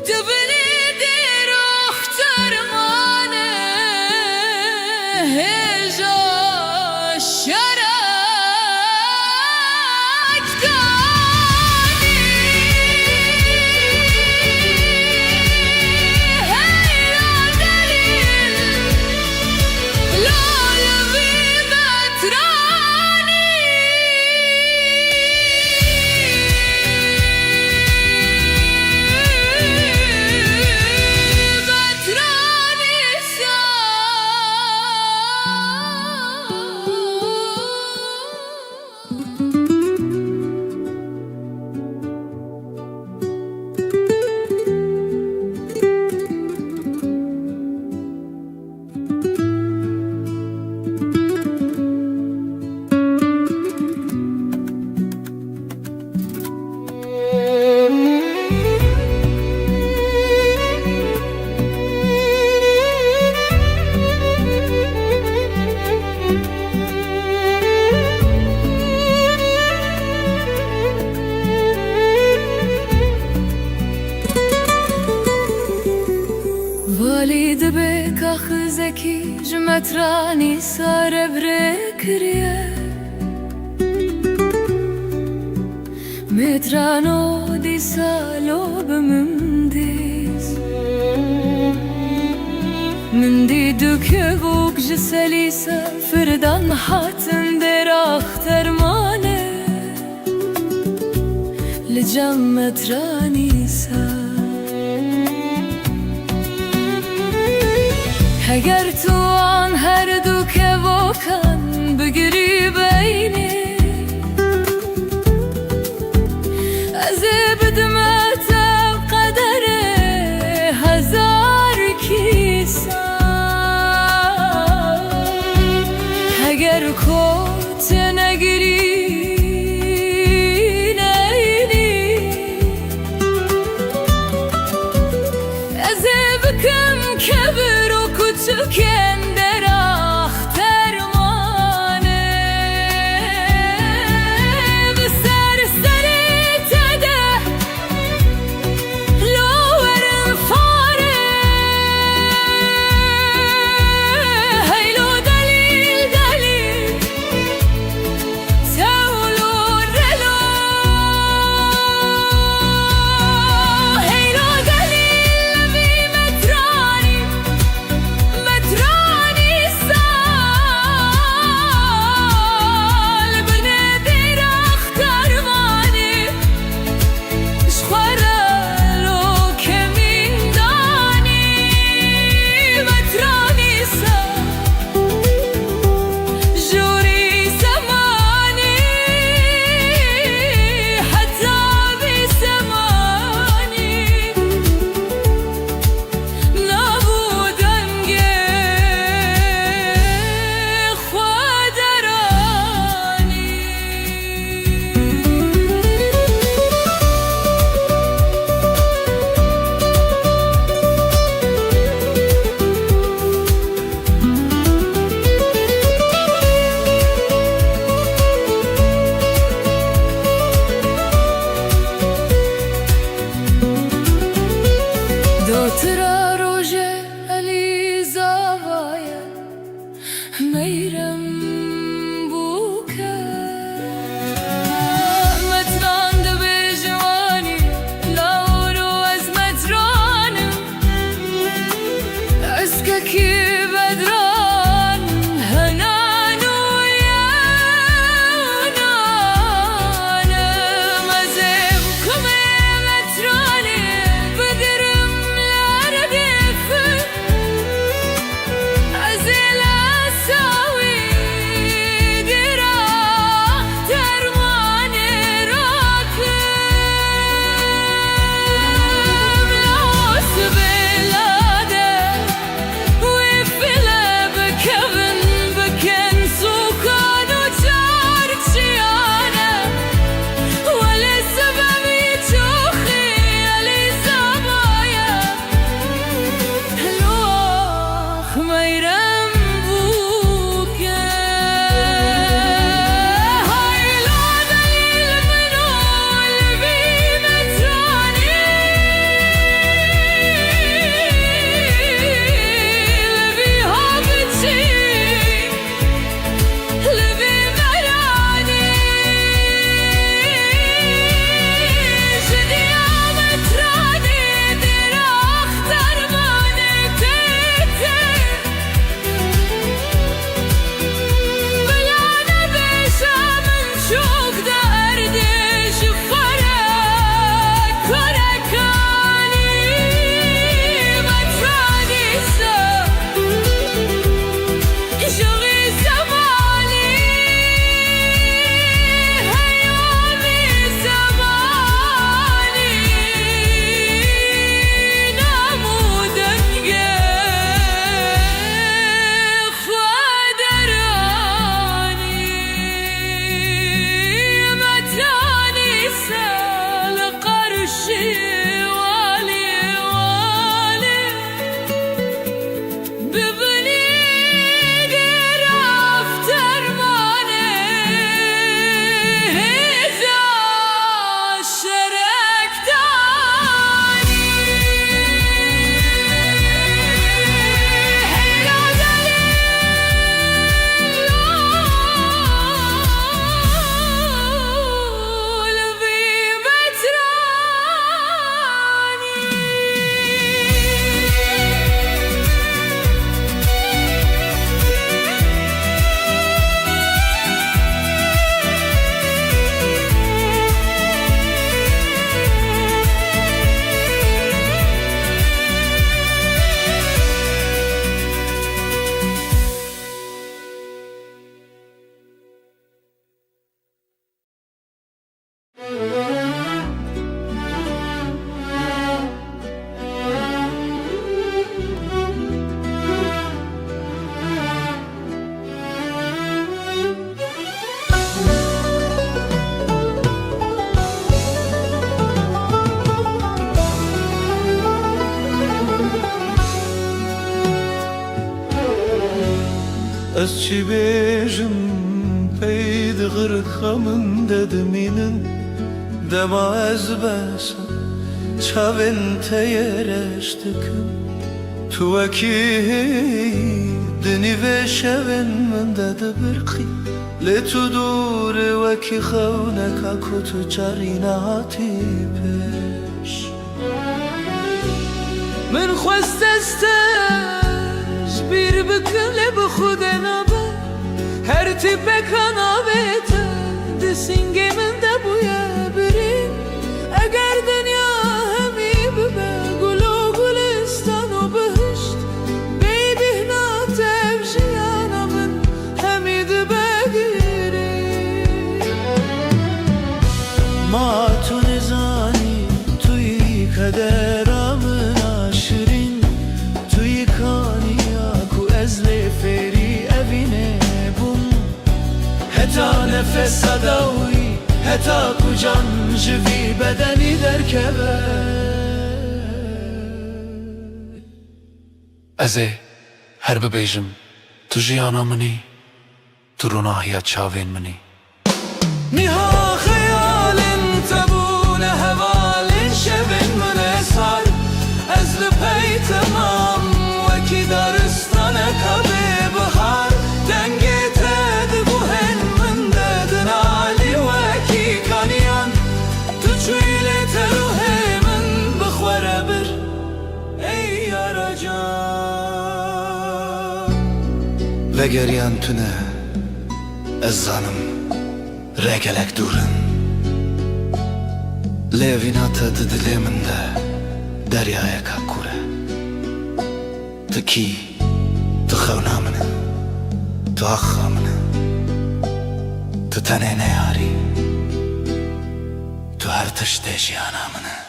تبني دير اختر مانه هجا شرك داني هيا دليل لا يبي متراني والد بك أخزكي جمتراني صار بركريه مترانو دي سالو بمنديز من دي دكوك جسليسة فردان حاتن دراخ ترمانه لجم متراني سال اگر تو آن هر دو که واکن بگیری بینی از بدمت قدر هزار کیسان اگر کت نگیری نینی از بکم کبر و کوچک اشككي بدران هنان ويانا انا مزم كميمتراني بدرم لاردف ازيل اساوي درا ترماني راكب لاس بلاده وفلا بكفن بكن سوكان وشاركشيانا ولسبب يتوخي اليزابايا الواخ ما يرمبوكا هاي لا دليل منو اللي بيمتراني اللي بيهابتي اللي بيمراني جديا متراني ديرا اختار ماني تيتي بلا نبيشا من شوق دا اردش فرق كركاني متراني سا شغي زماني هيومي زماني نمودنجي خدراني متاني سال قرشي والي والي ببني قرافتر ماني إذا شركتاني حيلا دليل از چی بیجم پید غرخمن ددمینن دما از بسم چاون تیرشتکم تو اکی دنی و شون من دد برقی لتو دور وکی خونک کتو جریناتی پیش من خواست استش بیر بکن به خود نبه هر تی بکنابته دسینگی من دبویه بریم اگر دنیا همی ببه گلو گلستان و بهشت بیبی هنا تفجیانا من همی بگیریم ما تو نزانی توی کدرامن آشرین توی کانیا کو از لفری اوینه بوم هتا نفس صداوی هتا کو جان جوی بدنی درکبه ازه هر ببیجم تو جیانا منی تو روناهیت چاوین منی نها خيال تبون هوال شبن من اسهر از لپی تمام وکی دارستانک به بهار دنگی تد بوهن من ددن علی وکی کانیان تو چویل تروه من بخوره بر ای یارا جان ve geryan tüne ezanım regelek durun Levinata diliminde deryaya kakure Tıki tıkhavnamını Tuakhamını Tutanene yari Tu her tışteş yanamını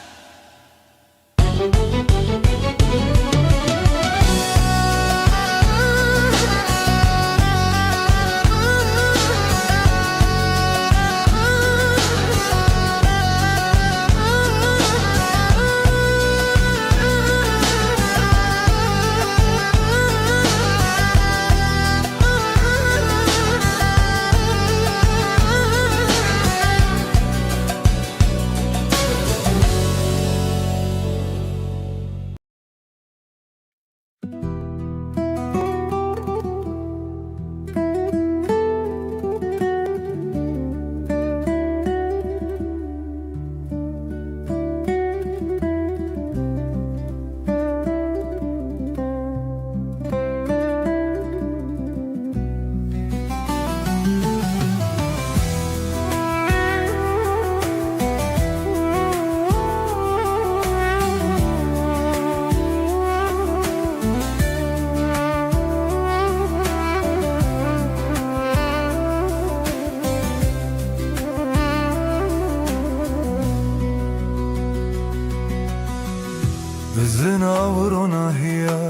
Zinavrona hiya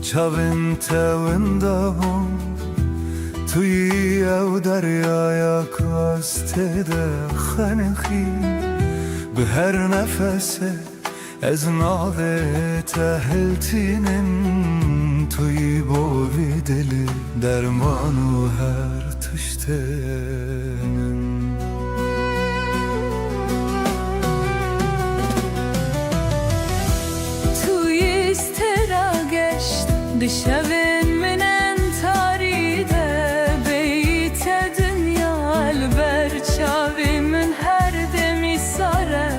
çavin tevindahum Tuyi ev deryaya kastede khanekhi Bi her nefese ez nave teheltinin Tuyi bovi dili dermanu her tıştenin Dışavin minen taride beyte dünyal berçavimin her demi sare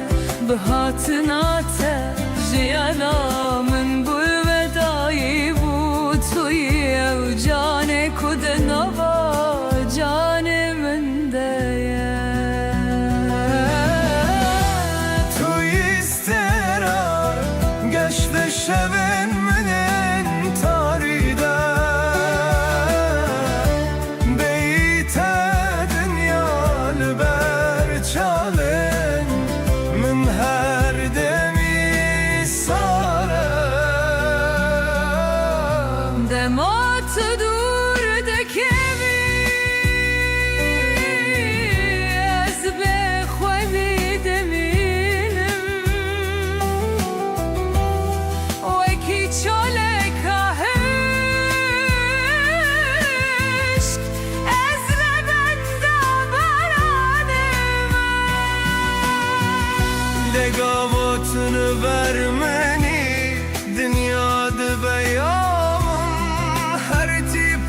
Bıhatınate jiyalamın bu vedayı bu Tuyi ev cane kudenava canemin deye Tuyi istera geçti şevin Legavatını vermeni Dünyada beyamın her tip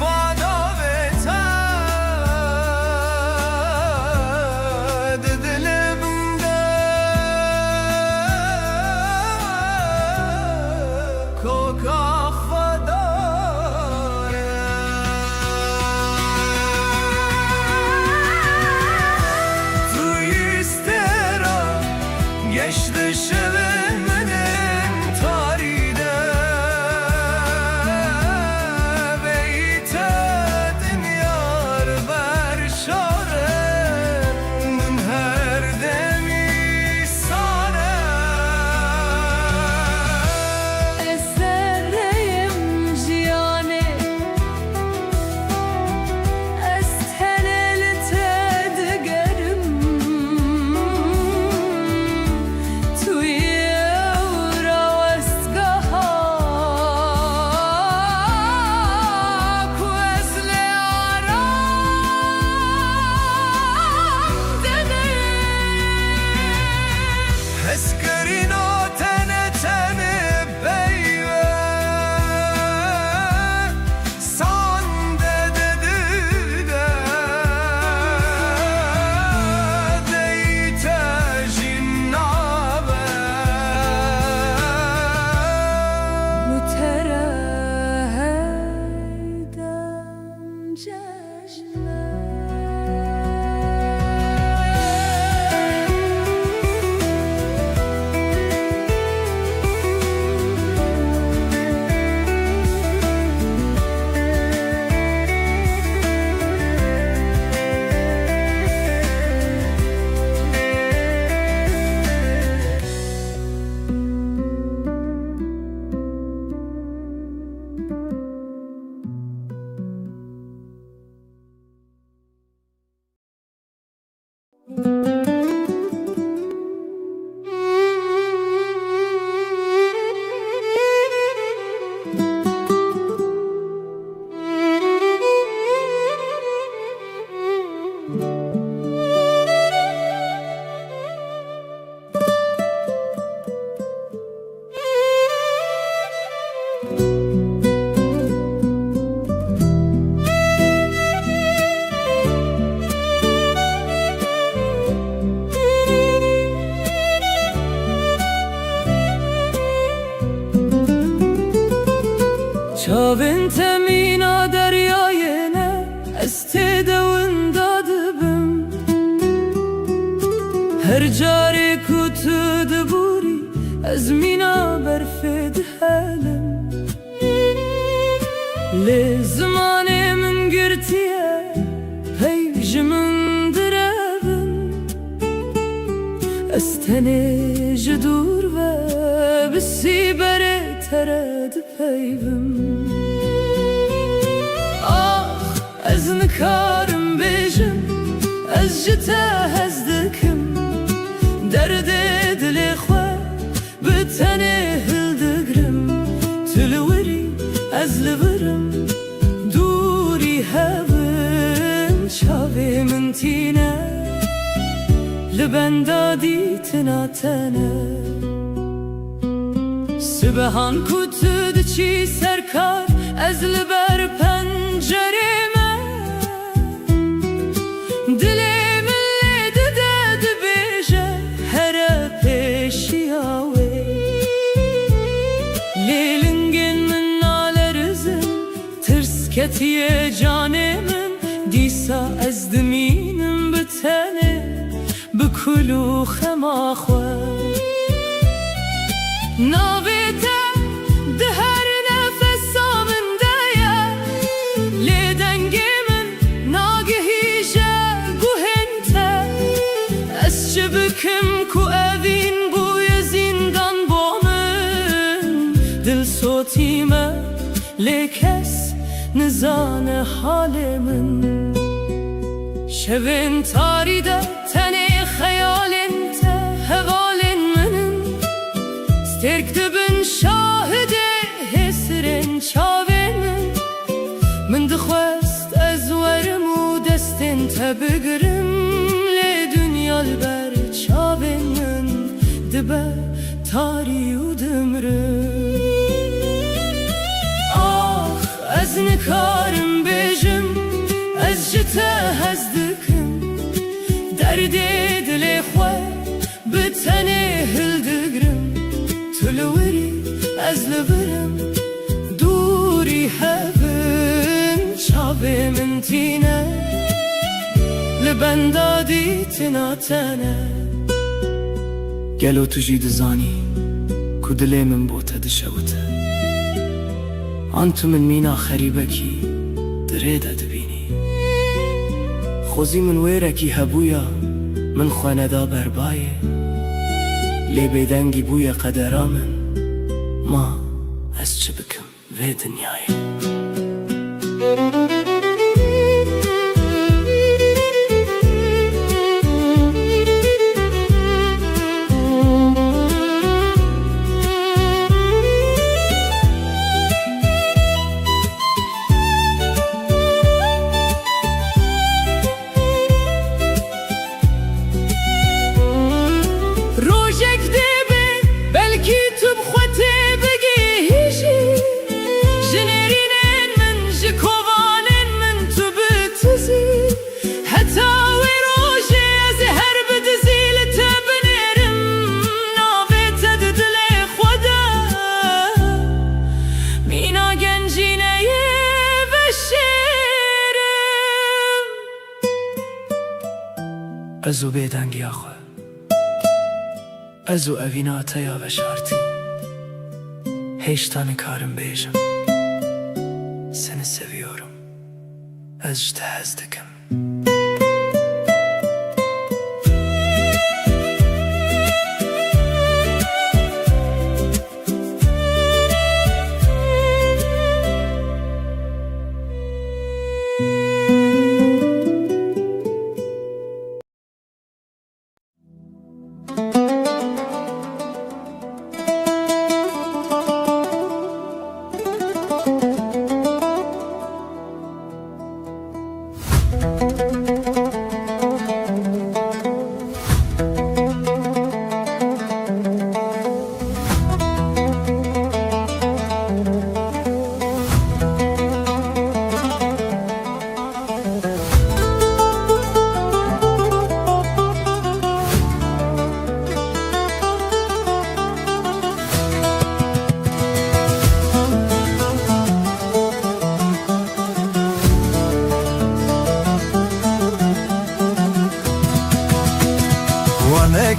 چاوین تمینا دریای نه از تدون دادبم هر جاری کتو دبوری از مینا برفد حالم لی زمان من گرتیه پیج من درابن از تنه جدور و بسی بره ترد پیوم از نکارم بیجم از جتا هزدکم درد دل خواه به تنه هلدگرم تلوری از لورم دوری هون چاوی من تینه لبندادی تناتنه سبحان کتو دچی سرکار از لبر پنجرمه دلم لیده داد بیجه هر پیشی آوی لیلنگن من نالرزم ترس کتیه جانمم دیسا از دمینم بتنه بکلو خماخوه ناویته ده هر نفس آمن دایا لی دنگی من ناگهی گوهنته از چه بکم کو اوین بوی زندان بامن دل صوتیمه لی کس نزان حال من شوین تاریده تنه خیالین ته حوالین منن سترک دبن شاهده حسرن چاوین من دخواست از ورم و دستن تبگرم لی دنیا البر چاوین من دبه تاری و دمرم از نکارم بیجم از جتا هزدکم درد دل خواه به تنه هلدگرم تلوری از لبرم دوری هون چاوی من تینه لبندادی تناتنه گلو تجی دزانی کو دلی من بوته دشوته آنتو من مینا خریبکی دریده دبینی خوزی من ویرکی هبویا من خواندا بربایه لی بیدنگی بوی قدرامن ما از چه بکم وی دنیای ازو بیدنگی آخوه ازو اوینا تیا و شارتی هیچتان کارم بیجم seni seviyorum azıcık hezdekim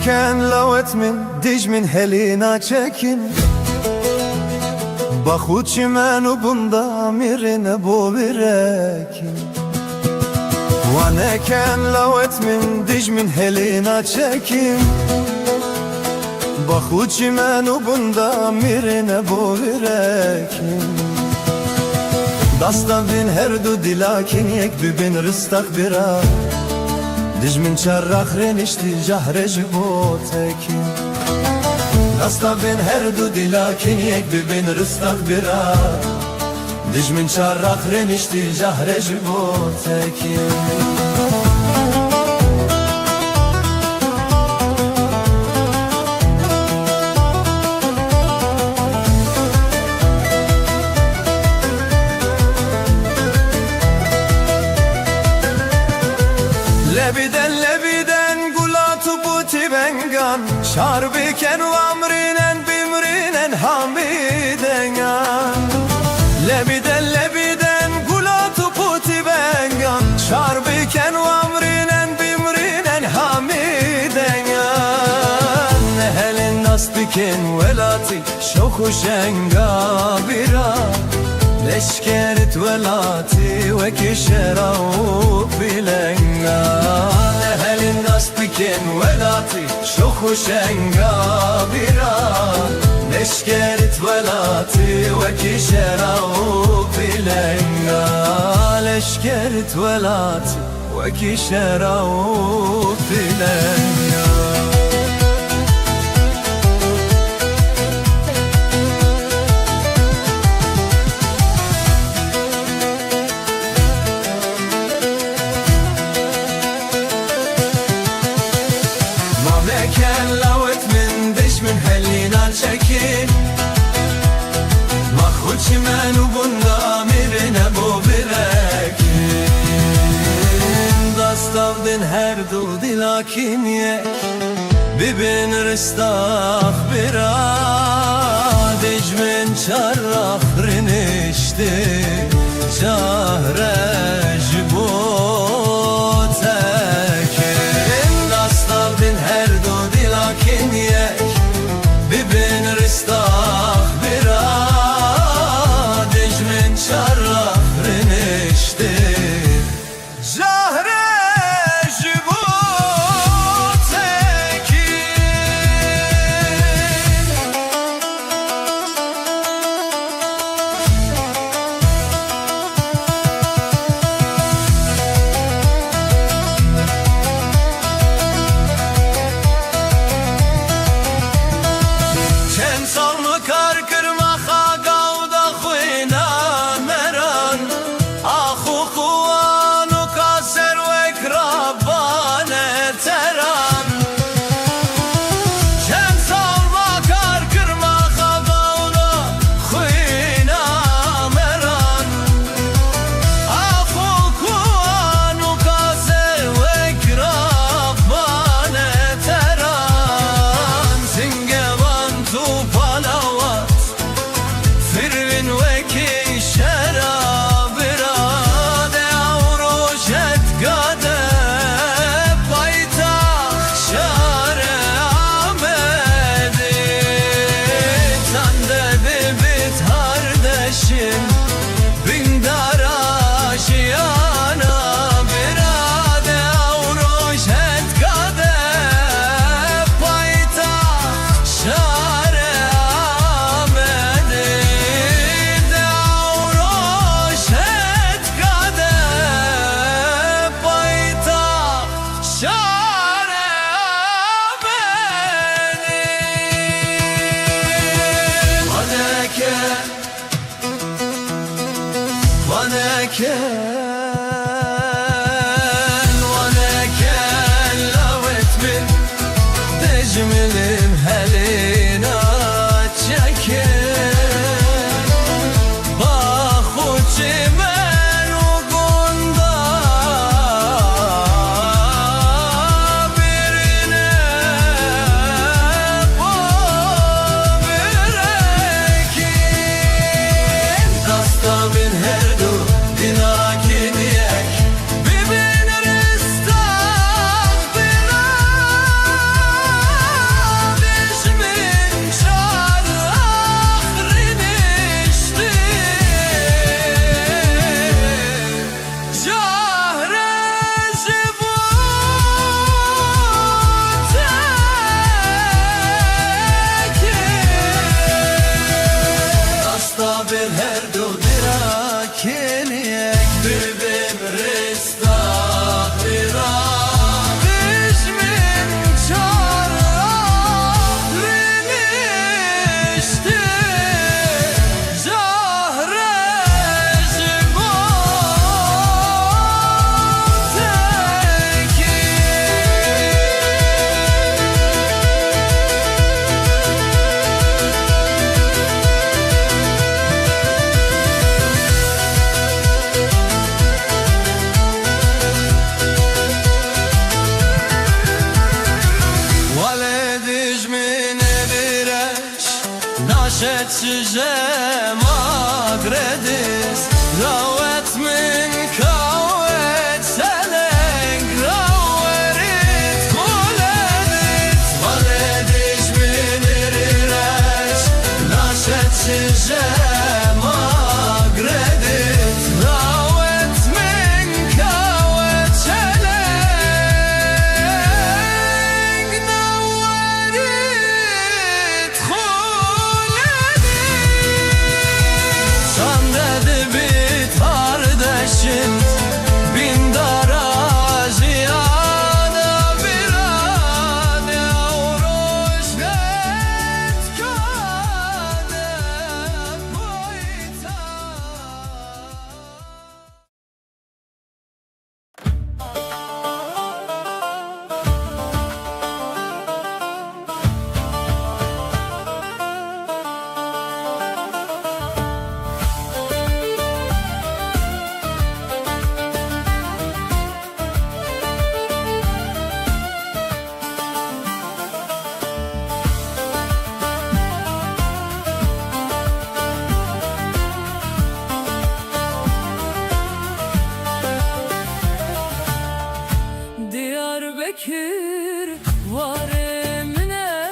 مكان لوت من دج من هلينا çekin Bakut çimenu bunda mirine bu birekin Wane kan lawet min dij min helina çekin Bakut çimenu bunda mirine bu birekin Dasta bin her du dilakin yek bin rıstak bira Dij min çarrak renişti cahre jibotekin Dasta bin her du dilakin yek bin rıstak bira Dij min çarrak renişti cahre jibotekin Lebiden gulatu buti bengan Şarbiken vamrinen bimrinen hamidengan Lebiden gulatu buti bengan Şarbiken vamrinen bimrinen hamidengan Nehelin nasbiken velati şoku şenga bira Leşkerit velati ve kişerau bilenga Nehelin nasbiken velati şoku şenga bira Leşkerit velati ve kişerau bilenga Leşkerit velati ve kişerau bilenga çekin Mahvul çimenu bunda mirine bu birekin Dastavdin her dul dilakin yek Bibin rıstak bira Dicmin çarrak rinişti Cahre jibotekin Dastavdin her dul dilakin yek Bibin rıstak bira Dicmin çarrak rinişti Zahre jibotekin Vaneken lavet min Dejmilim helina çekin Bahu çimenu gunda Birine bu birekin Dasta min her du dinakin تردس راوت من كاوت سلنگ راورت خولدت والدش من الرش ناشت شجما قردت راوت من كاوت سلنگ نورت خولدت Sandadı bit kardeşin bin daraciyana bir an yavruş net kâne boyta. Diyarbakır var emine,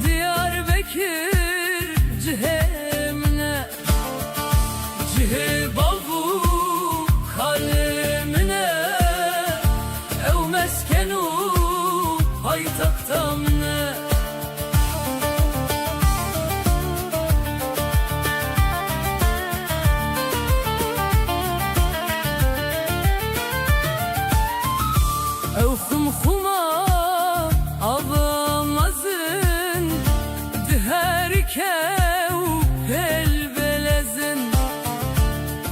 Diyarbakır cihemine, cihe bavu kalemine, ev meskenu paytaktamne. Ev khumkhuma avamazın Diherkev pelbelezin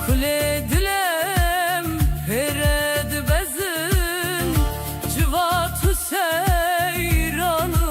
Kule dilem pered bezin Civatu seyranı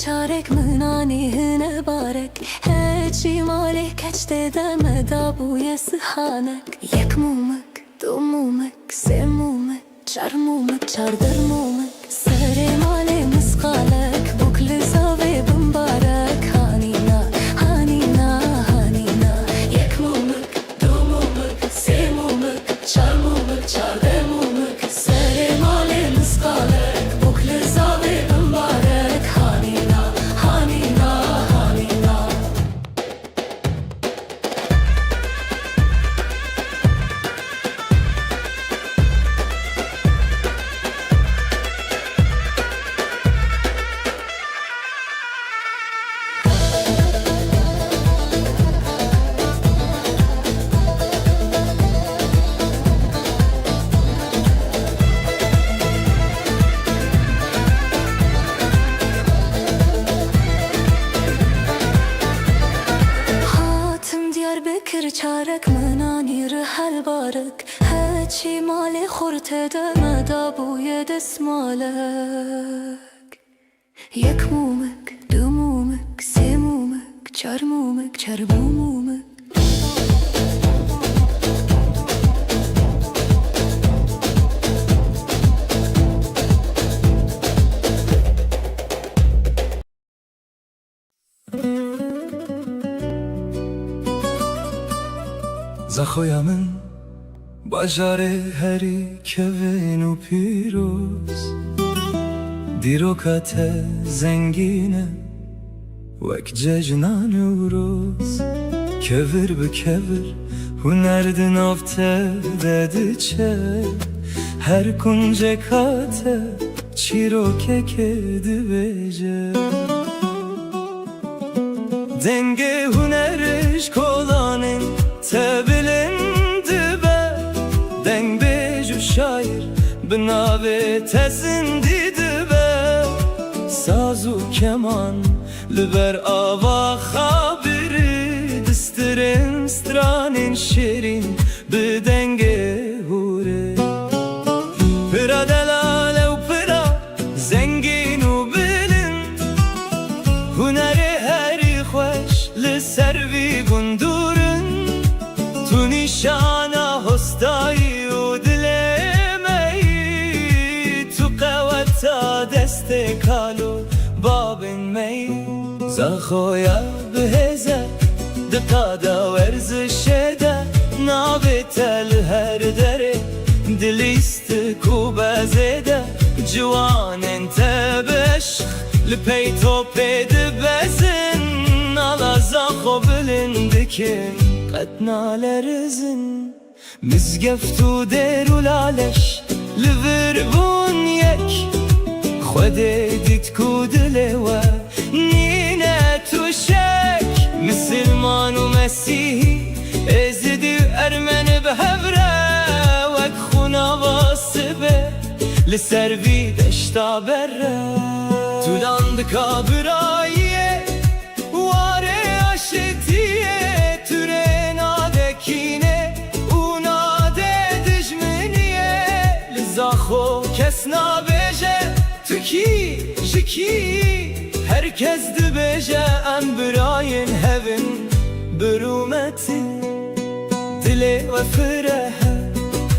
çarek mınani hine barek Heci malek keçte deme da bu yesihanek Yek mumek, du mumek, se mumek, çar mumek, çardır mumek Sere male miskalek, bukli zave bimbarek Hanina, hanina, hanina Yek mumek, du mumek, se mumek, çar mumek, çardır mumek Sere male miskalek, bukli zave bimbarek Hanina, hanina, hanina Diyarbakır çarek mınani rihal barek Heçi mali khurte deme da bu yedes malek Yek mumek, du mumek, se mumek, çar mumek, çar bu mumek زخویمن باجاره هری کون و پیروز دیروکت زنگینه وک ججنان روز کور به کور هنرد نافته دده چه هر کنج کاته چیرو که کدی بیجه دنگه هنرش کلانن تبلند به دنگ بیجو شایر بناوه تزندید به سازو کمان لبر آوا خابری دسترین سترانین شیرین به دنگ هوره پرا دلاله و پرا زنگین و بلن هنر هری خوش لسروی گندورن تو نیشانا هستایی و دلمی تو قوتا دست کالو بابن می زخویا بهزه دقادا ورزشه ده نابتل هر دره دلیست کوبازه ده جوان انت بشخ لپی تو پید بزن نالا زخو بلندکن قدنالرزن مزگفتو درو لالش لوربون یک خود دیت کودله و نینه تو شک مسلمان و مسیحی ازدی ارمن به هفره وک خونا واسبه لسروی دشتا بره تو داند کابراییه واره آشتیه توره نادکینه اوناده دجمنیه لزاخو کس نابجه تو کی جکی herkes dibêje em birayên hevin birûmetî dilê ve firehe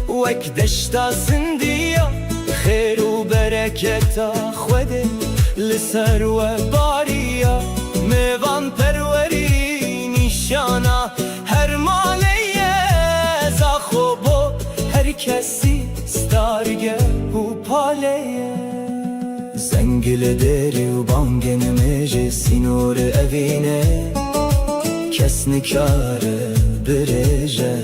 wek deşta sindiya xêr û bereketa xwedê li ser we bariya mêvan perwerî nîşana her maleye zaxo bo herkesî stargeh û paleye زنگل دری و بانگن میجه سینور اوینه کس نکاره برجه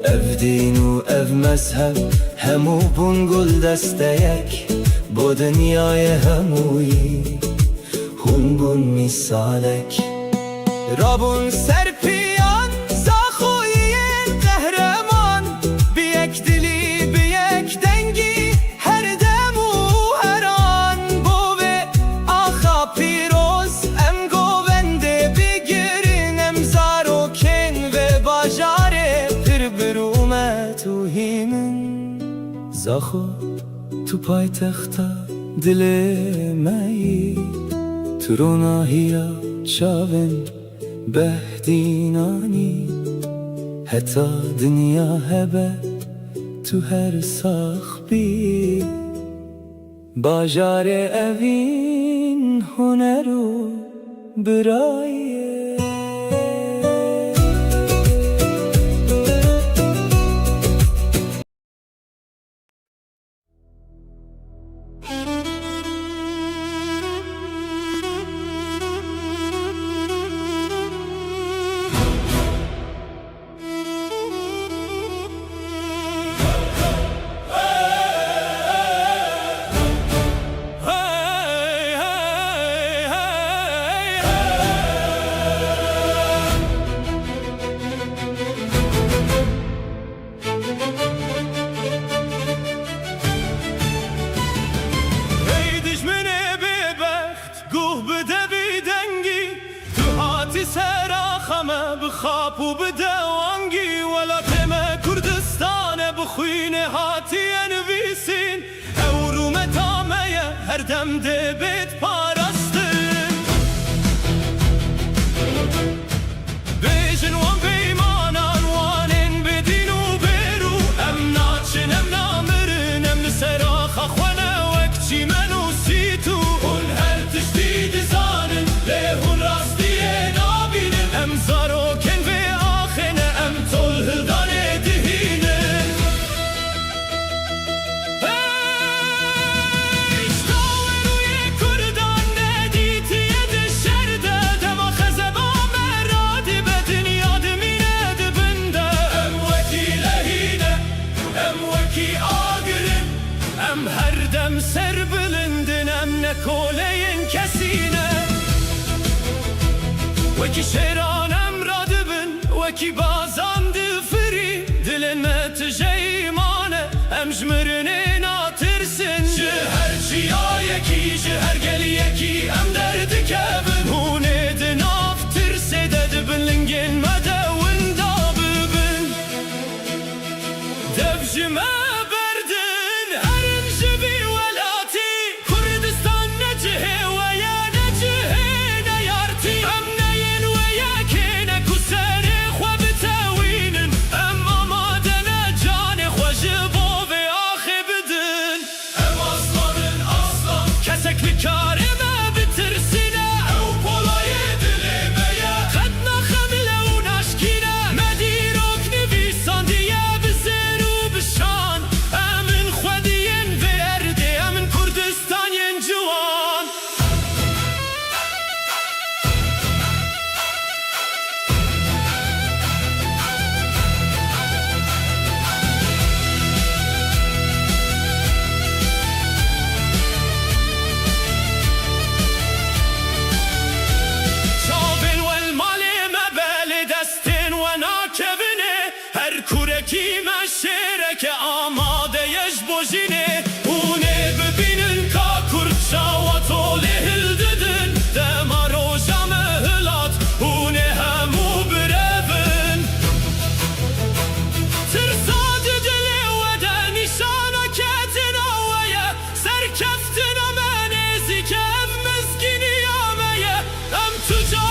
اف دین و اف مذهب همو بونگل دسته یک با دنیای همویی هون بون میسالک رابون سرپیان زاخویین قهرمان بیک دلی بیک دنگی هر زاخو تو پای تختا دل مایی تروناهیا چاون بهدینانی حتی دنیا هبه تو هر ساخبی باجار اوین هنرو برایه بخاب و بدوانگی ولاتم کردستان بخوینه هاتی نویسین اوروم تامه هر دم دبیت پارستن بیجن وان بیمانان وانین بدین و بیرو ام ناچن ام نامرن ام نسراخ اخوانه وکچی منو سیتو اون هر تشتید زانن لهون راستیه نابینن ام زارو سر بلندنم نکولین کسینه وکی شیرانم را دبن وکی بازم دفری دلن متجیمانه ام جمرنه ناترسن جهر چیا یکی جهر گلی یکی ام درد کبن هونه دناف ترسه دبن لنگن مدون داببن دفجمه که آماده یش بوجینه اونه ببینن که کرچا و طوله هل ددن دما روشا مهلات اونه همو بربن ترساد دلی و ده نشانا کتن آویه سرکفتن منیزی که اف مسکینی آمه ام تو